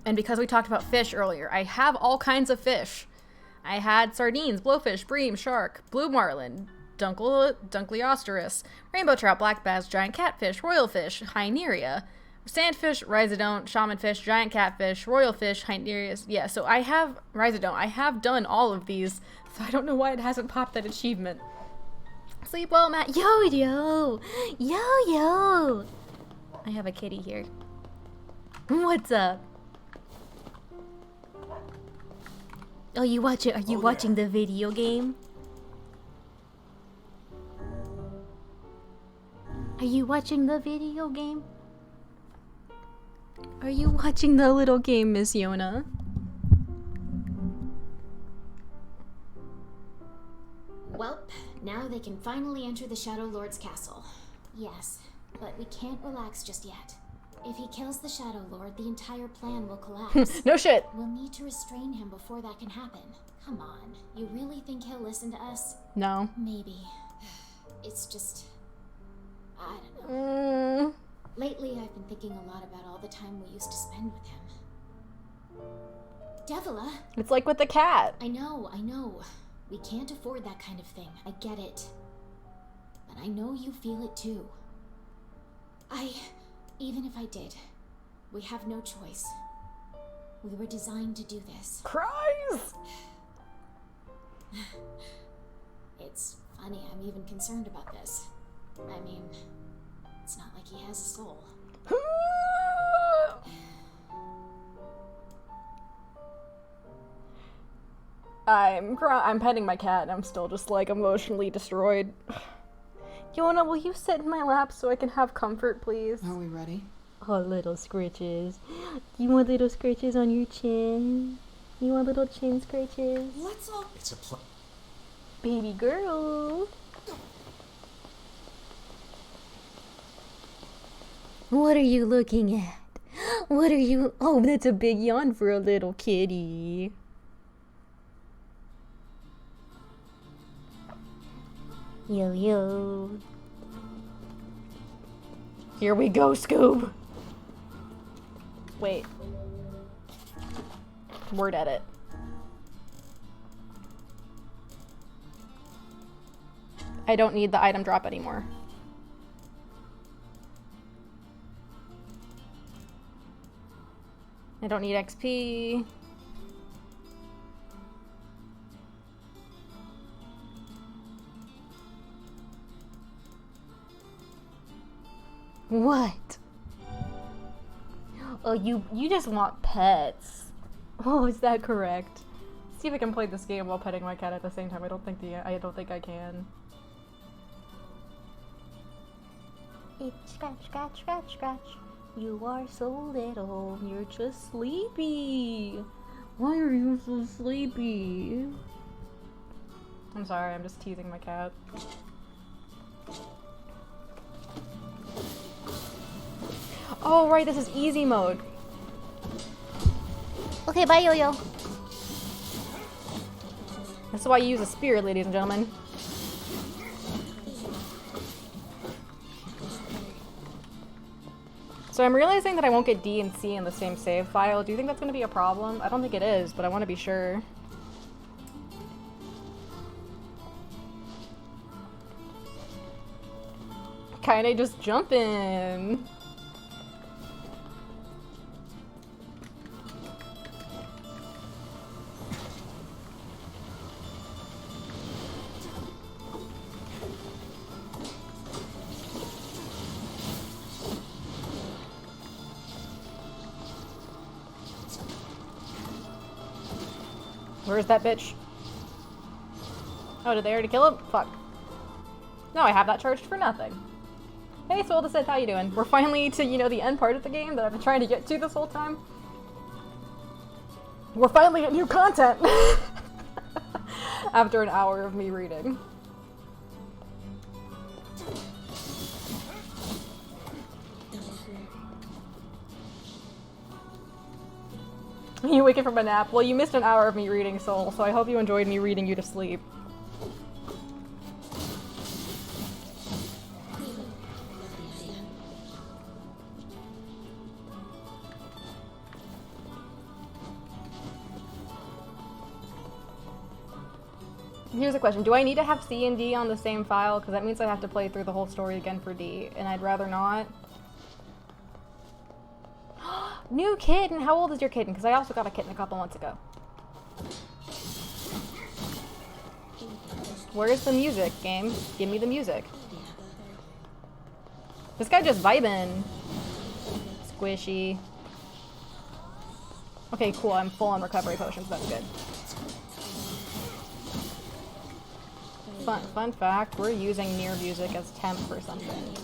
And because we talked about fish earlier, I have all kinds of fish. I had sardines, blowfish, bream, shark, blue marlin, dunkleosteris, rainbow trout, black bass, giant catfish, royal fish, hyneria, sandfish, rhizodont, shaman fish, giant catfish, royal fish, hyneria. Yeah, so I have rhizodont. I have done all of these, so I don't know why it hasn't popped that achievement. Sleep well, Matt. Yo. I have a kitty here. What's up? Oh, are you watching the video game? Are you watching the video game? Are you watching the little game, Miss Yona? Welp, now they can finally enter the Shadow Lord's castle. Yes, but we can't relax just yet. If he kills the Shadow Lord, the entire plan will collapse. No shit. We'll need to restrain him before that can happen. Come on, you really think he'll listen to us? No. Maybe. It's just... I don't know. Lately, I've been thinking a lot about all the time we used to spend with him. Devila! It's like with the cat. I know. We can't afford that kind of thing. I get it. But I know you feel it too. Even if I did, we have no choice. We were designed to do this. Cries! It's funny, I'm even concerned about this. I mean, it's not like he has a soul. I'm petting my cat and I'm still just like emotionally destroyed. Yona, will you sit in my lap so I can have comfort, please? Are we ready? Oh, little scritches. You want little scritches on your chin? You want little chin scratches? Let's all... It's a plan. Baby girl. What are you looking at? What are you... Oh, that's a big yawn for a little kitty. Yo. Here we go, Scoob. Wait. Word edit. I don't need the item drop anymore. I don't need XP. What? Oh, you just want pets. Oh, is that correct? See if I can play this game while petting my cat at the same time. I don't think I can. Scratch, scratch, scratch, scratch. You are so little. You're just sleepy. Why are you so sleepy? I'm sorry, I'm just teasing my cat. Oh, right, this is easy mode. Okay, bye, Yo-Yo. That's why you use a spear, ladies and gentlemen. So I'm realizing that I won't get D and C in the same save file. Do you think that's going to be a problem? I don't think it is, but I want to be sure. Kinda just jumping. Where's that bitch? Oh, did they already kill him? Fuck. No, I have that charged for nothing. Hey, Soldicid, how you doing? We're finally to, you know, the end part of the game that I've been trying to get to this whole time. We're finally at new content! After an hour of me reading. You waking from a nap? Well, you missed an hour of me reading, Soul, so I hope you enjoyed me reading you to sleep. Here's a question. Do I need to have C and D on the same file? Because that means I have to play through the whole story again for D, and I'd rather not. New kitten! How old is your kitten? Because I also got a kitten a couple months ago. Where's the music, game? Give me the music. This guy just vibing. Squishy. Okay, cool. I'm full on recovery potions. That's good. Fun fact, we're using Nier music as temp for something.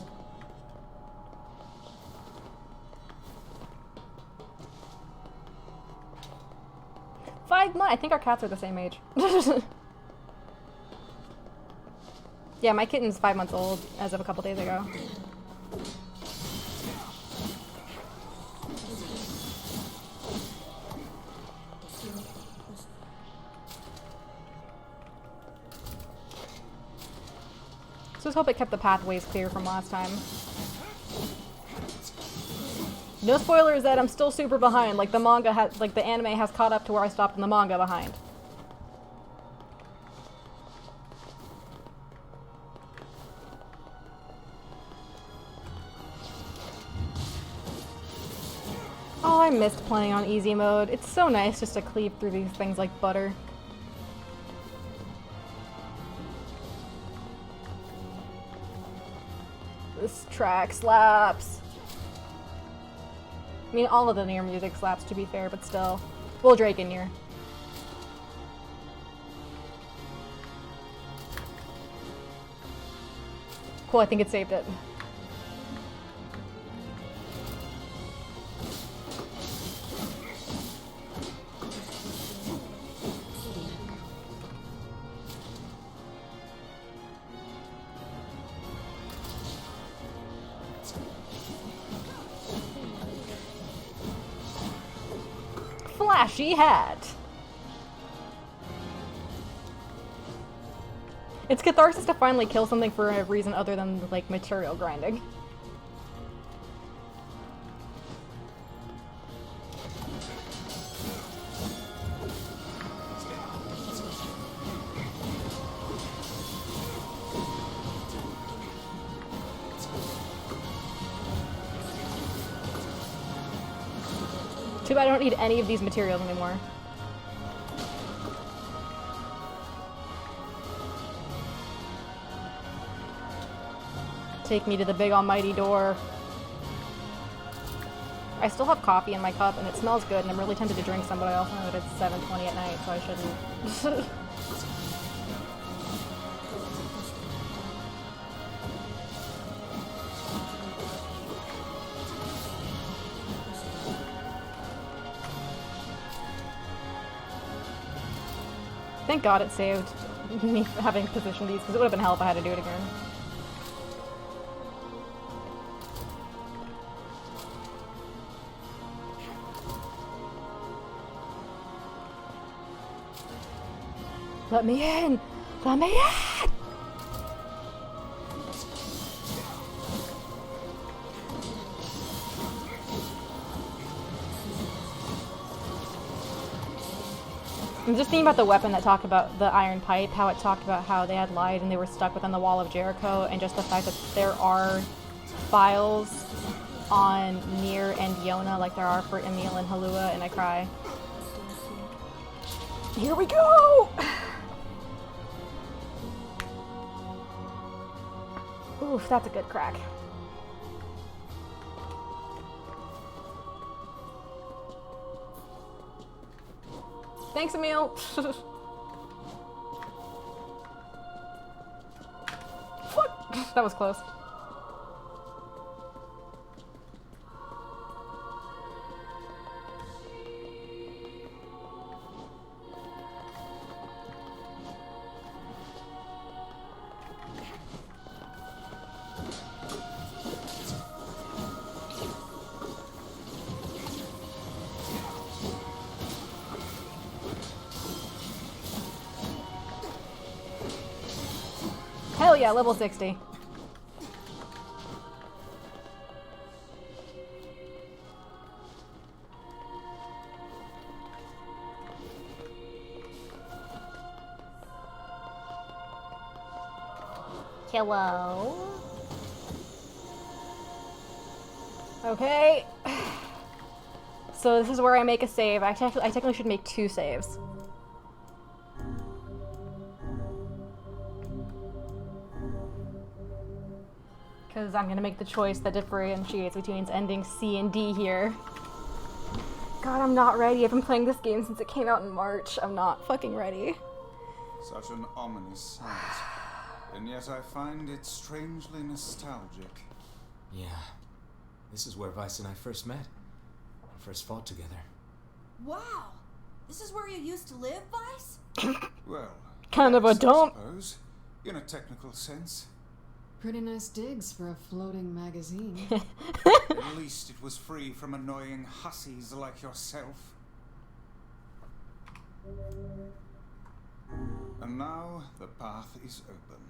I think our cats are the same age. Yeah, my kitten's 5 months old as of a couple days ago. So let's hope it kept the pathways clear from last time. No spoilers that I'm still super behind, like the manga has, like the anime has caught up to where I stopped in the manga behind. Oh, I missed playing on easy mode. It's so nice just to cleave through these things like butter. This track slaps. I mean, all of the Nier music slaps, to be fair, but still. Well, Drake and Nier. Cool, I think it saved it. Flashy hat. It's catharsis to finally kill something for a reason other than, like, material grinding. Too bad I don't need any of these materials anymore. Take me to the big almighty door. I still have coffee in my cup and it smells good and I'm really tempted to drink some, but I also know that it's 7:20 at night, so I shouldn't. Thank God it saved me having positioned these, because it would have been hell if I had to do it again. Let me in! Let me in! I'm just thinking about the weapon that talked about the iron pipe, how it talked about how they had lied and they were stuck within the wall of Jericho, and just the fact that there are files on Nier and Yona like there are for Emil and Halua, and I cry. Here we go! Oof, that's a good crack. Thanks, Emil. Fuck! That was close. Hell yeah, level 60. Hello. Okay. So this is where I make a save. I technically should make 2 saves. Because I'm gonna make the choice that differentiates between ending C and D here. God, I'm not ready. I've been playing this game since it came out in March. I'm not fucking ready. Such an ominous sight. And yet I find it strangely nostalgic. Yeah. This is where Vice and I first met. First fought together. Wow! This is where you used to live, Vice? Well, kind of a I dump. suppose, in a technical sense. Pretty nice digs for a floating magazine. At least it was free from annoying hussies like yourself. And now the path is open.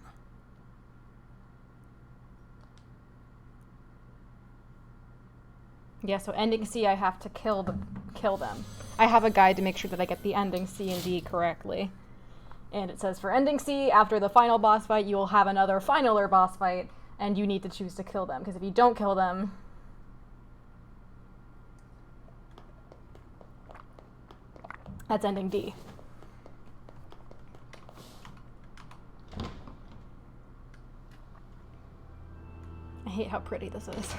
Yeah, so ending C, I have to kill them. I have a guide to make sure that I get the ending C and D correctly. And it says for ending C, after the final boss fight, you will have another finaler boss fight, and you need to choose to kill them, because if you don't kill them, that's ending D. I hate how pretty this is.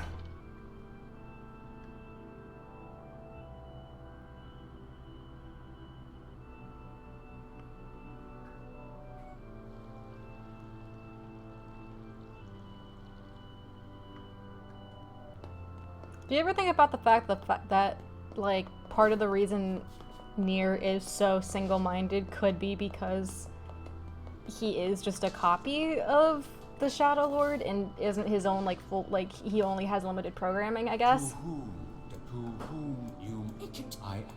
Do you ever think about the fact that, like, part of the reason Nier is so single-minded could be because he is just a copy of the Shadow Lord and isn't his own, like, full, like, he only has limited programming, I guess?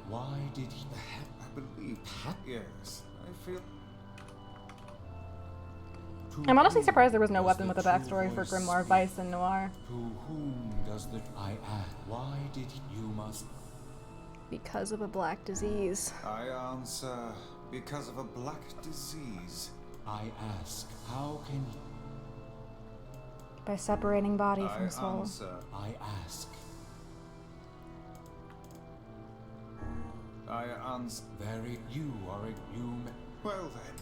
Why did he... I believe... Yes, I feel... I'm honestly surprised there was no weapon with a backstory for Grimoire, Vice, and Noir. To whom does the... I ask, why did you must... Because of a black disease. I answer, because of a black disease. I ask, how can... By separating body from soul. Answer, I ask. I answer, you are a human. Well then.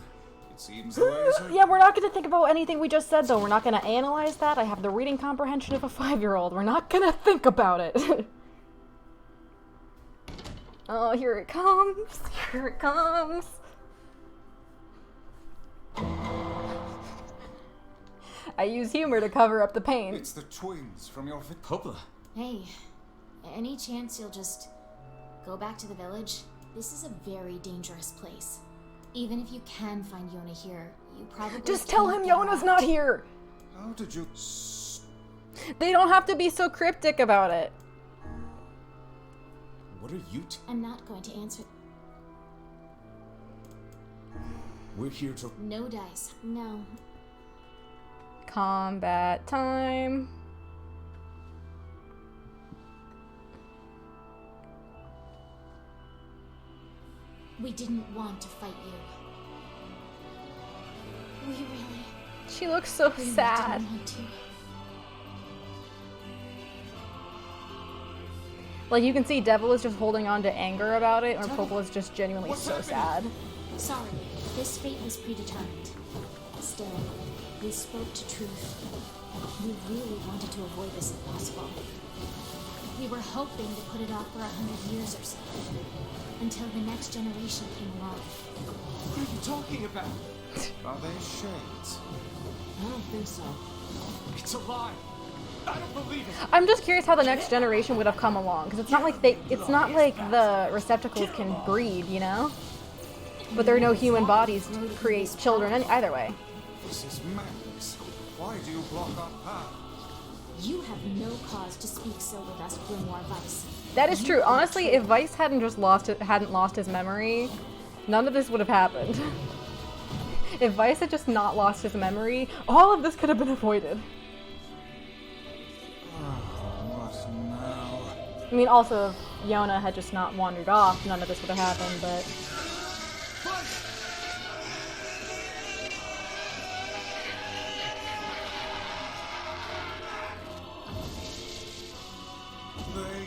It seems the ways are... Yeah, we're not going to think about anything we just said, though. We're not going to analyze that. I have the reading comprehension of a 5-year-old. We're not going to think about it. Oh, here it comes. Here it comes. I use humor to cover up the pain. It's the twins from your... Hopla. Hey, any chance you'll just go back to the village? This is a very dangerous place. Even if you can find Yona here, you probably just tell him Yona's not here! How did you... They don't have to be so cryptic about it. What are you I'm not going to answer. We're here to... No dice. No. Combat time. We didn't want to fight you. We really... She looks so sad. Didn't want to. Like, you can see Devil is just holding on to anger about it, or Popol is just genuinely so sad. Sorry, this fate was predetermined. Still, we spoke to truth. We really wanted to avoid this if possible. We were hoping to put it off for 100 years or so, until the next generation came along. What are you talking about? Are they shades? I don't think so. It's a lie. I don't believe it. I'm just curious how the next generation would have come along, because it's not like the receptacles can breed, you know? But there are no human bodies to create children either way. This is madness. Why do you block our path? You have no cause to speak so with us, Grimoire Vice. That is true. Honestly, if Vice hadn't lost his memory, none of this would have happened. If Vice had just not lost his memory, all of this could have been avoided. What now? I mean, also, if Yona had just not wandered off, none of this would have happened, but... They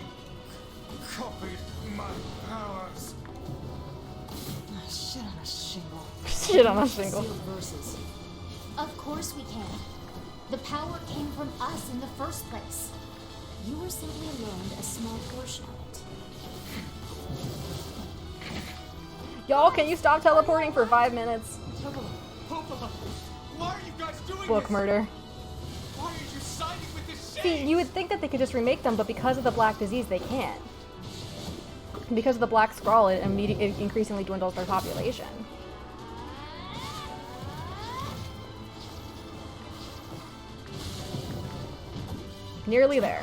copied my powers. Shit on a shingle. Shit on a shingle. Verses. Of course we can. The power came from us in the first place. You were simply loaned a small portion of it. Y'all, can you stop teleporting for 5 minutes? Popola, why are you guys doing Book this? murder. Why are you siding with this shade? See, you would think that they could just remake them, but because of the black disease, they can't. Because of the black scrawl, it increasingly dwindles their population. Nearly there.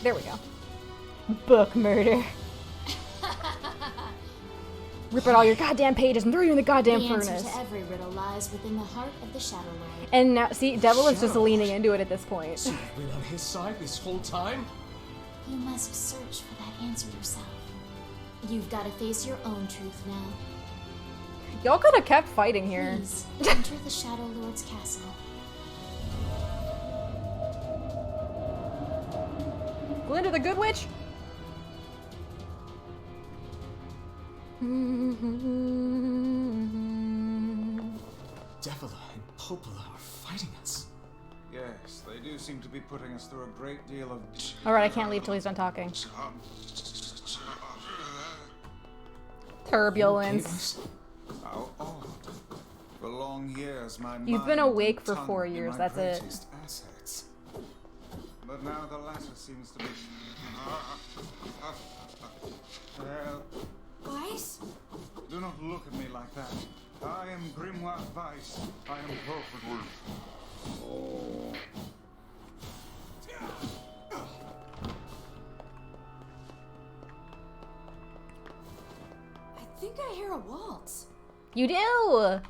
There we go. Book murder. Rip out all your goddamn pages and throw you in the goddamn The furnace. answer to every riddle lies within the heart of the Shadow Lord. And now, see, Devil is just leaning into it at this point. So you've been on his side this whole time? You must search for that answer yourself. You've got to face your own truth now. Y'all could have kept fighting here. Please, enter the Shadow Lord's castle. Glinda the Good Witch? Devila and Popola are fighting us. Yes, they do seem to be putting us through a great deal of... Alright, I can't leave till he's done talking. Turbulence. How odd. For long years, my You've been mind awake for tongue 4 in years, my that's it. greatest assets. But now the latter seems to be... Well, Vice? do not look at me like that. I am Grimoire Vice. I am perfectly... I think I hear a waltz. You do!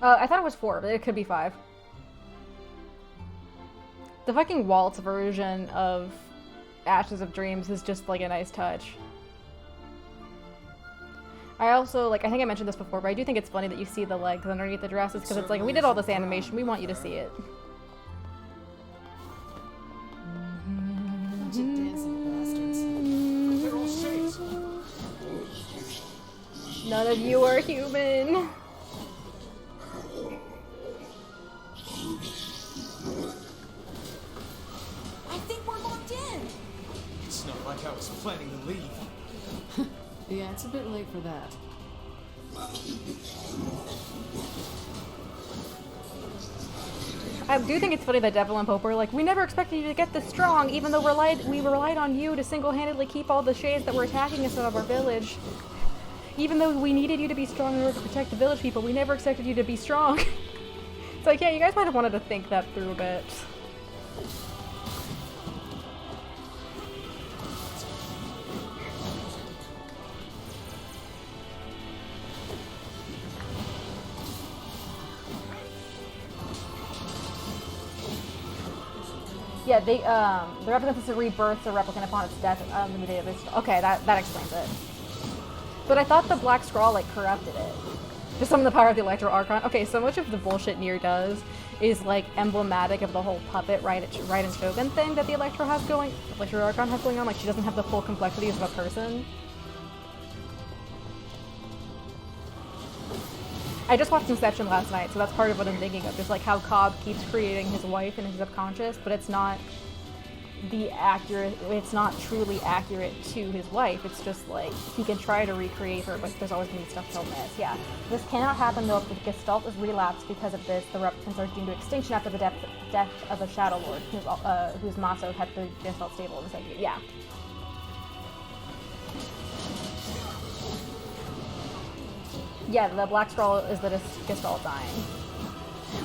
I thought it was 4, but it could be 5. The fucking waltz version of Ashes of Dreams is just like a nice touch. I also, like, I think I mentioned this before, but I do think it's funny that you see the legs underneath the dresses, because it's like, we did all this animation, we want you to see it. Bunch of dancing bastards. They're all shades. None of you are human. I think we're locked in. It's not like I was planning to leave. Yeah, it's a bit late for that. I do think it's funny that Devil and Pope are like, we never expected you to get this strong, even though we relied on you to single-handedly keep all the shades that were attacking us out of our village. Even though we needed you to be strong in order to protect the village people, we never expected you to be strong. It's like, yeah, you guys might have wanted to think that through a bit. Yeah, they the replicant is to rebirth the replicant upon its death on the day of its. Okay, that explains it. But I thought the Black Scrawl like corrupted it. To summon the power of the Electro Archon. Okay, so much of the bullshit Nier does is like emblematic of the whole puppet right and Shogun thing that the Electro Archon has going on. Like she doesn't have the full complexities of a person. I just watched Inception last night, so that's part of what I'm thinking of. Just like how Cobb keeps creating his wife in his subconscious, but it's not truly accurate to his wife. It's just like he can try to recreate her, but there's always gonna be stuff he'll miss. Yeah. This cannot happen though if the Gestalt is relapsed because of this. The replicants are doomed to extinction after the death of the Shadow Lord, whose Maso had the Gestalt stable in the same. Yeah. Yeah, the Black Scrawl is the Gestalt dying.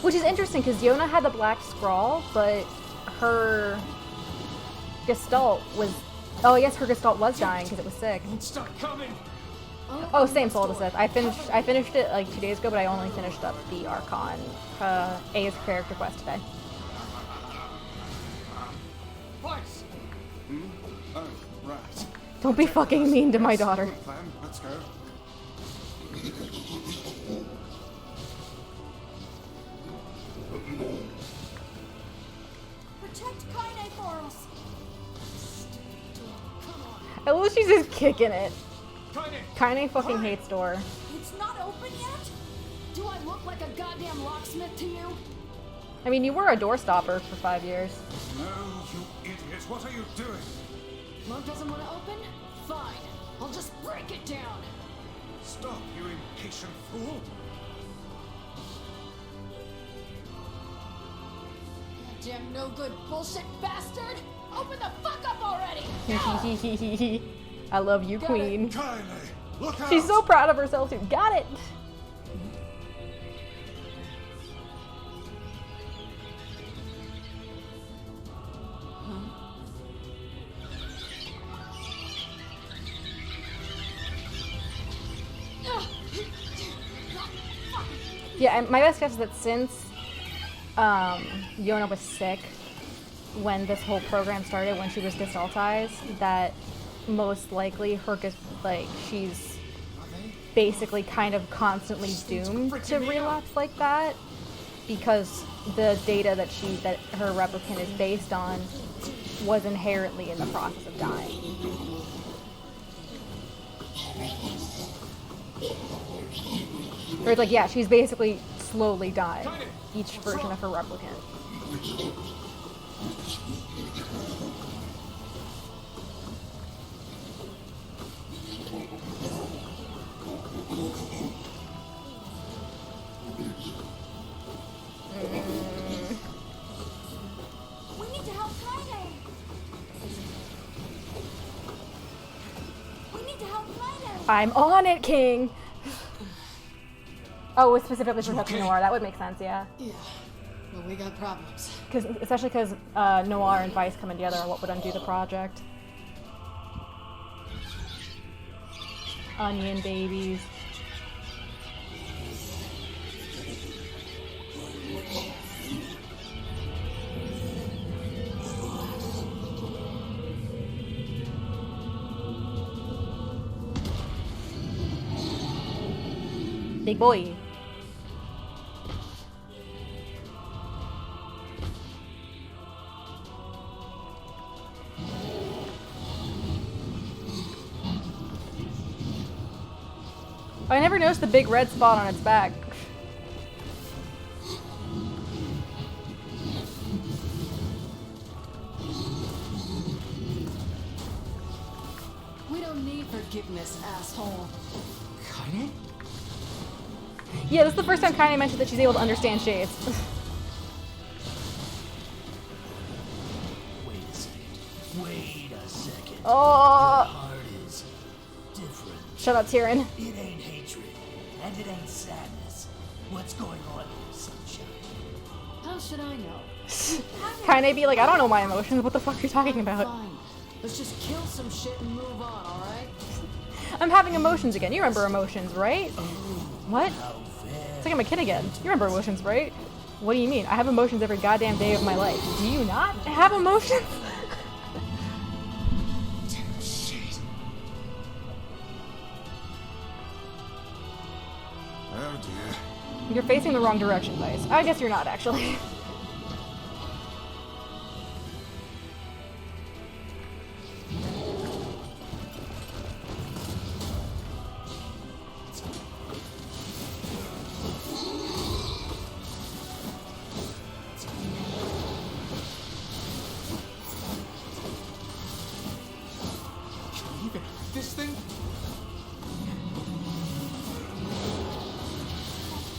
Which is interesting, because Yona had the Black Scrawl, but her Gestalt was... Oh, I guess her Gestalt was dying because it was sick. Stop coming! Oh, same Soul of the Sith. I finished it like 2 days ago, but I only finished up the Archon A's character quest today. What? Oh, right. Don't be fucking mean to my daughter. Let's go. Protect Kaine for us. At least she's just kicking it. Kaine fucking hates door. It's not open yet? Do I look like a goddamn locksmith to you? I mean, you were a door stopper for 5 years. No, you idiot. What are you doing? Monk doesn't want to open? Fine. I'll just break it down. Stop, you impatient fool. Damn no good bullshit bastard! Open the fuck up already! I love you, Queen. Kylie, look out. She's so proud of herself too. Got it! Yeah, and my best guess is that since Yona was sick when this whole program started, when she was Gestaltized, that most likely she's basically kind of constantly doomed to relapse like that, because the data that her replicant is based on was inherently in the process of dying. Or it's like, yeah, she's basically slowly dying, each version of her replicant. We need to help Kaine! We need to help Kaine! I'm on it, King! Oh, it's specifically for helping Noir. That would make sense, yeah. Yeah, well, we got problems. Especially because Noir and Vice coming together are what would undo the project. Onion babies. Big boy. I never noticed the big red spot on its back. We don't need forgiveness, asshole. Kaine? Yeah, this is the first time Kaine mentioned that she's able to understand shades. Wait a second. Wait a second. Oh. Your heart is different. Shut up, Tyrion. It ain't hatred, and it ain't sadness. What's going on here, sunshine? How should I know? Kaine be like, I don't know my emotions. What the fuck are you talking about? Fine. Let's just kill some shit and move on, alright? I'm having emotions again. You remember emotions, right? What? How fair. It's like I'm a kid again. You remember emotions, right? What do you mean? I have emotions every goddamn day of my life. Do you not have emotions? Shit. Oh dear. You're facing the wrong direction, Vice. I guess you're not, actually. This thing?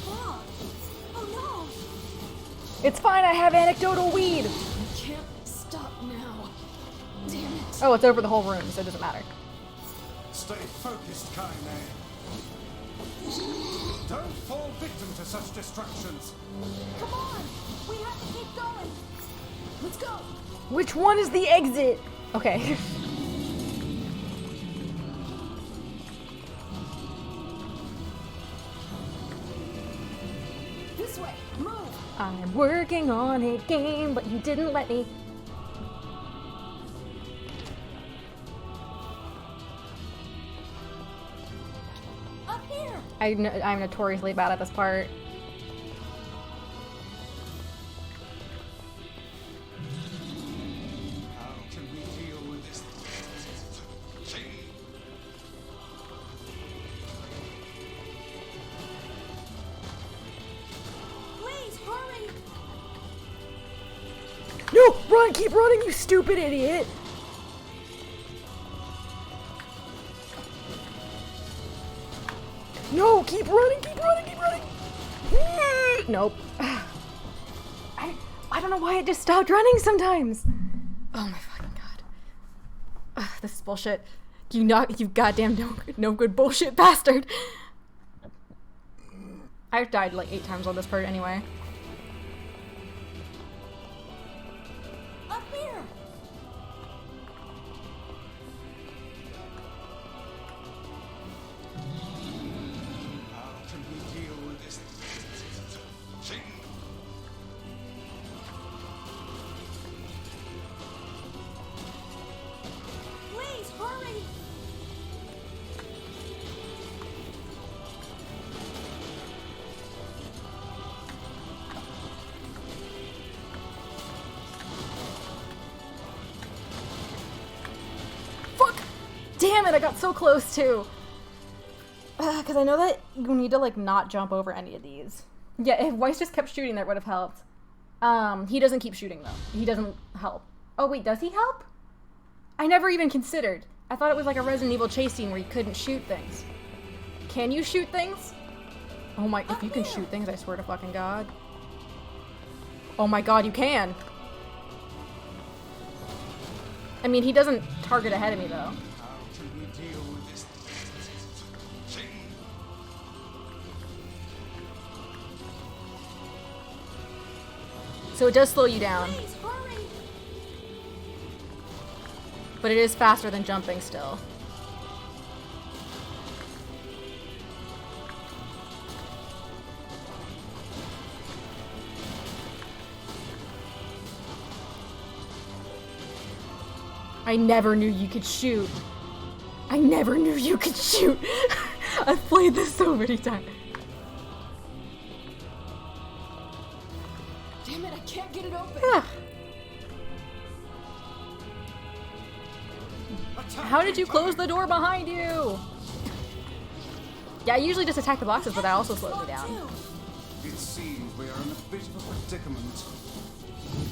Oh, oh It's fine, I have anecdotal weed! no! I can't stop now. Damn it. Oh, it's over the whole room, so it doesn't matter. Stay focused, Kaine. Don't fall victim to such distractions. Come on! We have to keep going! Let's go! Which one is the exit? Okay. This way! Move! I'm working on a game, but you didn't let me. Up here! I'm notoriously bad at this part. How can we deal with this thing? Please, hurry! No! Run! Keep running, you stupid idiot! No! Keep running! Keep running! Keep running! Nope. I don't know why it just stopped running sometimes. Oh my fucking god. Ugh, this is bullshit. You goddamn no good bullshit bastard. I've died like 8 times on this part anyway. Up here! How can we deal with this thing? Please, hurry! Fuck! Damn it, I got so close too. Because I know that you need to like not jump over any of these. Yeah, if Weiss just kept shooting, that would have helped. He doesn't keep shooting though. He doesn't help. Oh wait, does he help? I never even considered. I thought it was like a Resident Evil chase scene where you couldn't shoot things. Can you shoot things? Oh my, if you can shoot things, I swear to fucking God. Oh my God, you can. I mean, he doesn't target ahead of me though. How can we deal with this thing? So it does slow you down. Please, hurry! But it is faster than jumping still. I never knew you could shoot. I never knew you could shoot. I've played this so many times. Damn it, I can't get it open! How did you close the door behind you? Yeah, I usually just attack the boxes, but that also slows me down. It seems we are in a bit of a predicament.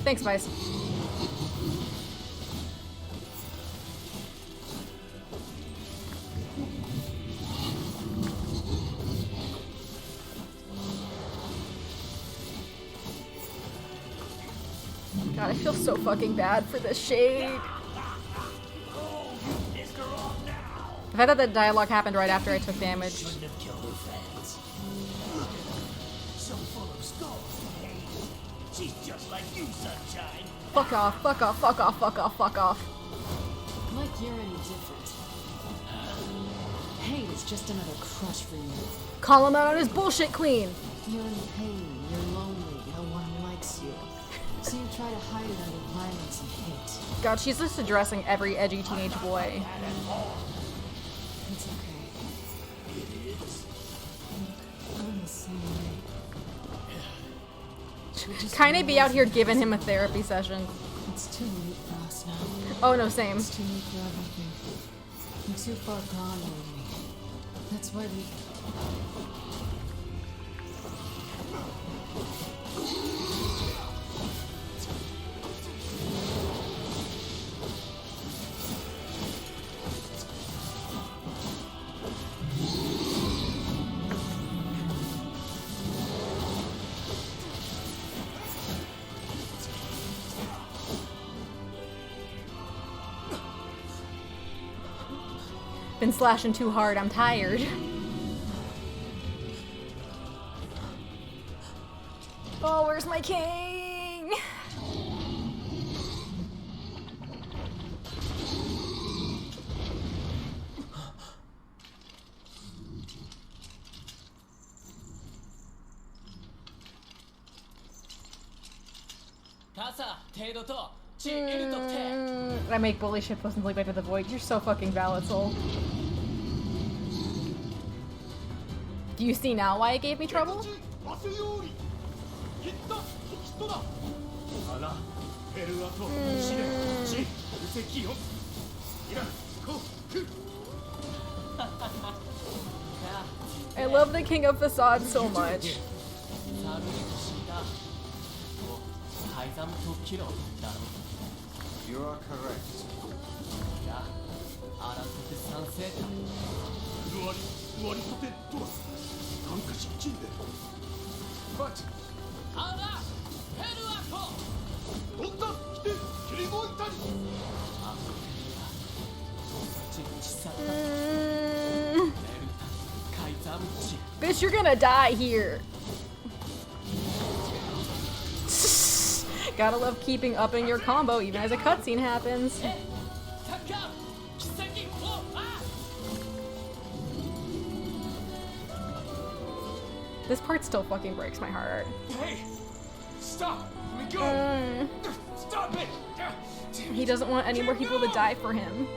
Thanks, Vice. God, I feel so fucking bad for this shade. The fact that the dialogue happened right after I took damage. Shouldn't have killed her friends. So full of skulls, hey? She's just like you, Sunshine. Fuck off, fuck off, fuck off, fuck off, fuck off. Like you're any different. Hey, It's just another crush for you. Call him out on his bullshit, queen. You're in pain, you're lonely, no one likes you. So you try to hide it under violence and hate. God, she's just addressing every edgy teenage boy. It's okay. It is. I'm the same way. Kinda be out here giving him a therapy session. It's too late for us now. Oh no, same. It's too late for everything. I'm too far gone already. That's why we... Been slashing too hard, I'm tired. Oh, where's my king? I make bully shitposts and leap into the void. You're so fucking valid, soul. Do you see now why it gave me trouble? I love the King of Facade so much. You are correct. But Bitch, you're gonna die here. Gotta love keeping up in your combo even as a cutscene happens. This part still fucking breaks my heart. Hey! Stop! Let me go! Stop it! He doesn't want any more people to die for him.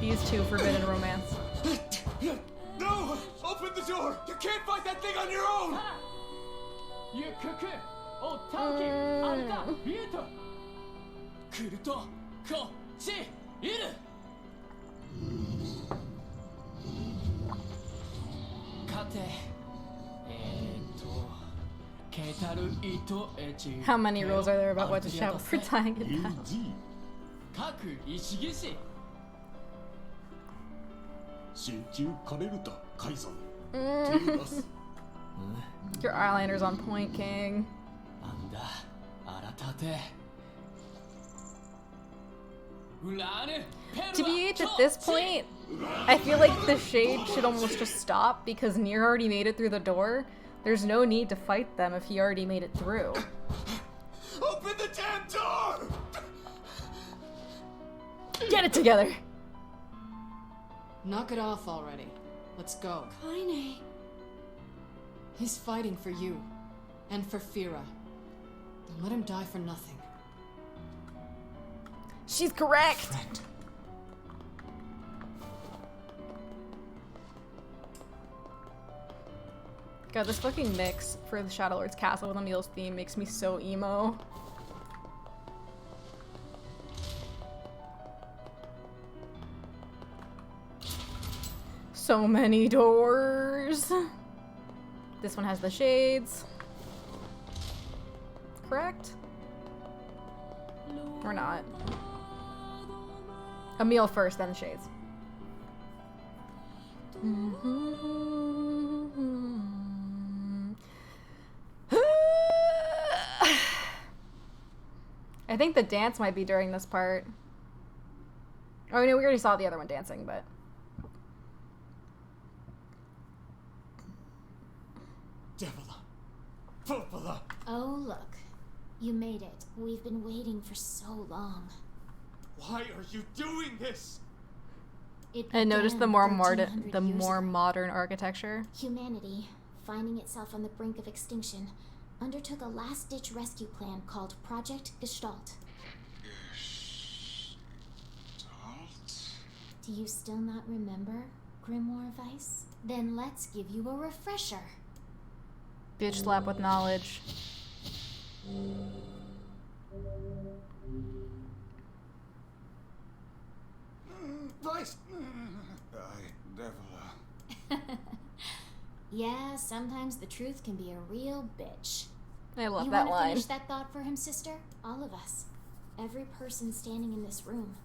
These two forbidden romance. No! Open the door! You can't fight that thing on your own! How many rules are there about what to shout for tying it back? Your eyeliner's on point, King. TBH, at this point, I feel like the shade should almost just stop because Nier already made it through the door. There's no need to fight them if he already made it through. Open the damn door! Get it together! Knock it off already. Let's go. Kaine. He's fighting for you. And for Fira. Don't let him die for nothing. She's correct! Correct. God, this fucking mix for the Shadow Lord's Castle with Emil's theme makes me so emo. So many doors. This one has the shades. Correct? Or not? Emil first, then the shades. I think the dance might be during this part. Oh no, we already saw the other one dancing, but... Oh look. You made it. We've been waiting for so long. Why are you doing this? I noticed the more 1300 years ago. modern architecture. Humanity, finding itself on the brink of extinction, undertook a last-ditch rescue plan called Project Gestalt. Do you still not remember, Grimoire Weiss? Then let's give you a refresher. Bitch slap with knowledge. Vice! Devil. Yeah, sometimes the truth can be a real bitch. I love you that wanna line. Finish that thought for him, sister? All of us. Every person standing in this room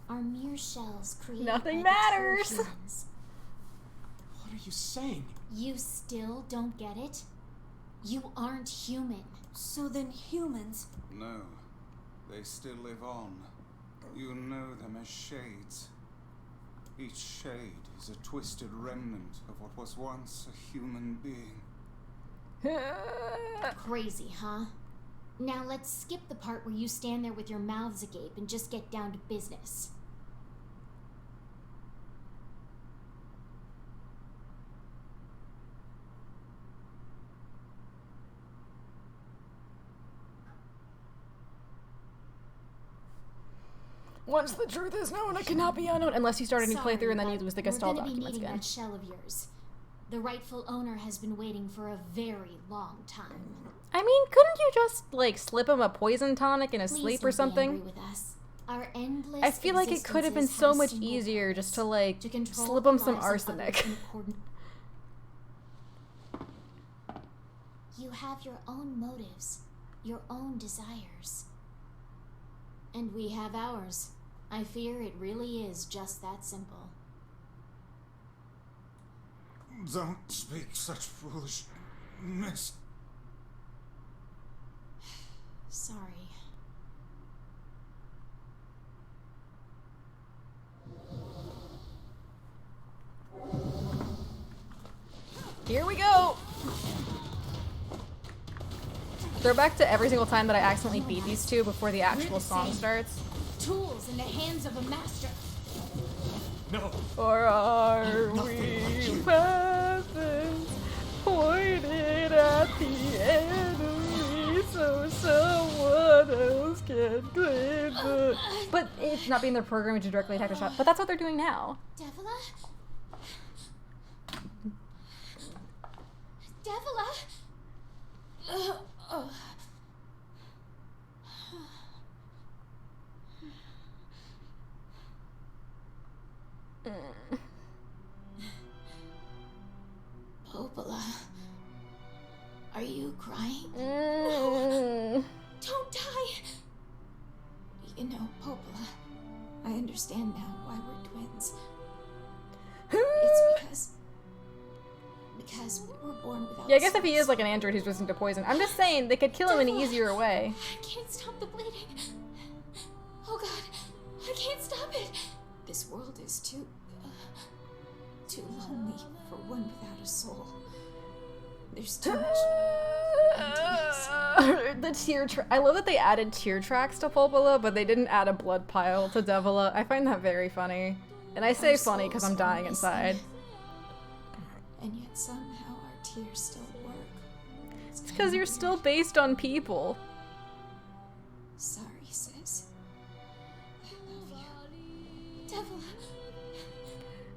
are mere shells created Nothing by matters. the true humans. What are you saying? You still don't get it? You aren't human. So then humans... No, they still live on. You know them as shades. Each shade is a twisted remnant of what was once a human being. Crazy, huh? Now let's skip the part where you stand there with your mouths agape and just get down to business. Once the truth is known, it cannot be unknown. Unless you start a new Sorry, playthrough and then you but lose the we're Gestalt gonna be documents needing again. that shell of yours. The rightful owner has been waiting for a very long time. I mean, couldn't you just, like, slip him a poison tonic in his Please sleep don't or be something? angry with us. Our endless I feel like it could have been existences so have a much single easier just to, like, to control slip the him some lives of arsenic. others in accordance- You have your own motives, your own desires. And we have ours. I fear it really is just that simple. Don't speak such foolishness. Sorry. Here we go! Throwback to every single time that I accidentally beat these two before the actual song starts. Tools in the hands of a master. No. Or are we peasants pointed at the enemy so someone else can claim the... But it's not being their programming to directly attack the shot. But that's what they're doing now. Devila? Devila? Popola, are you crying? No, don't die. You know, Popola, I understand now why we're twins. It's because we were born without Yeah, I guess if he souls. is like an android who's resistant to poison. I'm just saying, they could kill him in an easier way. I can't stop the bleeding. Oh God, I can't stop it. This world is too lonely for one without a soul. There's too much emptiness. The tear I love that they added tear tracks to Popola, but they didn't add a blood pile to Devila. I find that very funny. And I say funny because I'm dying inside. And yet somehow our tears still work. It's because you're still based on people. Sorry, sis. I love you. Devila.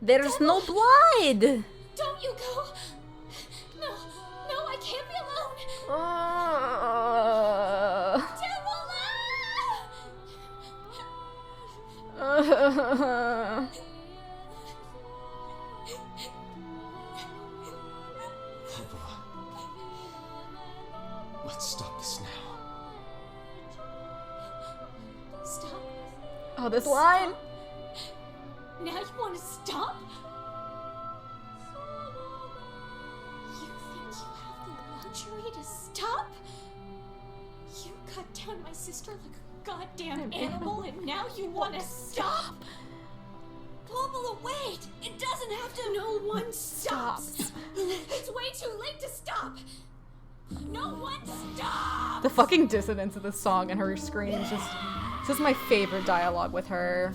There's no blood! Don't you go! No, I can't be alone! Let's stop this now. Stop. Oh, this line? Now you want to stop? You think you have the luxury to stop? You cut down my sister like a goddamn animal and now you want to stop? Popola, wait! It doesn't have to. No one stops. It's way too late to stop. No one stop! The fucking dissonance of the song and her screams it's just my favorite dialogue with her.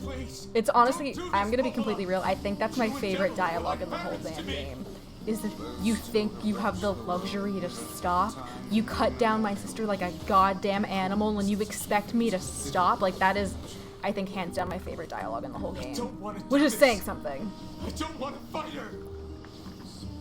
It's honestly, I'm gonna be completely real, I think that's my favorite dialogue in the whole damn game. Is that you think you have the luxury to stop? You cut down my sister like a goddamn animal and you expect me to stop? Like, that is, I think, hands down my favorite dialogue in the whole game. Which is saying something. I don't want to fight her.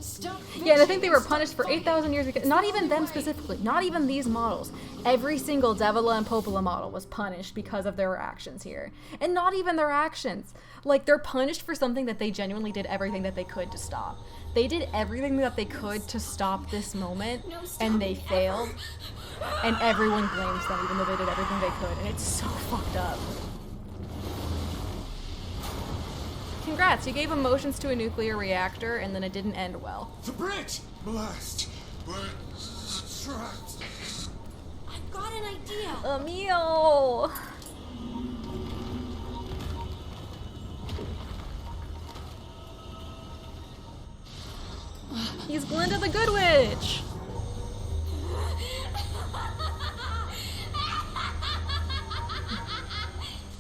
Stop. Yeah, and I think they were punished for 8,000 years because, not even them specifically, not even these models. Every single Devila and Popola model was punished because of their actions here. And not even their actions. Like, they're punished for something that they genuinely did everything that they could to stop. They did everything that they could to stop this moment, and they failed. And everyone blames them, even though they did everything they could, and it's so fucked up. Congrats, you gave emotions to a nuclear reactor, and then it didn't end well. The bridge! Blast! We're trapped. I've got an idea. Emil! He's Glinda the Good Witch!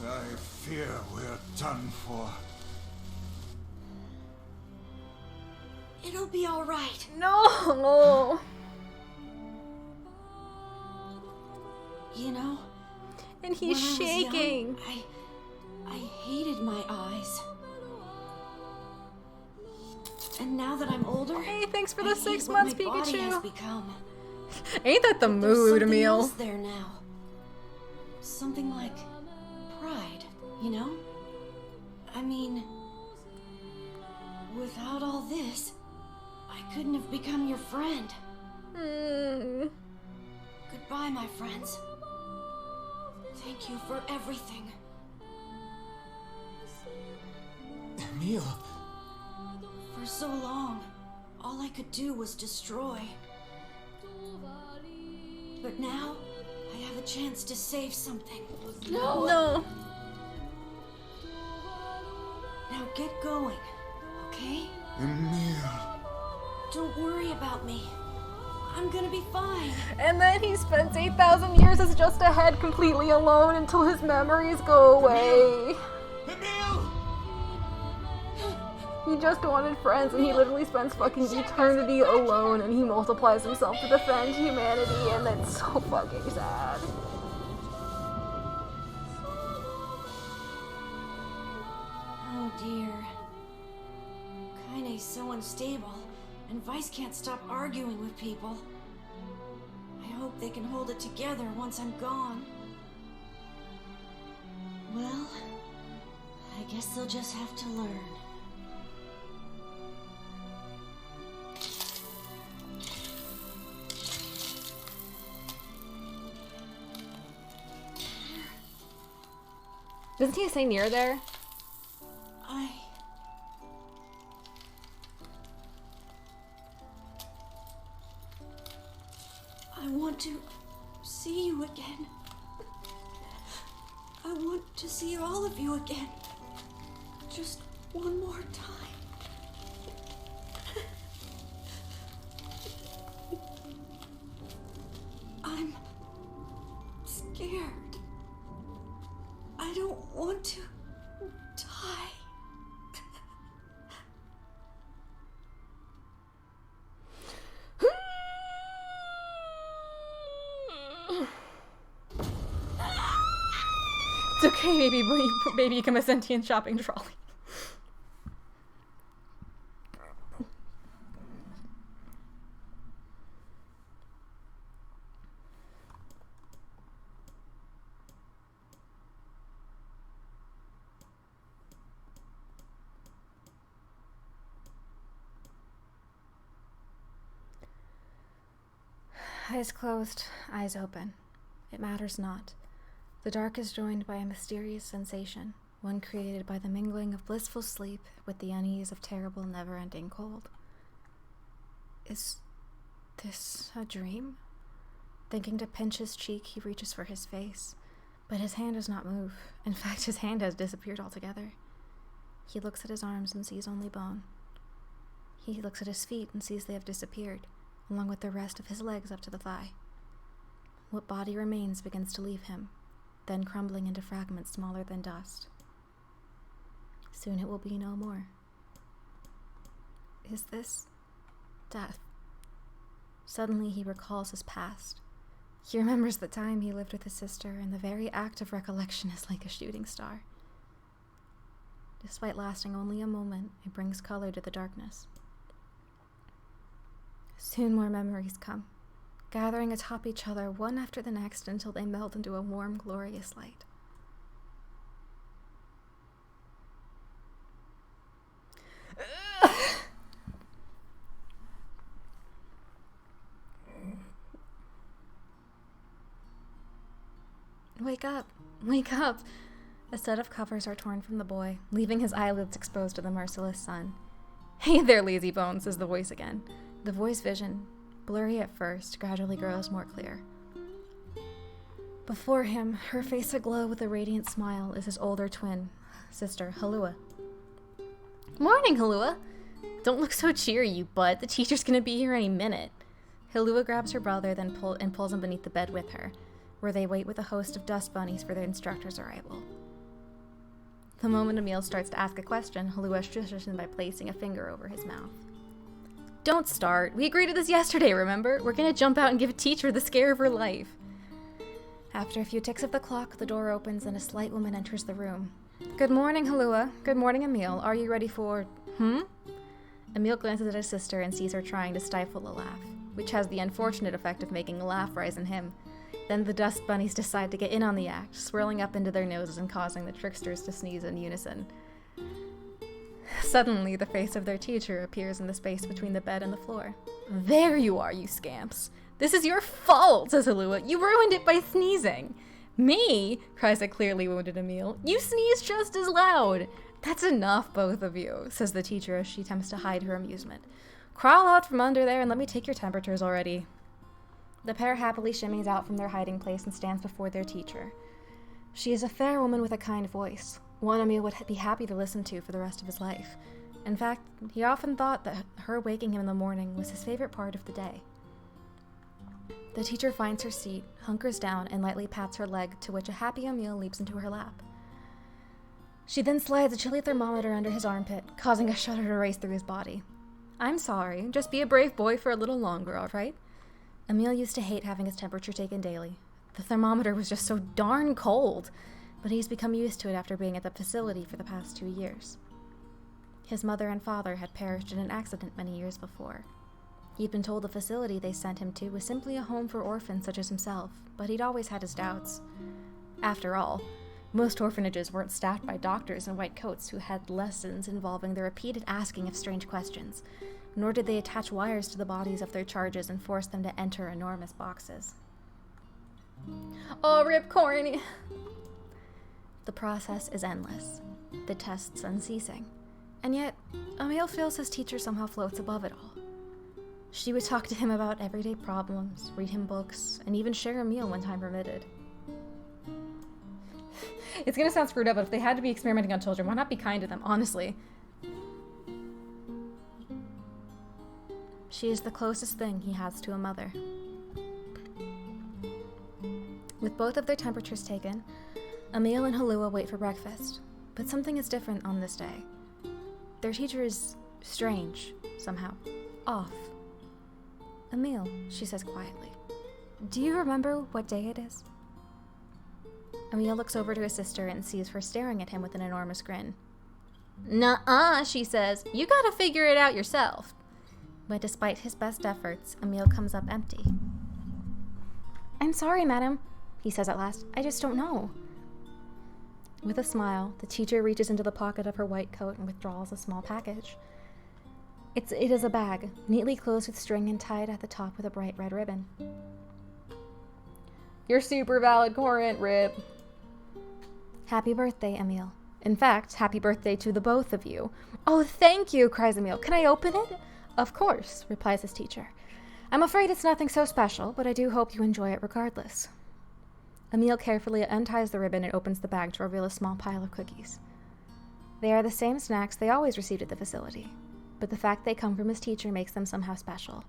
I fear we're done for. It'll be all right. No! You know? And he's shaking. Young, I hated my eyes. And now that I'm older, hey, thanks for the 6 months, months, Pikachu. Body has Pikachu. become. Ain't that the There's mood, something Emil? else there now. Something like pride, you know? I mean, without all this, I couldn't have become your friend. Goodbye, my friends. Thank you for everything. Emil. For so long, all I could do was destroy. But now, I have a chance to save something. No! Now get going, okay? Emil. Don't worry about me. I'm gonna be fine. And then he spends 8,000 years as just a head completely alone until his memories go away. Emil! He just wanted friends, and he literally spends fucking eternity alone, and he multiplies himself to defend humanity, and it's so fucking sad. Oh dear. Kaine's so unstable, and Vice can't stop arguing with people. I hope they can hold it together once I'm gone. Well, I guess they'll just have to learn. Doesn't he say Nier there? I want to see you again. I want to see all of you again. Just one more time. I'm scared. I don't want to die. It's okay, baby, become a sentient shopping trolley. Eyes closed, eyes open. It matters not. The dark is joined by a mysterious sensation, one created by the mingling of blissful sleep with the unease of terrible, never-ending cold. Is this a dream? Thinking to pinch his cheek, he reaches for his face, but his hand does not move. In fact, his hand has disappeared altogether. He looks at his arms and sees only bone. He looks at his feet and sees they have disappeared. along with the rest of his legs up to the thigh. What body remains begins to leave him, then crumbling into fragments smaller than dust. Soon it will be no more. Is this death? Suddenly he recalls his past. He remembers the time he lived with his sister, and the very act of recollection is like a shooting star. Despite lasting only a moment, it brings color to the darkness. Soon more memories come, gathering atop each other one after the next until they melt into a warm, glorious light. Wake up! Wake up! A set of covers are torn from the boy, leaving his eyelids exposed to the merciless sun. Hey there, lazy bones, says the voice again. The voice vision, blurry at first, gradually grows more clear. Before him, her face aglow with a radiant smile, is his older twin, sister, Halua. Morning, Halua! Don't look so cheery, you butt. The teacher's gonna be here any minute. Halua grabs her brother, then pulls him beneath the bed with her, where they wait with a host of dust bunnies for their instructor's arrival. The moment Emil starts to ask a question, Halua shushes him by placing a finger over his mouth. Don't start. We agreed to this yesterday, remember? We're gonna jump out and give a teacher the scare of her life. After a few ticks of the clock, the door opens and a slight woman enters the room. Good morning, Halua. Good morning, Emil. Are you ready for... Emil glances at his sister and sees her trying to stifle a laugh, which has the unfortunate effect of making a laugh rise in him. Then the dust bunnies decide to get in on the act, swirling up into their noses and causing the tricksters to sneeze in unison. Suddenly, the face of their teacher appears in the space between the bed and the floor. There you are, you scamps. This is your fault, says Halua. You ruined it by sneezing. Me? Cries a clearly wounded Emil. You sneeze just as loud. That's enough, both of you, says the teacher as she attempts to hide her amusement. Crawl out from under there and let me take your temperatures already. The pair happily shimmies out from their hiding place and stands before their teacher. She is a fair woman with a kind voice, one Emil would be happy to listen to for the rest of his life. In fact, he often thought that her waking him in the morning was his favorite part of the day. The teacher finds her seat, hunkers down, and lightly pats her leg, to which a happy Emil leaps into her lap. She then slides a chilly thermometer under his armpit, causing a shudder to race through his body. I'm sorry, just be a brave boy for a little longer, all right? Emil used to hate having his temperature taken daily. The thermometer was just so darn cold, but he's become used to it after being at the facility for the past 2 years. His mother and father had perished in an accident many years before. He'd been told the facility they sent him to was simply a home for orphans such as himself, but he'd always had his doubts. After all, most orphanages weren't staffed by doctors in white coats who had lessons involving the repeated asking of strange questions, nor did they attach wires to the bodies of their charges and force them to enter enormous boxes. Oh, rip corny! The process is endless, the tests unceasing, and yet Emil feels his teacher somehow floats above it all. She would talk to him about everyday problems, read him books, and even share a meal when time permitted. It's gonna sound screwed up, but if they had to be experimenting on children, why not be kind to them, honestly? She is the closest thing he has to a mother. With both of their temperatures taken, Emil and Halua wait for breakfast, but something is different on this day. Their teacher is strange, somehow, off. Emil, she says quietly, do you remember what day it is? Emil looks over to his sister and sees her staring at him with an enormous grin. Nuh-uh, she says, you gotta figure it out yourself. But despite his best efforts, Emil comes up empty. I'm sorry, madam, he says at last. I just don't know. With a smile, the teacher reaches into the pocket of her white coat and withdraws a small package. It is a bag, neatly closed with string and tied at the top with a bright red ribbon. Your super valedictorian, Rip. Happy birthday, Emil. In fact, happy birthday to the both of you. Oh, thank you, cries Emil. Can I open it? Of course, replies his teacher. I'm afraid it's nothing so special, but I do hope you enjoy it regardless. Emil carefully unties the ribbon and opens the bag to reveal a small pile of cookies. They are the same snacks they always received at the facility, but the fact they come from his teacher makes them somehow special.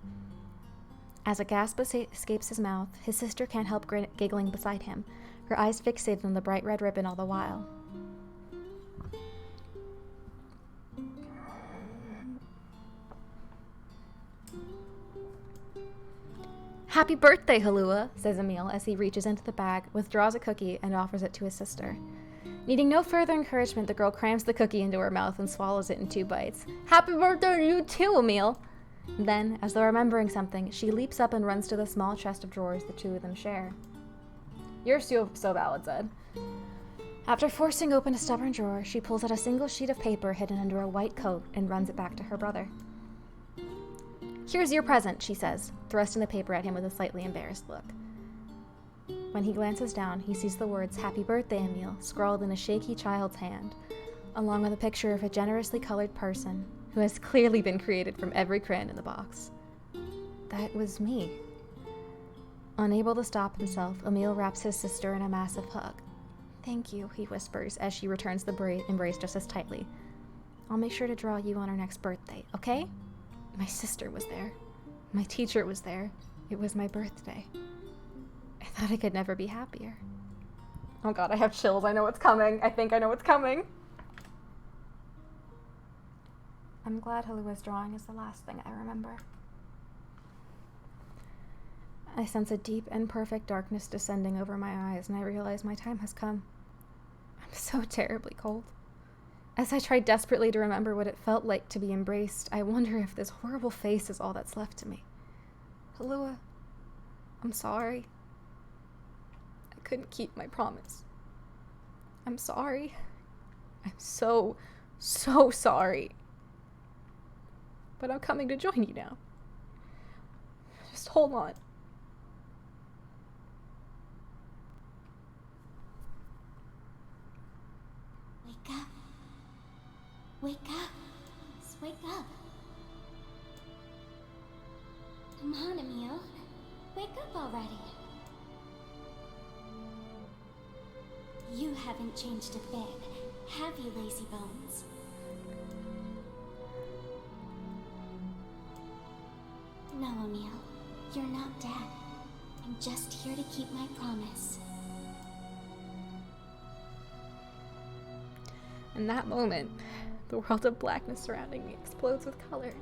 As a gasp escapes his mouth, his sister can't help giggling beside him, her eyes fixated on the bright red ribbon all the while. "Happy birthday, Halua," says Emil as he reaches into the bag, withdraws a cookie, and offers it to his sister. Needing no further encouragement, the girl crams the cookie into her mouth and swallows it in 2 bites. "Happy birthday to you too, Emil!" Then, as though remembering something, she leaps up and runs to the small chest of drawers the two of them share. "You're so valid, Zed." After forcing open a stubborn drawer, she pulls out a single sheet of paper hidden under a white coat and runs it back to her brother. "Here's your present," she says, thrusting the paper at him with a slightly embarrassed look. When he glances down, he sees the words "Happy Birthday, Emil" scrawled in a shaky child's hand, along with a picture of a generously colored person who has clearly been created from every crayon in the box. That was me. Unable to stop himself, Emil wraps his sister in a massive hug. "Thank you," he whispers as she returns the embrace just as tightly. "I'll make sure to draw you on our next birthday, okay? My sister was there. My teacher was there. It was my birthday. I thought I could never be happier." Oh god, I have chills. I know what's coming. I think I know what's coming. I'm glad Halua's drawing is the last thing I remember. I sense a deep and perfect darkness descending over my eyes, and I realize my time has come. I'm so terribly cold. As I try desperately to remember what it felt like to be embraced, I wonder if this horrible face is all that's left to me. Halua, I'm sorry. I couldn't keep my promise. I'm sorry. I'm so sorry. But I'm coming to join you now. Just hold on. Wake up. Wake up. Just wake up. Come on, Emil. Wake up already. You haven't changed a bit, have you, lazy bones? No, Emil. You're not dead. I'm just here to keep my promise. In that moment, the world of blackness surrounding me explodes with color.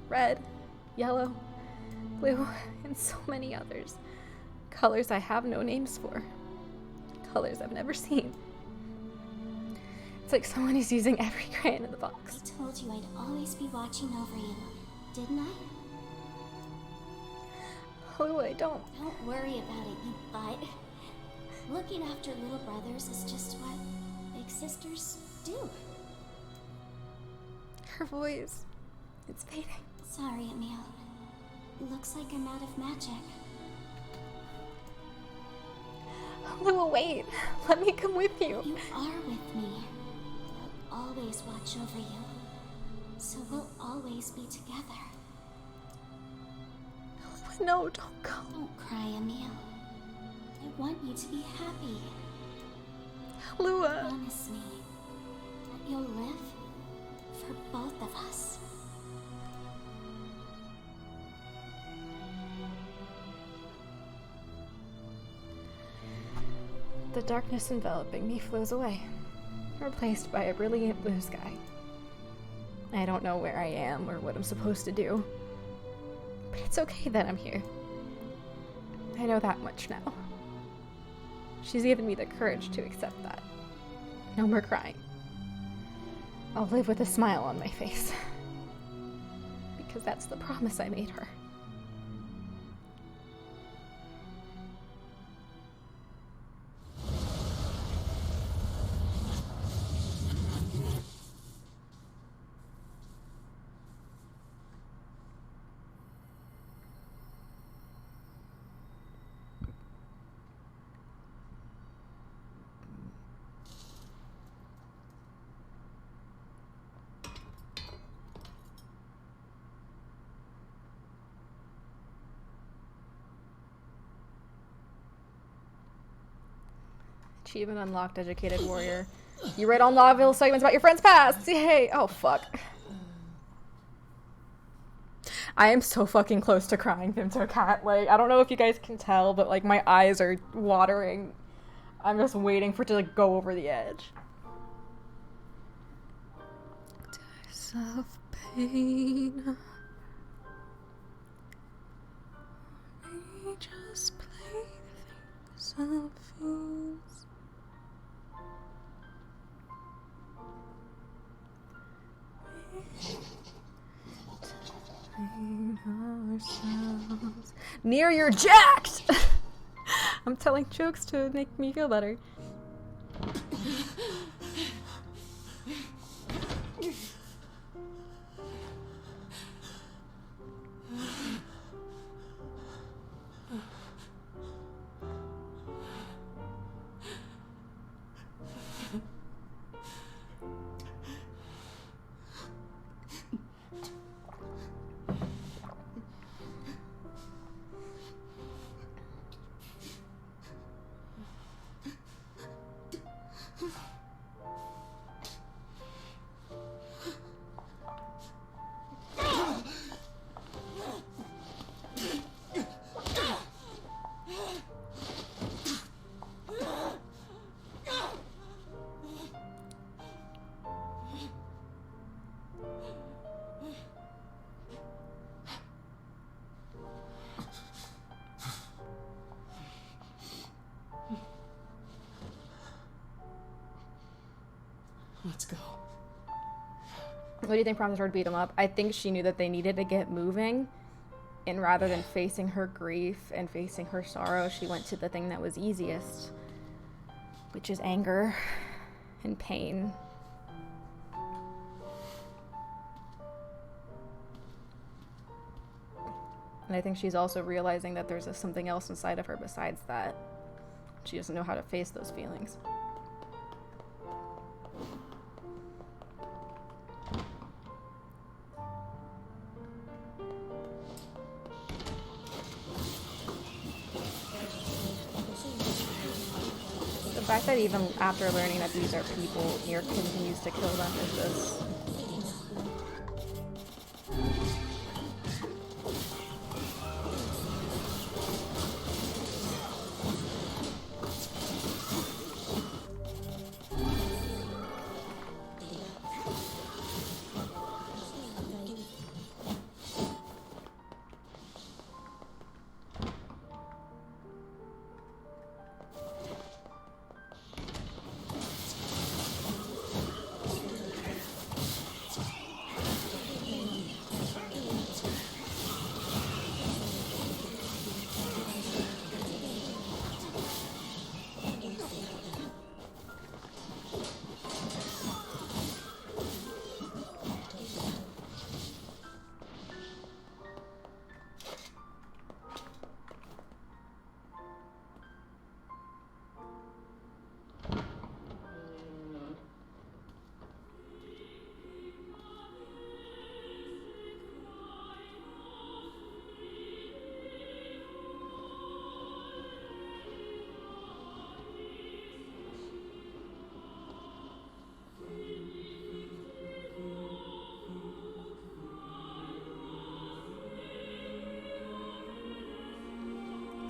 Red, yellow, blue, and so many others. Colors I have no names for. Colors I've never seen. It's like someone is using every crayon in the box. I told you I'd always be watching over you, didn't I? Halua, don't. Don't worry about it, you butt. Looking after little brothers is just what big sisters do. Her voice, it's fading. Sorry, Emil. Looks like I'm out of magic. Halua, wait. Let me come with you. You are with me. I'll always watch over you. So we'll always be together. Halua, no, don't go. Don't cry, Emil. I want you to be happy. Halua. Promise me that you'll live for both of us. The darkness enveloping me flows away, replaced by a brilliant blue sky. I don't know where I am or what I'm supposed to do, but it's okay that I'm here. I know that much now. She's given me the courage to accept that. No more crying. I'll live with a smile on my face, because that's the promise I made her. Achievement unlocked, educated warrior. You read all novel segments about your friend's past! Yay! Oh, fuck. I am so fucking close to crying, Cat. Like, I don't know if you guys can tell, but like my eyes are watering. I'm just waiting for it to like go over the edge. Days of pain. We just play things of fools. Ourselves. Nier, you're jacked! I'm telling jokes to make me feel better. Let's go. What do you think prompted her to beat him up? I think she knew that they needed to get moving, and rather than facing her grief and facing her sorrow, she went to the thing that was easiest, which is anger and pain. And I think she's also realizing that there's something else inside of her besides that. She doesn't know how to face those feelings. The fact that even after learning that these are people, Nier continues to kill them is just...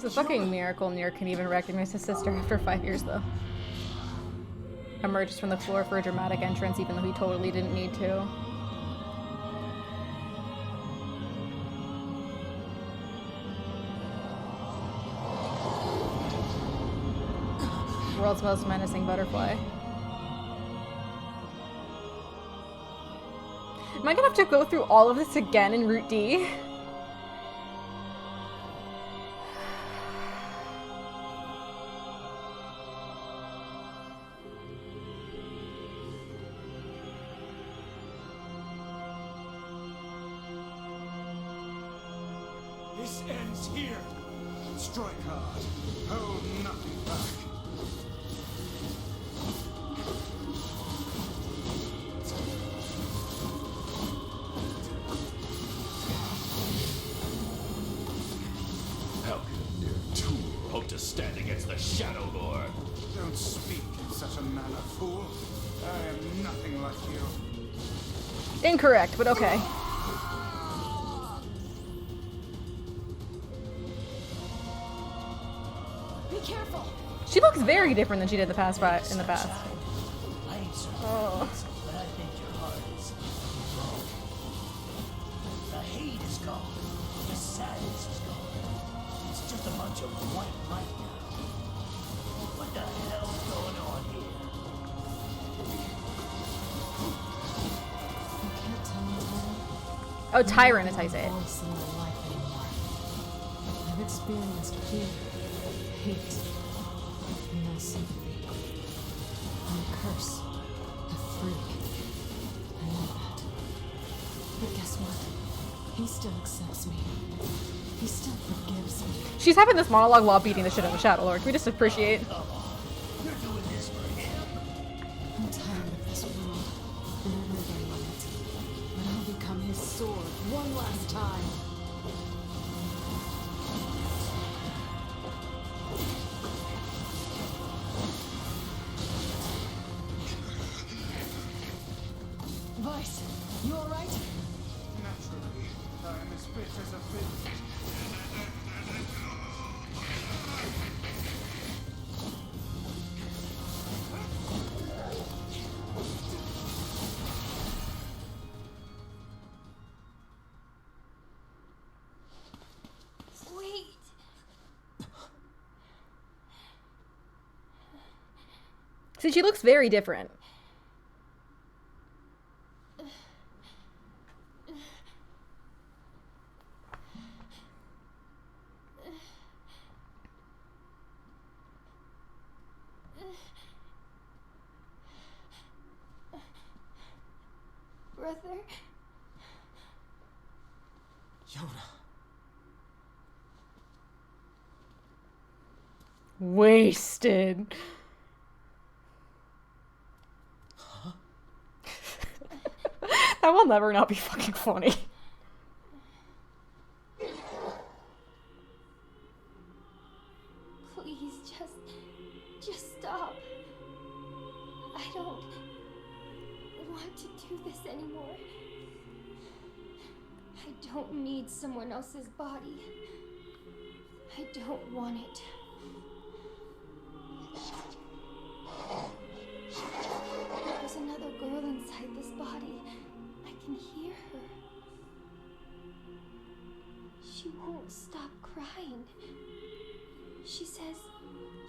It's a fucking miracle Nier can even recognize his sister after 5 years, though. Emerges from the floor for a dramatic entrance, even though he totally didn't need to. World's most menacing butterfly. Am I gonna have to go through all of this again in Route D? This ends here. Strike hard. Hold nothing back. How can a mere tool hope to stand against the Shadow Lord? Don't speak in such a manner, fool. I am nothing like you. Incorrect, but okay. She looks very different than she did in the past. I ain't certain, Oh. but I think your heart is wrong. The hate is gone. The sadness is gone. It's just a bunch of white light now. What the hell's going on here? I can't tell you how. Oh, Tyrant is how you say it. Voice in my life anymore. I've experienced fear, hate, no sympathy. I'm a curse, a freak. I know that. But guess what? He still accepts me. He still forgives me. She's having this monologue while beating the shit out of Shadow Lord. Can we just appreciate? You're doing this for him. I'm tired of this world and everybody in it. But I'll become his sword one last time. Vice, you alright? Naturally, I am as fit as a fit. Wait. See, she looks very different. Brother. Yoda. Wasted. Huh? That will never not be fucking funny. Please, just stop. I don't want to do this anymore. I don't need someone else's body. I don't want it. There's another girl inside this body. I can hear her. She won't stop crying. She says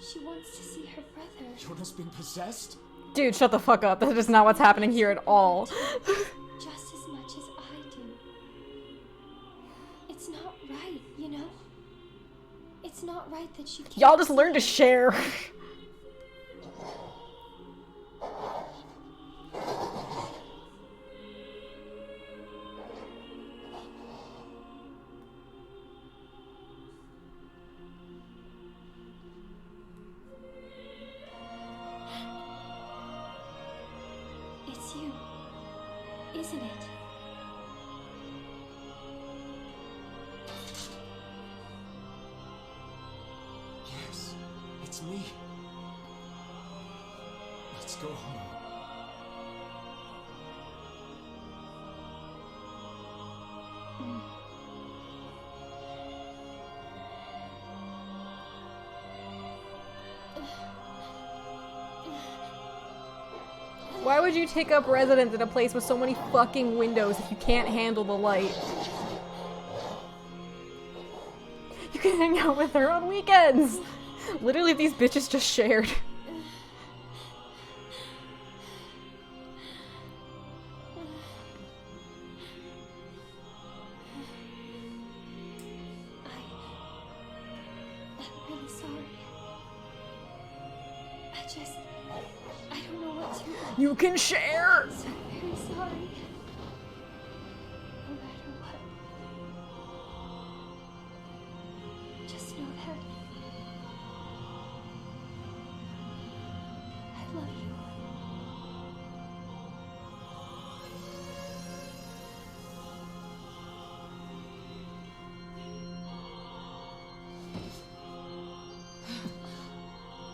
she wants to see her brother. Yoda's been possessed? Dude, shut the fuck up. That is not what's happening here at all. Just as much as I do. It's not right, you know? It's not right that she can't. Y'all just learn to share. It's you, isn't it? Yes, it's me. Let's go home. Why would you take up residence in a place with so many fucking windows if you can't handle the light? You can hang out with her on weekends! Literally, these bitches just shared. I'm really sorry. I don't know what to. You can share! I'm so very sorry. No matter what. Just know that I love you.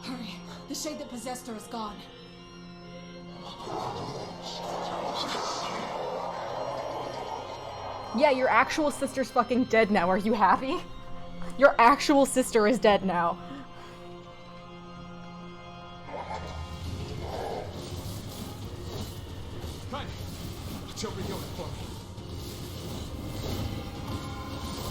Hurry. The shade that possessed her is gone. Yeah, your actual sister's fucking dead now. Are you happy? Your actual sister is dead now. Right. Watch over Yoda for me.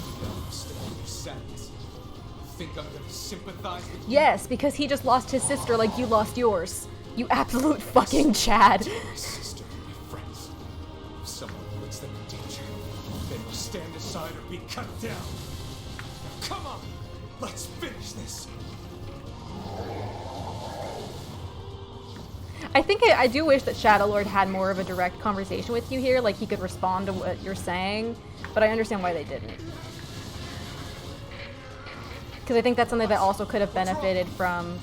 You don't understand your sadness. You think I'm gonna sympathize with you? Yes, because he just lost his sister like you lost yours. You absolute fucking Chad. My sister and my friends. If someone puts them in danger, they must stand aside or be cut down. Now, come on! Let's finish this! I do wish that Shadow Lord had more of a direct conversation with you here, like he could respond to what you're saying, but I understand why they didn't. Because I think that's something that also could have benefited from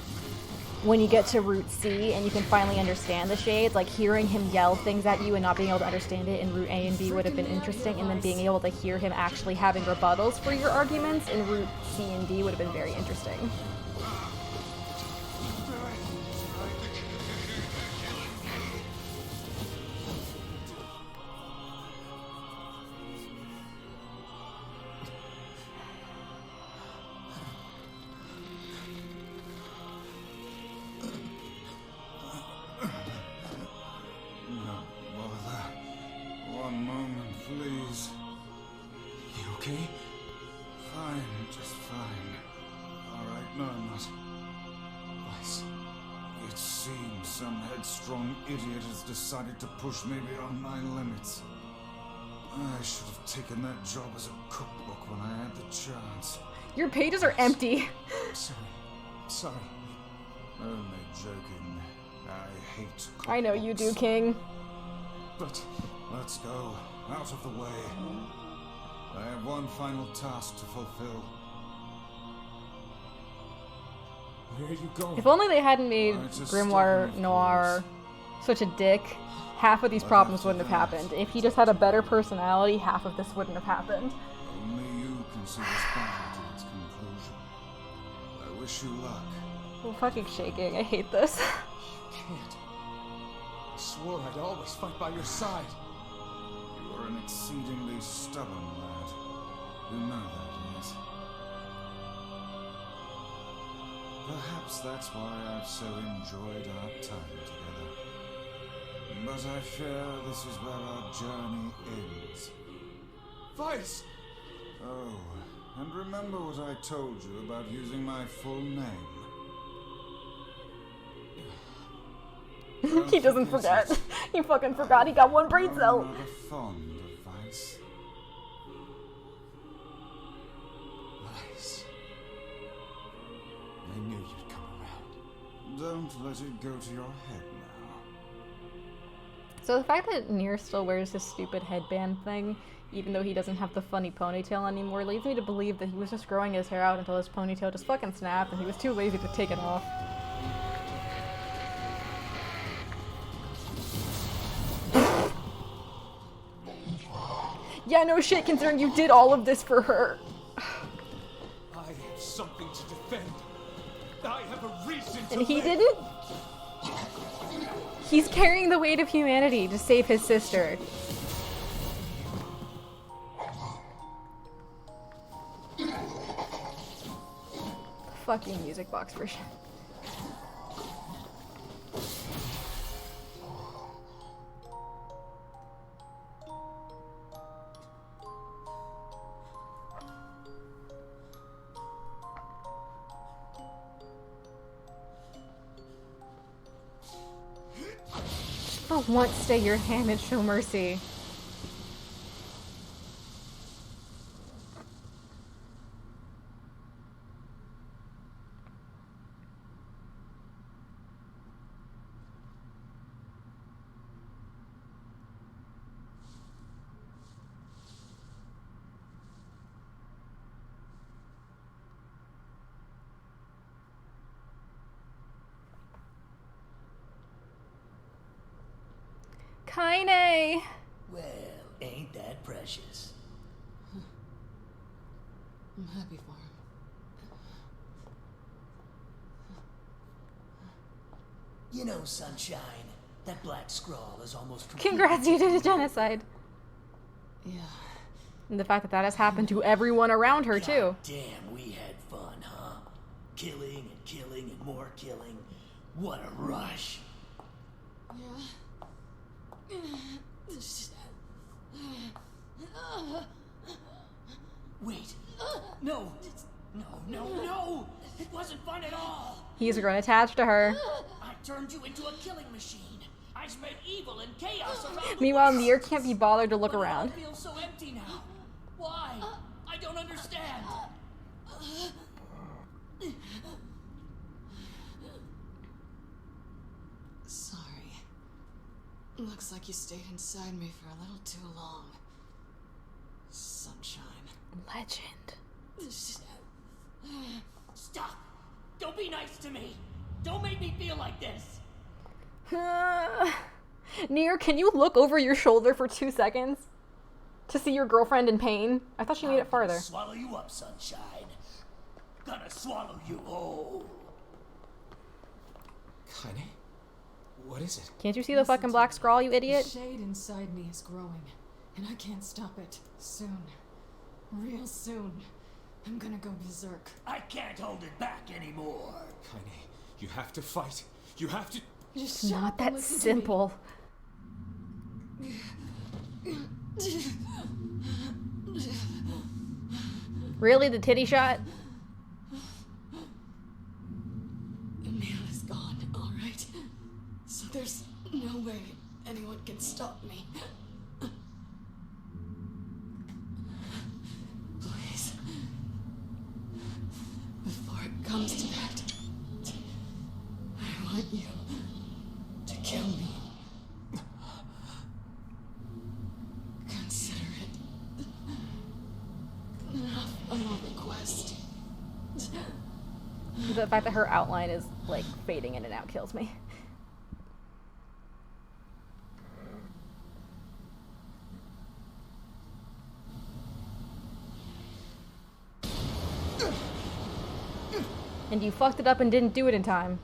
when you get to Route C and you can finally understand the shades, like hearing him yell things at you and not being able to understand it in Route A and B would have been interesting, and then being able to hear him actually having rebuttals for your arguments in Route C and D would have been very interesting. Idiot has decided to push me beyond my limits. I should have taken that job as a cookbook when I had the chance. Your pages are empty. Sorry. Only joking. I hate cookbooks. I know you do, King. But let's go. Out of the way. I have one final task to fulfill. Where are you going? If only they hadn't made Grimoire Noir such a dick, half of these problems wouldn't have happened. If he just had a better personality, half of this wouldn't have happened. Only you can see this battle to its conclusion. I wish you luck. I'm fucking shaking. I hate this. You can't. I swore I'd always fight by your side. You are an exceedingly stubborn lad. You know that, yes? Perhaps that's why I've so enjoyed our time together. But I fear this is where our journey ends. Vice! Oh, and remember what I told you about using my full name. He doesn't forget. He fucking forgot he got one brain cell. I'm rather fond of Vice. Vice. I knew you'd come around. Don't let it go to your head now. So the fact that Nier still wears this stupid headband thing, even though he doesn't have the funny ponytail anymore, leads me to believe that he was just growing his hair out until his ponytail just fucking snapped and he was too lazy to take it off. Yeah, no shit, considering you did all of this for her. I have something to defend. I have a reason to And he live. didn't? He's carrying the weight of humanity to save his sister. Fucking music box version. For once, stay your hand and show mercy. Kaine! Well, ain't that precious? I'm happy for him. You know, Sunshine, that black scrawl is almost complete. Congrats, you did a genocide. Yeah. And the fact that that has happened to everyone around her, too. Damn, we had fun, huh? Killing and killing and more killing. What a rush. Yeah. Wait. No. No. It wasn't fun at all. He's grown attached to her. I turned you into a killing machine. I spread evil and chaos around the Meanwhile, world. Nier can't be bothered to look around. It feels so empty now. Why? I don't understand. Sorry. Looks like you stayed inside me for a little too long. Sunshine. Legend. Stop! Don't be nice to me! Don't make me feel like this! Nier, can you look over your shoulder for 2 seconds to see your girlfriend in pain? I thought she made it farther. Swallow you up, sunshine. Gonna swallow you whole. Kaine? What is it? Can't you see the fucking black scrawl, you idiot? The shade inside me is growing, and I can't stop it. Soon. Real soon. I'm gonna go berserk. I can't hold it back anymore. Kaine, you have to fight. You have to... It's not that simple. Really? The titty shot? Emil is gone, alright? So there's no way anyone can stop me. Please. Before it comes to that, I want you to kill me. Consider it enough of a request. The fact that her outline is like fading in and out kills me. And you fucked it up and didn't do it in time.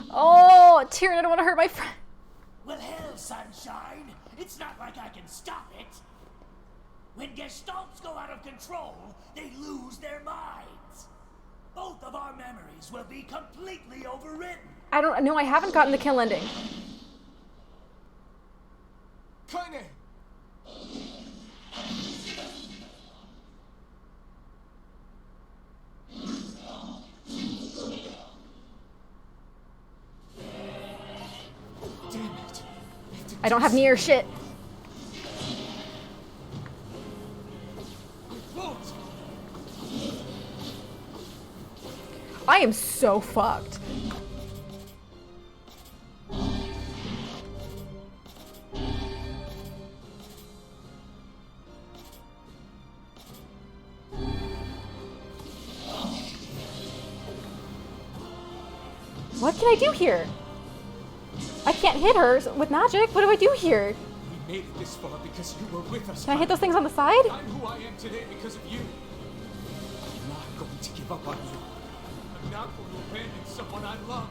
Oh, Tyrion, I don't want to hurt my friend. Well, hell, sunshine. It's not like I can stop it. When Gestalts go out of control, they lose their minds. Both of our memories will be completely overwritten. I don't know. I haven't gotten the kill ending. Kaine! Damn it. I don't have Nier shit. I am so fucked. What can I do here? I can't hit her with magic. What do I do here? We made it this far because you were with us. Can I hit those things on the side? I'm who I am today because of you. I'm not going to give up on you. I'm not going to abandon someone I love.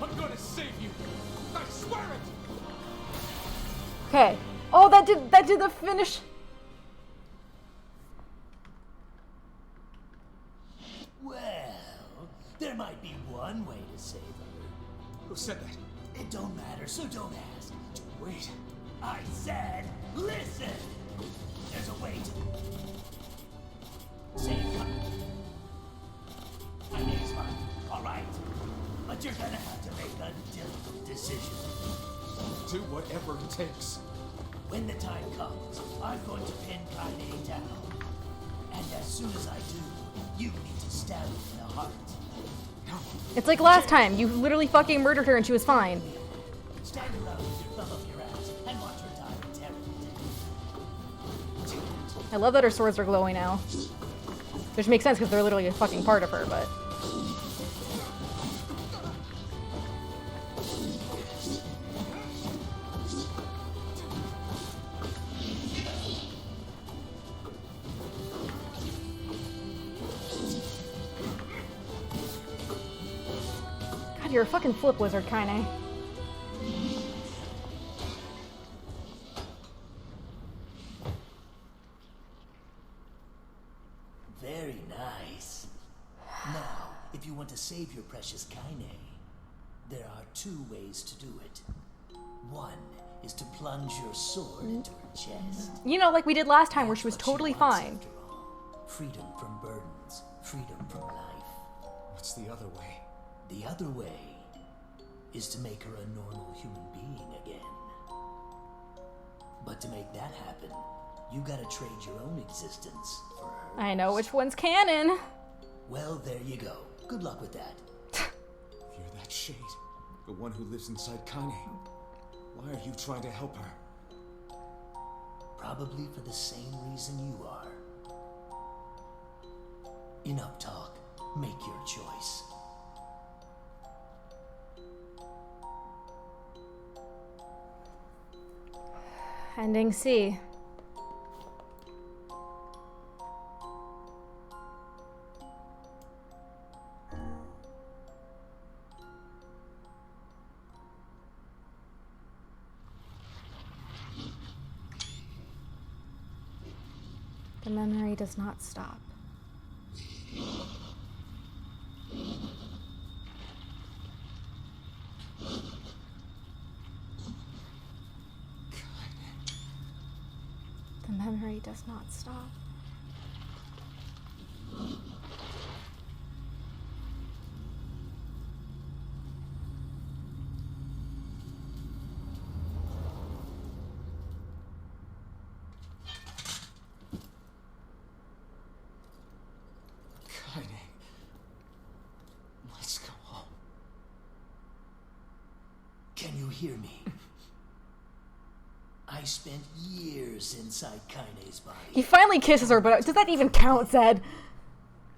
I'm going to save you. I swear it. Okay. Oh, that did the finish. Well, there might be one way to save her. Who said that? It don't matter, so don't ask. Wait. I said, listen! There's a way to save her. My name's mine, alright? But you're gonna have to make a difficult decision. Do whatever it takes. When the time comes, I'm going to pin Kaine down. And as soon as I do, you need to stab me in the heart. No. It's like last time. You literally fucking murdered her and she was fine. Stand around with your thumb up your ass and watch her die in terror. I love that her swords are glowing now. Which makes sense because they're literally a fucking part of her, but... God, you're a fucking flip wizard, Kaine. save your precious Kaine, there are 2 ways to do it. One is to plunge your sword into her chest. You know, like we did last time where she was totally fine. Freedom from burdens, freedom from life. What's the other way? The other way is to make her a normal human being again. But to make that happen, you gotta trade your own existence for her. I know which one's canon. Well, there you go. Good luck with that. You're that shade, the one who lives inside Kaine. Why are you trying to help her? Probably for the same reason you are. Enough talk. Make your choice. Ending C. The memory does not stop. The memory does not stop. Kaine. Let's go home. Can you hear me? I spent years inside Kaine's body. He finally kisses her, but does that even count, Zed?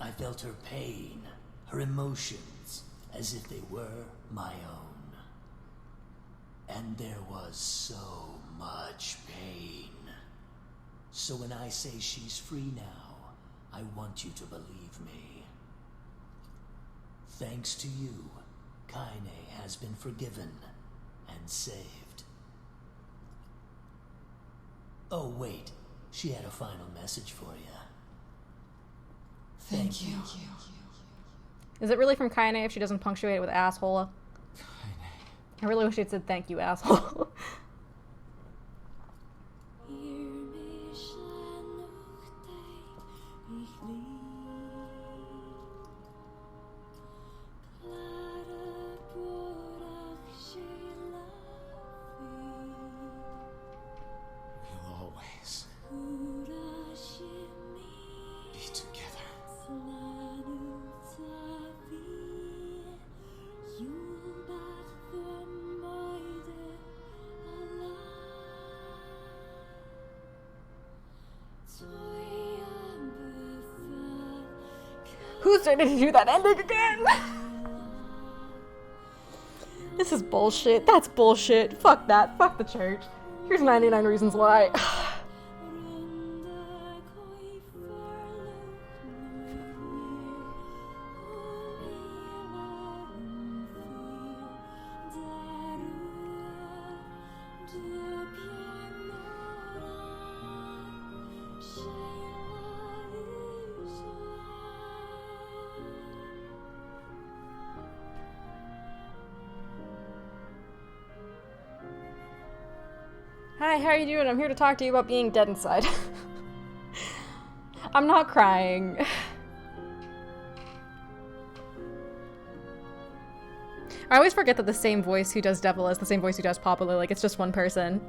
I felt her pain, her emotions, as if they were my own. And there was so much pain. So when I say she's free now, I want you to believe me. Thanks to you, Kaine has been forgiven and saved. Oh, wait. She had a final message for you. Thank you. Is it really from Kaine if she doesn't punctuate it with asshole? I really wish it said thank you, asshole. Be together. Who started to do that ending again? This is bullshit. That's bullshit. Fuck that. Fuck the church. Here's 99 reasons why. Hi, how are you doing? I'm here to talk to you about being dead inside. I'm not crying. I always forget that the same voice who does Devil is the same voice who does Papa. Like, it's just one person.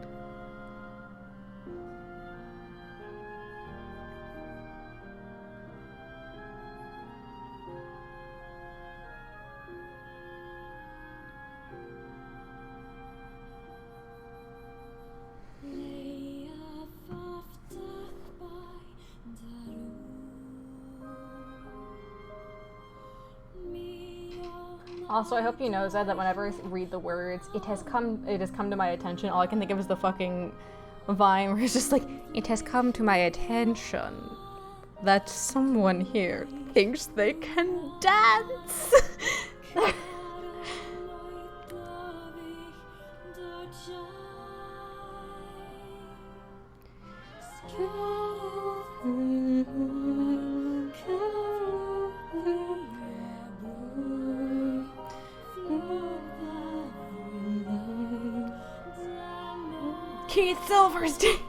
Also, I hope you know, Zed, that whenever I read the words, it has come to my attention, all I can think of is the fucking Vine where it's just like, it has come to my attention that someone here thinks they can dance. Keith Silverstein.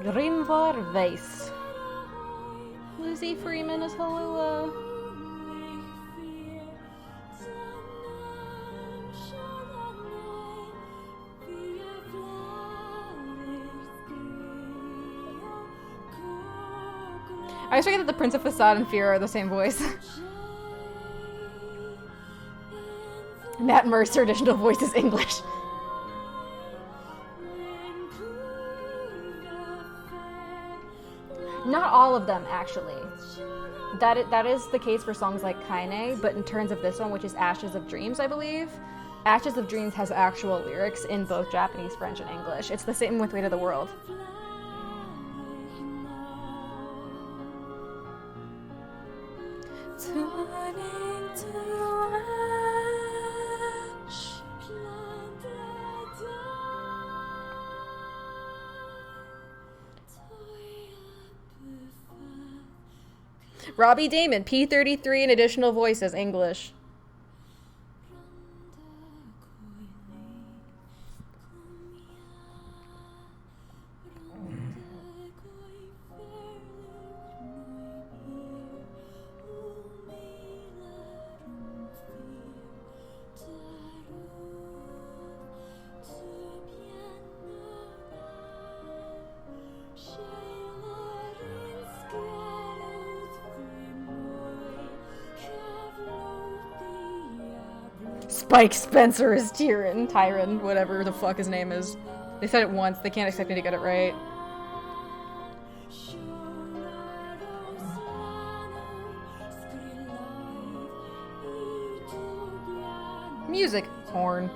Grimvar Weiss. Lizzie Freeman is Halua. I always forget that the Prince of Facade and Fear are the same voice. Matt Mercer additional voice is English. Not all of them, actually. That is the case for songs like Kaine, but in terms of this one, which is Ashes of Dreams, I believe, Ashes of Dreams has actual lyrics in both Japanese, French, and English. It's the same with Weight of the World. Robbie Damon, P33 and additional voices, English. Spike Spencer is Tyron, whatever the fuck his name is. They said it once, they can't expect me to get it right. Music horn.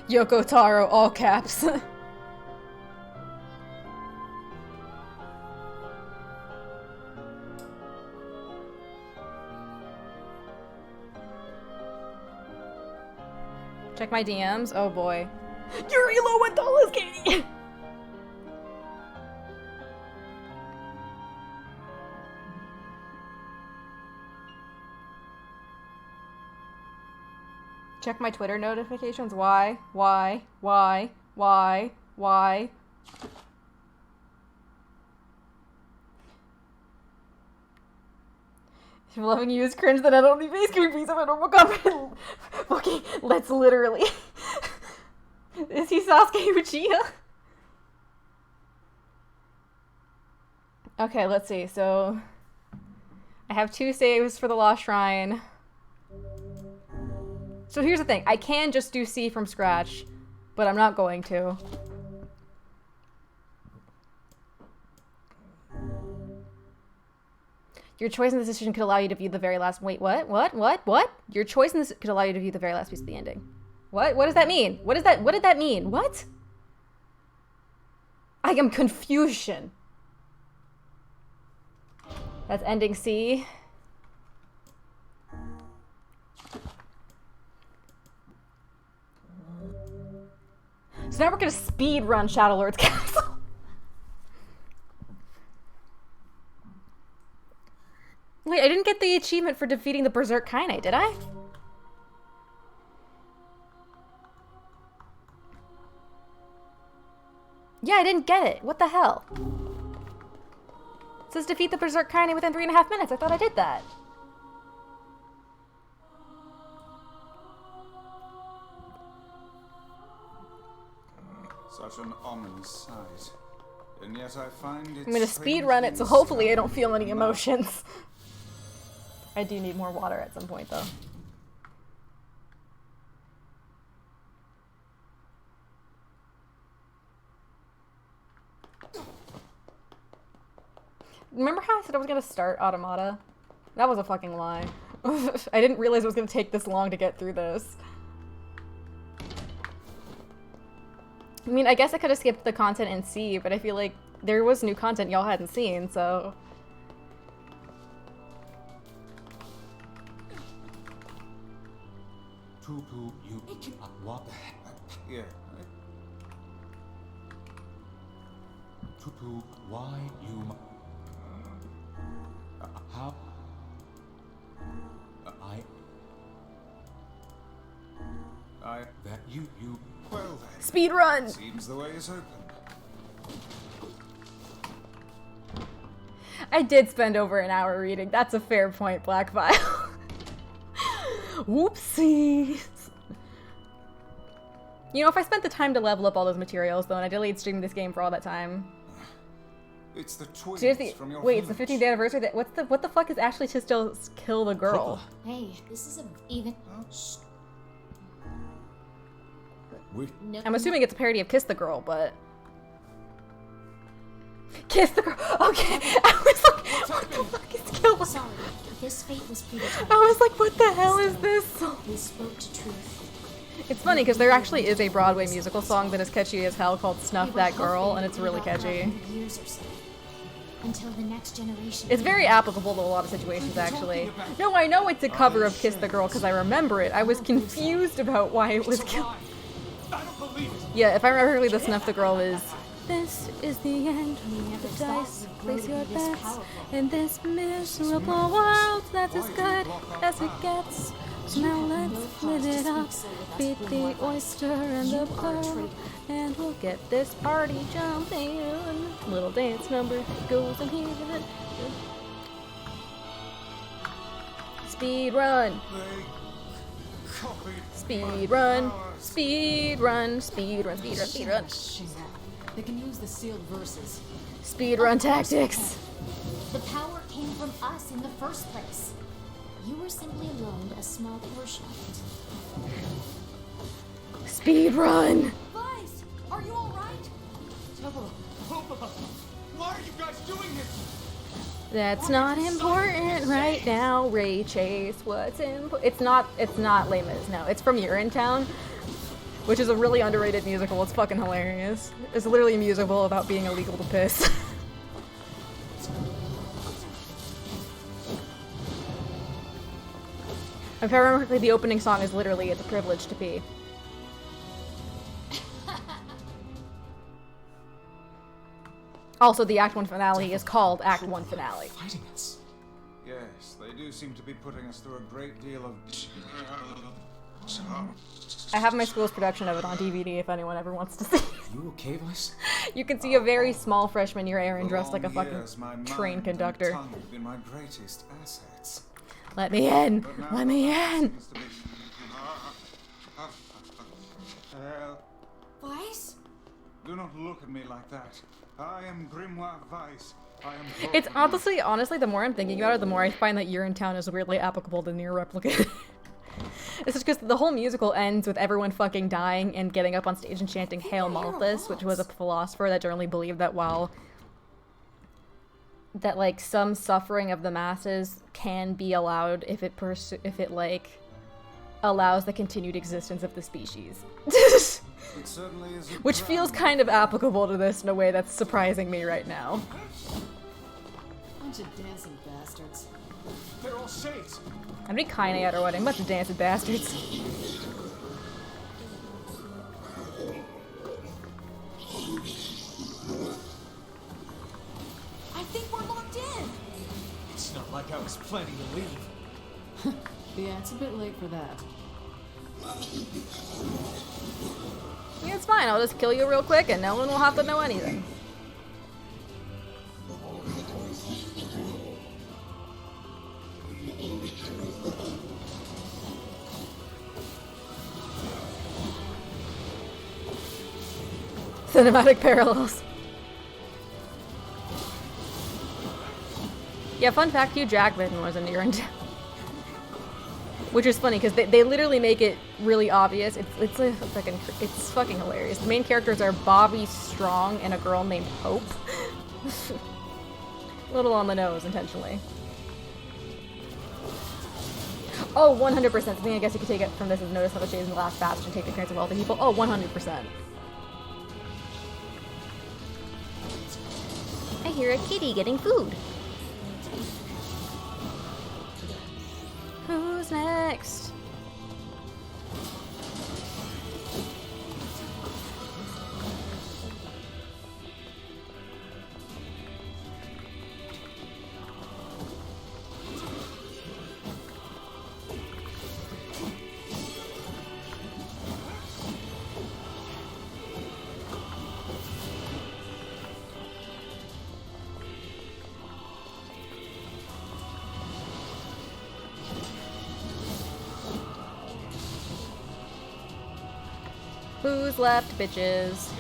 Yoko Taro, all caps. Check my DMs. Oh boy. Yuri Lowenthal is Katie! Check my Twitter notifications. Why? If loving you is cringe, then I don't need face cream piece of a normal comment. Okay, let's literally. Is he Sasuke Uchiha? Okay, let's see. So, I have 2 saves for the Lost Shrine. So here's the thing, I can just do C from scratch, but I'm not going to. Your choice in this decision could allow you to view the very last- wait, what? Your choice in this could allow you to view the very last piece of the ending. What does that mean? What did that mean? What? I am confusion. That's ending C. So now we're gonna speed run Shadow Lord's Castle. Wait, I didn't get the achievement for defeating the Berserk Kaine, did I? Yeah, I didn't get it. What the hell? It says defeat the Berserk Kaine within 3.5 minutes. I thought I did that. Such an ominous sight. And yet I find it I'm gonna speed run it, so hopefully I don't feel any emotions. I do need more water at some point, though. remember how I said I was gonna start Automata? That was a fucking lie. I didn't realize it was gonna take this long to get through this. I mean, I guess I could have skipped the content in C, but I feel like there was new content y'all hadn't seen, so... What? Yeah. Tutu, why you... How... That you... Well then. Speed run! Seems the way is open. I did spend over an hour reading. That's a fair point, Black File. Whoopsies. You know, if I spent the time to level up all those materials, though, and I delayed streaming this game for all that time. It's the twins from your wait, it's the 15th anniversary. What the fuck is Ashley Tisdale's Kill the Girl? Hey, this is even. I'm assuming it's a parody of Kiss the Girl, but... Kiss the Girl! Okay! I was like, what the fuck is Kill the... Sorry, this fate was predetermined. I was like, what the hell is this? We spoke to truth. It's funny, because there actually is a Broadway musical song that is catchy as hell called Snuff That Girl, and it's really catchy. Until the next generation. It's very applicable to a lot of situations, actually. No, I know it's a cover of Kiss the Girl, because I remember it. I was confused about why it was killed. Yeah, if I remember correctly, the Snuff the Girl is... This is the end of the dice. Place your bets in this miserable world. That's as good as it gets. So now let's live it up. Beat the oyster and the pearl, and we'll get this party jumping. Little dance number goes in here. Speed run. Speed run. Speed run. Speed run. Speed run. Speed run. They can use the sealed verses. Speed run tactics. The power came from us in the first place. You were simply loaned a small portion of it. Speed run. Vice, are you all right? Why are you guys doing this? That's not important right now, Ray Chase. What's it's not Les Mis, no. It's from Urinetown, which is a really underrated musical. It's fucking hilarious. It's literally a musical about being illegal to piss. If I remember correctly, the opening song is literally "It's a Privilege to Pee." Also, the Act 1 finale is called Act 1 Finale. Fighting us. Yes, they do seem to be putting us through a great deal of... I have my school's production of it on DVD if anyone ever wants to see it. You okay, Vice? You can see a very small freshman year Aaron dressed like a fucking train conductor. Have been my greatest assets. Let me in! Let me in! Vice? Do not look at me like that. I am Grimoire Vice. I am... It's honestly, the more I'm thinking about it, the more I find that Urinetown is weirdly applicable to Nier Replicant. It's just because the whole musical ends with everyone fucking dying and getting up on stage and chanting Hail Malthus, which was a philosopher that generally believed that like some suffering of the masses can be allowed if it like allows the continued existence of the species. It certainly is. Which feels kind of applicable to this in a way that's surprising me right now. Bunch of dancing bastards. They're all shades. I'm gonna be Kaine at our wedding. Bunch of dancing bastards. I think we're locked in. It's not like I was planning to leave. Yeah, it's a bit late for that. Yeah, it's fine. I'll just kill you real quick and no one will have to know anything. Cinematic parallels. Yeah, fun fact, Hugh Jackman was in Urinetown. Which is funny because they literally make it really obvious. It's fucking hilarious. The main characters are Bobby Strong and a girl named Hope. A little on the nose, intentionally. Oh, 100%. The thing I guess you could take it from this is notice how the shades in the last bastion take the appearance of wealthy people. Oh, 100%. I hear a kitty getting food. Who's next? Who's left, bitches?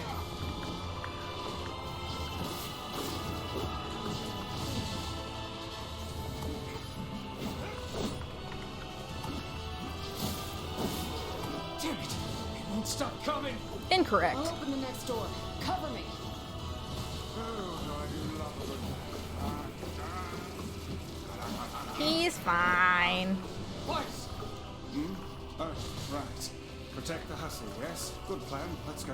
Damn it! It won't stop coming! Incorrect. I'll open the next door. Cover me. He's fine. What? Hmm? Oh, right. Protect the hussy, yes? Good plan. Let's go.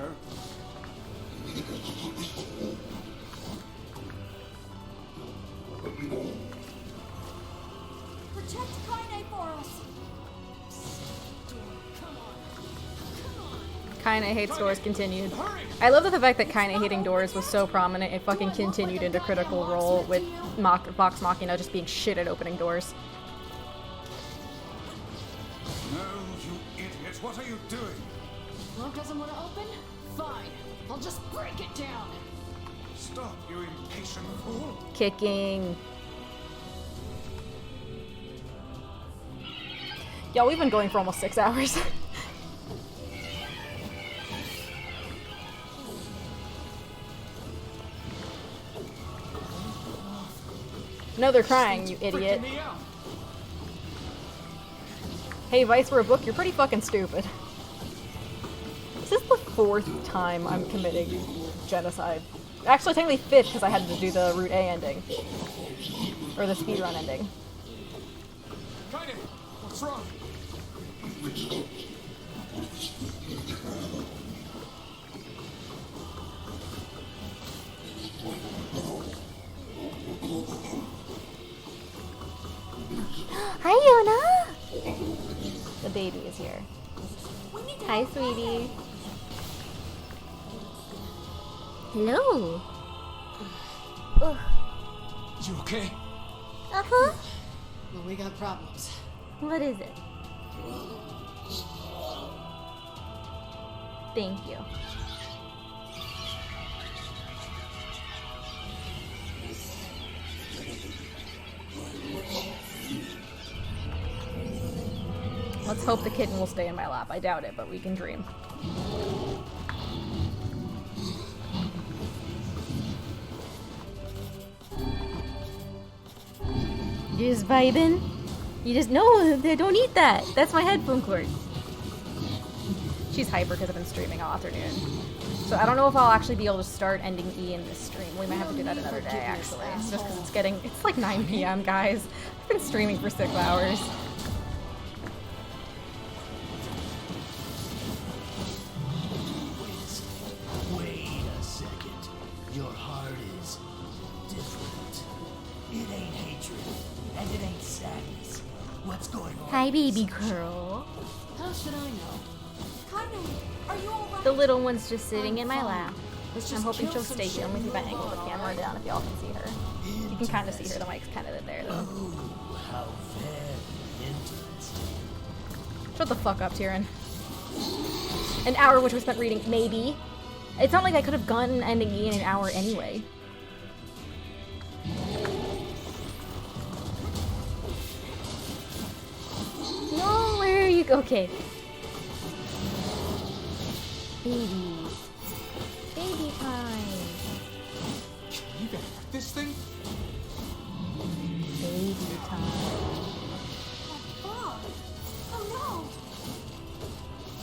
Protect Kaine for us. Kaine hates doors continued. I love that the fact that Kaine hating doors was so prominent, it fucking continued into Critical Role with Vox Machina just being shit at opening doors. No, you idiot. What are you doing? Well, doesn't want to open? Fine. I'll just break it down. Stop, you impatient fool. Kicking. Y'all, we've been going for almost 6 hours. No, they're crying, you idiot. Hey, Vice, for a book, you're pretty fucking stupid. This is the 4th time I'm committing genocide. Actually, technically 5th, because I had to do the Route A ending. Or the speedrun ending. Kaine, what's wrong? Hi, Yona! The baby is here. Hi, sweetie. Hello. You okay? Uh-huh. Well, we got problems. What is it? Thank you. Let's hope the kitten will stay in my lap. I doubt it, but we can dream. You just vibing? You just, no, don't eat that. That's my headphone cord. She's hyper because I've been streaming all afternoon. So I don't know if I'll actually be able to start ending E in this stream. We might have to do that another day, actually. Just because it's like 9 p.m., guys. I've been streaming for 6 hours. Wait a second. Your heart is different. It ain't hatred, and it ain't sadness. What's going on? Hi, baby girl. How should I know? Kaine, are you alright? The little one's just sitting in my lap. Let's I'm just hoping kill she'll some stay here. Let me see if I shit. angle the camera down if y'all can see her. You can kind of see her. The mic's kind of in there, though. Oh, how very interesting. Shut the fuck up, Tyrion. An hour which was spent reading, maybe. It's not like I could have gotten ending E in an hour anyway. No, where are you? Okay. Baby. Baby time. You gonna hurt this thing? Baby time. Oh, oh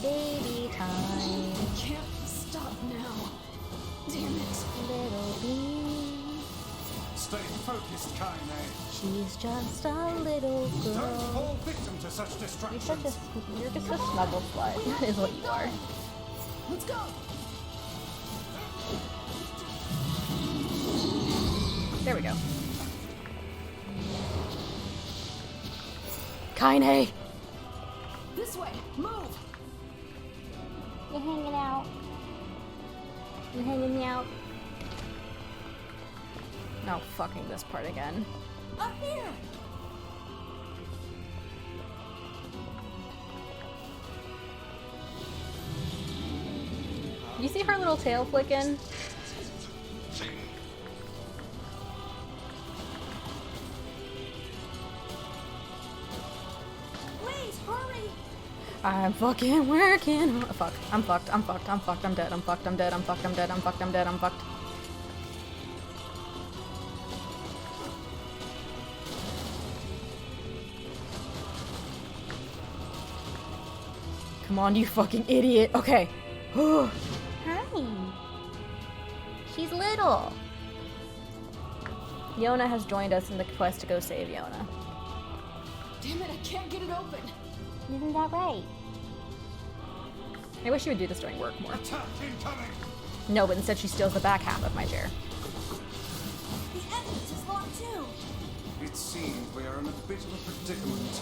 Baby time. I can't stop now. Damn it. Little bee. Stay focused, Kaine. She's just a little girl. Don't fall victim to such distractions. You're just a snuggle slut, is what you are. Let's go. There we go. Kaine! This way. Move. You're hanging out. You're hanging me out. No, fucking this part again. Up here. You see her little tail flicking? Please hurry. I'm fucking working. Oh, fuck. I'm fucked. I'm fucked. I'm fucked. I'm dead. I'm fucked. I'm dead. I'm fucked. I'm dead. I'm fucked. I'm dead. I'm fucked. Come on, you fucking idiot. Okay. Hi. She's little. Yona has joined us in the quest to go save Yona. Damn it, I can't get it open. Isn't that right? I wish she would do this during work more. Attack incoming. No, but instead she steals the back half of my chair. The entrance is locked too. It seems we are in a bit of a predicament.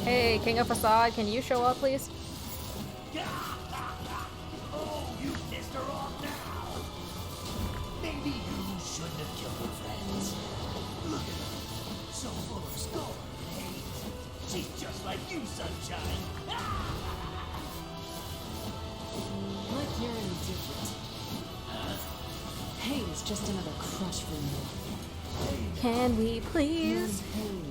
Hey, King of Facade, can you show up, please? Oh, you pissed her off now. Maybe you shouldn't have killed her friends. Look at her. So full of scorn and hate. She's just like you, Sunshine. Like you're indifferent. Hate is just another crush for you. Can we please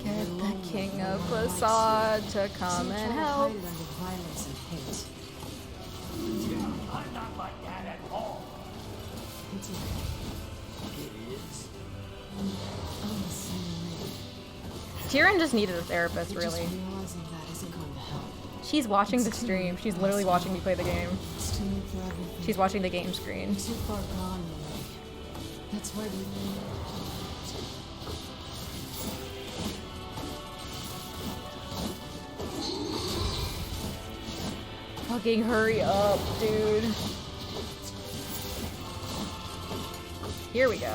get the King of Facade to come and help? Violence and hate. I'm not like that at all. It's okay. It is. I'm the same way. Tyrion just needed a therapist, really. Just realizing that isn't going to help. She's watching the stream. She's literally watching me play the game. It's too late for everything. She's watching the game screen. You're too far gone, Lily. That's why we... Fucking hurry up, dude. Here we go.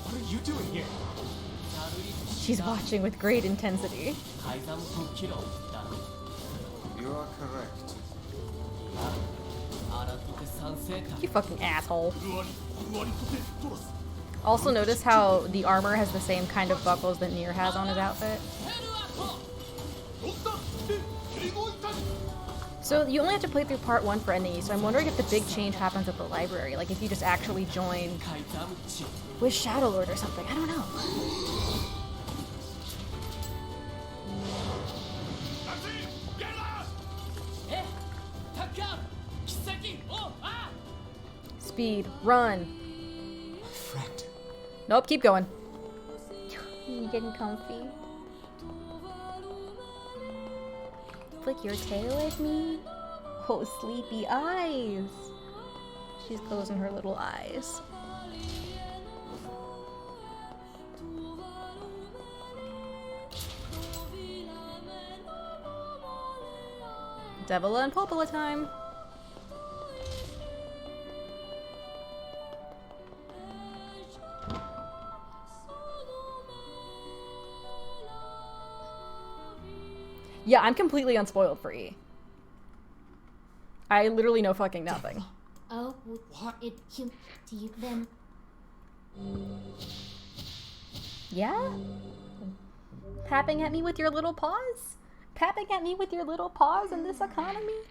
What are you doing here? She's watching with great intensity. You are correct. You fucking asshole. Also notice how the armor has the same kind of buckles that Nier has on his outfit. So you only have to play through part 1 for any, so I'm wondering if the big change happens at the library, like if you just actually join with Shadow Lord or something, I don't know. Speed, run. Friend. Nope, keep going. You getting comfy? Flick your tail at me? Oh, sleepy eyes. She's closing her little eyes. Devila and Popola time. Yeah, I'm completely unspoiled for E. I literally know fucking nothing. Oh, what? Do you then? Yeah? Tapping at me with your little paws? Tapping at me with your little paws in this economy?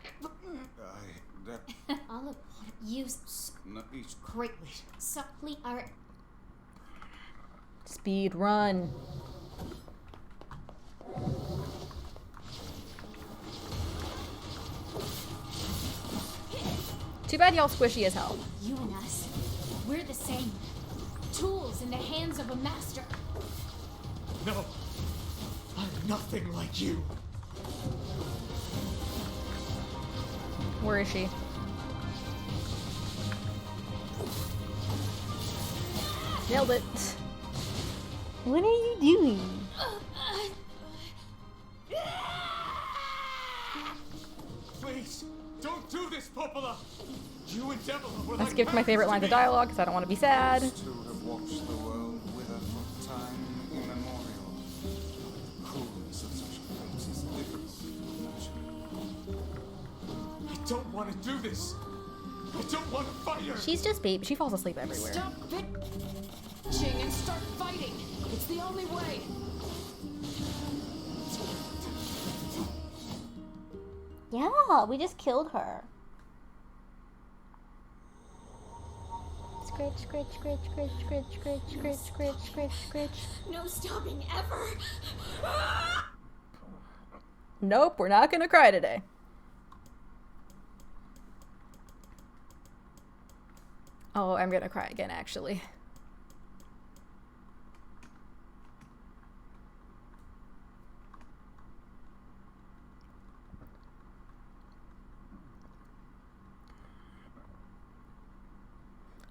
All of you greatly. So we are Speed run. Too bad y'all squishy as hell. you and us. We're the same. Tools in the hands of a master. No. I'm nothing like you. Where is she? Nailed it. What are you doing? Please, don't do this, Popola. You and Devil were I like skipped my favorite lines of dialogue because I don't want to be sad. To have watched the world wither for time immemorial. The coolness of such fate is difficult to imagine. I don't want to do this. I don't want to fight her. She's just baby. She falls asleep everywhere. Stop bitching and start fighting. It's the only way. Yeah, we just killed her. Scritch, scritch, scritch, scritch, scritch, scritch, scritch, scritch, scritch, scritch. No stopping ever. Nope, we're not gonna cry today. Oh, I'm gonna cry again, actually.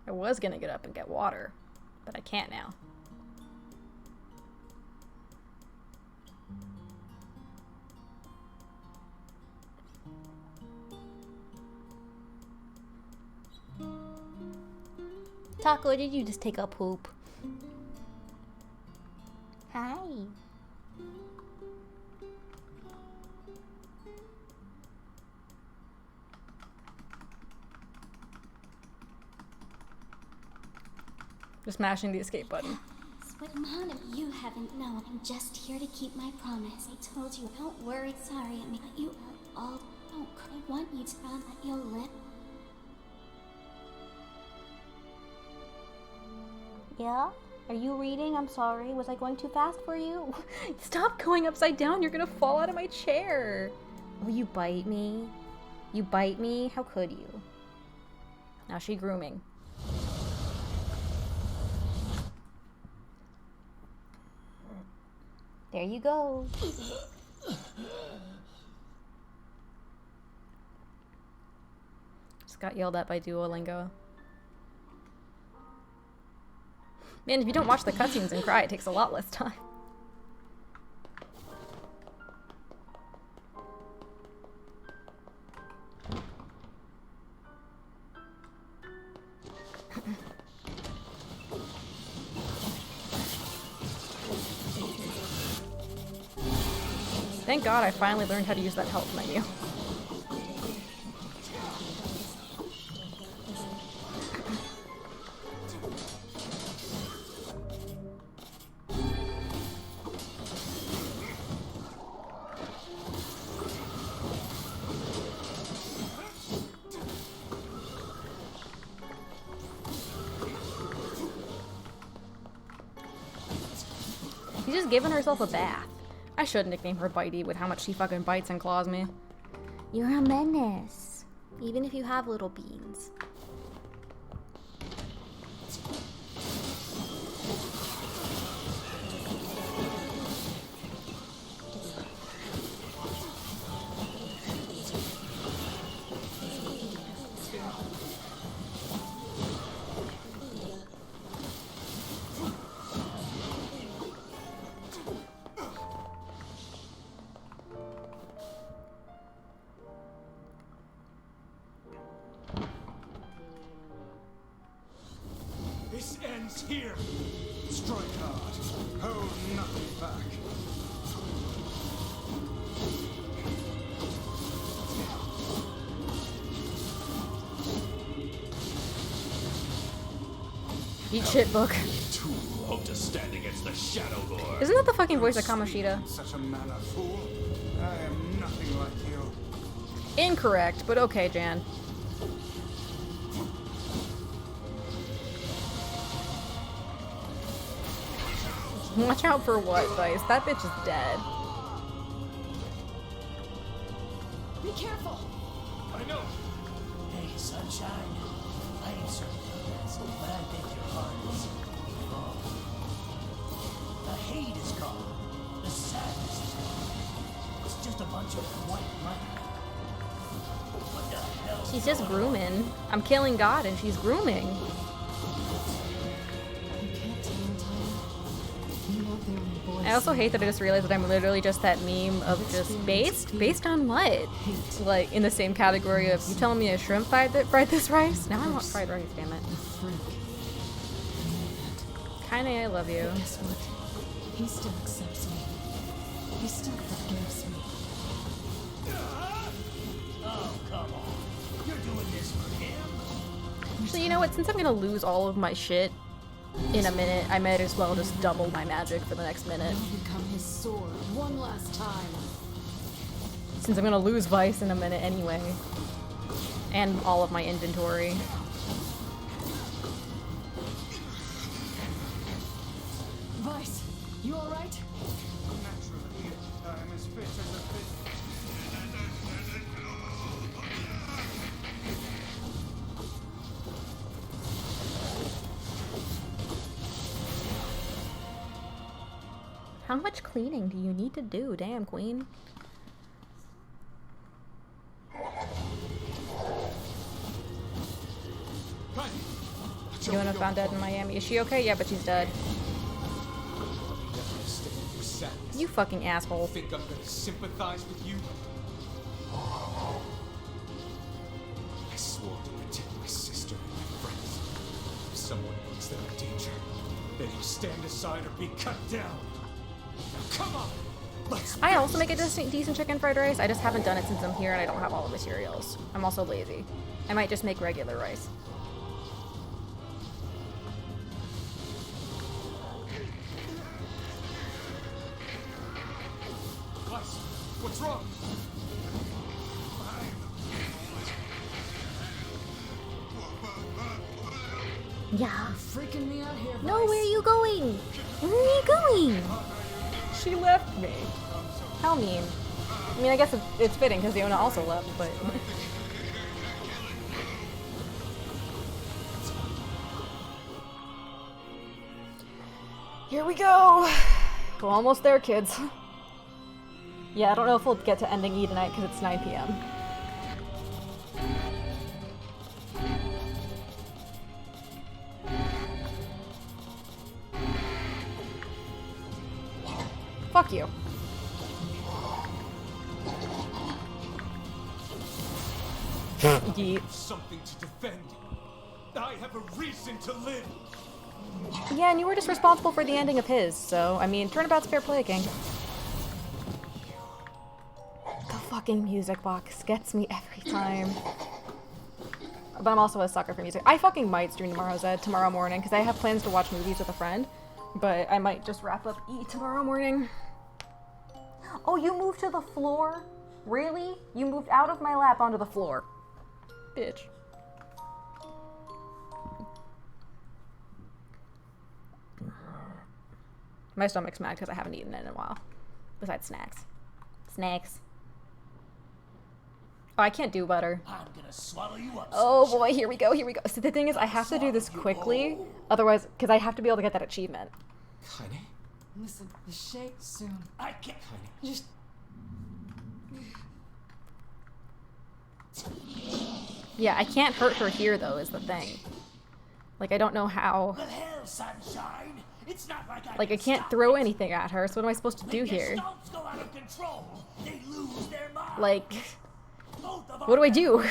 I was gonna get up and get water, but I can't now. Taco, did you just take a poop? Hi. Just mashing the escape button. What none of you haven't known. I'm just here to keep my promise. I told you, don't worry. Sorry, I mean, you are all. Don't. I want you to know that you'll live. Yeah? Are you reading? I'm sorry. Was I going too fast for you? Stop going upside down. You're gonna fall out of my chair. Oh, you bite me? You bite me? How could you? Now she grooming. There you go. Just got yelled at by Duolingo. Man, if you don't watch the cutscenes and cry, it takes a lot less time. Thank God I finally learned how to use that health menu. She's just giving herself a bath. I should nickname her Bitey with how much she fucking bites and claws me. You're a menace. Even if you have little beans. This ends here. Strike hard. Hold nothing back. Eat shit, book. Two hope to stand against the Shadow Lord. Isn't that the fucking voice of Kamoshida? Such a manner, fool. I am nothing like you. Incorrect, but okay, Jan. Watch out for what, Vice? That bitch is dead. Be careful. I know. Hey, Sunshine. I ain't certain of this, but I think your heart is wrong. The hate is gone. The sadness is gone. It's just a bunch of white light. What the hell? She's just grooming. I'm killing God and she's grooming. I also hate that I just realized that I'm literally just that meme of just based on what? Like in the same category of you telling me a shrimp fried this rice? Now I want fried rice, damn it. Kinda, I love you. Guess what? He still accepts me. He still forgives me. Oh, come on. You're doing this for him? Actually, you know what? Since I'm gonna lose all of my shit in a minute, I might as well just double my magic for the next minute. I'll become his sword one last time. Since I'm gonna lose Vice in a minute anyway. And all of my inventory. Vice, you alright? Naturally, I'm as fit as a fit. How much cleaning do you need to do? Damn, queen. Yuna found dead in Miami. Is she okay? Yeah, but she's dead. You fucking asshole. Think I'm gonna sympathize with you? I swore to protect my sister and my friends. If someone thinks they're in danger, they can stand aside or be cut down. Come on! I also make a decent chicken fried rice. I just haven't done it since I'm here and I don't have all the materials. I'm also lazy. I might just make regular rice. What's wrong? Yeah. You're freaking me out here, No, where are you going? Where are you going? She left me. How mean. I mean, I guess it's fitting because Yona also left, but... Here we go! We're almost there, kids. Yeah, I don't know if we'll get to ending E tonight because it's 9 p.m. Fuck you. Yeet. Something to defend. I have a reason to live. Yeah, and you were just responsible for the ending of his, so, I mean, turnabout's fair play, King. The fucking music box gets me every time. But I'm also a sucker for music. I fucking might stream tomorrow morning, because I have plans to watch movies with a friend, but I might just wrap up E tomorrow morning. Oh, you moved to the floor? Really? You moved out of my lap onto the floor. Bitch. My stomach's mad because I haven't eaten it in a while. Besides snacks. Snacks. Oh, I can't do butter. I'm gonna swallow you up. Oh boy, here we go, here we go. So the thing is, I have to do this quickly, otherwise, because I have to be able to get that achievement. Listen, the shake soon. I can't. Just. Yeah, I can't hurt her here, though, is the thing. Like, I don't know how. The hell, Sunshine? It's not like I can't throw anything at her, so what am I supposed to do here? Go out of control. They lose their mind. Like, what do I do?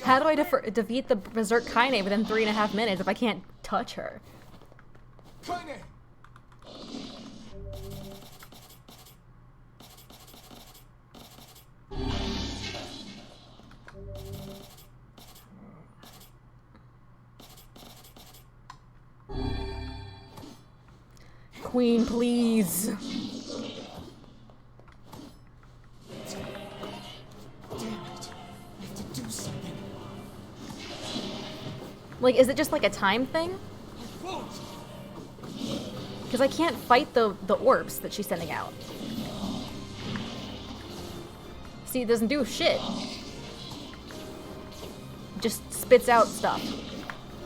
How do I defeat the Berserk Kaine within 3.5 minutes if I can't touch her? Kaine! Queen, please. Like, is it just like a time thing? Because I can't fight the orbs that she's sending out. See, it doesn't do shit. Just spits out stuff.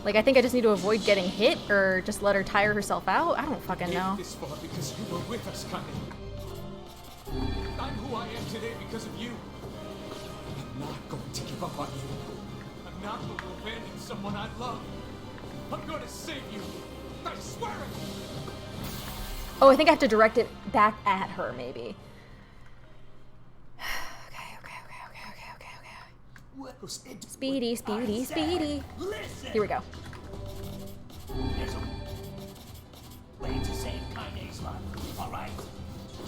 Like, I think I just need to avoid getting hit or just let her tire herself out. I don't fucking know. This far because you were with us, Kaine. I'm who I am today because of you. I'm not going to give up on you. I'm not going to abandon someone I love. I'm going to save you. I swear it. Oh, I think I have to direct it back at her, maybe. Speedy, speedy, speedy. Here we go. There's a way to save Kaine's life, alright?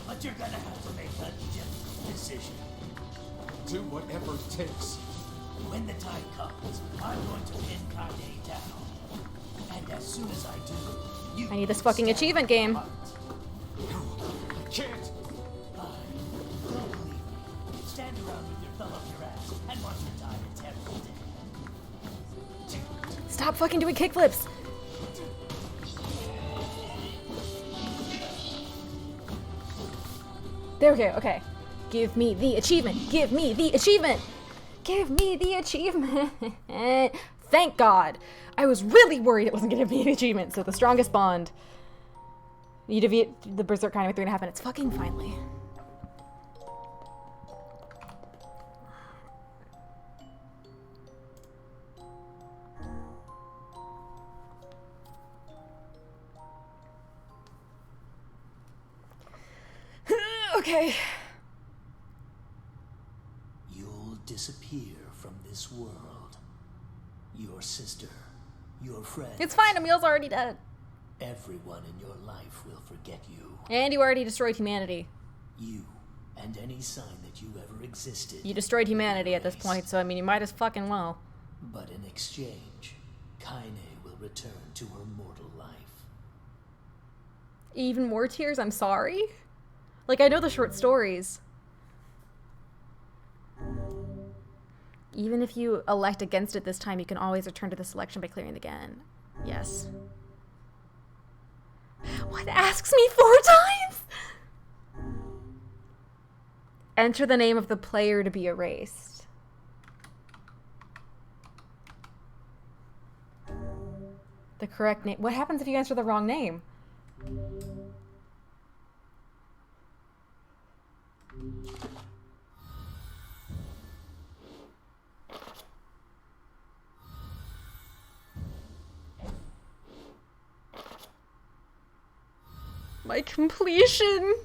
But you're gonna have to make a difficult decision. Do whatever it takes. When the time comes, I'm going to pin Kaine down. And as soon as I do, I need this fucking achievement game. I can't. Don't believe me. Stand around with your thumb up your ass and watch her die a terrible death. Stop fucking doing kickflips. There we go, okay. Give me the achievement. Give me the achievement. Give me the achievement. Thank God. I was really worried it wasn't gonna be an achievement. So the strongest bond. You defeat the Berserk kind of 3.5 minutes. Fucking finally. Okay. You'll disappear from this world. Your sister, your friend. It's fine, Emil's already dead. Everyone in your life will forget you. And you already destroyed humanity. You and any sign that you ever existed. You destroyed humanity at this point, so I mean, you might as fucking well. But in exchange, Kaine will return to her mortal life. Even more tears? I'm sorry? Like, I know the short stories. Even if you elect against it this time, you can always return to the selection by clearing the again. Yes. What asks me 4 times? Enter the name of the player to be erased. The correct name. What happens if you answer the wrong name? My completion.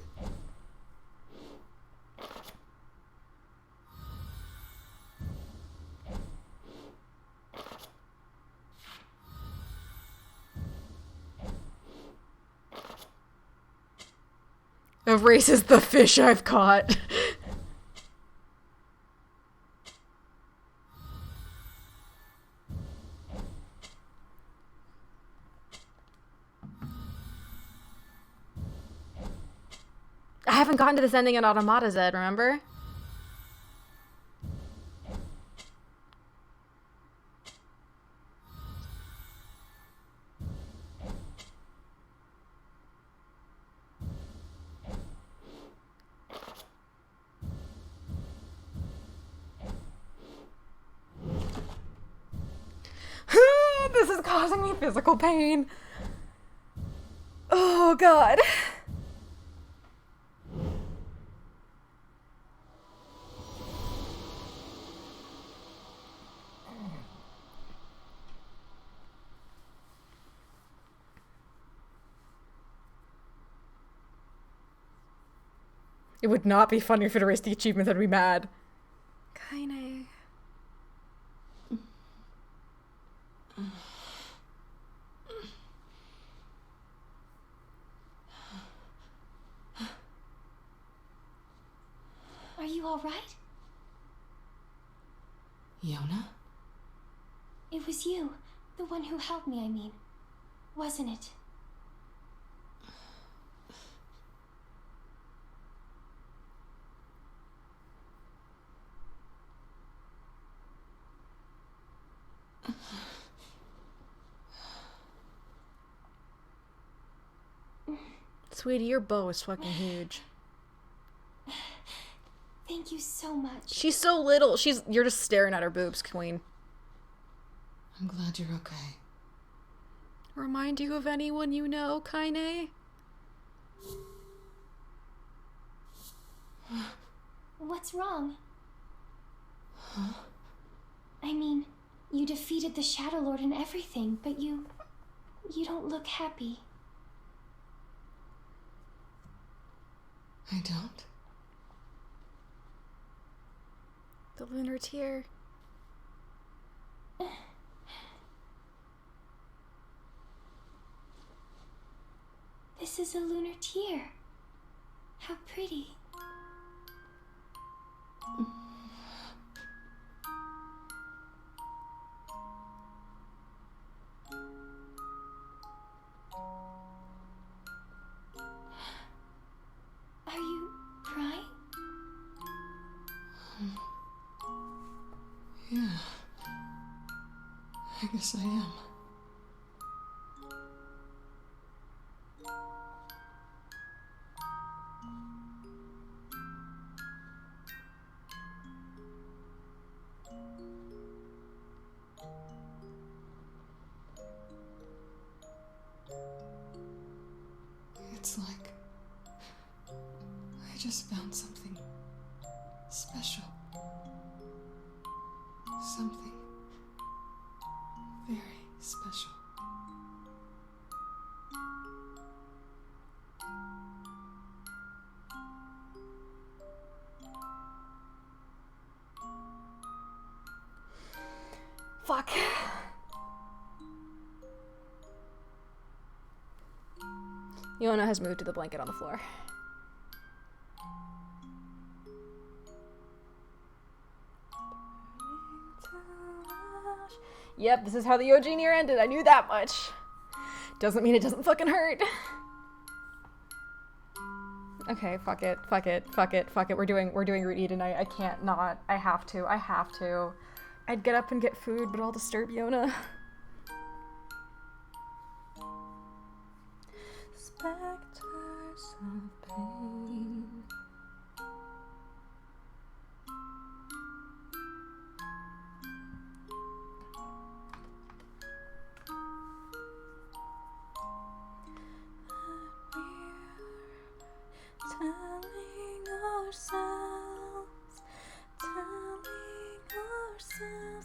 Erases the fish I've caught. I haven't gotten to this ending in Automata, Zed, remember? This is causing me physical pain. Oh, God. It would not be funny if it erased the achievement, I'd be mad. Kaine. Are you all right? Yona? It was you, the one who helped me, I mean. Wasn't it? Sweetie, your bow is fucking huge. Thank you so much. She's so little. You're just staring at her boobs, Queen. I'm glad you're okay. Remind you of anyone you know, Kaine? What's wrong? Huh? I mean, you defeated the Shadow Lord and everything, but you don't look happy. I don't? The lunar tear. This is a lunar tear. How pretty. Are you crying? Yeah. I guess I am. It's like I just found something special. Something very special. Fuck. Yona has moved to the blanket on the floor. Yep, this is how the OG Nier ended. I knew that much. Doesn't mean it doesn't fucking hurt. Okay, fuck it, fuck it, fuck it, fuck it. We're doing Route E tonight. I can't not. I have to. I'd get up and get food, but I'll disturb Yona. Specters of pain.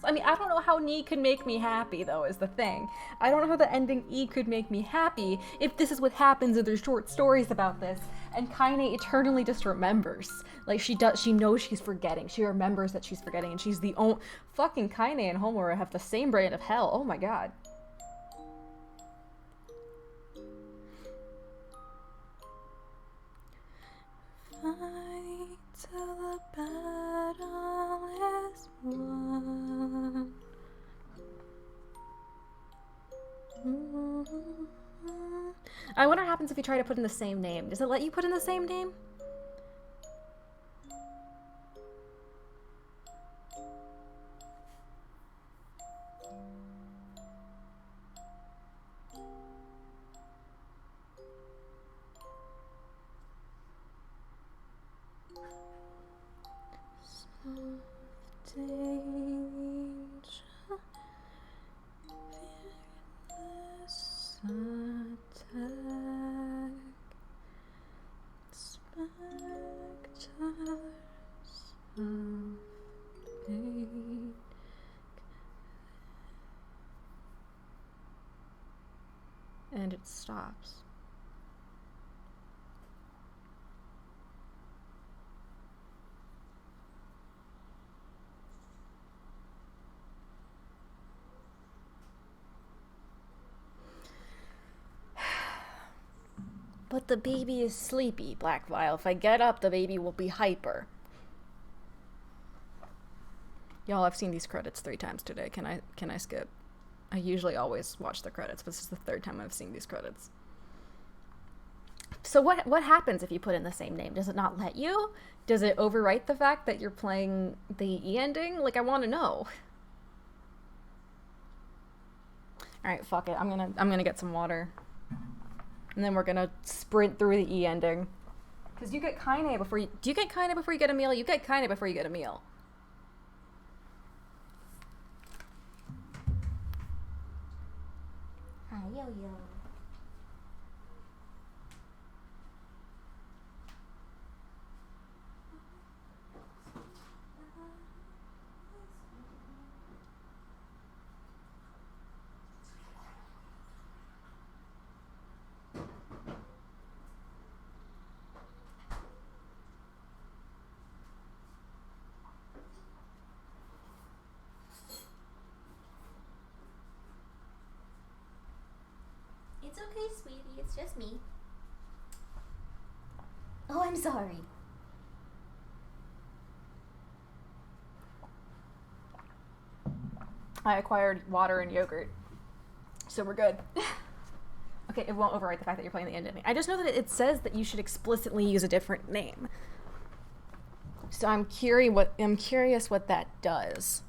I mean, I don't know how Ni could make me happy, though, is the thing. I don't know how the ending E could make me happy if this is what happens in their short stories about this, and Kaine eternally just remembers. Like, she knows she's forgetting. She remembers that she's forgetting, and she's the only... Fucking Kaine and Homura have the same brand of hell. Oh my god. Fight till the battle is won. I wonder what happens if you try to put in the same name. Does it let you put in the same name? And it stops. But the baby is sleepy, Black Vial. If I get up, the baby will be hyper. Y'all, I've seen these credits 3 times today. Can I skip? I usually always watch the credits, but this is the 3rd time I've seen these credits. So what happens if you put in the same name? Does it not let you? Does it overwrite the fact that you're playing the E ending? Like, I want to know. All right, fuck it. I'm gonna get some water. And then we're gonna sprint through the E ending. Because you get Kaine before you... Do you get Kaine before you get a meal? You get Kaine before you get a meal. Hi, yo-yo. It's okay, sweetie. It's just me. Oh, I'm sorry. I acquired water and yogurt. So we're good. Okay, it won't overwrite the fact that you're playing the ending. I just know that it says that you should explicitly use a different name. So I'm curious what that does.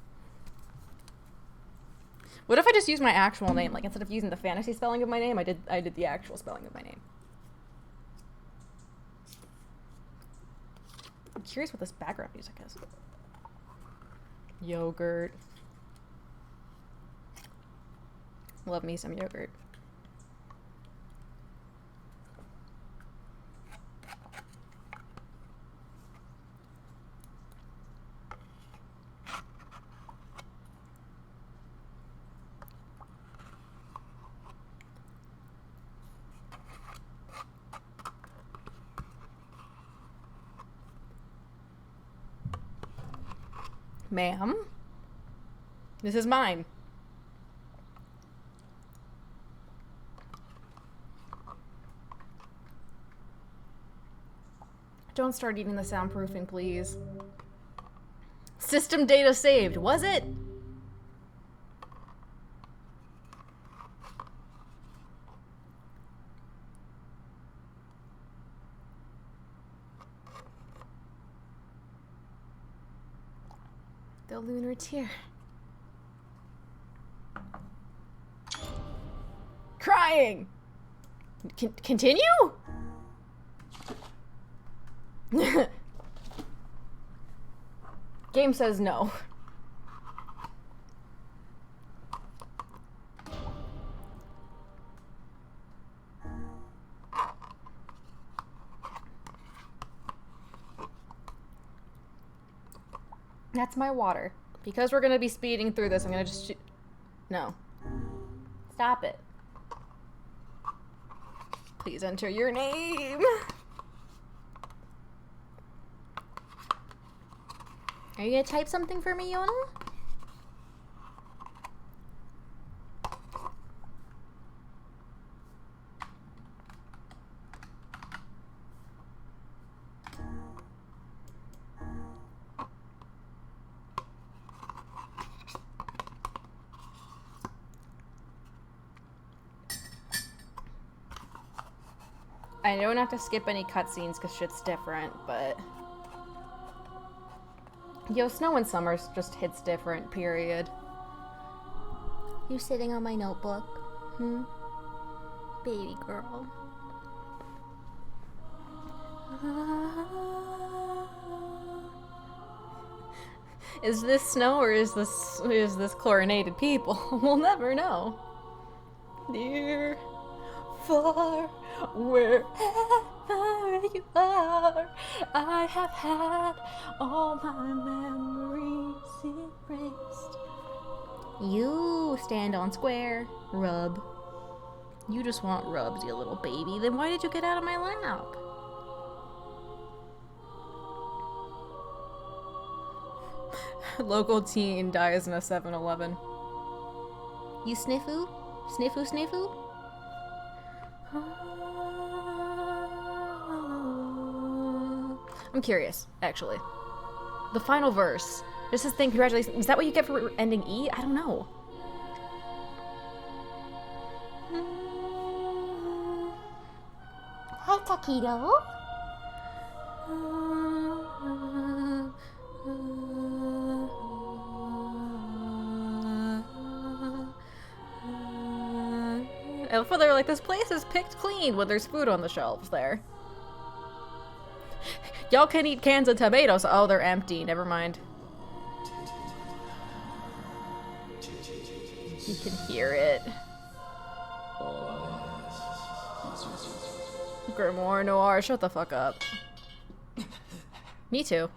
What if I just use my actual name? Like, instead of using the fantasy spelling of my name, I did the actual spelling of my name. I'm curious what this background music is. Yogurt. Love me some yogurt. Ma'am? This is mine. Don't start eating the soundproofing, please. System data saved, was it? The lunar tear. Crying! Continue? Game says no. That's my water. Because we're gonna be speeding through this, I'm gonna just No. Stop it. Please enter your name. Are you gonna type something for me, Yona? I don't have to skip any cutscenes because shit's different, but... Yo, Snow and Summer just hits different, period. You sitting on my notebook? Hmm? Baby girl. Is this snow or is this chlorinated people? We'll never know. Near, far, wherever you are, I have had all my memories erased. You stand on square, rub. You just want rubs, you little baby. Then why did you get out of my lap? Local teen dies in a 7-Eleven. You sniffu? Sniffu sniffu? I'm curious, actually. The final verse. Just this thing, congratulations. Is that what you get for ending E? I don't know. Hi, Taquito. And they're like, this place is picked clean when there's food on the shelves there. Y'all can eat cans of tomatoes. Oh, they're empty. Never mind. You can hear it. Grimoire Noir, shut the fuck up. Me too.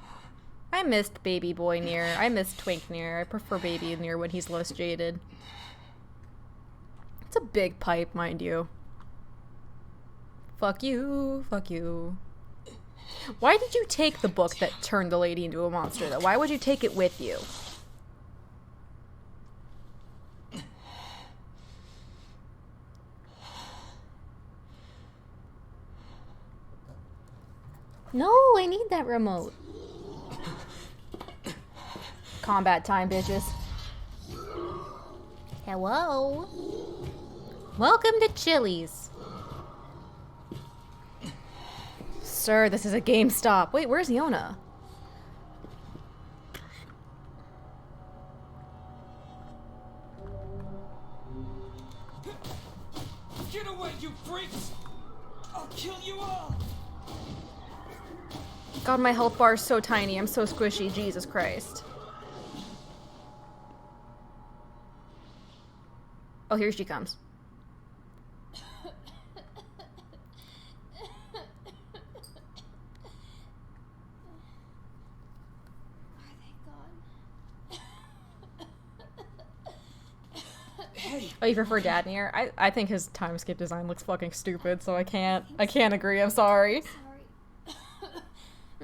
I missed baby boy Nier. I missed twink Nier. I prefer baby Nier when he's less jaded. It's a big pipe, mind you. Fuck you. Fuck you. Why did you take the book that turned the lady into a monster, though? Why would you take it with you? No, I need that remote. Combat time, bitches. Hello. Welcome to Chili's. Sir, this is a GameStop. Wait, where's Yona? Get away, you freaks! I'll kill you all! God, my health bar is so tiny. I'm so squishy. Jesus Christ. Oh, here she comes. Hey. Oh, you prefer Dad Nier? I think his time skip design looks fucking stupid, so I can't agree. I'm sorry.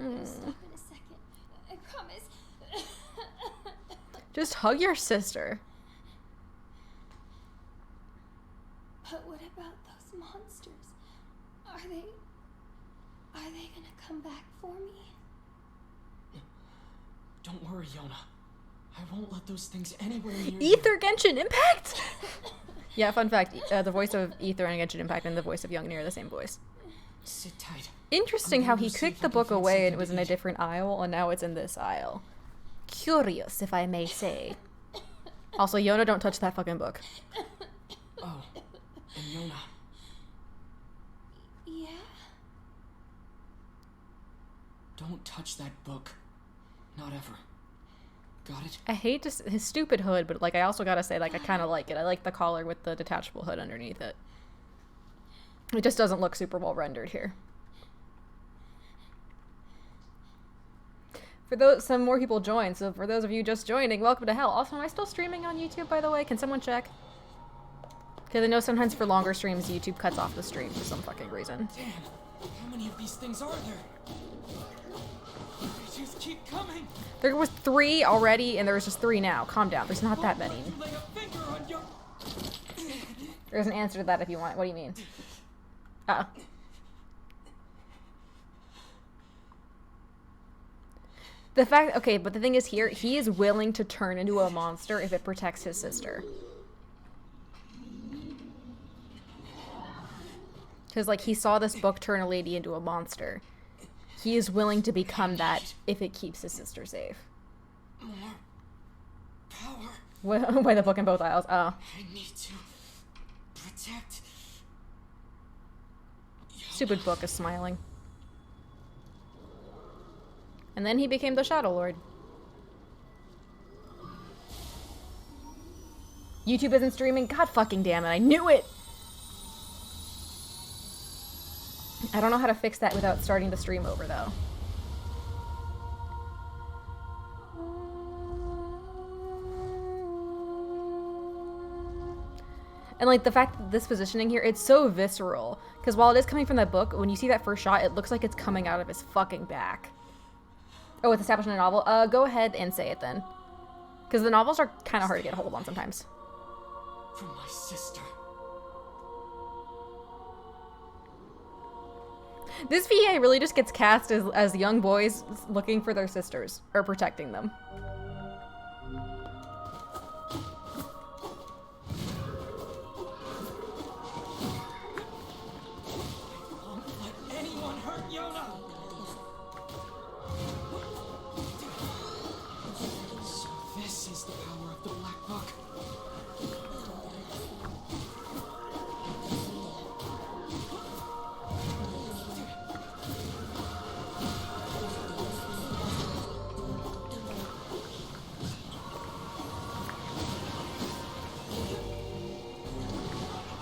I'll stop in a second. I promise. Just hug your sister. But what about those monsters? Are they gonna come back for me? Don't worry, Yona. I won't let those things anywhere near Ether Genshin Impact? Yeah, fun fact. The voice of Ether and Genshin Impact and the voice of Young Nier are the same voice. Sit tight. Interesting how he kicked the book away and it was in a different aisle, and now it's in this aisle. Curious, if I may say. Also, Yona, don't touch that fucking book. Oh, and Yona. Yeah? Don't touch that book. Not ever. Got it? I hate his stupid hood, but like I also gotta say, like I kind of like it. I like the collar with the detachable hood underneath it. It just doesn't look super well rendered here. For those, some more people joined. So for those of you just joining, welcome to hell. Also, am I still streaming on YouTube, by the way? Can someone check? Because I know sometimes for longer streams, YouTube cuts off the stream for some fucking reason. Damn, how many of these things are there? They just keep coming. There was 3 already, and there was just 3 now. Calm down. There's not that many. Lay a finger on your... There's an answer to that if you want. What do you mean? The fact, okay, but the thing is here, he is willing to turn into a monster if it protects his sister. Because, like, he saw this book turn a lady into a monster. He is willing to become that if it keeps his sister safe. More power. By the book in both aisles. Oh. I need to protect. Stupid book is smiling. And then he became the Shadow Lord. YouTube isn't streaming? God fucking damn it, I knew it! I don't know how to fix that without starting the stream over, though. And, like, the fact that this positioning here, it's so visceral. Because while it is coming from that book, when you see that first shot, it looks like it's coming out of his fucking back. Oh, it's established in a novel? Go ahead and say it then. Because the novels are kind of hard to get a hold on sometimes. From my sister. This VA really just gets cast as young boys looking for their sisters, or protecting them.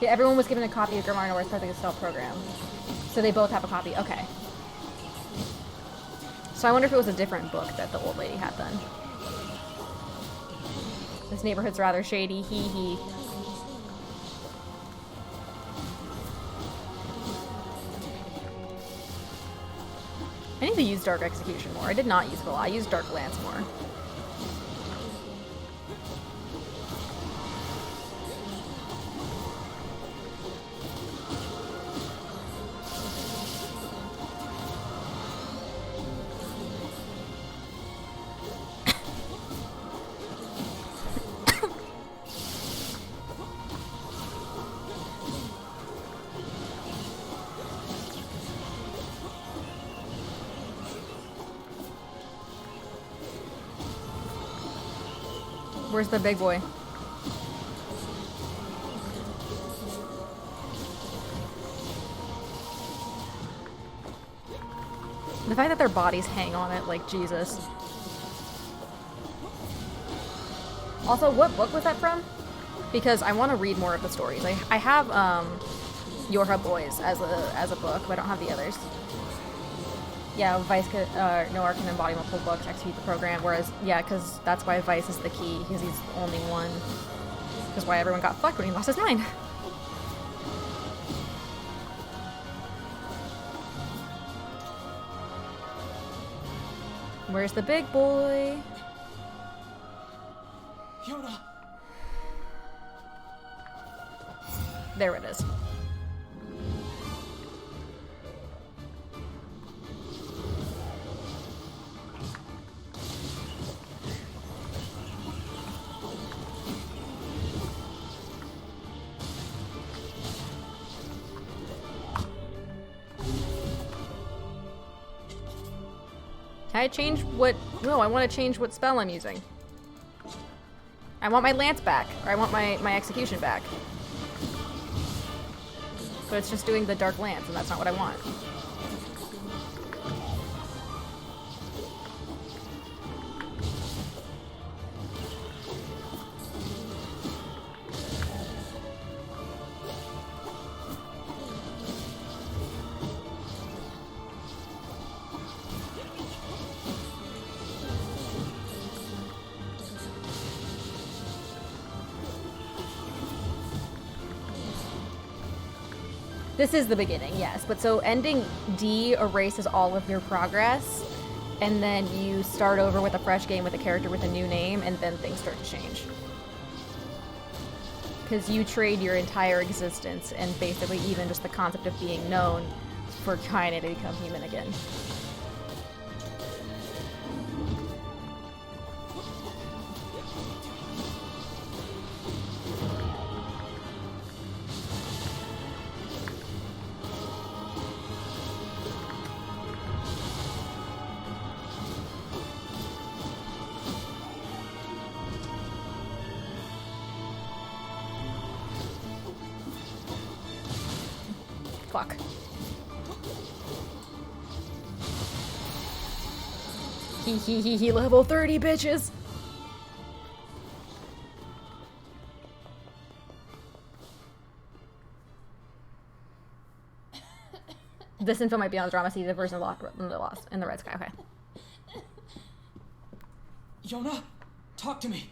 Yeah, everyone was given a copy of Grimoire Noir's Perfect Stealth program. So they both have a copy. Okay. So I wonder if it was a different book that the old lady had then. This neighborhood's rather shady. Hee hee. I need to use Dark Execution more. I did not use it a lot. I used Dark Lance more. Where's the big boy? The fact that their bodies hang on it, like, Jesus. Also, what book was that from? Because I want to read more of the stories. I have, Yorha Boys as a book, but I don't have the others. Yeah, Noir can embody multiple books, execute the program, whereas, yeah, because that's why Vice is the key, because he's the only one. Because why everyone got fucked when he lost his mind. Where's the big boy? Yoda! There it is. Can I change what... No, I want to change what spell I'm using. I want my lance back. Or I want my execution back. But it's just doing the dark lance, and that's not what I want. This is the beginning, yes. But so ending D erases all of your progress, and then you start over with a fresh game with a character with a new name, and then things start to change. Because you trade your entire existence, and basically even just the concept of being known, for Kaine to become human again. Fuck. He level 30, bitches! This info might be on the drama season version of Lost in the Red Sky, okay. Yona, talk to me.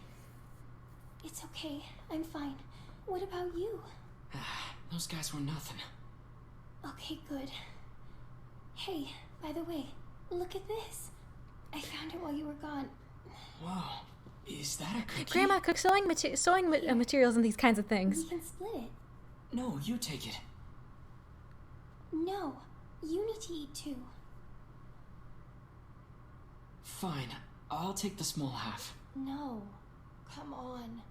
It's okay. I'm fine. What about you? Those guys were nothing. Okay, good. Hey, by the way, look at this. I found it while you were gone. Whoa, is that a cookie? Grandma cooks sewing materials and these kinds of things. We can split it. No, you take it. No, you need to eat too. Fine, I'll take the small half. No, come on.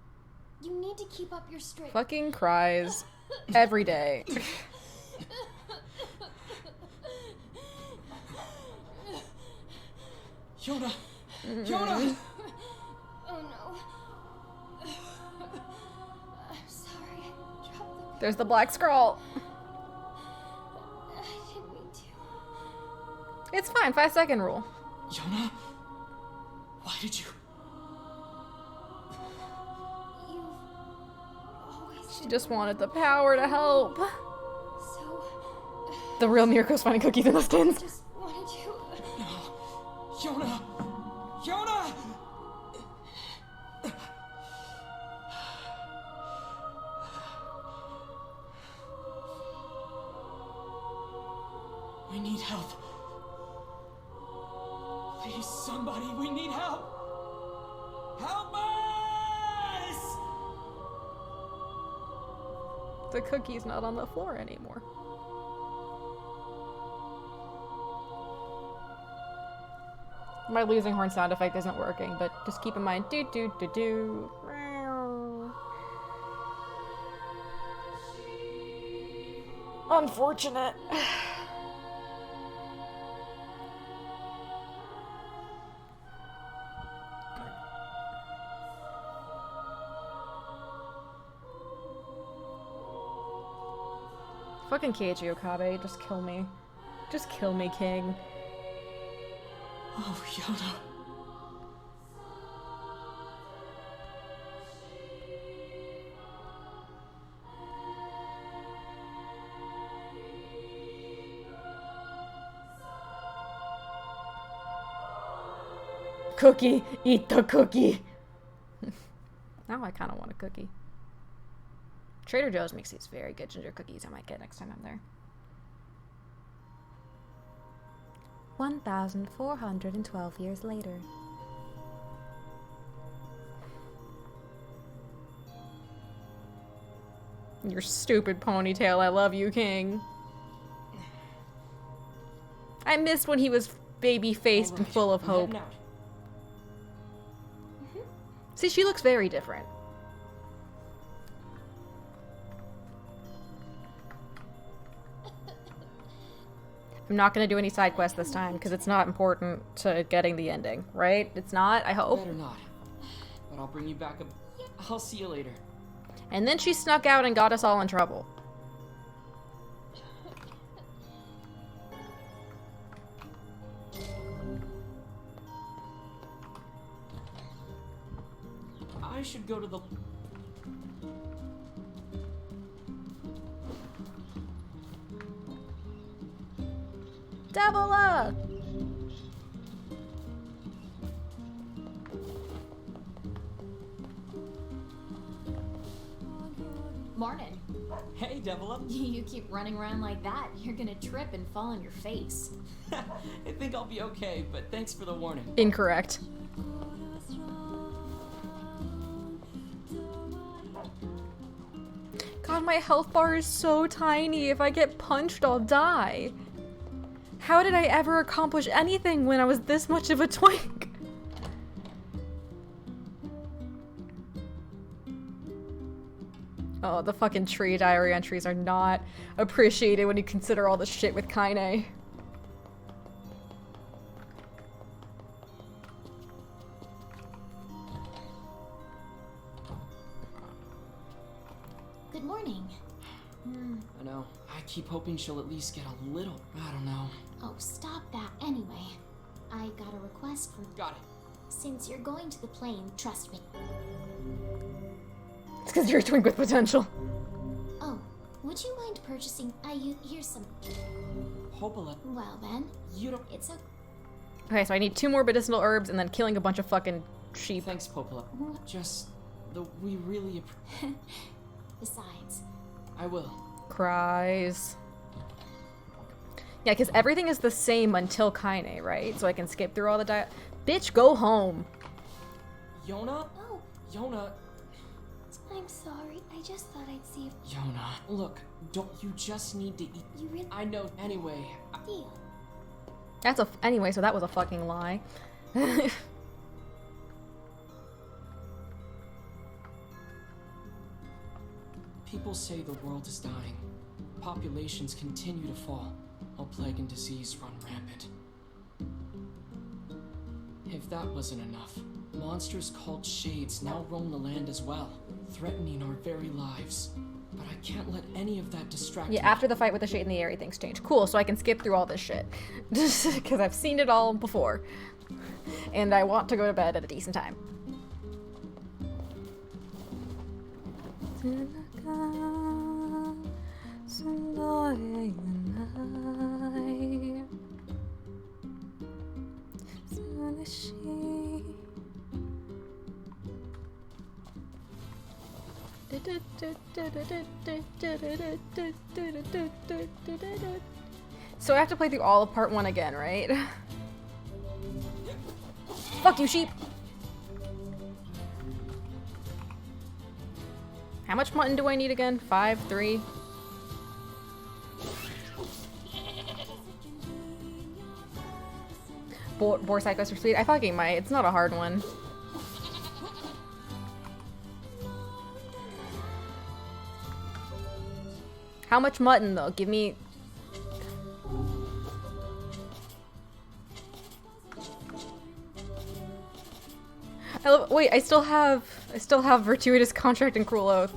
You need to keep up your straight. Fucking cries every day. Yona! Yona! Oh no. I'm sorry, I dropped There's the black scroll. I didn't mean to. It's fine, 5-second rule. Yona? Why did you? You've always She just wanted the power to help. So... The real Mirko's finding cookies in those tins. Just wanted you... Yona! Yona! We need help. Please, somebody, we need help. Help us! The cookie's not on the floor anymore. My losing horn sound effect isn't working, but just keep in mind, do do do do. Unfortunate. Fucking Keiji Okabe, just kill me. Just kill me, King. Oh, Yona. Cookie! Eat the cookie! Now I kind of want a cookie. Trader Joe's makes these very good ginger cookies I might get next time I'm there. 1,412 years later. Your stupid ponytail, I love you, King. I missed when he was baby-faced and full of hope. See, she looks very different. I'm not gonna do any side quests this time, because it's not important to getting the ending, right? It's not, I hope. Better not. But I'll bring you back I'll see you later. And then she snuck out and got us all in trouble. I should go to the... Double up! Morning. Hey, Devil Up. You keep running around like that, you're gonna trip and fall on your face. I think I'll be okay, but thanks for the warning. Incorrect. God, my health bar is so tiny. If I get punched, I'll die. How did I ever accomplish anything when I was this much of a twink? Oh, the fucking tree diary entries are not appreciated when you consider all the shit with Kaine. Good morning. I know. I keep hoping she'll at least get a little... I don't know. Oh, stop that anyway. I got a request from... Got it. Since you're going to the plane, trust me. It's because you're a twink with potential. Oh, would you mind purchasing... here's some... Popola. Well then, you don't... It's a... Okay, so I need 2 more medicinal herbs and then killing a bunch of fucking sheep. Thanks, Popola. Just... we really... Besides... I will. Cries. Yeah, because everything is the same until Kaine, right? So I can skip through all the Bitch, go home. Yona? Oh. Yona. I'm sorry. I just thought I'd see if... Yona, look. Don't you just need to eat... You really... I know. Anyway. Deal. That's a... Anyway, so that was a fucking lie. People say the world is dying. Populations continue to fall, while plague and disease run rampant. If that wasn't enough, monsters called Shades now roam the land as well, threatening our very lives. But I can't let any of that distract me. Yeah, after the fight with the Shade in the Airy, things change. Cool, so I can skip through all this shit. Because I've seen it all before. And I want to go to bed at a decent time. So I have to play through all of part 1 again, right? Fuck you, sheep! How much mutton do I need again? 5, 3? Boar psychos are sweet. I fucking might. It's not a hard one. How much mutton though? Give me. Wait, I still have Virtuitous Contract and Cruel Oath.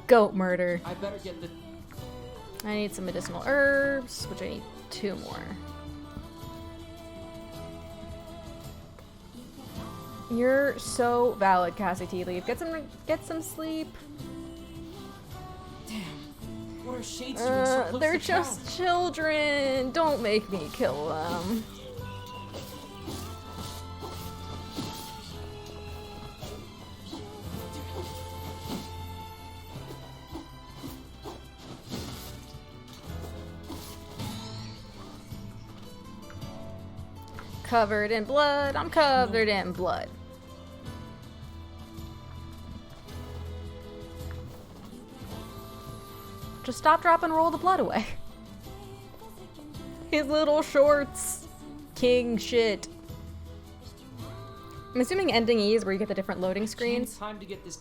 Goat murder. I better get the. I need some medicinal herbs, which I need 2 more. You're so valid, Cassie Tea Leaf. Get some sleep. Damn. What are shades doing so close They're to just town? children. Don't make me kill them. Covered in blood. I'm covered in blood. Just stop, drop, and roll the blood away. His little shorts. King shit. I'm assuming ending E is where you get the different loading screens. Time to get this.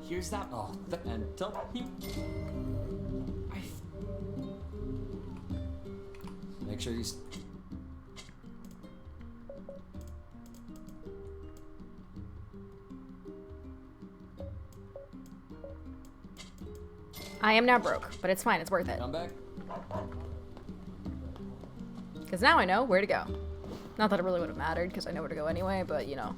Here's that. Oh, and tell you. Make sure you. I am now broke, but it's fine. It's worth it. Come back. Because now I know where to go. Not that it really would have mattered, because I know where to go anyway, but you know.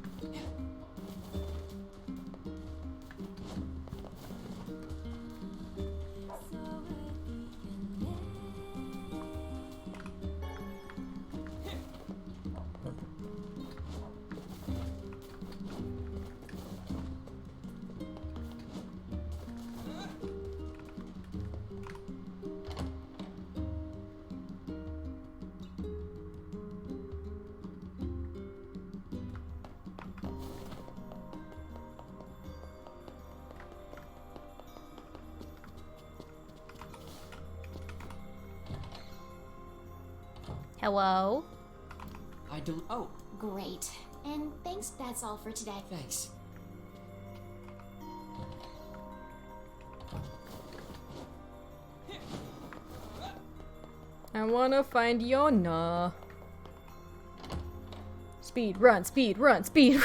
Hello? Oh. Great. And thanks, that's all for today. Thanks. I wanna find Yona. Speed, run, speed, run, speed.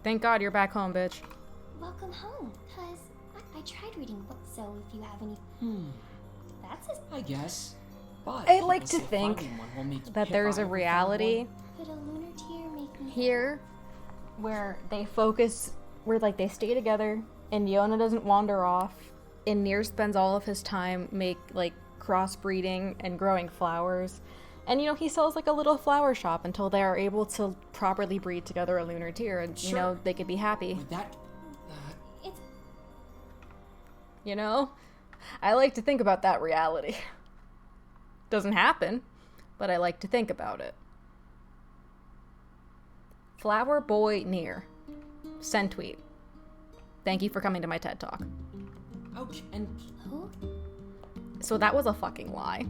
Thank God you're back home, bitch. Welcome home, cause I tried reading books, so if you have any... That's his... I guess. But I like to say think finding one will make you that hit there's by a every reality Could a lunar tear make me... here where they focus, where like they stay together and Yona doesn't wander off and Nier spends all of his time crossbreeding and growing flowers. And you know, he sells like a little flower shop until they are able to properly breed together a lunar tear and you know, they could be happy. With that... you know? I like to think about that reality. Doesn't happen, but I like to think about it. Flower Boy Nier. Send tweet. Thank you for coming to my TED Talk. Okay, and Who? So that was a fucking lie.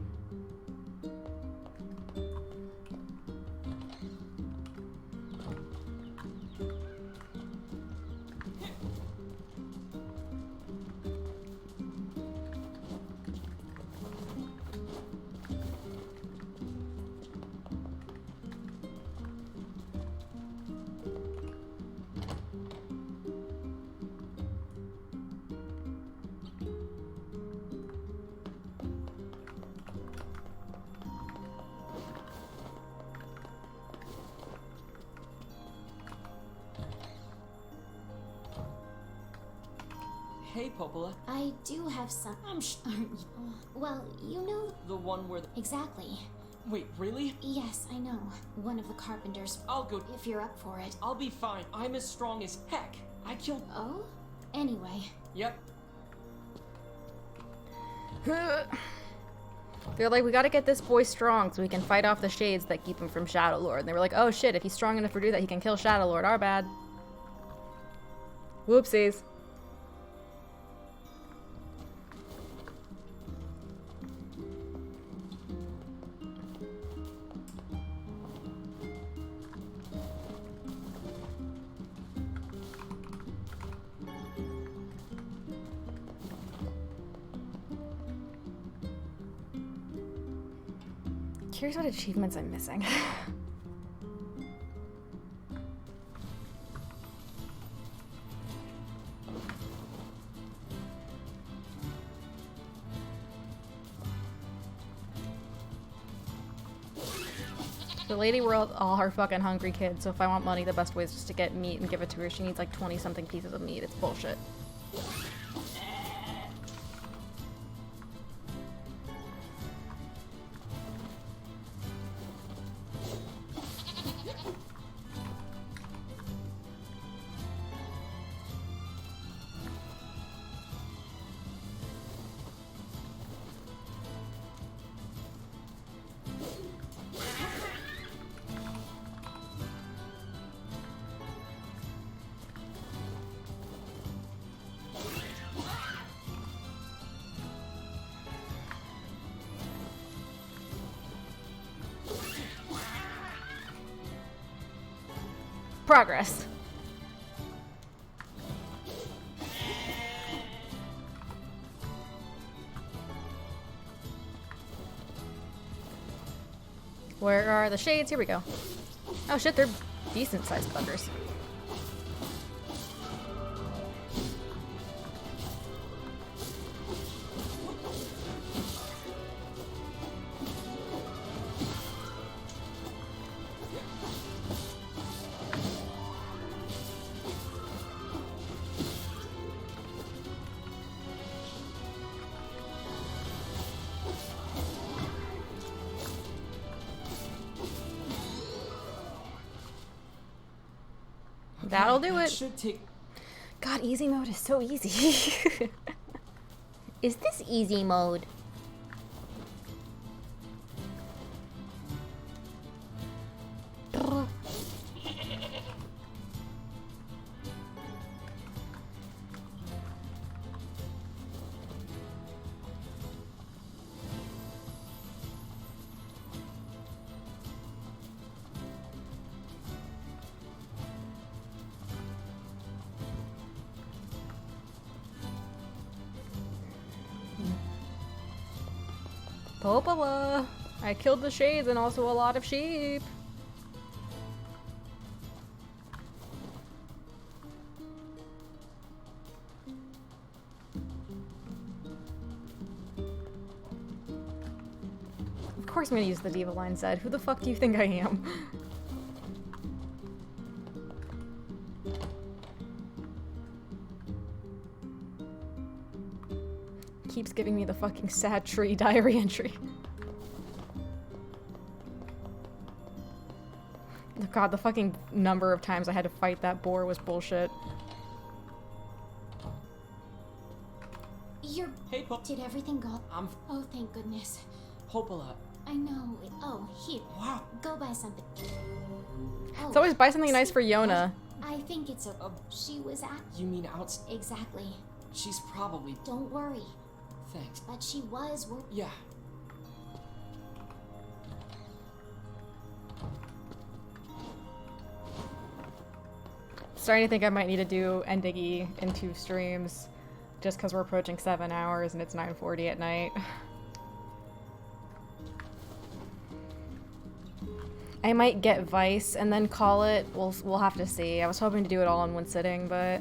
hey, Popola. I do have some. Well, you know. The one where Exactly. Wait, really? Yes, I know. One of the carpenters. I'll go. If you're up for it. I'll be fine. I'm as strong as heck. I killed. Oh? Anyway. Yep. They're like, we gotta get this boy strong so he can fight off the shades that keep him from Shadow Lord. And they were like, oh shit, if he's strong enough to do that, he can kill Shadow Lord. Our bad. Whoopsies. Curious what achievements I'm missing. The lady, we're all her fucking hungry kids, so if I want money, the best way is just to get meat and give it to her. She needs like 20-something pieces of meat. It's bullshit. Progress. Where are the shades? Here we go. Oh shit, they're decent sized buggers. That'll do it. Should take. God, easy mode is so easy. Is this easy mode? Popola! I killed the shades and also a lot of sheep. Of course I'm gonna use the diva line said. Who the fuck do you think I am? Keeps giving me the fucking sad tree diary entry. God, the fucking number of times I had to fight that boar was bullshit. You're. Hey, Pope. Did everything go? I'm. Oh, thank goodness. Popola. I know. Oh, here. Wow. Go buy something. Oh, It's always buy something nice for Yona. I think it's a. She was at. You mean out? Exactly. She's probably. Don't worry. Thanks. But she was. Yeah. Starting to think I might need to do Endiggy in 2 streams, just because we're approaching 7 hours and it's 9:40 at night. I might get Vice and then call it. We'll have to see. I was hoping to do it all in one sitting, but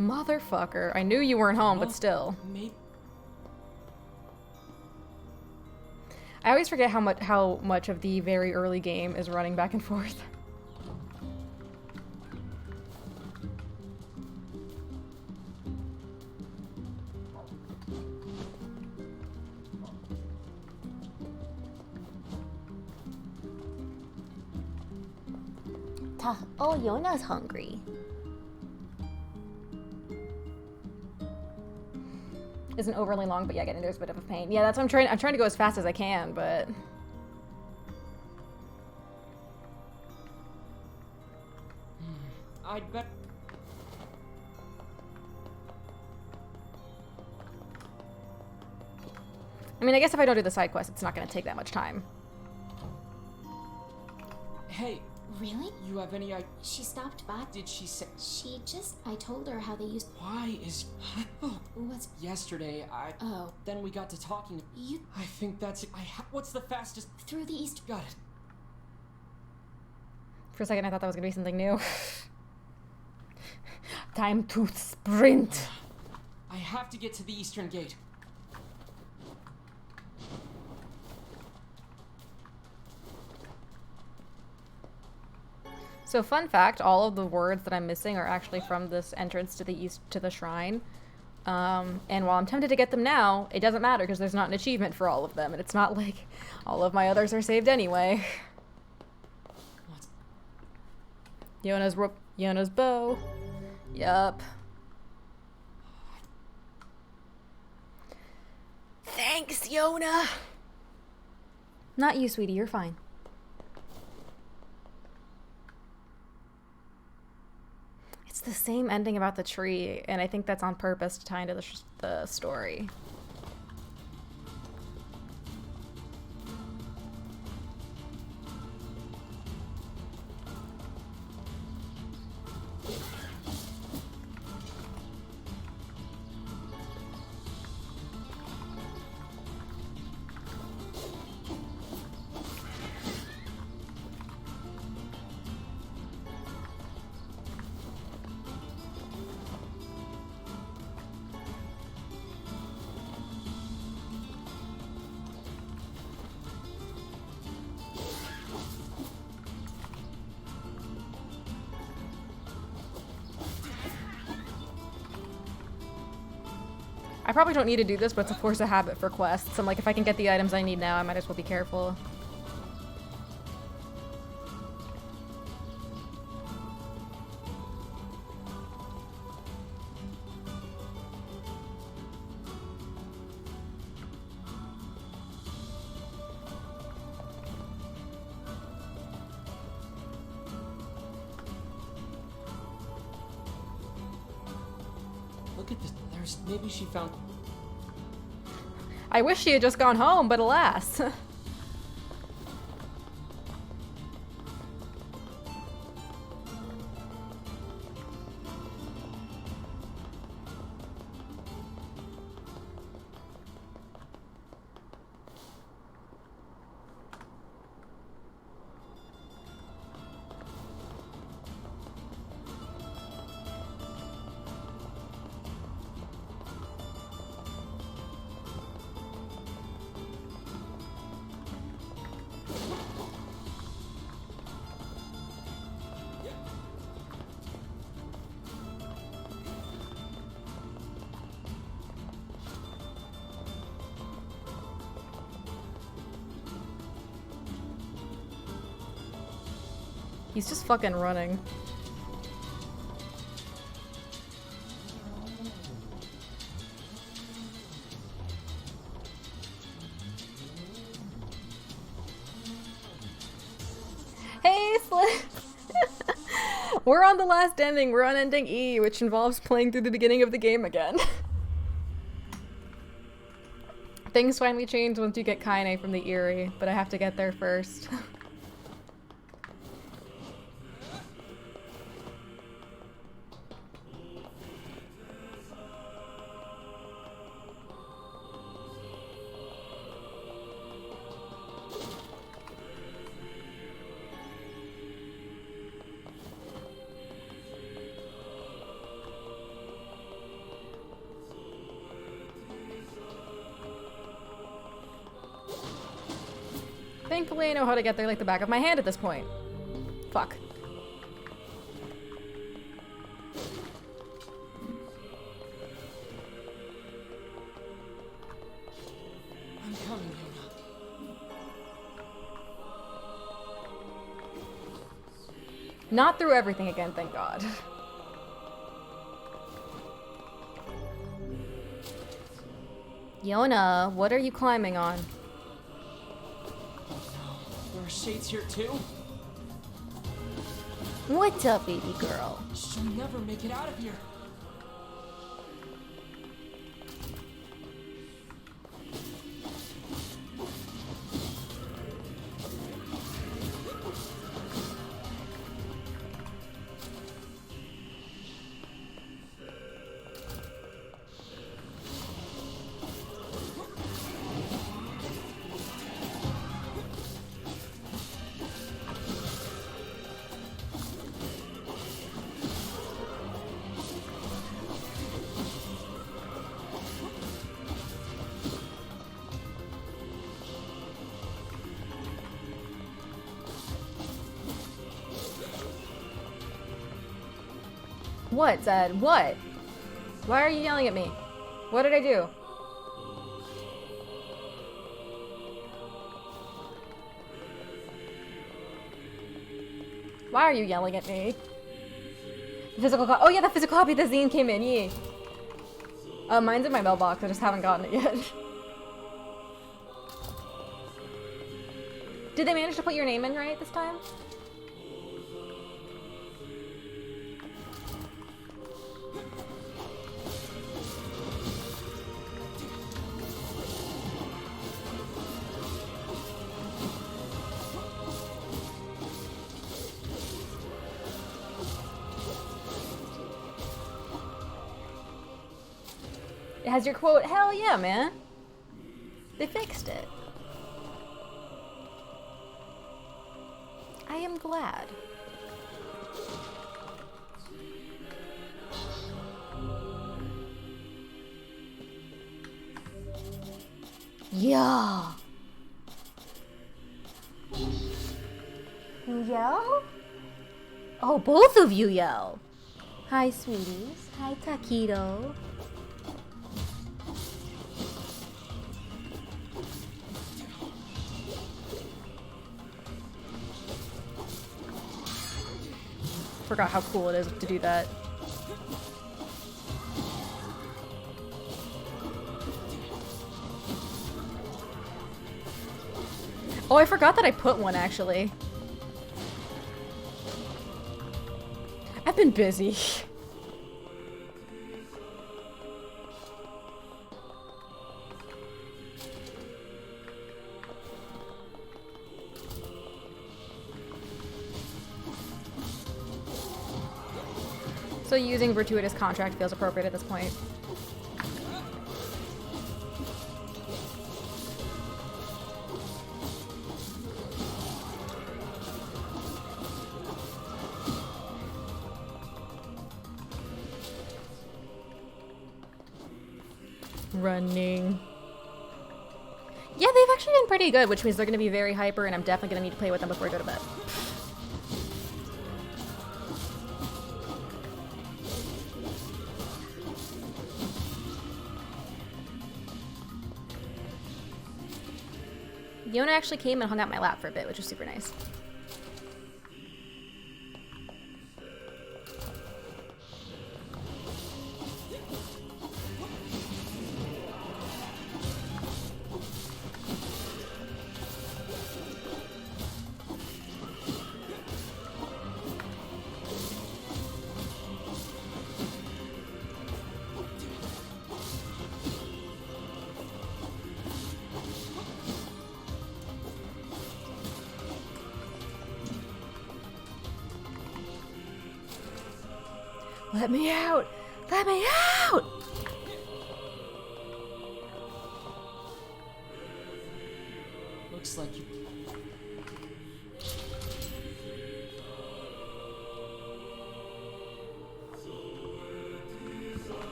motherfucker. I knew you weren't home, but still. I always forget how much of the very early game is running back and forth. Oh, Yona's hungry. Isn't overly long, but yeah, getting there's a bit of a pain. Yeah, that's what I'm trying to go as fast as I can, but I'd bet. I mean, I guess if I don't do the side quest, it's not going to take that much time. Hey. Really? You have any idea? She stopped by. Did she say? She just. I told her how they used. Why is? What's? Yesterday, I. Oh. Then we got to talking. You. I think that's it. What's the fastest? Through the east. Got it. For a second, I thought that was going to be something new. Time to sprint. I have to get to the eastern gate. So fun fact, all of the words that I'm missing are actually from this entrance to the east to the shrine. And while I'm tempted to get them now, it doesn't matter because there's not an achievement for all of them, and it's not like all of my others are saved anyway. What? Yona's bow. Yup. Thanks, Yona. Not you, sweetie. You're fine. It's the same ending about the tree, and I think that's on purpose to tie into the story. I probably don't need to do this, but it's a force of habit for quests. I'm like, if I can get the items I need now, I might as well be careful. Look at this. Maybe she found. I wish she had just gone home, but alas. He's just fucking running. Hey, Slit! We're on the last ending. We're on ending E, which involves playing through the beginning of the game again. Things finally change once you get Kaine from the Eyrie, but I have to get there first. Thankfully, I know how to get there like the back of my hand at this point. Fuck. I'm coming, Yona. Not through everything again, thank God. Yona, what are you climbing on? There are shades here too? What's up, baby girl? She'll never make it out of here. What, Zed? What? Why are you yelling at me? What did I do? Why are you yelling at me? The physical copy. Oh yeah, the physical copy of the zine came in. Yee. Mine's in my mailbox. I just haven't gotten it yet. Did they manage to put your name in right this time? It has your quote. Hell yeah, man. They fixed it. I am glad. Yeah. You yell? Oh, both of you yell. Hi, sweeties. Hi, Taquito. Forgot how cool it is to do that. Oh, I forgot that I put one actually. I've been busy. So using gratuitous contract feels appropriate at this point. Running. Yeah, they've actually been pretty good, which means they're going to be very hyper, and I'm definitely going to need to play with them before I go to bed. Yona actually came and hung out my lap for a bit, which was super nice. Let me out! Let me out! Looks like you...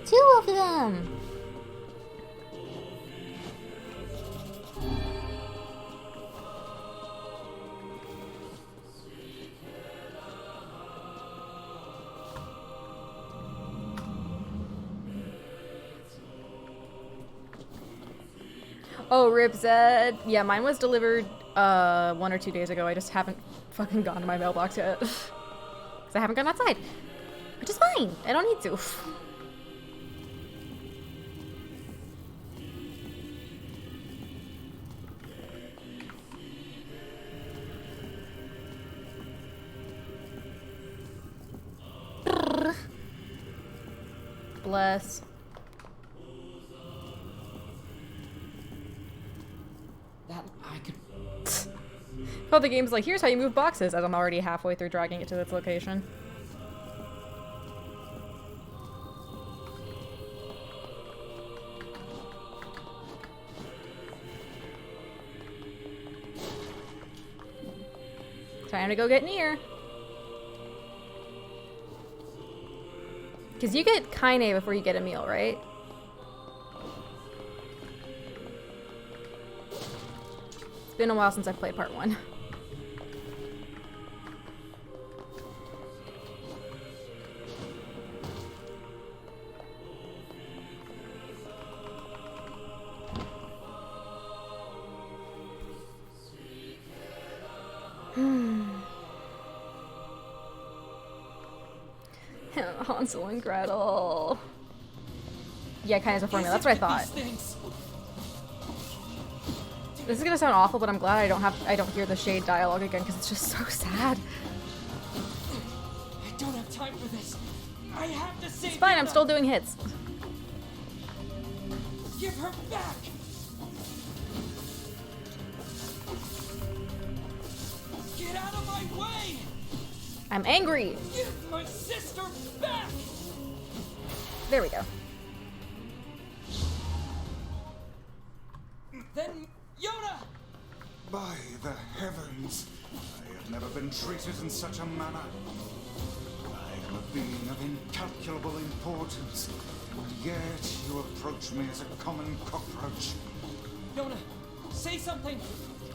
Two of them! Oh, Rip said, yeah, mine was delivered 1 or 2 days ago. I just haven't fucking gone to my mailbox yet. Because I haven't gone outside. Which is fine. I don't need to. Bless. That I could... Oh, the game's like, here's how you move boxes, as I'm already halfway through dragging it to its location. Time to go get Nier. Because you get Kaine before you get a meal, right? It's been a while since I've played part 1. Hansel and Gretel. Yeah, kind of a formula. That's what I thought. This is gonna sound awful, but I'm glad I don't hear the Shade dialogue again because it's just so sad. I don't have time for this. I have to save. It's fine. Yuna. I'm still doing hits. Give her back. Get out of my way. I'm angry. Give my sister back. There we go. Then, Yona! By the heavens, I have never been treated in such a manner. I am a being of incalculable importance, and yet you approach me as a common cockroach. Yona, say something!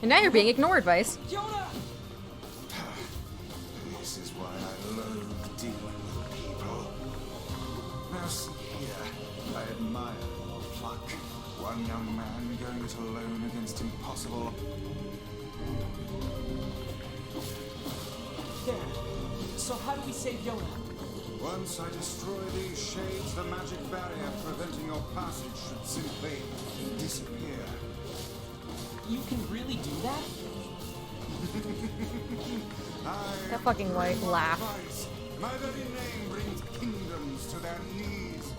And now you're being ignored, Vice. Yona! This is why I loathe dealing with people. Now see here, I admire your pluck. One young man going it alone against impossible. There. So how do we save Yona? Once I destroy these shades, the magic barrier preventing your passage should simply disappear. You can really do that? That fucking white laugh. My very name brings kingdoms to their knees.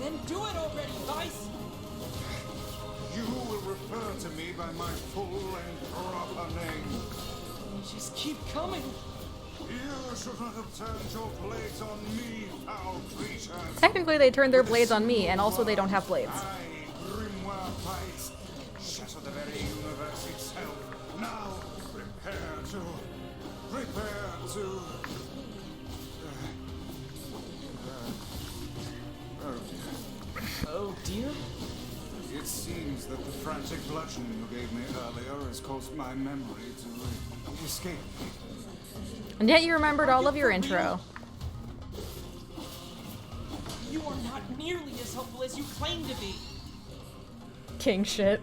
Then do it already, Vice! You will refer to me by my full and proper name. Just keep coming. You should not have turned your blades on me, foul creatures. Technically, they turned their blades on me, and also they don't have blades. Grimoire Vice, shatter the very universe itself. Now, prepare to. Oh dear? It seems that the frantic bludgeoning you gave me earlier has caused my memory to escape me. And yet you remembered all of your intro. You are not nearly as helpful as you claim to be. King shit.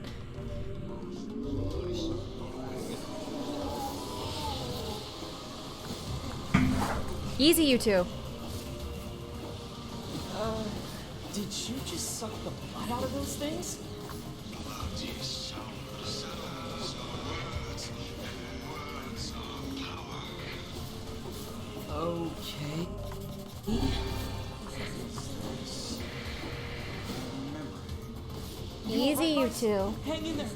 Easy, you two. Did you just suck the blood out of those things? Okay. Easy, you two. Hang in there. It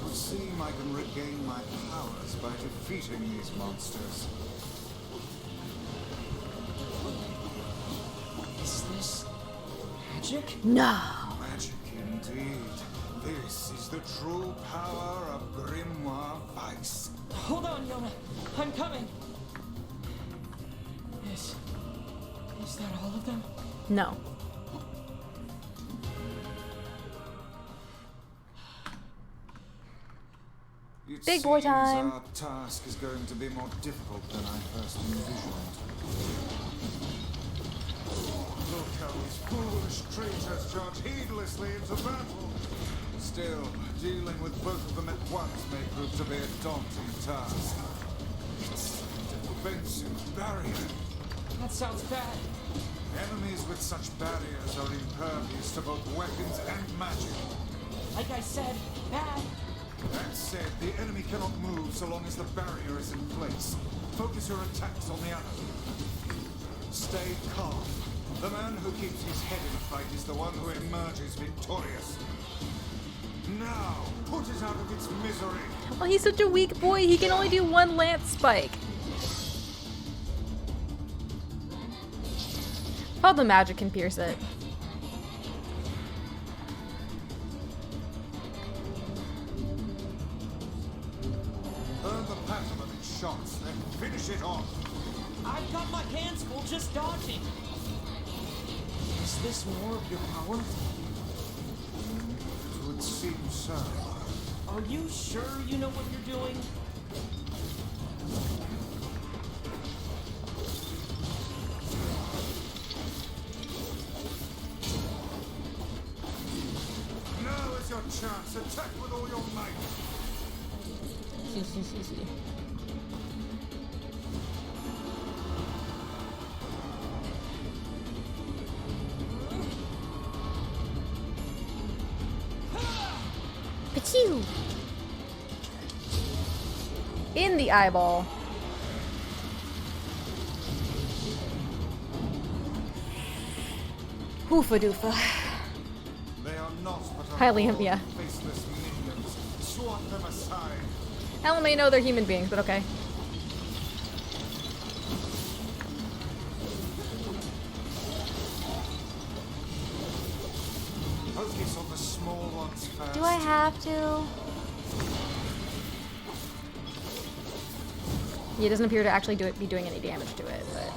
would seem I can regain my powers by defeating these monsters. Is this magic? No. Magic indeed. This is the true power of Grimoire Vice. Hold on, Yona. I'm coming. Is that all of them? No. It Big boy seems time. Our task is going to be more difficult than I first envisioned. Look how these foolish traitors charge heedlessly into battle. Still, dealing with both of them at once may prove to be a daunting task. It's a defensive barrier. That sounds bad. Enemies with such barriers are impervious to both weapons and magic. Like I said, bad. That said, the enemy cannot move so long as the barrier is in place. Focus your attacks on the other. Stay calm. The man who keeps his head in a fight is the one who emerges victorious. Now, put it out of its misery. Oh, he's such a weak boy. He can only do one lance spike. Oh, the magic can pierce it. Learn the pattern of its shots, then finish it off. I've got my hands full just dodging. Is this more of your power? It would seem so. Are you sure you know what you're doing? Now is your chance. Attack with all your might. See. Pachoo! In the eyeball. Hoofa doofa. They are not but a Hi, Liam, horde yeah. of faceless minions. Swat them aside. Helen may know they're human beings, but okay. Focus on the small ones first. Do I have to? Yeah, it doesn't appear to actually be doing any damage to it, but...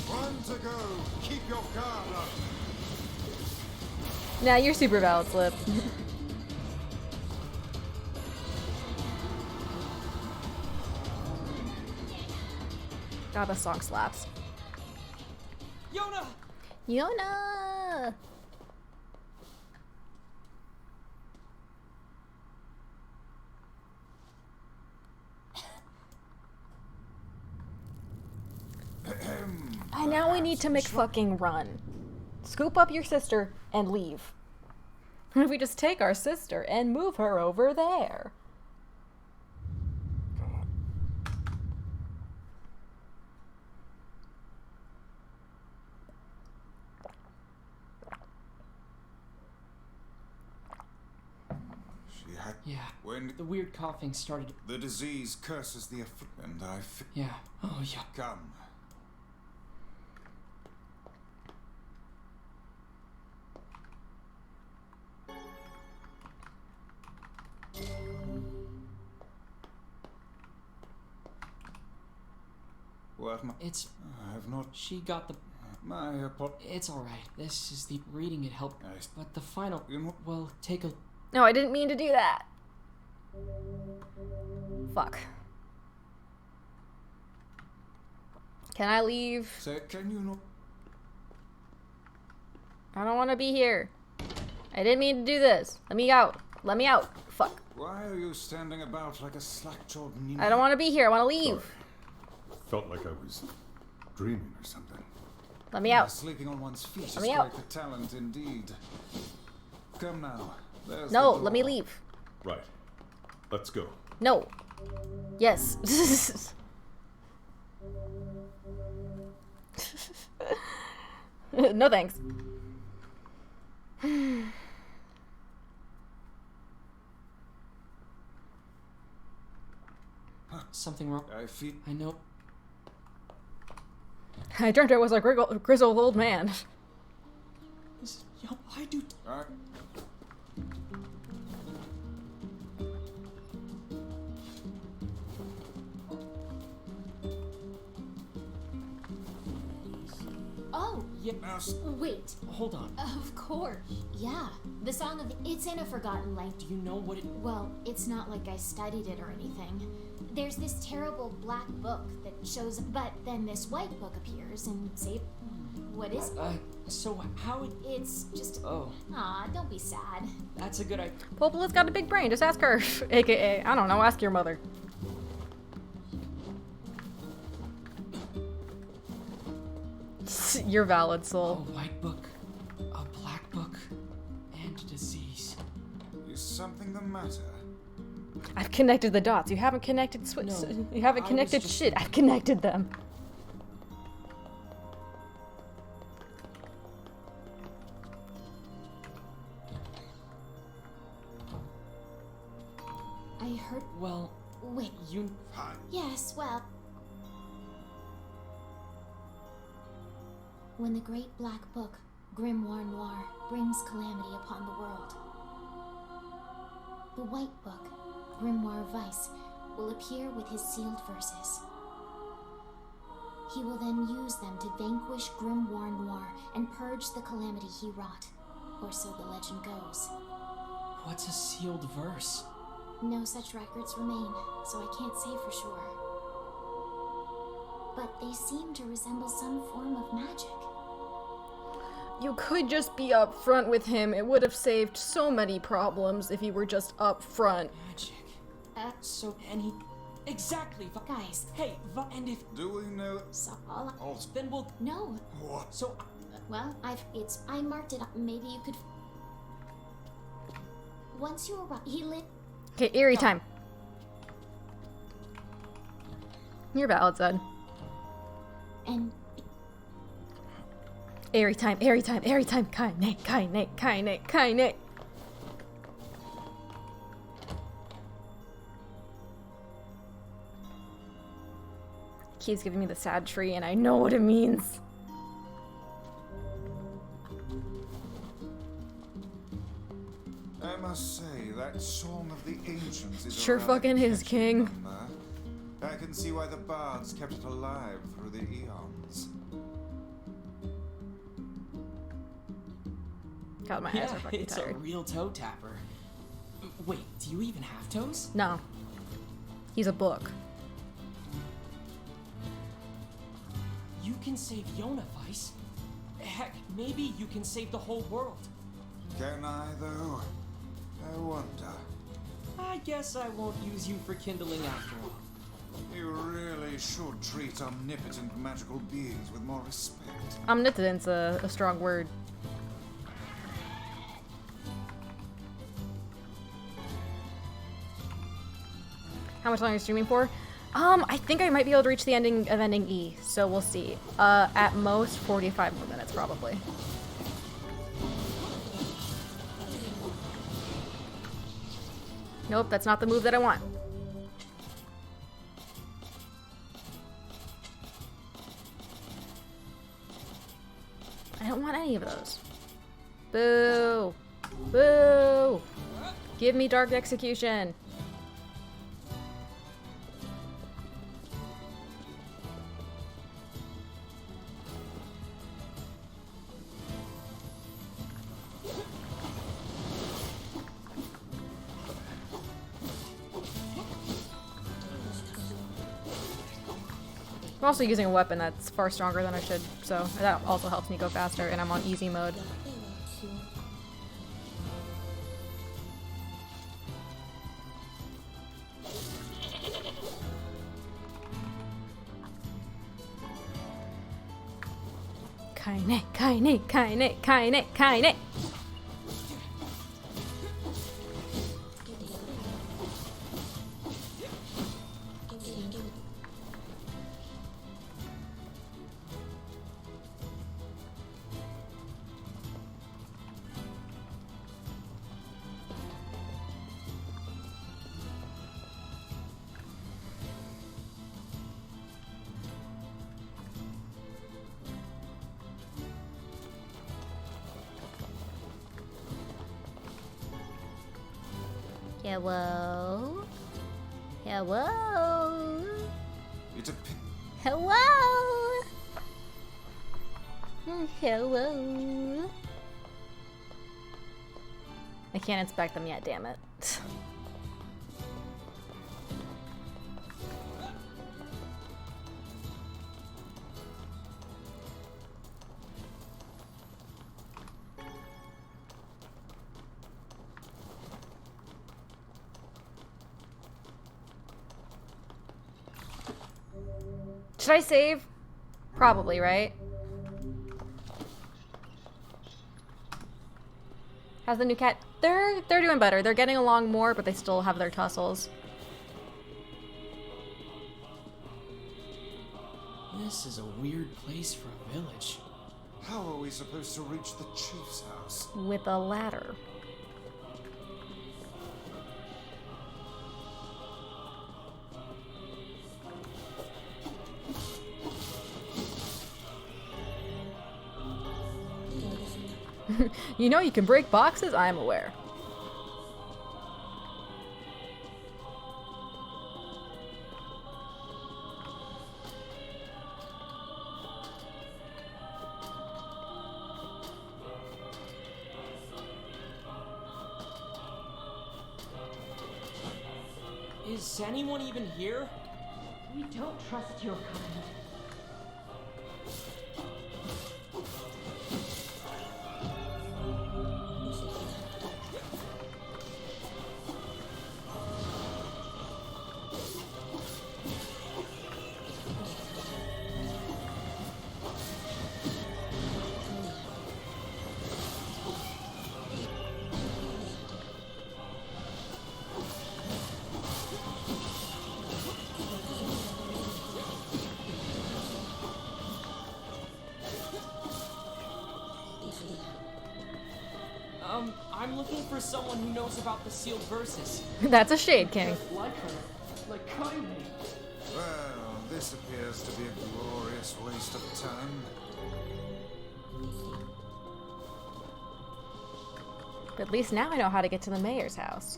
One to go. Keep your guard up. Nah, you're super valid, Slip. God, this song slaps. Yona! Yona! And now we need to McFucking run. Scoop up your sister and leave. What if we just take our sister and move her over there? She had. Yeah. When the weird coughing started. The disease curses the and I. Yeah. Oh, yeah. Come. What? It's. I have not. She got the. My It's alright. This is the reading it helped. But the final. Well, take a. No, I didn't mean to do that. Fuck. Can I leave? Can you not? I don't want to be here. I didn't mean to do this. Let me out. Let me out. Fuck. Why are you standing about like a slack-jawed ninja? I don't want to be here. I want to leave. Felt like I was dreaming or something. Let me out. Sleeping on one's feet is Let me quite out. a talent indeed. Come now. There's No, the door. let me leave. Right. Let's go. No. Yes. No thanks. Something wrong? I know. I dreamt I was a grizzled old man. Yo, I do. Oh! Yes. Wait. Hold on. Of course. Yeah. The Song of It's in a Forgotten Land. Do you know what it... Well, it's not like I studied it or anything. There's this terrible black book that shows... But then this white book appears and say... What is it? So how it... It's just... Oh. Aw, don't be sad. That's a good idea. Popola's got a big brain. Just ask her. AKA, I don't know, ask your mother. You're valid, soul. A white book, a black book, and a disease. Is something the matter? I've connected the dots. You haven't connected you haven't connected shit. I've connected them. I heard... Well... Wait. You... Hi. Yes, well... When the great black book, Grimoire Noir, brings calamity upon the world, the white book, Grimoire Vice, will appear with his sealed verses. He will then use them to vanquish Grimoire Noir and purge the calamity he wrought, or so the legend goes. What's a sealed verse? No such records remain, so I can't say for sure. But they seem to resemble some form of magic. You could just be up front with him. It would have saved so many problems if you were just up front. Magic. So, and he... Exactly. Guys. Hey, and if... Do we know... So all Then we'll... No. What? So... Well, I marked it up. Maybe you could... Once you arrive, he lit... Okay, eerie time. You're valid, son. And... Airy time, airy time, airy time. Kaine, kaine, kaine, kaine. Keeps giving me the sad tree, and I know what it means. I must say, that Song of the Ancients is Sure a rather fucking is, catchy King. number. I can see why the bards kept it alive through the eons. God, my eyes are fucking it's tired. a real toe tapper. Wait, do you even have toes? No. He's a book. You can save Yona, Vice. Heck, maybe you can save the whole world. Can I, though? I wonder. I guess I won't use you for kindling after all. You really should treat omnipotent magical beings with more respect. Omnipotent's a strong word. How much longer are you streaming for? I think I might be able to reach the ending of ending E, so we'll see. At most 45 more minutes, probably. Nope, that's not the move that I want. I don't want any of those. Boo! Boo! Give me Dark Execution! I'm also using a weapon that's far stronger than I should, so that also helps me go faster, and I'm on easy mode. Kaine, kaine, kaine, kaine, kaine! Hello? Hello? It's a Hello? Hello? I can't inspect them yet, damn it. Should I save? Probably, right? How's the new cat? They're doing better. They're getting along more, but they still have their tussles. This is a weird place for a village. How are we supposed to reach the chief's house? With a ladder. You know you can break boxes? I am aware. Is anyone even here? We don't trust your kind. I'm looking for someone who knows about the sealed verses. That's a shade, King. Like her. Like Kaine. Well, this appears to be a glorious waste of time. But at least now I know how to get to the mayor's house.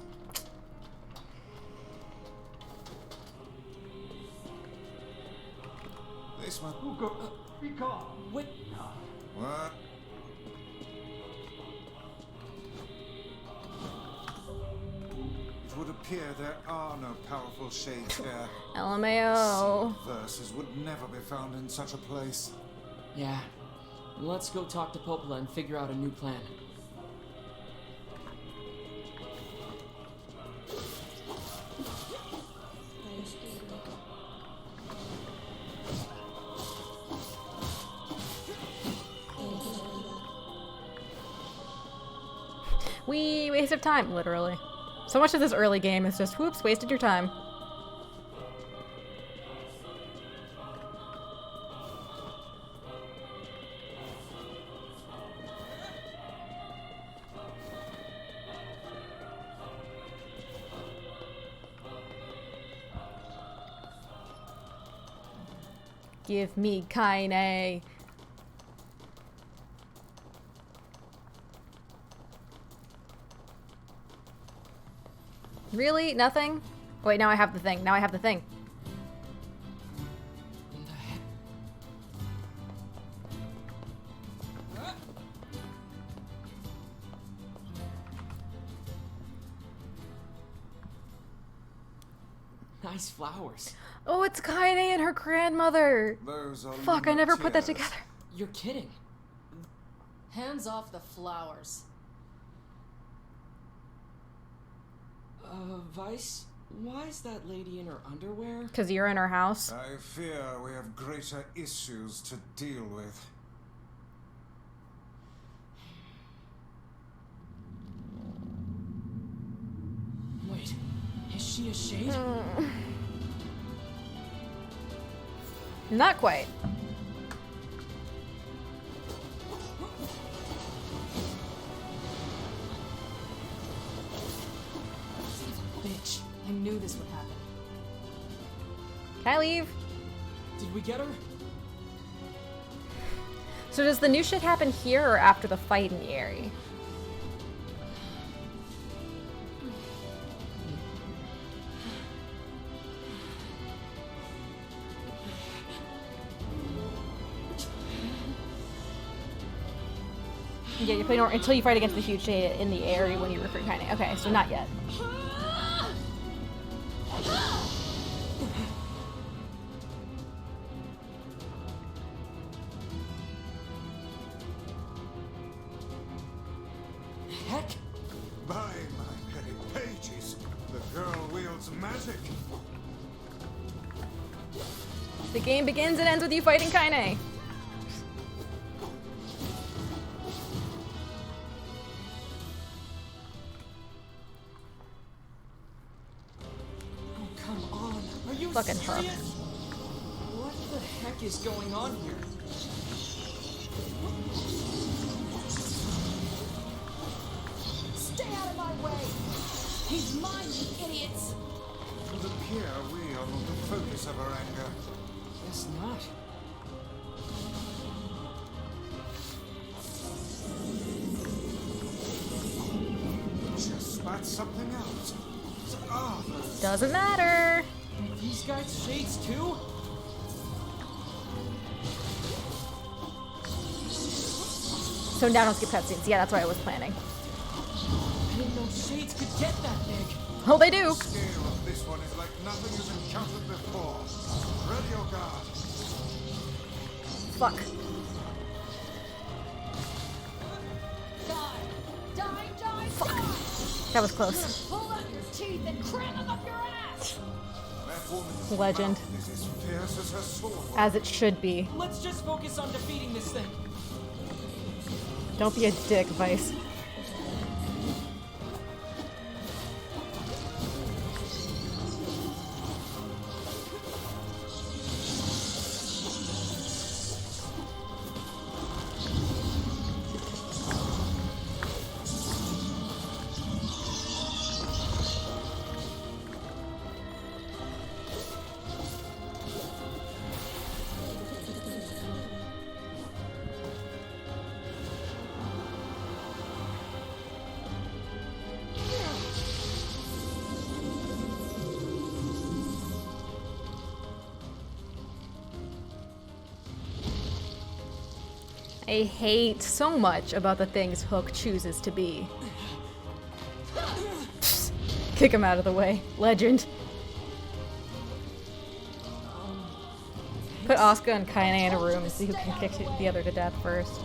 This one. Be calm. What? What? It would appear there are no powerful shades here. LMAO. Verses would never be found in such a place. Yeah. Let's go talk to Popola and figure out a new plan. Waste of time, literally. So much of this early game is just, whoops, wasted your time. Give me Kaine. Really? Nothing? Wait, now I have the thing. Now I have the thing. Nice flowers. Oh, it's Kaine and her grandmother. Those are Fuck, I never put that tears. together. You're kidding. Hands off the flowers. Vice? Why is that lady in her underwear? Because you're in her house. I fear we have greater issues to deal with. Wait, is she a shade? Not quite. Bitch, I knew this would happen. Can I leave? Did we get her? So does the new shit happen here or after the fight in Nier? Yeah, you play normal until you fight against the huge shade in the area when you recruit Kaine. Okay, so not yet. Heck? By my very pages, the girl wields magic. The game begins and ends with you fighting Kaine. Oh, come on. Are you Fucking serious? Hook. What the heck is going on here? Stay out of my way! He's mine, you idiots! It would appear we are not the focus of her anger. Guess not. Just spat something out. Ah, Doesn't matter. Are these guys shades too? So now don't skip cutscenes. Yeah, that's what I was planning. I didn't know shades could get that big. Oh, they do. the scale of this one is like nothing you've encountered before. Ready your guard. Fuck. Die, Fuck. That was close. Pull out your teeth and cram them up your ass! That woman's Legend. mouth is as fierce as her sword. As it should be. Let's just focus on defeating this thing. Don't be a dick, Vice. I hate so much about the things Hook chooses to be. Kick him out of the way. Legend. Put Asuka and Kaine in a room and see who can kick the other to death first.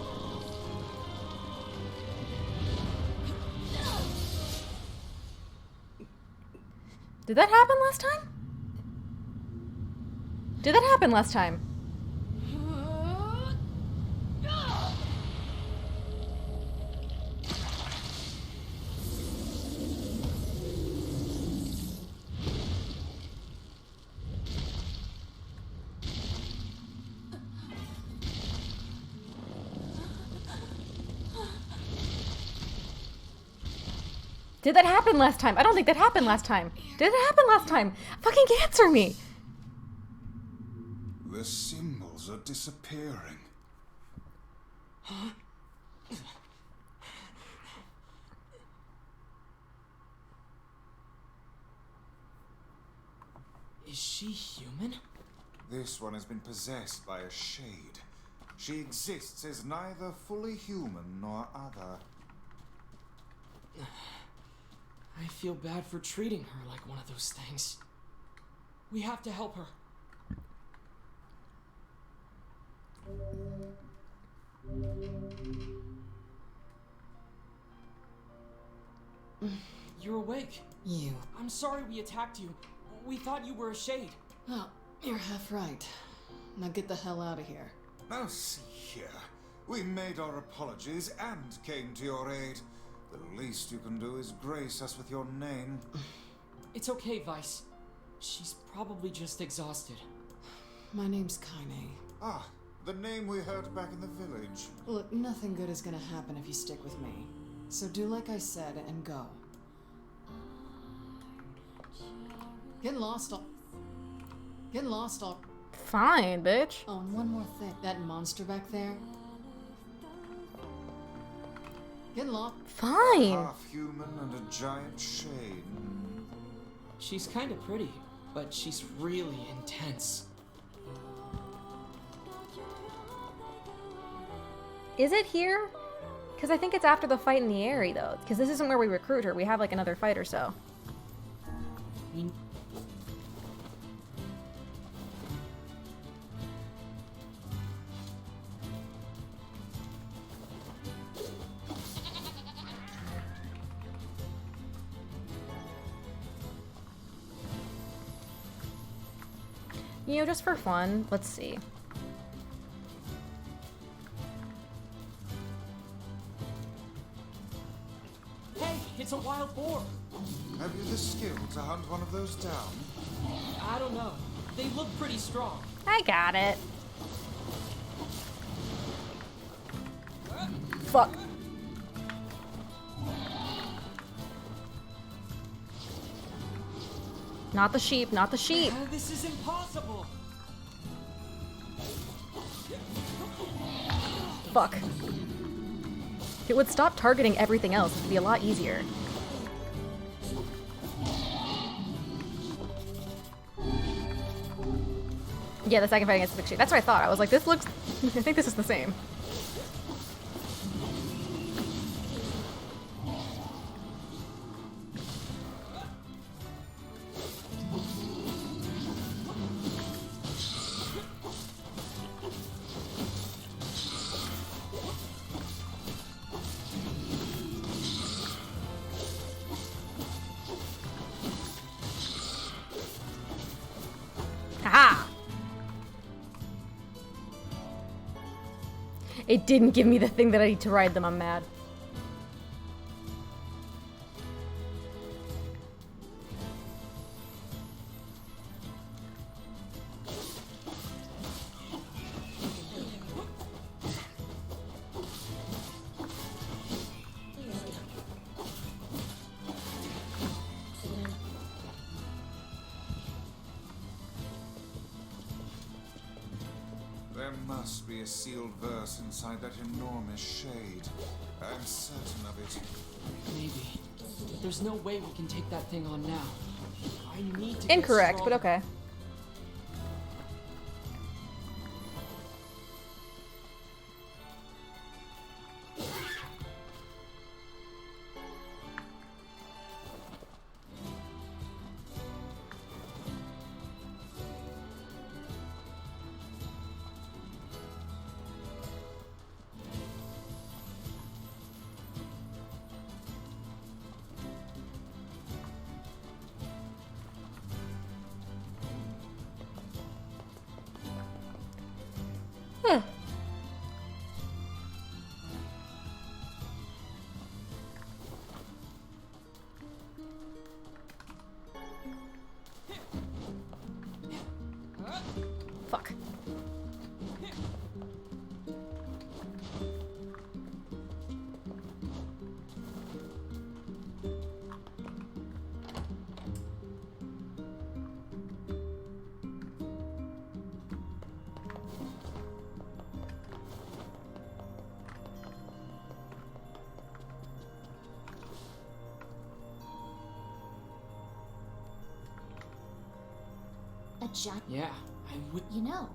Did that happen last time? Did that happen last time? Did that happen last time? I don't think that happened last time. Did it happen last time? Fucking answer me! The symbols are disappearing. Huh? Is she human? This one has been possessed by a shade. She exists as neither fully human nor other. I feel bad for treating her like one of those things. We have to help her. You're awake. You. I'm sorry we attacked you. We thought you were a shade. Oh, you're half right. Now get the hell out of here. Now see here. We made our apologies and came to your aid. The least you can do is grace us with your name. It's okay, Vice. She's probably just exhausted. My name's Kaine. Ah, the name we heard back in the village. Look, nothing good is gonna happen if you stick with me. So do like I said and go. Get lost all... Fine, bitch. Oh, and one more thing. That monster back there... Get lost. Fine. Half human and a giant shade. She's kind of pretty, but she's really intense. Is it here? Because I think it's after the fight in the area, though. Because this isn't where we recruit her. We have, like, another fight or so. You know, just for fun, let's see. Hey, it's a wild boar. Have you the skill to hunt one of those down? I don't know. They look pretty strong. I got it. Fuck. Not the sheep, not the sheep. This is impossible. Fuck. It would stop targeting everything else. It would be a lot easier. Yeah, the second fight against the big sheep. That's what I thought. I was like, this looks... I think this is the same. Haha! It didn't give me the thing that I need to ride them. I'm mad. There must be a sealed verse inside that enormous shade. I'm certain of it. Maybe. There's no way we can take that thing on now. I need to Incorrect, but okay. Fuck. A giant. Yeah, I would. You know,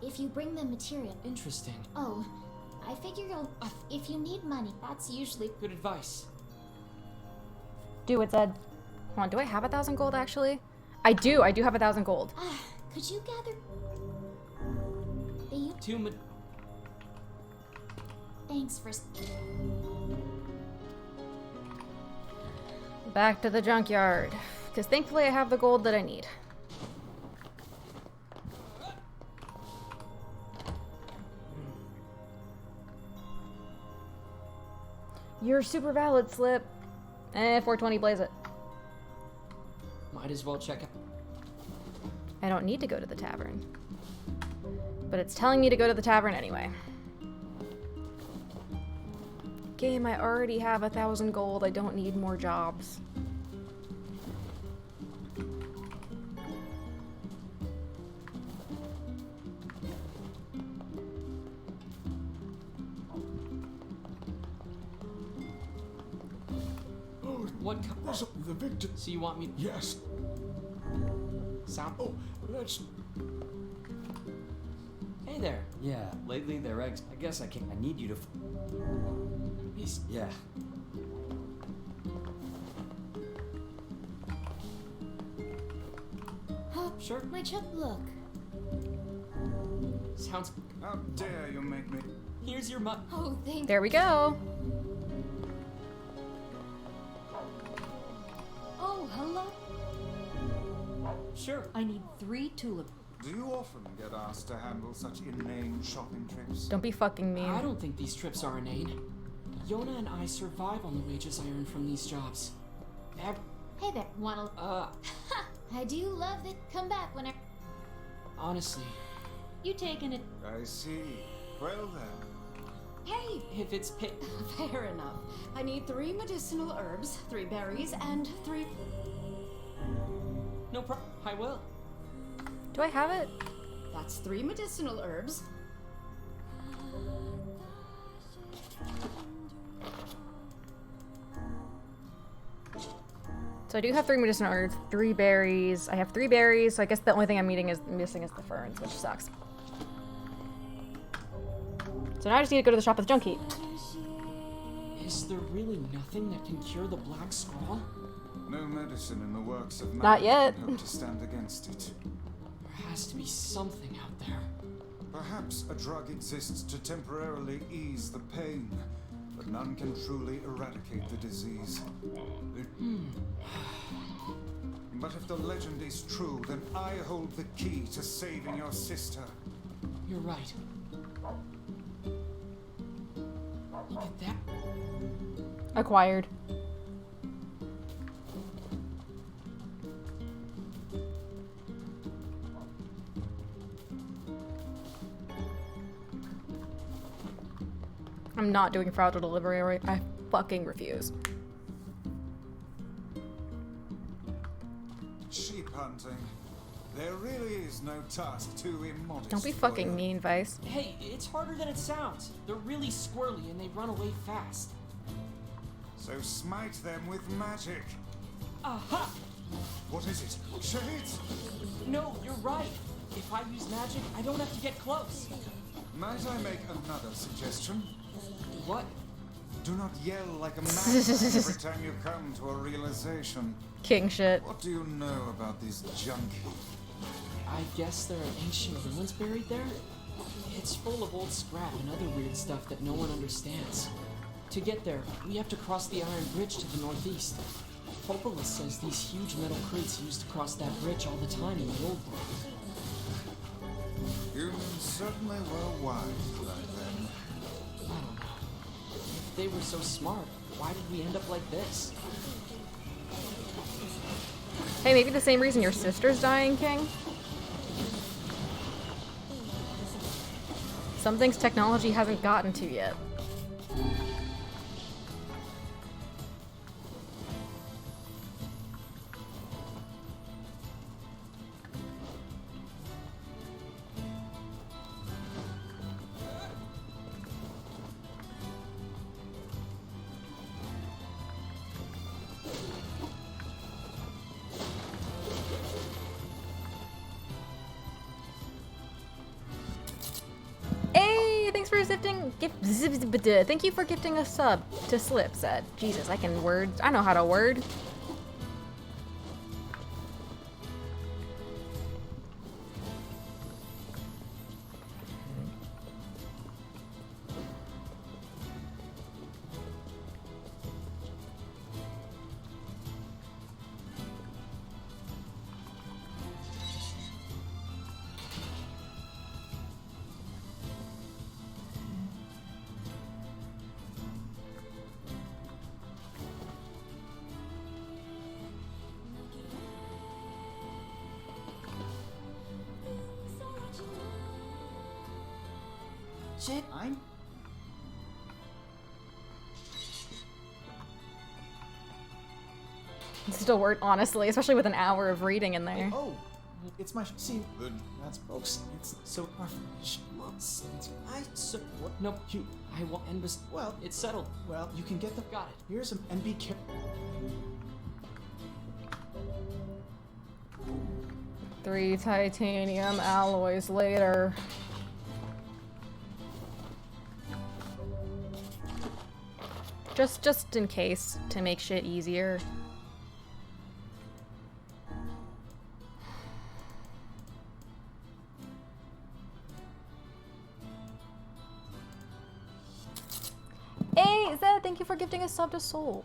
if you bring the material. Interesting. Oh, I figure you'll. If you need money, that's usually. Good advice. Do it, Zed. Hold on, do I have 1,000 gold actually? I do have 1,000 gold. Could you gather. Thanks for. Back to the junkyard. Because thankfully I have the gold that I need. Your super valid slip. 420 blaze it. Might as well check out. I don't need to go to the tavern. But it's telling me to go to the tavern anyway. Game, I already have 1,000 gold. I don't need more jobs. What? The victim. So you want me? Yes. Sound. Oh, let's. Hey, Hey there. Yeah, lately their eggs. I guess I can't. I need you to. Yeah. Oh, Sure. my chip, look. Sounds. How dare you make me. Here's your mug. Oh, thank There we go. Oh, hello. Sure. I need 3 tulip. Do you often get asked to handle such inane shopping trips? Don't be fucking mean. I don't think these trips are inane. Yona and I survive on the wages I earn from these jobs. Hey there, wanna... I do love that. Come back whenever... Honestly. You taking it? I see. Well then. Hey! If it's Fair enough. I need 3 medicinal herbs, 3 berries, and 3... No problem. I will. Do I have it? That's 3 medicinal herbs. So I do have 3 medicinal herbs, 3 berries. I have 3 berries, so I guess the only thing I'm missing is the ferns, which sucks. So now I just need to go to the shop with Junkie. Is there really nothing that can cure the black scrawl? No medicine in the works of Not yet. can hope to stand against it. There has to be something out there. Perhaps a drug exists to temporarily ease the pain, but none can truly eradicate the disease. But if the legend is true, then I hold the key to saving your sister. You're right. Look at that. Acquired. I'm not doing fragile delivery. I fucking refuse. Sheep hunting. There really is no task too immodest. Don't be for fucking you. mean, Vice. Hey, it's harder than it sounds. They're really squirrely and they run away fast. So smite them with magic. Aha! What is it? Shades? No, you're right. If I use magic, I don't have to get close. Might I make another suggestion? What? Do not yell like a madman every time you come to a realization. King shit. What do you know about this junkie? I guess there are ancient ruins buried there? It's full of old scrap and other weird stuff that no one understands. To get there, we have to cross the Iron Bridge to the northeast. Popolis says these huge metal crates used to cross that bridge all the time in the old world. Humans certainly were wise back then. I don't know. If they were so smart, why did we end up like this? Hey, maybe the same reason your sister's dying, King? Some things technology hasn't gotten to yet. Thank you for gifting a sub to Slip said. Jesus, I can word. I know how to word. Shit, I'm... Still word, honestly, especially with an hour of reading in there. Oh, it's my... See, that's folks. It's so... I support... No, I will end this... Well, it's settled. Well, you can get the... Got it. Here's some... And be careful. 3 titanium alloys later. Just in case, to make shit easier. Hey, Zed, thank you for gifting a sub to Soul.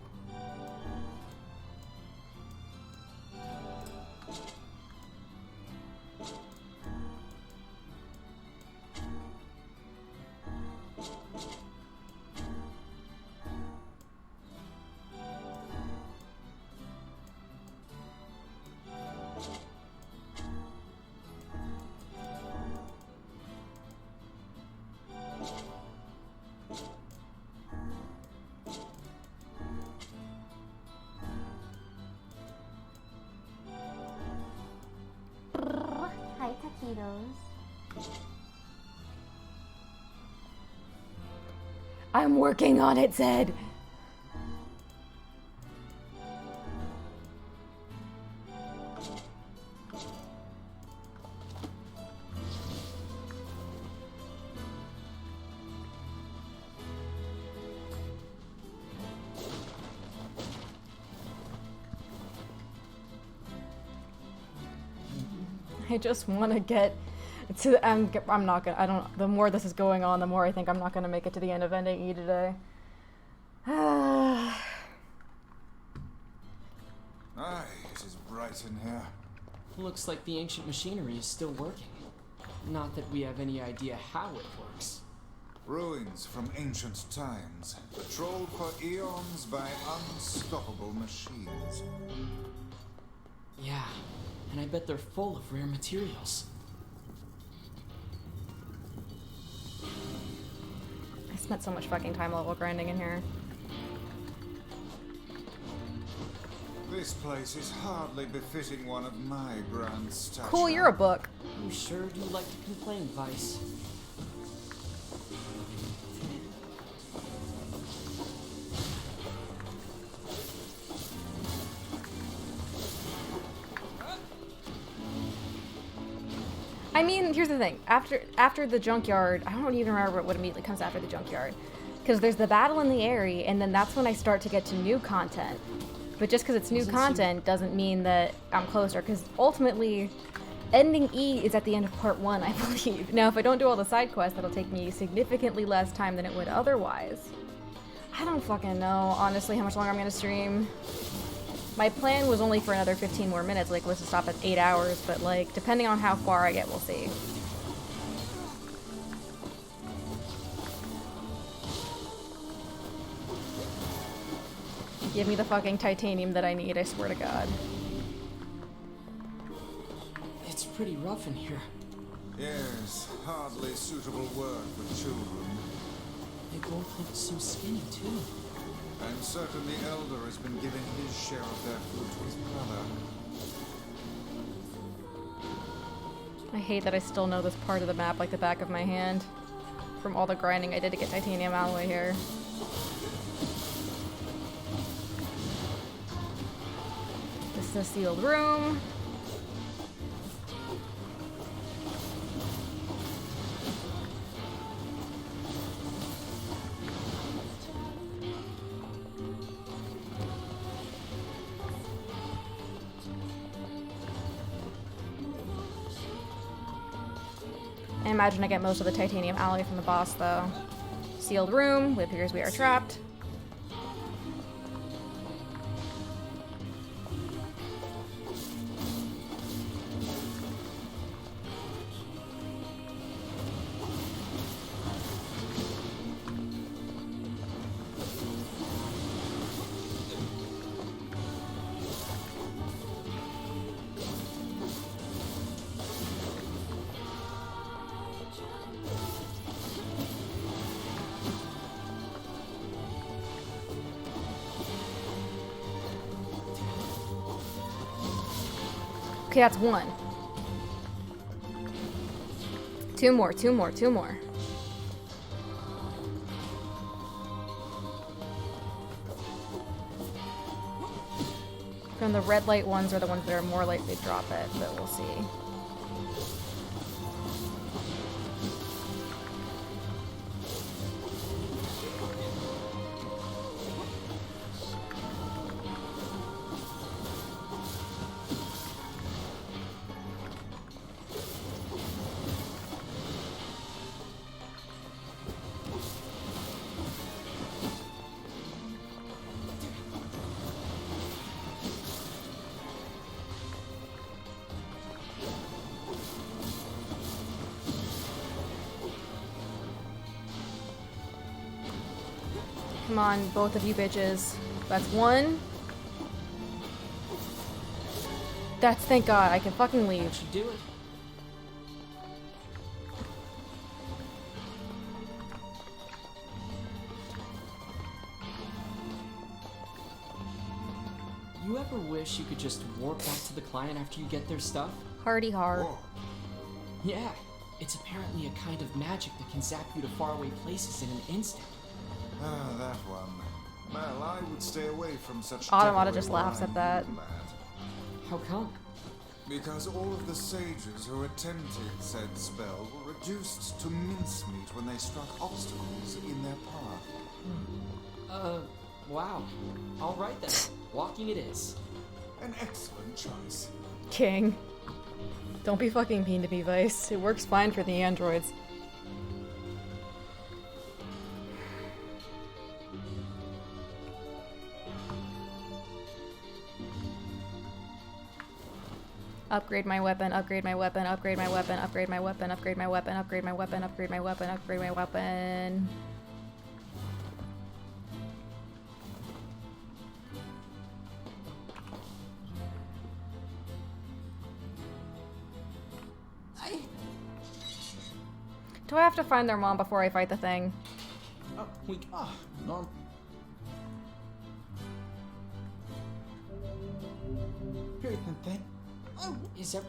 Hi, taquitos. I'm working on it, Zed. I just want to get to. I'm not gonna. I don't. The more this is going on, the more I think I'm not gonna make it to the end of ending E today. Aye, it is bright in here. Looks like the ancient machinery is still working. Not that we have any idea how it works. Ruins from ancient times, patrolled for eons by unstoppable machines. Yeah, and I bet they're full of rare materials. I spent so much fucking time level grinding in here. This place is hardly befitting one of my grand stature. Cool, you're a book. You sure do like to complain, Vice. I mean, here's the thing. After the junkyard, I don't even remember what immediately comes after the junkyard. Because there's the battle in the area, and then that's when I start to get to new content. But just because it's new content doesn't mean that I'm closer, because ultimately, ending E is at the end of part 1, I believe. Now, if I don't do all the side quests, that'll take me significantly less time than it would otherwise. I don't fucking know, honestly, how much longer I'm going to stream. My plan was only for another 15 more minutes, like, was to stop at 8 hours, but, like, depending on how far I get, we'll see. Give me the fucking titanium that I need, I swear to God. It's pretty rough in here. Yes, hardly suitable work for children. They both look so skinny, too. I'm certain the Elder has been giving his share of their food to his brother. I hate that I still know this part of the map like the back of my hand. From all the grinding I did to get titanium alloy here. This is a sealed room. I imagine I get most of the titanium alloy from the boss, though. Sealed room. It appears we are trapped. Okay, that's one. Two more. From the red light ones are the ones that are more likely to drop it, but we'll see. Come on, both of you bitches. That's one. That's, thank God, I can fucking leave. That should do it. You ever wish you could just warp back to the client after you get their stuff? Hardy hard. Yeah, it's apparently a kind of magic that can zap you to faraway places in an instant. Ah, that one. Well, I would stay away from such Automata just laughs at that. How come? Because all of the sages who attempted said spell were reduced to mincemeat when they struck obstacles in their path. Wow. Alright then. Walking it is. An excellent choice. King. Don't be fucking mean to me, Vice. It works fine for the androids. Upgrade my weapon, upgrade my weapon, upgrade my weapon, upgrade my weapon, upgrade my weapon, upgrade my weapon, upgrade my weapon, upgrade my weapon. Do I have to find their mom before I fight the thing? Oh, Norm. Here, thing. Oh, is there?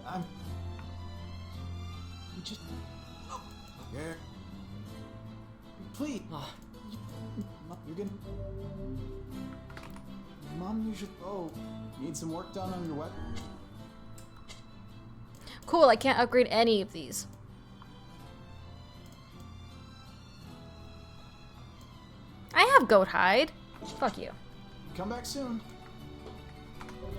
You just. Oh. Yeah. Please. You're gonna. Mom, you should. Oh, need some work done on your weapon? Cool, I can't upgrade any of these. I have goat hide. Fuck you. Come back soon.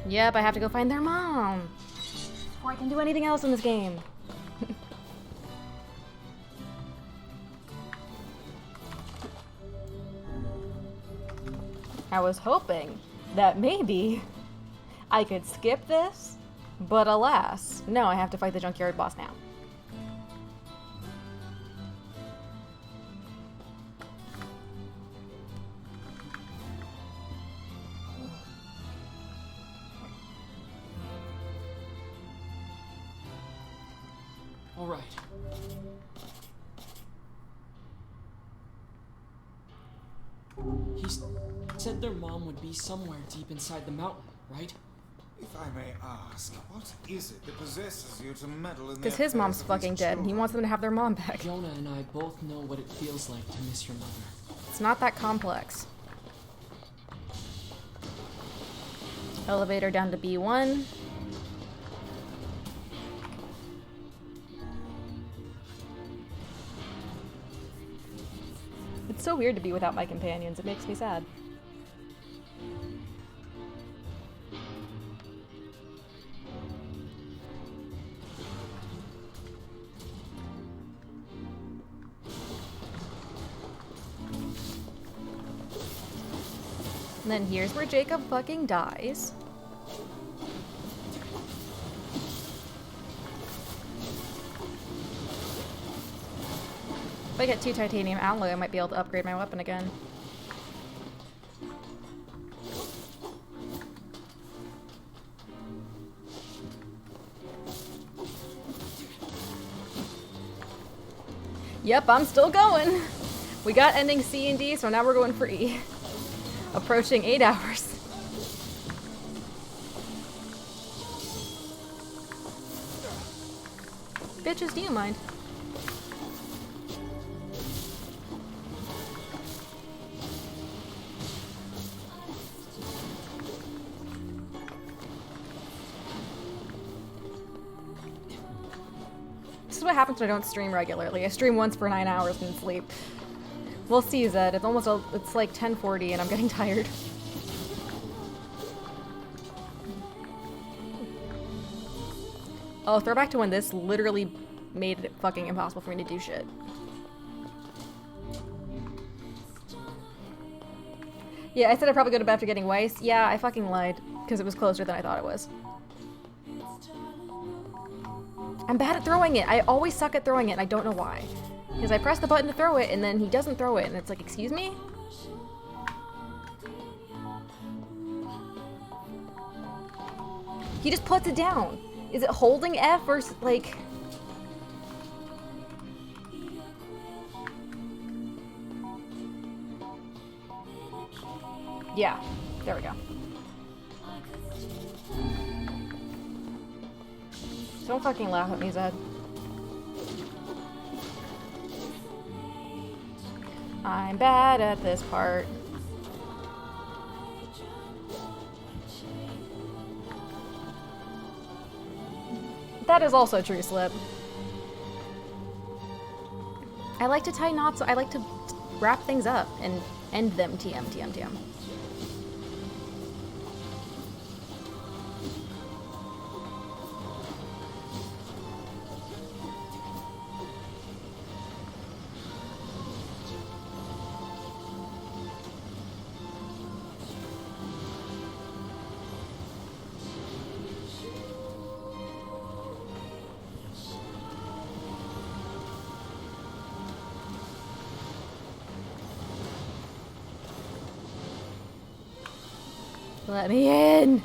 Yep, I have to go find their mom before I can do anything else in this game. I was hoping that maybe I could skip this, but alas, no, I have to fight the junkyard boss now. All right. He said their mom would be somewhere deep inside the mountain, right? If I may ask, what is it that possesses you to meddle in the Because his mom's fucking dead, and he wants them to have their mom back. Jonah and I both know what it feels like to miss your mother. It's not that complex. Elevator down to B1. It's so weird to be without my companions. It makes me sad. And then here's where Jacob fucking dies. If I get 2 titanium alloy, I might be able to upgrade my weapon again. Yep, I'm still going. We got ending C and D, so now we're going for E. Approaching 8 hours. Bitches, do you mind? This is what happens when I don't stream regularly. I stream once for 9 hours and sleep. We'll see, Zed. It's almost it's like 10:40 and I'm getting tired. Oh, throwback to when this literally made it fucking impossible for me to do shit. Yeah, I said I'd probably go to bed after getting Weiss. Yeah, I fucking lied, because it was closer than I thought it was. I'm bad at throwing it. I always suck at throwing it, and I don't know why. Because I press the button to throw it, and then he doesn't throw it, and it's like, excuse me? He just puts it down. Is it holding F or like... Yeah, there we go. Don't fucking laugh at me, Zed. I'm bad at this part. That is also true, Slip. I like to tie knots, I like to wrap things up and end them, TM, TM, TM. Let me in!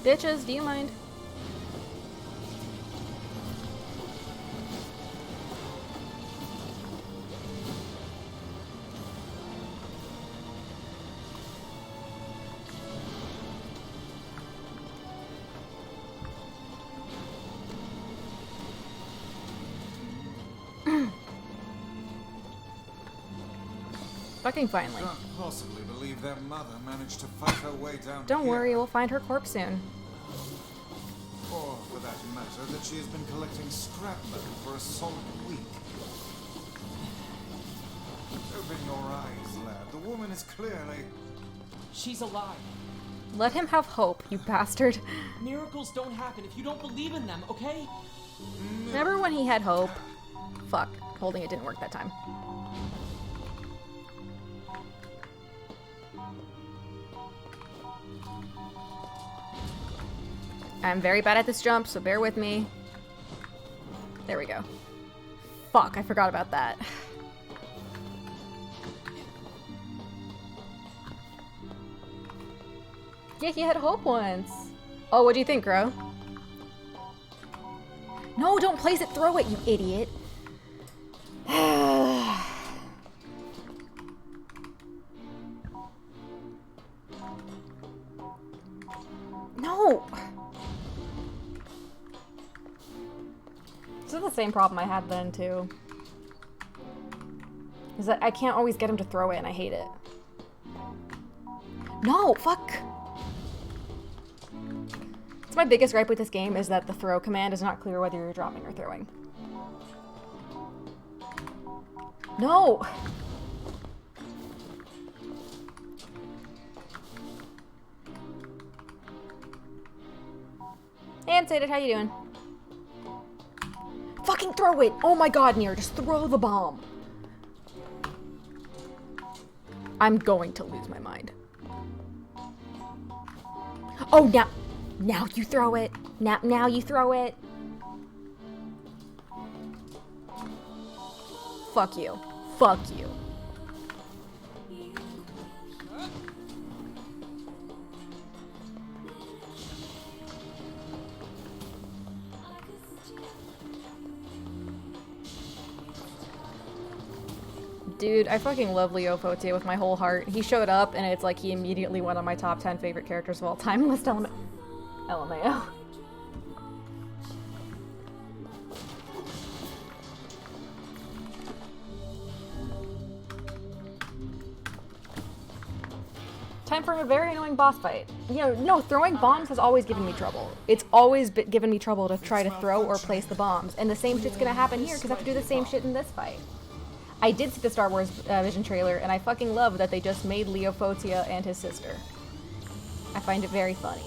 Bitches, do you mind? Fucking finally. Can't possibly believe their mother managed to fight her way down. Don't here. worry, we'll find her corpse soon. Or, for that matter, that she has been collecting scrap metal for a solid week. Open your eyes, lad. The woman is clearly... She's alive. Let him have hope, you bastard. Miracles don't happen if you don't believe in them, okay? Remember when he had hope? Fuck, holding it didn't work that time. I'm very bad at this jump, so bear with me. There we go. Fuck, I forgot about that. Yeah, he had hope once. Oh, what do you think, Gro? No, don't place it, throw it, you idiot. No! This is the same problem I had then, too. Is that I can't always get him to throw it, and I hate it. No, fuck! It's my biggest gripe with this game, is that the throw command is not clear whether you're dropping or throwing. No! Hey, Unsated, how you doing? Fucking throw it! Oh my god, Nier, just throw the bomb. I'm going to lose my mind. Oh, now you throw it. Now you throw it. Fuck you. Fuck you. Dude, I fucking love Leo Fotier with my whole heart. He showed up, and it's like he immediately went on my top 10 favorite characters of all time list. LMAO. Time for a very annoying boss fight. You know, no, throwing bombs has always given me trouble. It's always given me trouble to try to throw or place the bombs, and the same shit's gonna happen here because I have to do the same shit in this fight. I did see the Star Wars Vision trailer, and I fucking love that they just made Leo Fotier and his sister. I find it very funny.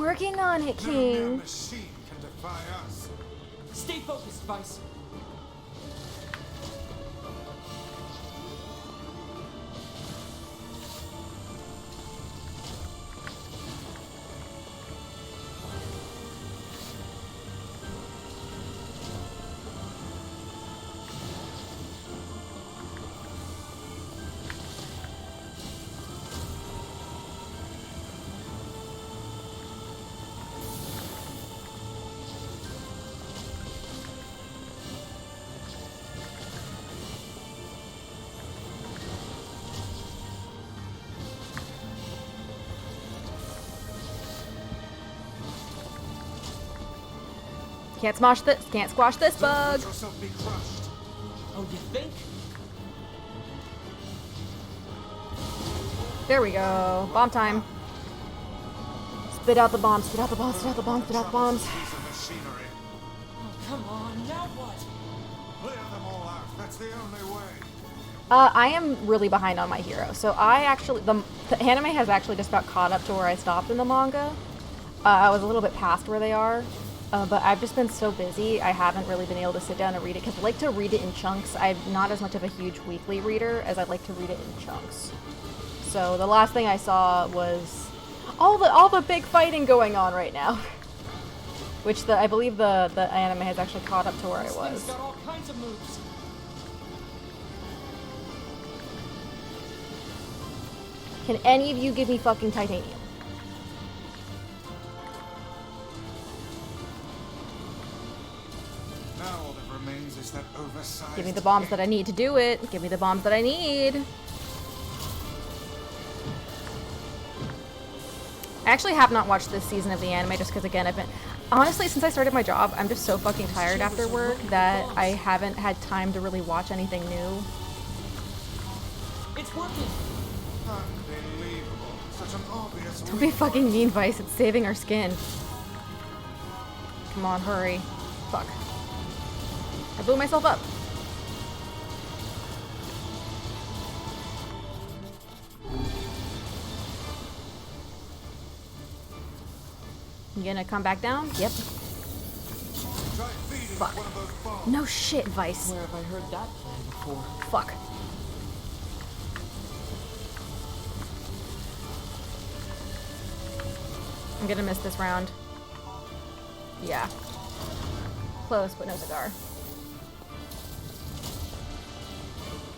working on it, No mere King. machine can defy us. Stay focused, Vice. Can't squash this bug. Let yourself be crushed. Oh, you think? There we go. Bomb time. Spit out the bombs, spit out the bombs, spit out the bombs, spit out the bombs. Piece of machinery. Oh, come on, now what? Clear them all out. That's the only way. I am really behind on my hero. So I actually, the anime has actually just about caught up to where I stopped in the manga. I was a little bit past where they are. But I've just been so busy, I haven't really been able to sit down and read it, because I like to read it in chunks. I'm not as much of a huge weekly reader as I like to read it in chunks. So the last thing I saw was all the big fighting going on right now. Which I believe the anime has actually caught up to where I was. Got all kinds of moves. Can any of you give me fucking titanium? Now all that remains is that oversized. Give me the bombs that I need to do it. Give me the bombs that I need. I actually have not watched this season of the anime just because, again, honestly, since I started my job, I'm just so fucking tired after work that I haven't had time to really watch anything new. It's working. Unbelievable. Such an obvious. Don't be fucking mean, Vice. It's saving our skin. Come on, hurry. Fuck. I blew myself up. You gonna come back down? Yep. Fuck. No shit, Vice. Where have I heard that plan before? Fuck. I'm gonna miss this round. Yeah. Close, but no cigar.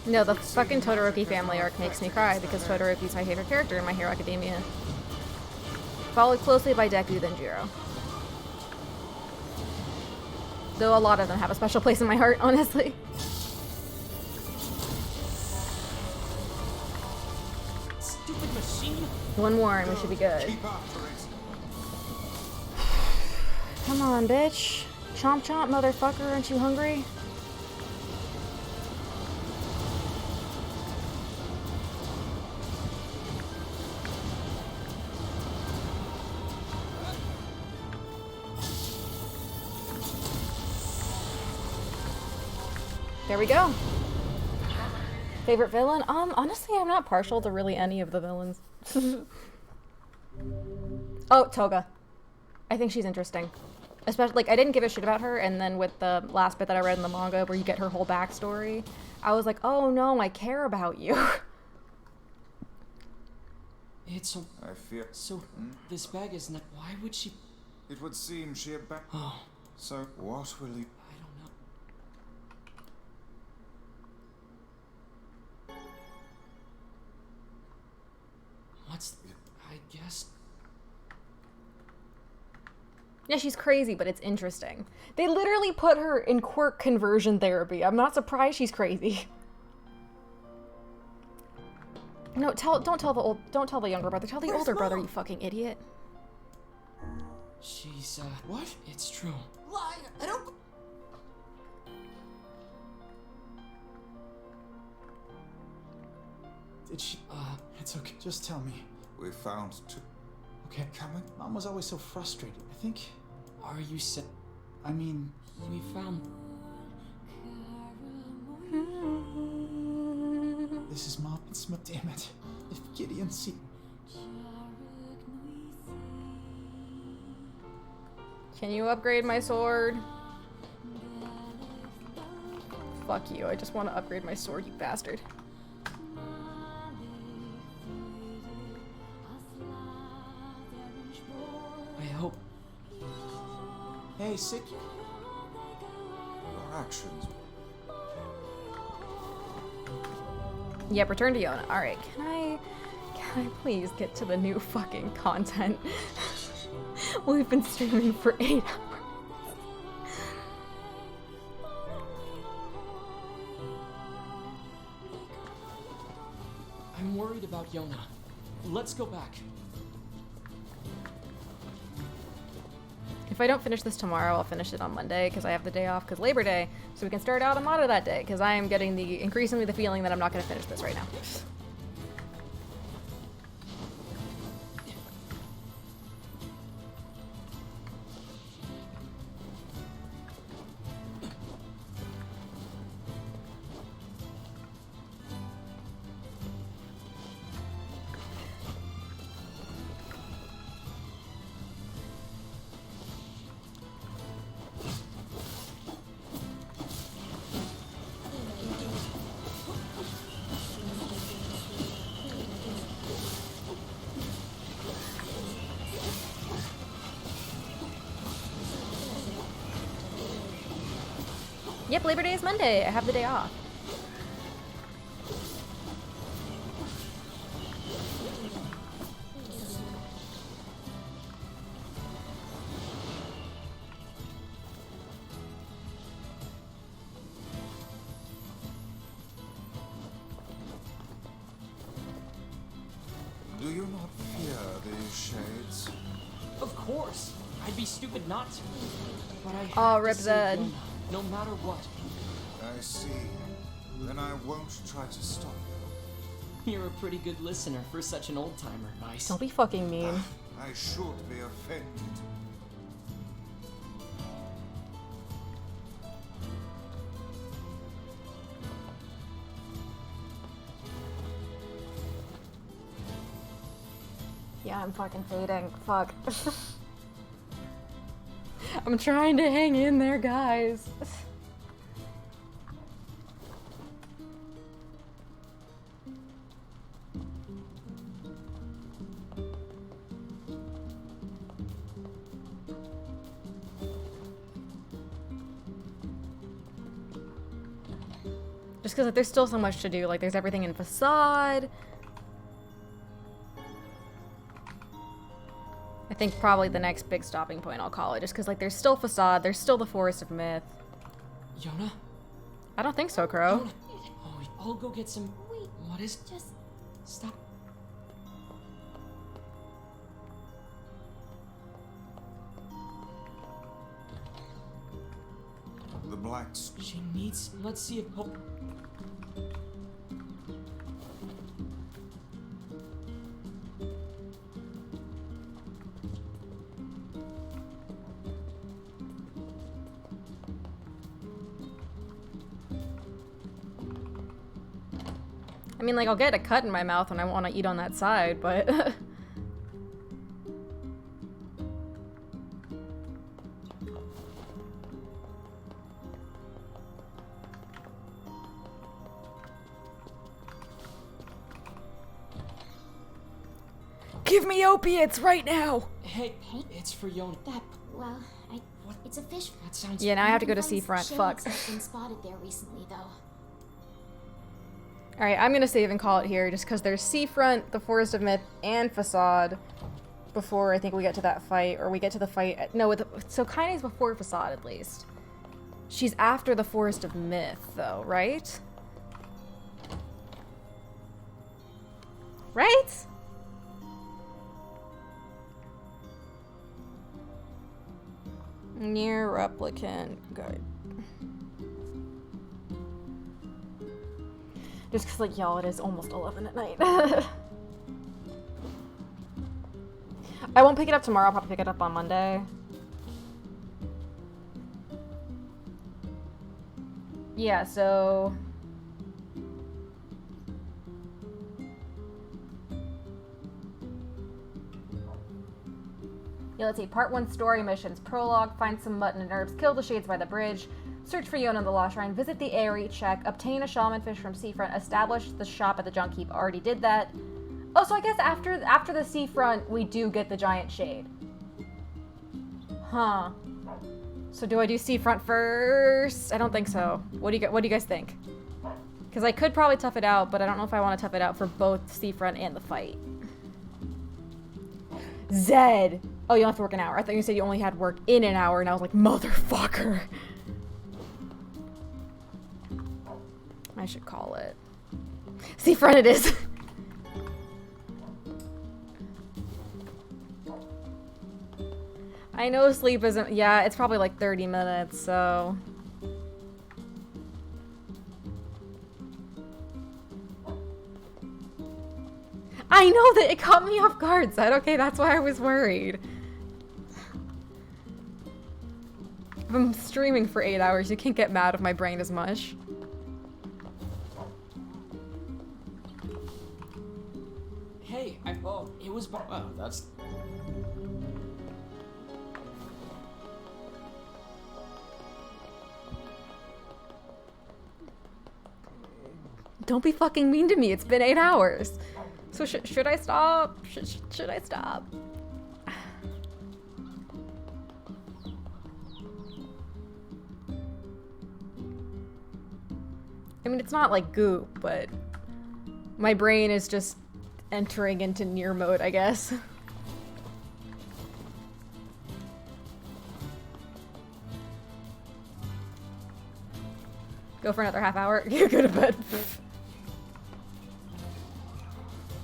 No, the fucking Todoroki family arc makes me cry because Todoroki's my favorite character in My Hero Academia. Followed closely by Deku, then Jiro. Though a lot of them have a special place in my heart, honestly. Stupid machine. One more and we should be good. Come on, bitch. Chomp chomp, motherfucker. Aren't you hungry? There we go. Favorite villain? Honestly, I'm not partial to really any of the villains. Oh, Toga. I think she's interesting. Especially, like, I didn't give a shit about her, and then with the last bit that I read in the manga where you get her whole backstory, I was like, oh no, I care about you. It's so... I fear... So, this bag is not... Why would she... It would seem she abandoned... Oh. So, what will you... I don't know. What's... I guess... Yeah, she's crazy, but it's interesting. They literally put her in quirk conversion therapy. I'm not surprised she's crazy. No, don't tell the younger brother. Tell the older brother, you fucking idiot. She's, What? It's true. Lie! I don't... Did she... It's okay. Just tell me. We found two... Okay, coming. Mom was always so frustrated. I think... Are you sick? I mean... We found... This is Mom. It's Mom. Damn it. If Gideon see... Can you upgrade my sword? Fuck you, I just want to upgrade my sword, you bastard. I hope. Hey, Sick. Your actions. Yep, return to Yona. Alright, can I please get to the new fucking content? We've been streaming for 8 hours. I'm worried about Yona. Let's go back. If I don't finish this tomorrow, I'll finish it on Monday because I have the day off because Labor Day, so we can start out Amada that day because I am getting increasingly the feeling that I'm not going to finish this right now. Yep, Labor Day is Monday. I have the day off. Do you not fear these shades? Of course. I'd be stupid not to. But I Oh, have rip to Zed. save Yona, no matter what. I see. Then I won't try to stop you. You're a pretty good listener for such an old-timer, Nice. Don't be fucking mean. I should be offended. Yeah, I'm fucking fading. Fuck. I'm trying to hang in there, guys. Just because like, there's still so much to do. Like, there's everything in Facade. I think probably the next big stopping point I'll call it. Just because, like, there's still Facade. There's still the Forest of Myth. Yona? I don't think so, Crow. Yona. Oh, I'll go get some... Wait. What is... Just... Stop. The blacks. She needs... Let's see if... Oh. I mean, like, I'll get a cut in my mouth when I want to eat on that side, but... Give me opiates right now! Hey, it's for Yona. That... well, it's a fish... That sounds... Yeah, now I have to go to Find Seafront. shades Fuck. have been spotted there recently, though. Alright, I'm gonna save and call it here, just because there's Seafront, the Forest of Myth, and Facade before I think we get to that fight, or we get to the fight... No, so Kaine's before Facade, at least. She's after the Forest of Myth, though, right? Right? Nier Replicant Guide. Just because, like, y'all, it is almost 11 at night. I won't pick it up tomorrow. I'll probably pick it up on Monday. Yeah, so... Yeah, let's see. Part 1 story missions. Prologue, find some mutton and herbs, kill the shades by the bridge, search for Yona in the Lost Shrine, visit the Aerie, check, obtain a shaman fish from Seafront, establish the shop at the Junk Heap. Already did that. Oh, so I guess after the Seafront, we do get the giant shade. Huh. So do I do Seafront first? I don't think so. What do you guys think? Because I could probably tough it out, but I don't know if I want to tough it out for both Seafront and the fight. Zed! Oh, you don't have to work an hour. I thought you said you only had work in an hour, and I was like, motherfucker. I should call it. Seafront it is. I know sleep isn't... Yeah, it's probably like 30 minutes, so... I know that it caught me off guard, Zed. Okay, that's why I was worried. If I'm streaming for 8 hours, you can't get mad if my brain is mush. Hey, it was... Oh, that's... Don't be fucking mean to me. It's been 8 hours. So should I stop? Should I stop? I mean, it's not like goop, but my brain is just entering into Nier mode, I guess. Go for another half hour. You go to bed.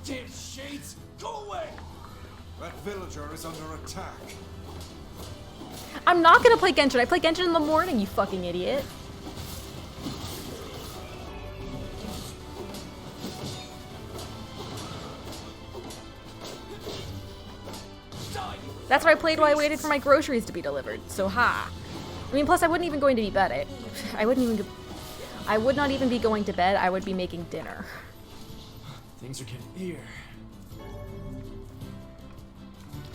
Damn shades! Go away! That villager is under attack. I'm not gonna play Genshin. I play Genshin in the morning, you fucking idiot. That's why I played while I waited for my groceries to be delivered. So ha. I mean, plus I wouldn't even going to be bed. I would not even be going to bed. I would be making dinner. Things are getting here.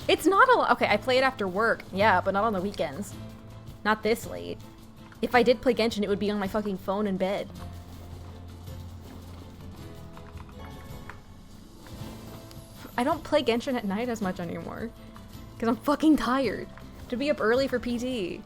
It's not a lot. Okay, I play it after work. Yeah, but not on the weekends. Not this late. If I did play Genshin, it would be on my fucking phone in bed. I don't play Genshin at night as much anymore. Because I'm fucking tired. To be up early for PT.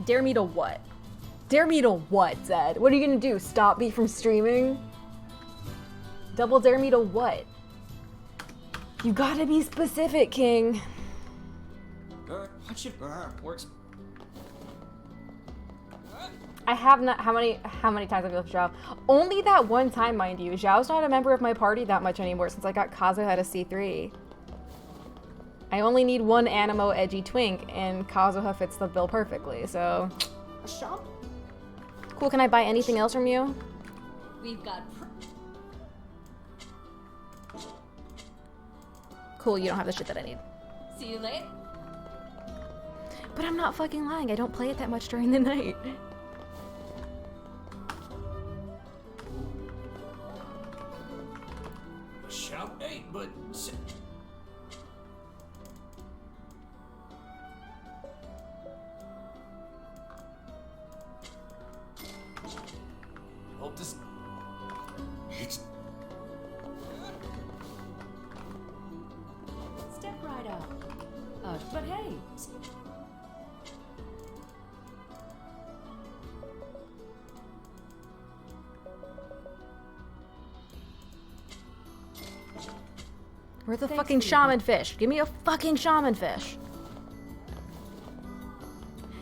Dare me to what? Dare me to what, Zed? What are you gonna do? Stop me from streaming? Double dare me to what? You gotta be specific, King. Watch it. Works. I have not. How many times have you left Zhao? Only that one time, mind you. Zhao's not a member of my party that much anymore since I got Kazuha to C3. I only need one animo edgy twink, and Kazuha fits the bill perfectly, so... A shop? Cool, can I buy anything else from you? We've got... Cool, you don't have the shit that I need. See you later. But I'm not fucking lying, I don't play it that much during the night. Shout 8, but... Hope this... Step right up. But hey... Where's the fucking shaman fish? Give me a fucking shaman fish.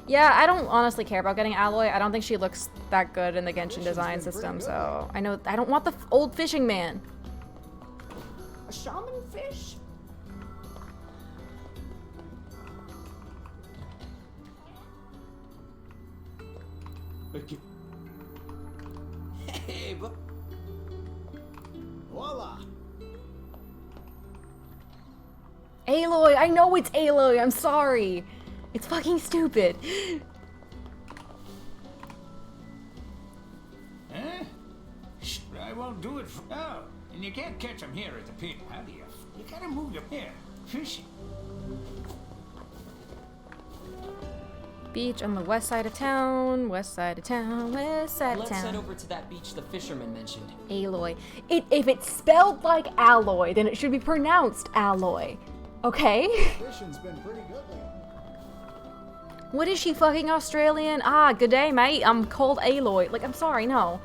Yeah, I don't honestly care about getting Alloy. I don't think she looks that good in the Genshin design system, so I know I don't want the old fishing man. A shaman fish? Hey, but... Voila! Aloy! I know it's Aloy! I'm sorry! It's fucking stupid. Huh? Shh, I won't do it for... Oh, and you can't catch them here at the pier. How do you... You gotta move your pier. Fishing. Beach on the west side of town, west side of town, west side of Let's town. head over to that beach the fisherman mentioned. Alloy. If it's spelled like alloy, then it should be pronounced alloy. Okay? Fishing's been pretty good lately. What is she, fucking Australian? Ah, good day, mate. I'm called Aloy. Like, I'm sorry, no.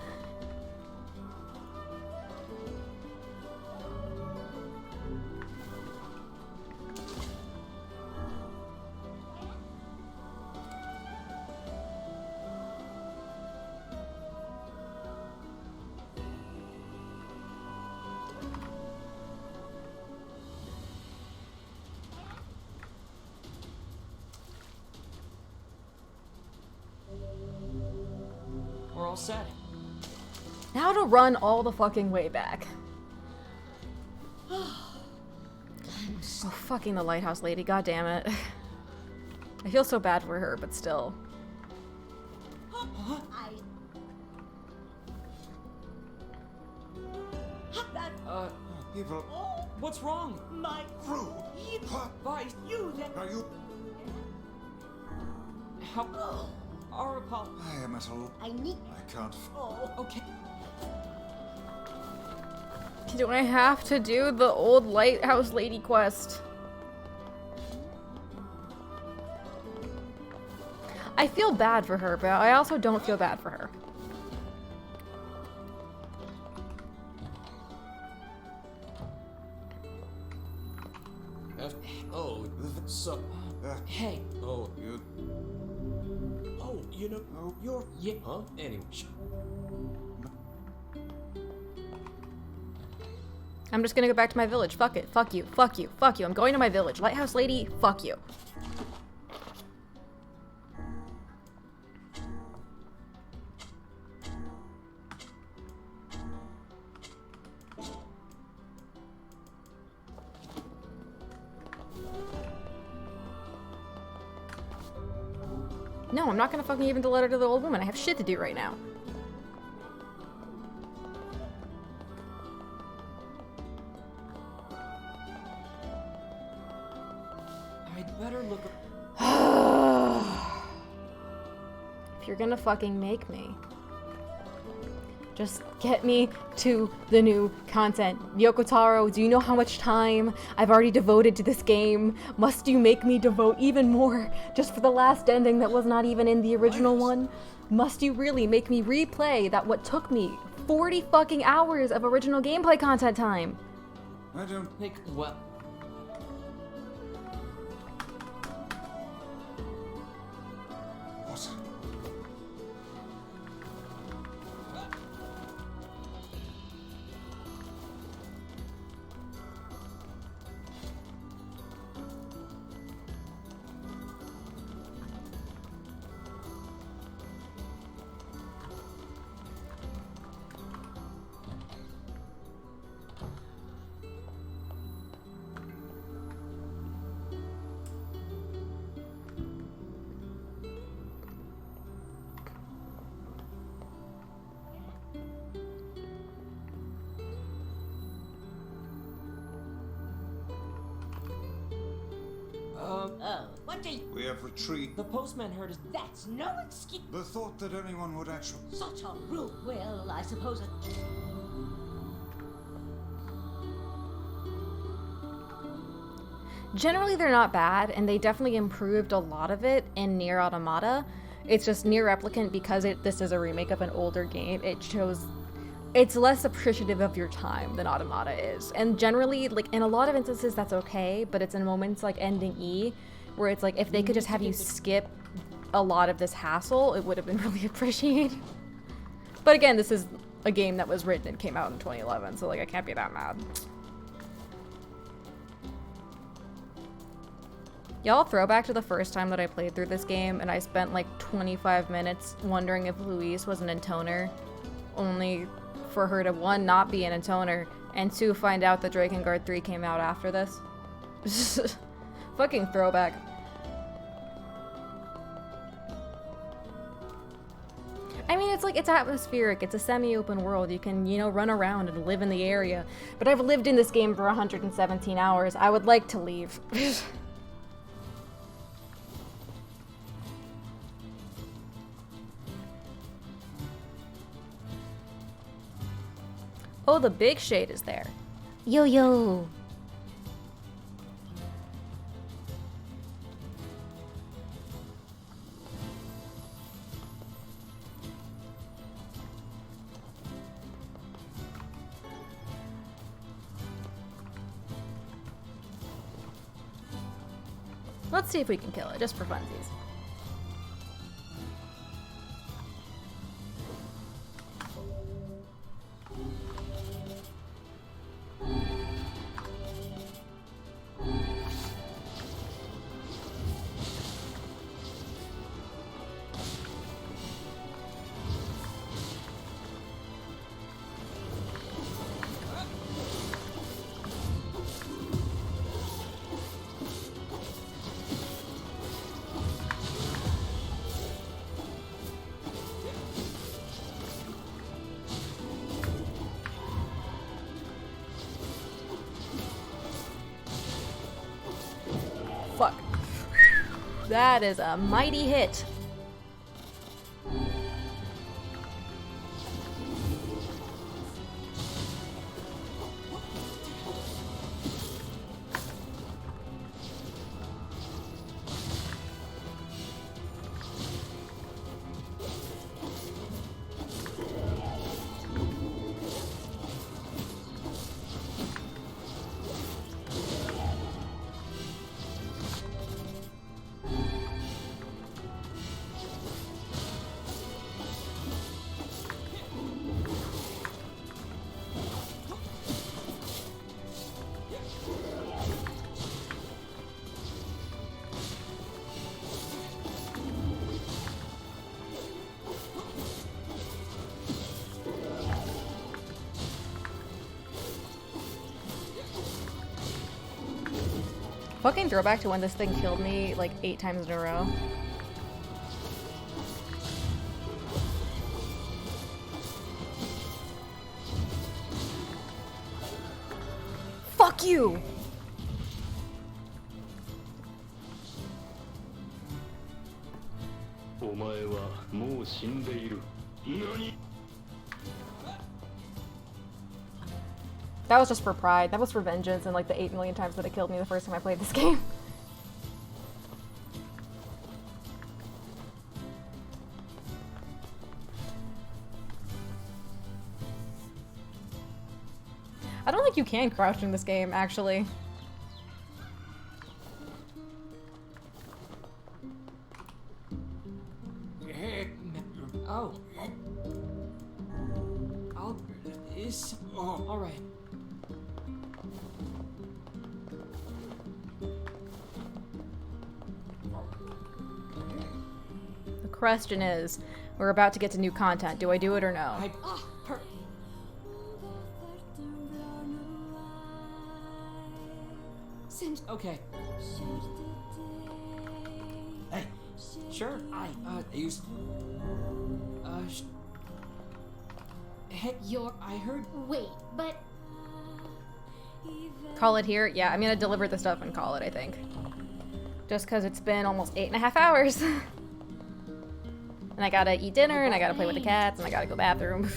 We're all set. Now to run all the fucking way back. Oh, fucking the lighthouse lady, god damn it. I feel so bad for her, but still. People. What's wrong? My crew. Vice, you that... Are you... How... Our apologies. I am at a... I need... I can't... Oh, okay. Do I have to do the old lighthouse lady quest? I feel bad for her, but I also don't feel bad for her. Oh, so... Hey. Oh, you... Oh, you know... You're... Yeah. Huh? Anyway. I'm just gonna go back to my village. Fuck it. Fuck you. Fuck you. Fuck you. I'm going to my village. Lighthouse lady, fuck you. No, I'm not gonna fucking even the letter to the old woman. I have shit to do right now. I'd better look up. If you're gonna fucking make me, just get me to the new content. Yoko Taro, do you know how much time I've already devoted to this game? Must you make me devote even more just for the last ending that was not even in the original one? Must you really make me replay that what took me 40 fucking hours of original gameplay content time? I don't... Like, what? What? Oh, what do you... We have retreat. The postman heard us. That's no excuse. The thought that anyone would actually... Such a rude... Well, I suppose it... Generally, they're not bad, and they definitely improved a lot of it in Nier Automata. It's just Nier Replicant, because this is a remake of an older game, it shows... It's less appreciative of your time than Automata is. And generally, like, in a lot of instances, that's okay, but it's in moments like ending E, where it's like, if they could just have you skip a lot of this hassle, it would have been really appreciated. But again, this is a game that was written and came out in 2011, so, like, I can't be that mad. Y'all throwback to the first time that I played through this game, and I spent, like, 25 minutes wondering if Louise was an intoner, only for her to, 1, not be an intoner, and 2, find out that Drakengard 3 came out after this. Fucking throwback. I mean, it's like, it's atmospheric. It's a semi-open world. You can, you know, run around and live in the area. But I've lived in this game for 117 hours. I would like to leave. Oh, the big shade is there. Yo, yo. Let's see if we can kill it, just for funsies. Fuck. That is a mighty hit. Fucking throwback to when this thing killed me like 8 times in a row. Fuck you! That was just for pride. That was for vengeance and like the 8 million times that it killed me the first time I played this game. I don't think you can crouch in this game, actually. Oh. All right. The question is, we're about to get to new content. Do I do it or no? Okay. Hey. Sure. Use. Heck, I heard. Wait, but. Call it here? Yeah, I'm gonna deliver the stuff and call it, I think. Just because it's been almost 8.5 hours. And I gotta eat dinner, and I gotta play with the cats, and I gotta go bathroom.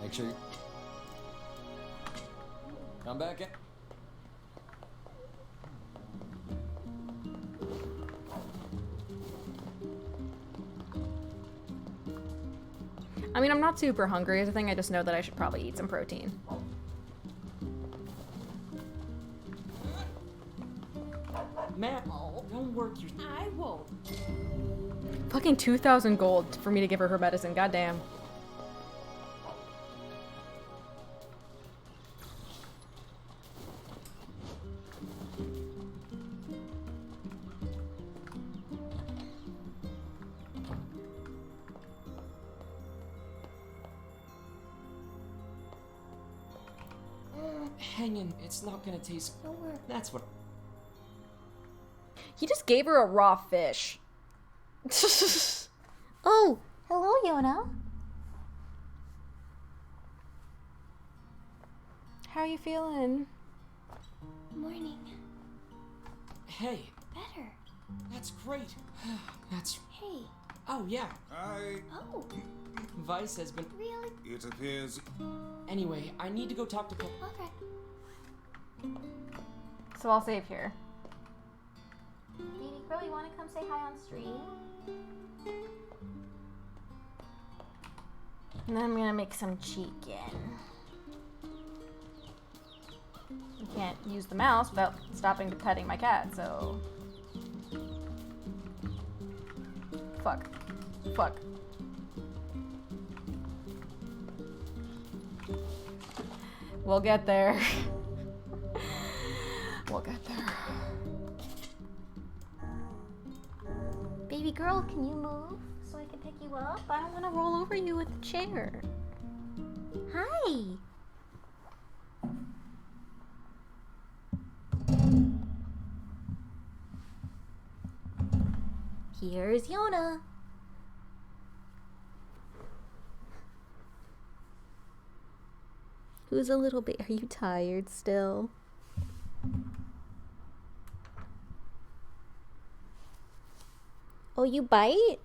Make sure you come back in. I mean, I'm not super hungry as a thing, I just know that I should probably eat some protein. Matt, don't work your. I won't. Fucking 2,000 gold for me to give her medicine, goddamn. Hang in, it's not gonna taste. Don't worry. That's what. He just gave her a raw fish. Oh, hello, Yona. How are you feeling? Morning. Hey, Better. that's great. That's. Hey. Oh, yeah. Oh, Vice has been. really? It appears. Anyway, I need to go talk to. Okay. So I'll save here. Baby girl, you want to come say hi on stream? And then I'm gonna make some chicken. You can't use the mouse without stopping to petting my cat, so. Fuck. Fuck. We'll get there. We'll get there. Baby girl, can you move so I can pick you up? I don't want to roll over you with the chair. Hi. Here's Yona. Who's a little bit? Are you tired still? Oh, you bite?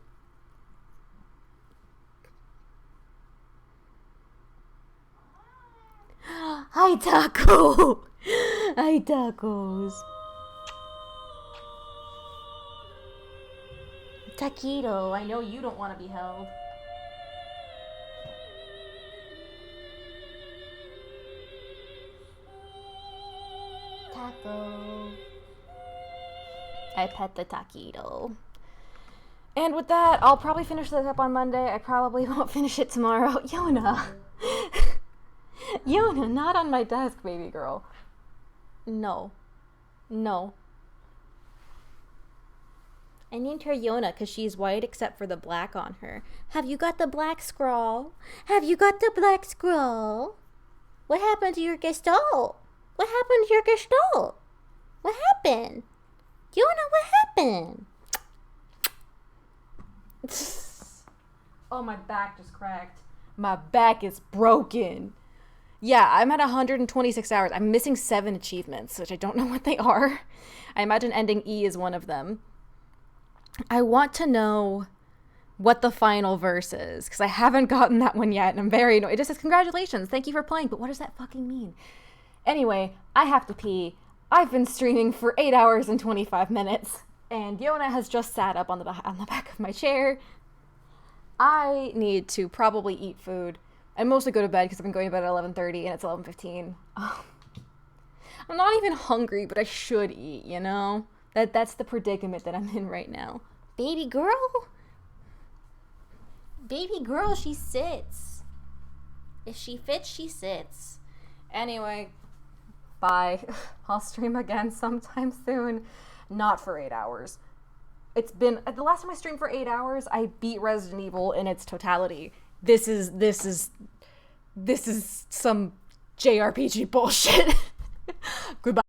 Hi, Taco. Hi, tacos. Taquito, I know you don't want to be held. Taco. I pet the taquito. And with that, I'll probably finish this up on Monday. I probably won't finish it tomorrow. Yona. Yona, not on my desk, baby girl. No. No. I named her Yona because she's white except for the black on her. Have you got the black scroll? Have you got the black scroll? What happened to your gestalt? What happened to your gestalt? What happened? Yona, what happened? Oh, my back just cracked. My back is broken. Yeah, I'm at 126 hours. I'm missing 7 achievements, which I don't know what they are. I imagine ending E is one of them. I want to know what the final verse is, because I haven't gotten that one yet, and I'm very annoyed. It just says, congratulations, thank you for playing, but what does that fucking mean? Anyway, I have to pee. I've been streaming for 8 hours and 25 minutes, and Yona has just sat up on the back of my chair. I need to probably eat food and mostly go to bed because I've been going to bed at 11:30 and it's 11:15. I'm not even hungry, but I should eat, you know? That's the predicament that I'm in right now. Baby girl? Baby girl, she sits. If she fits, she sits. Anyway, bye. I'll stream again sometime soon. Not for 8 hours. It's been, the last time I streamed for 8 hours, I beat Resident Evil in its totality. This is some JRPG bullshit. Goodbye.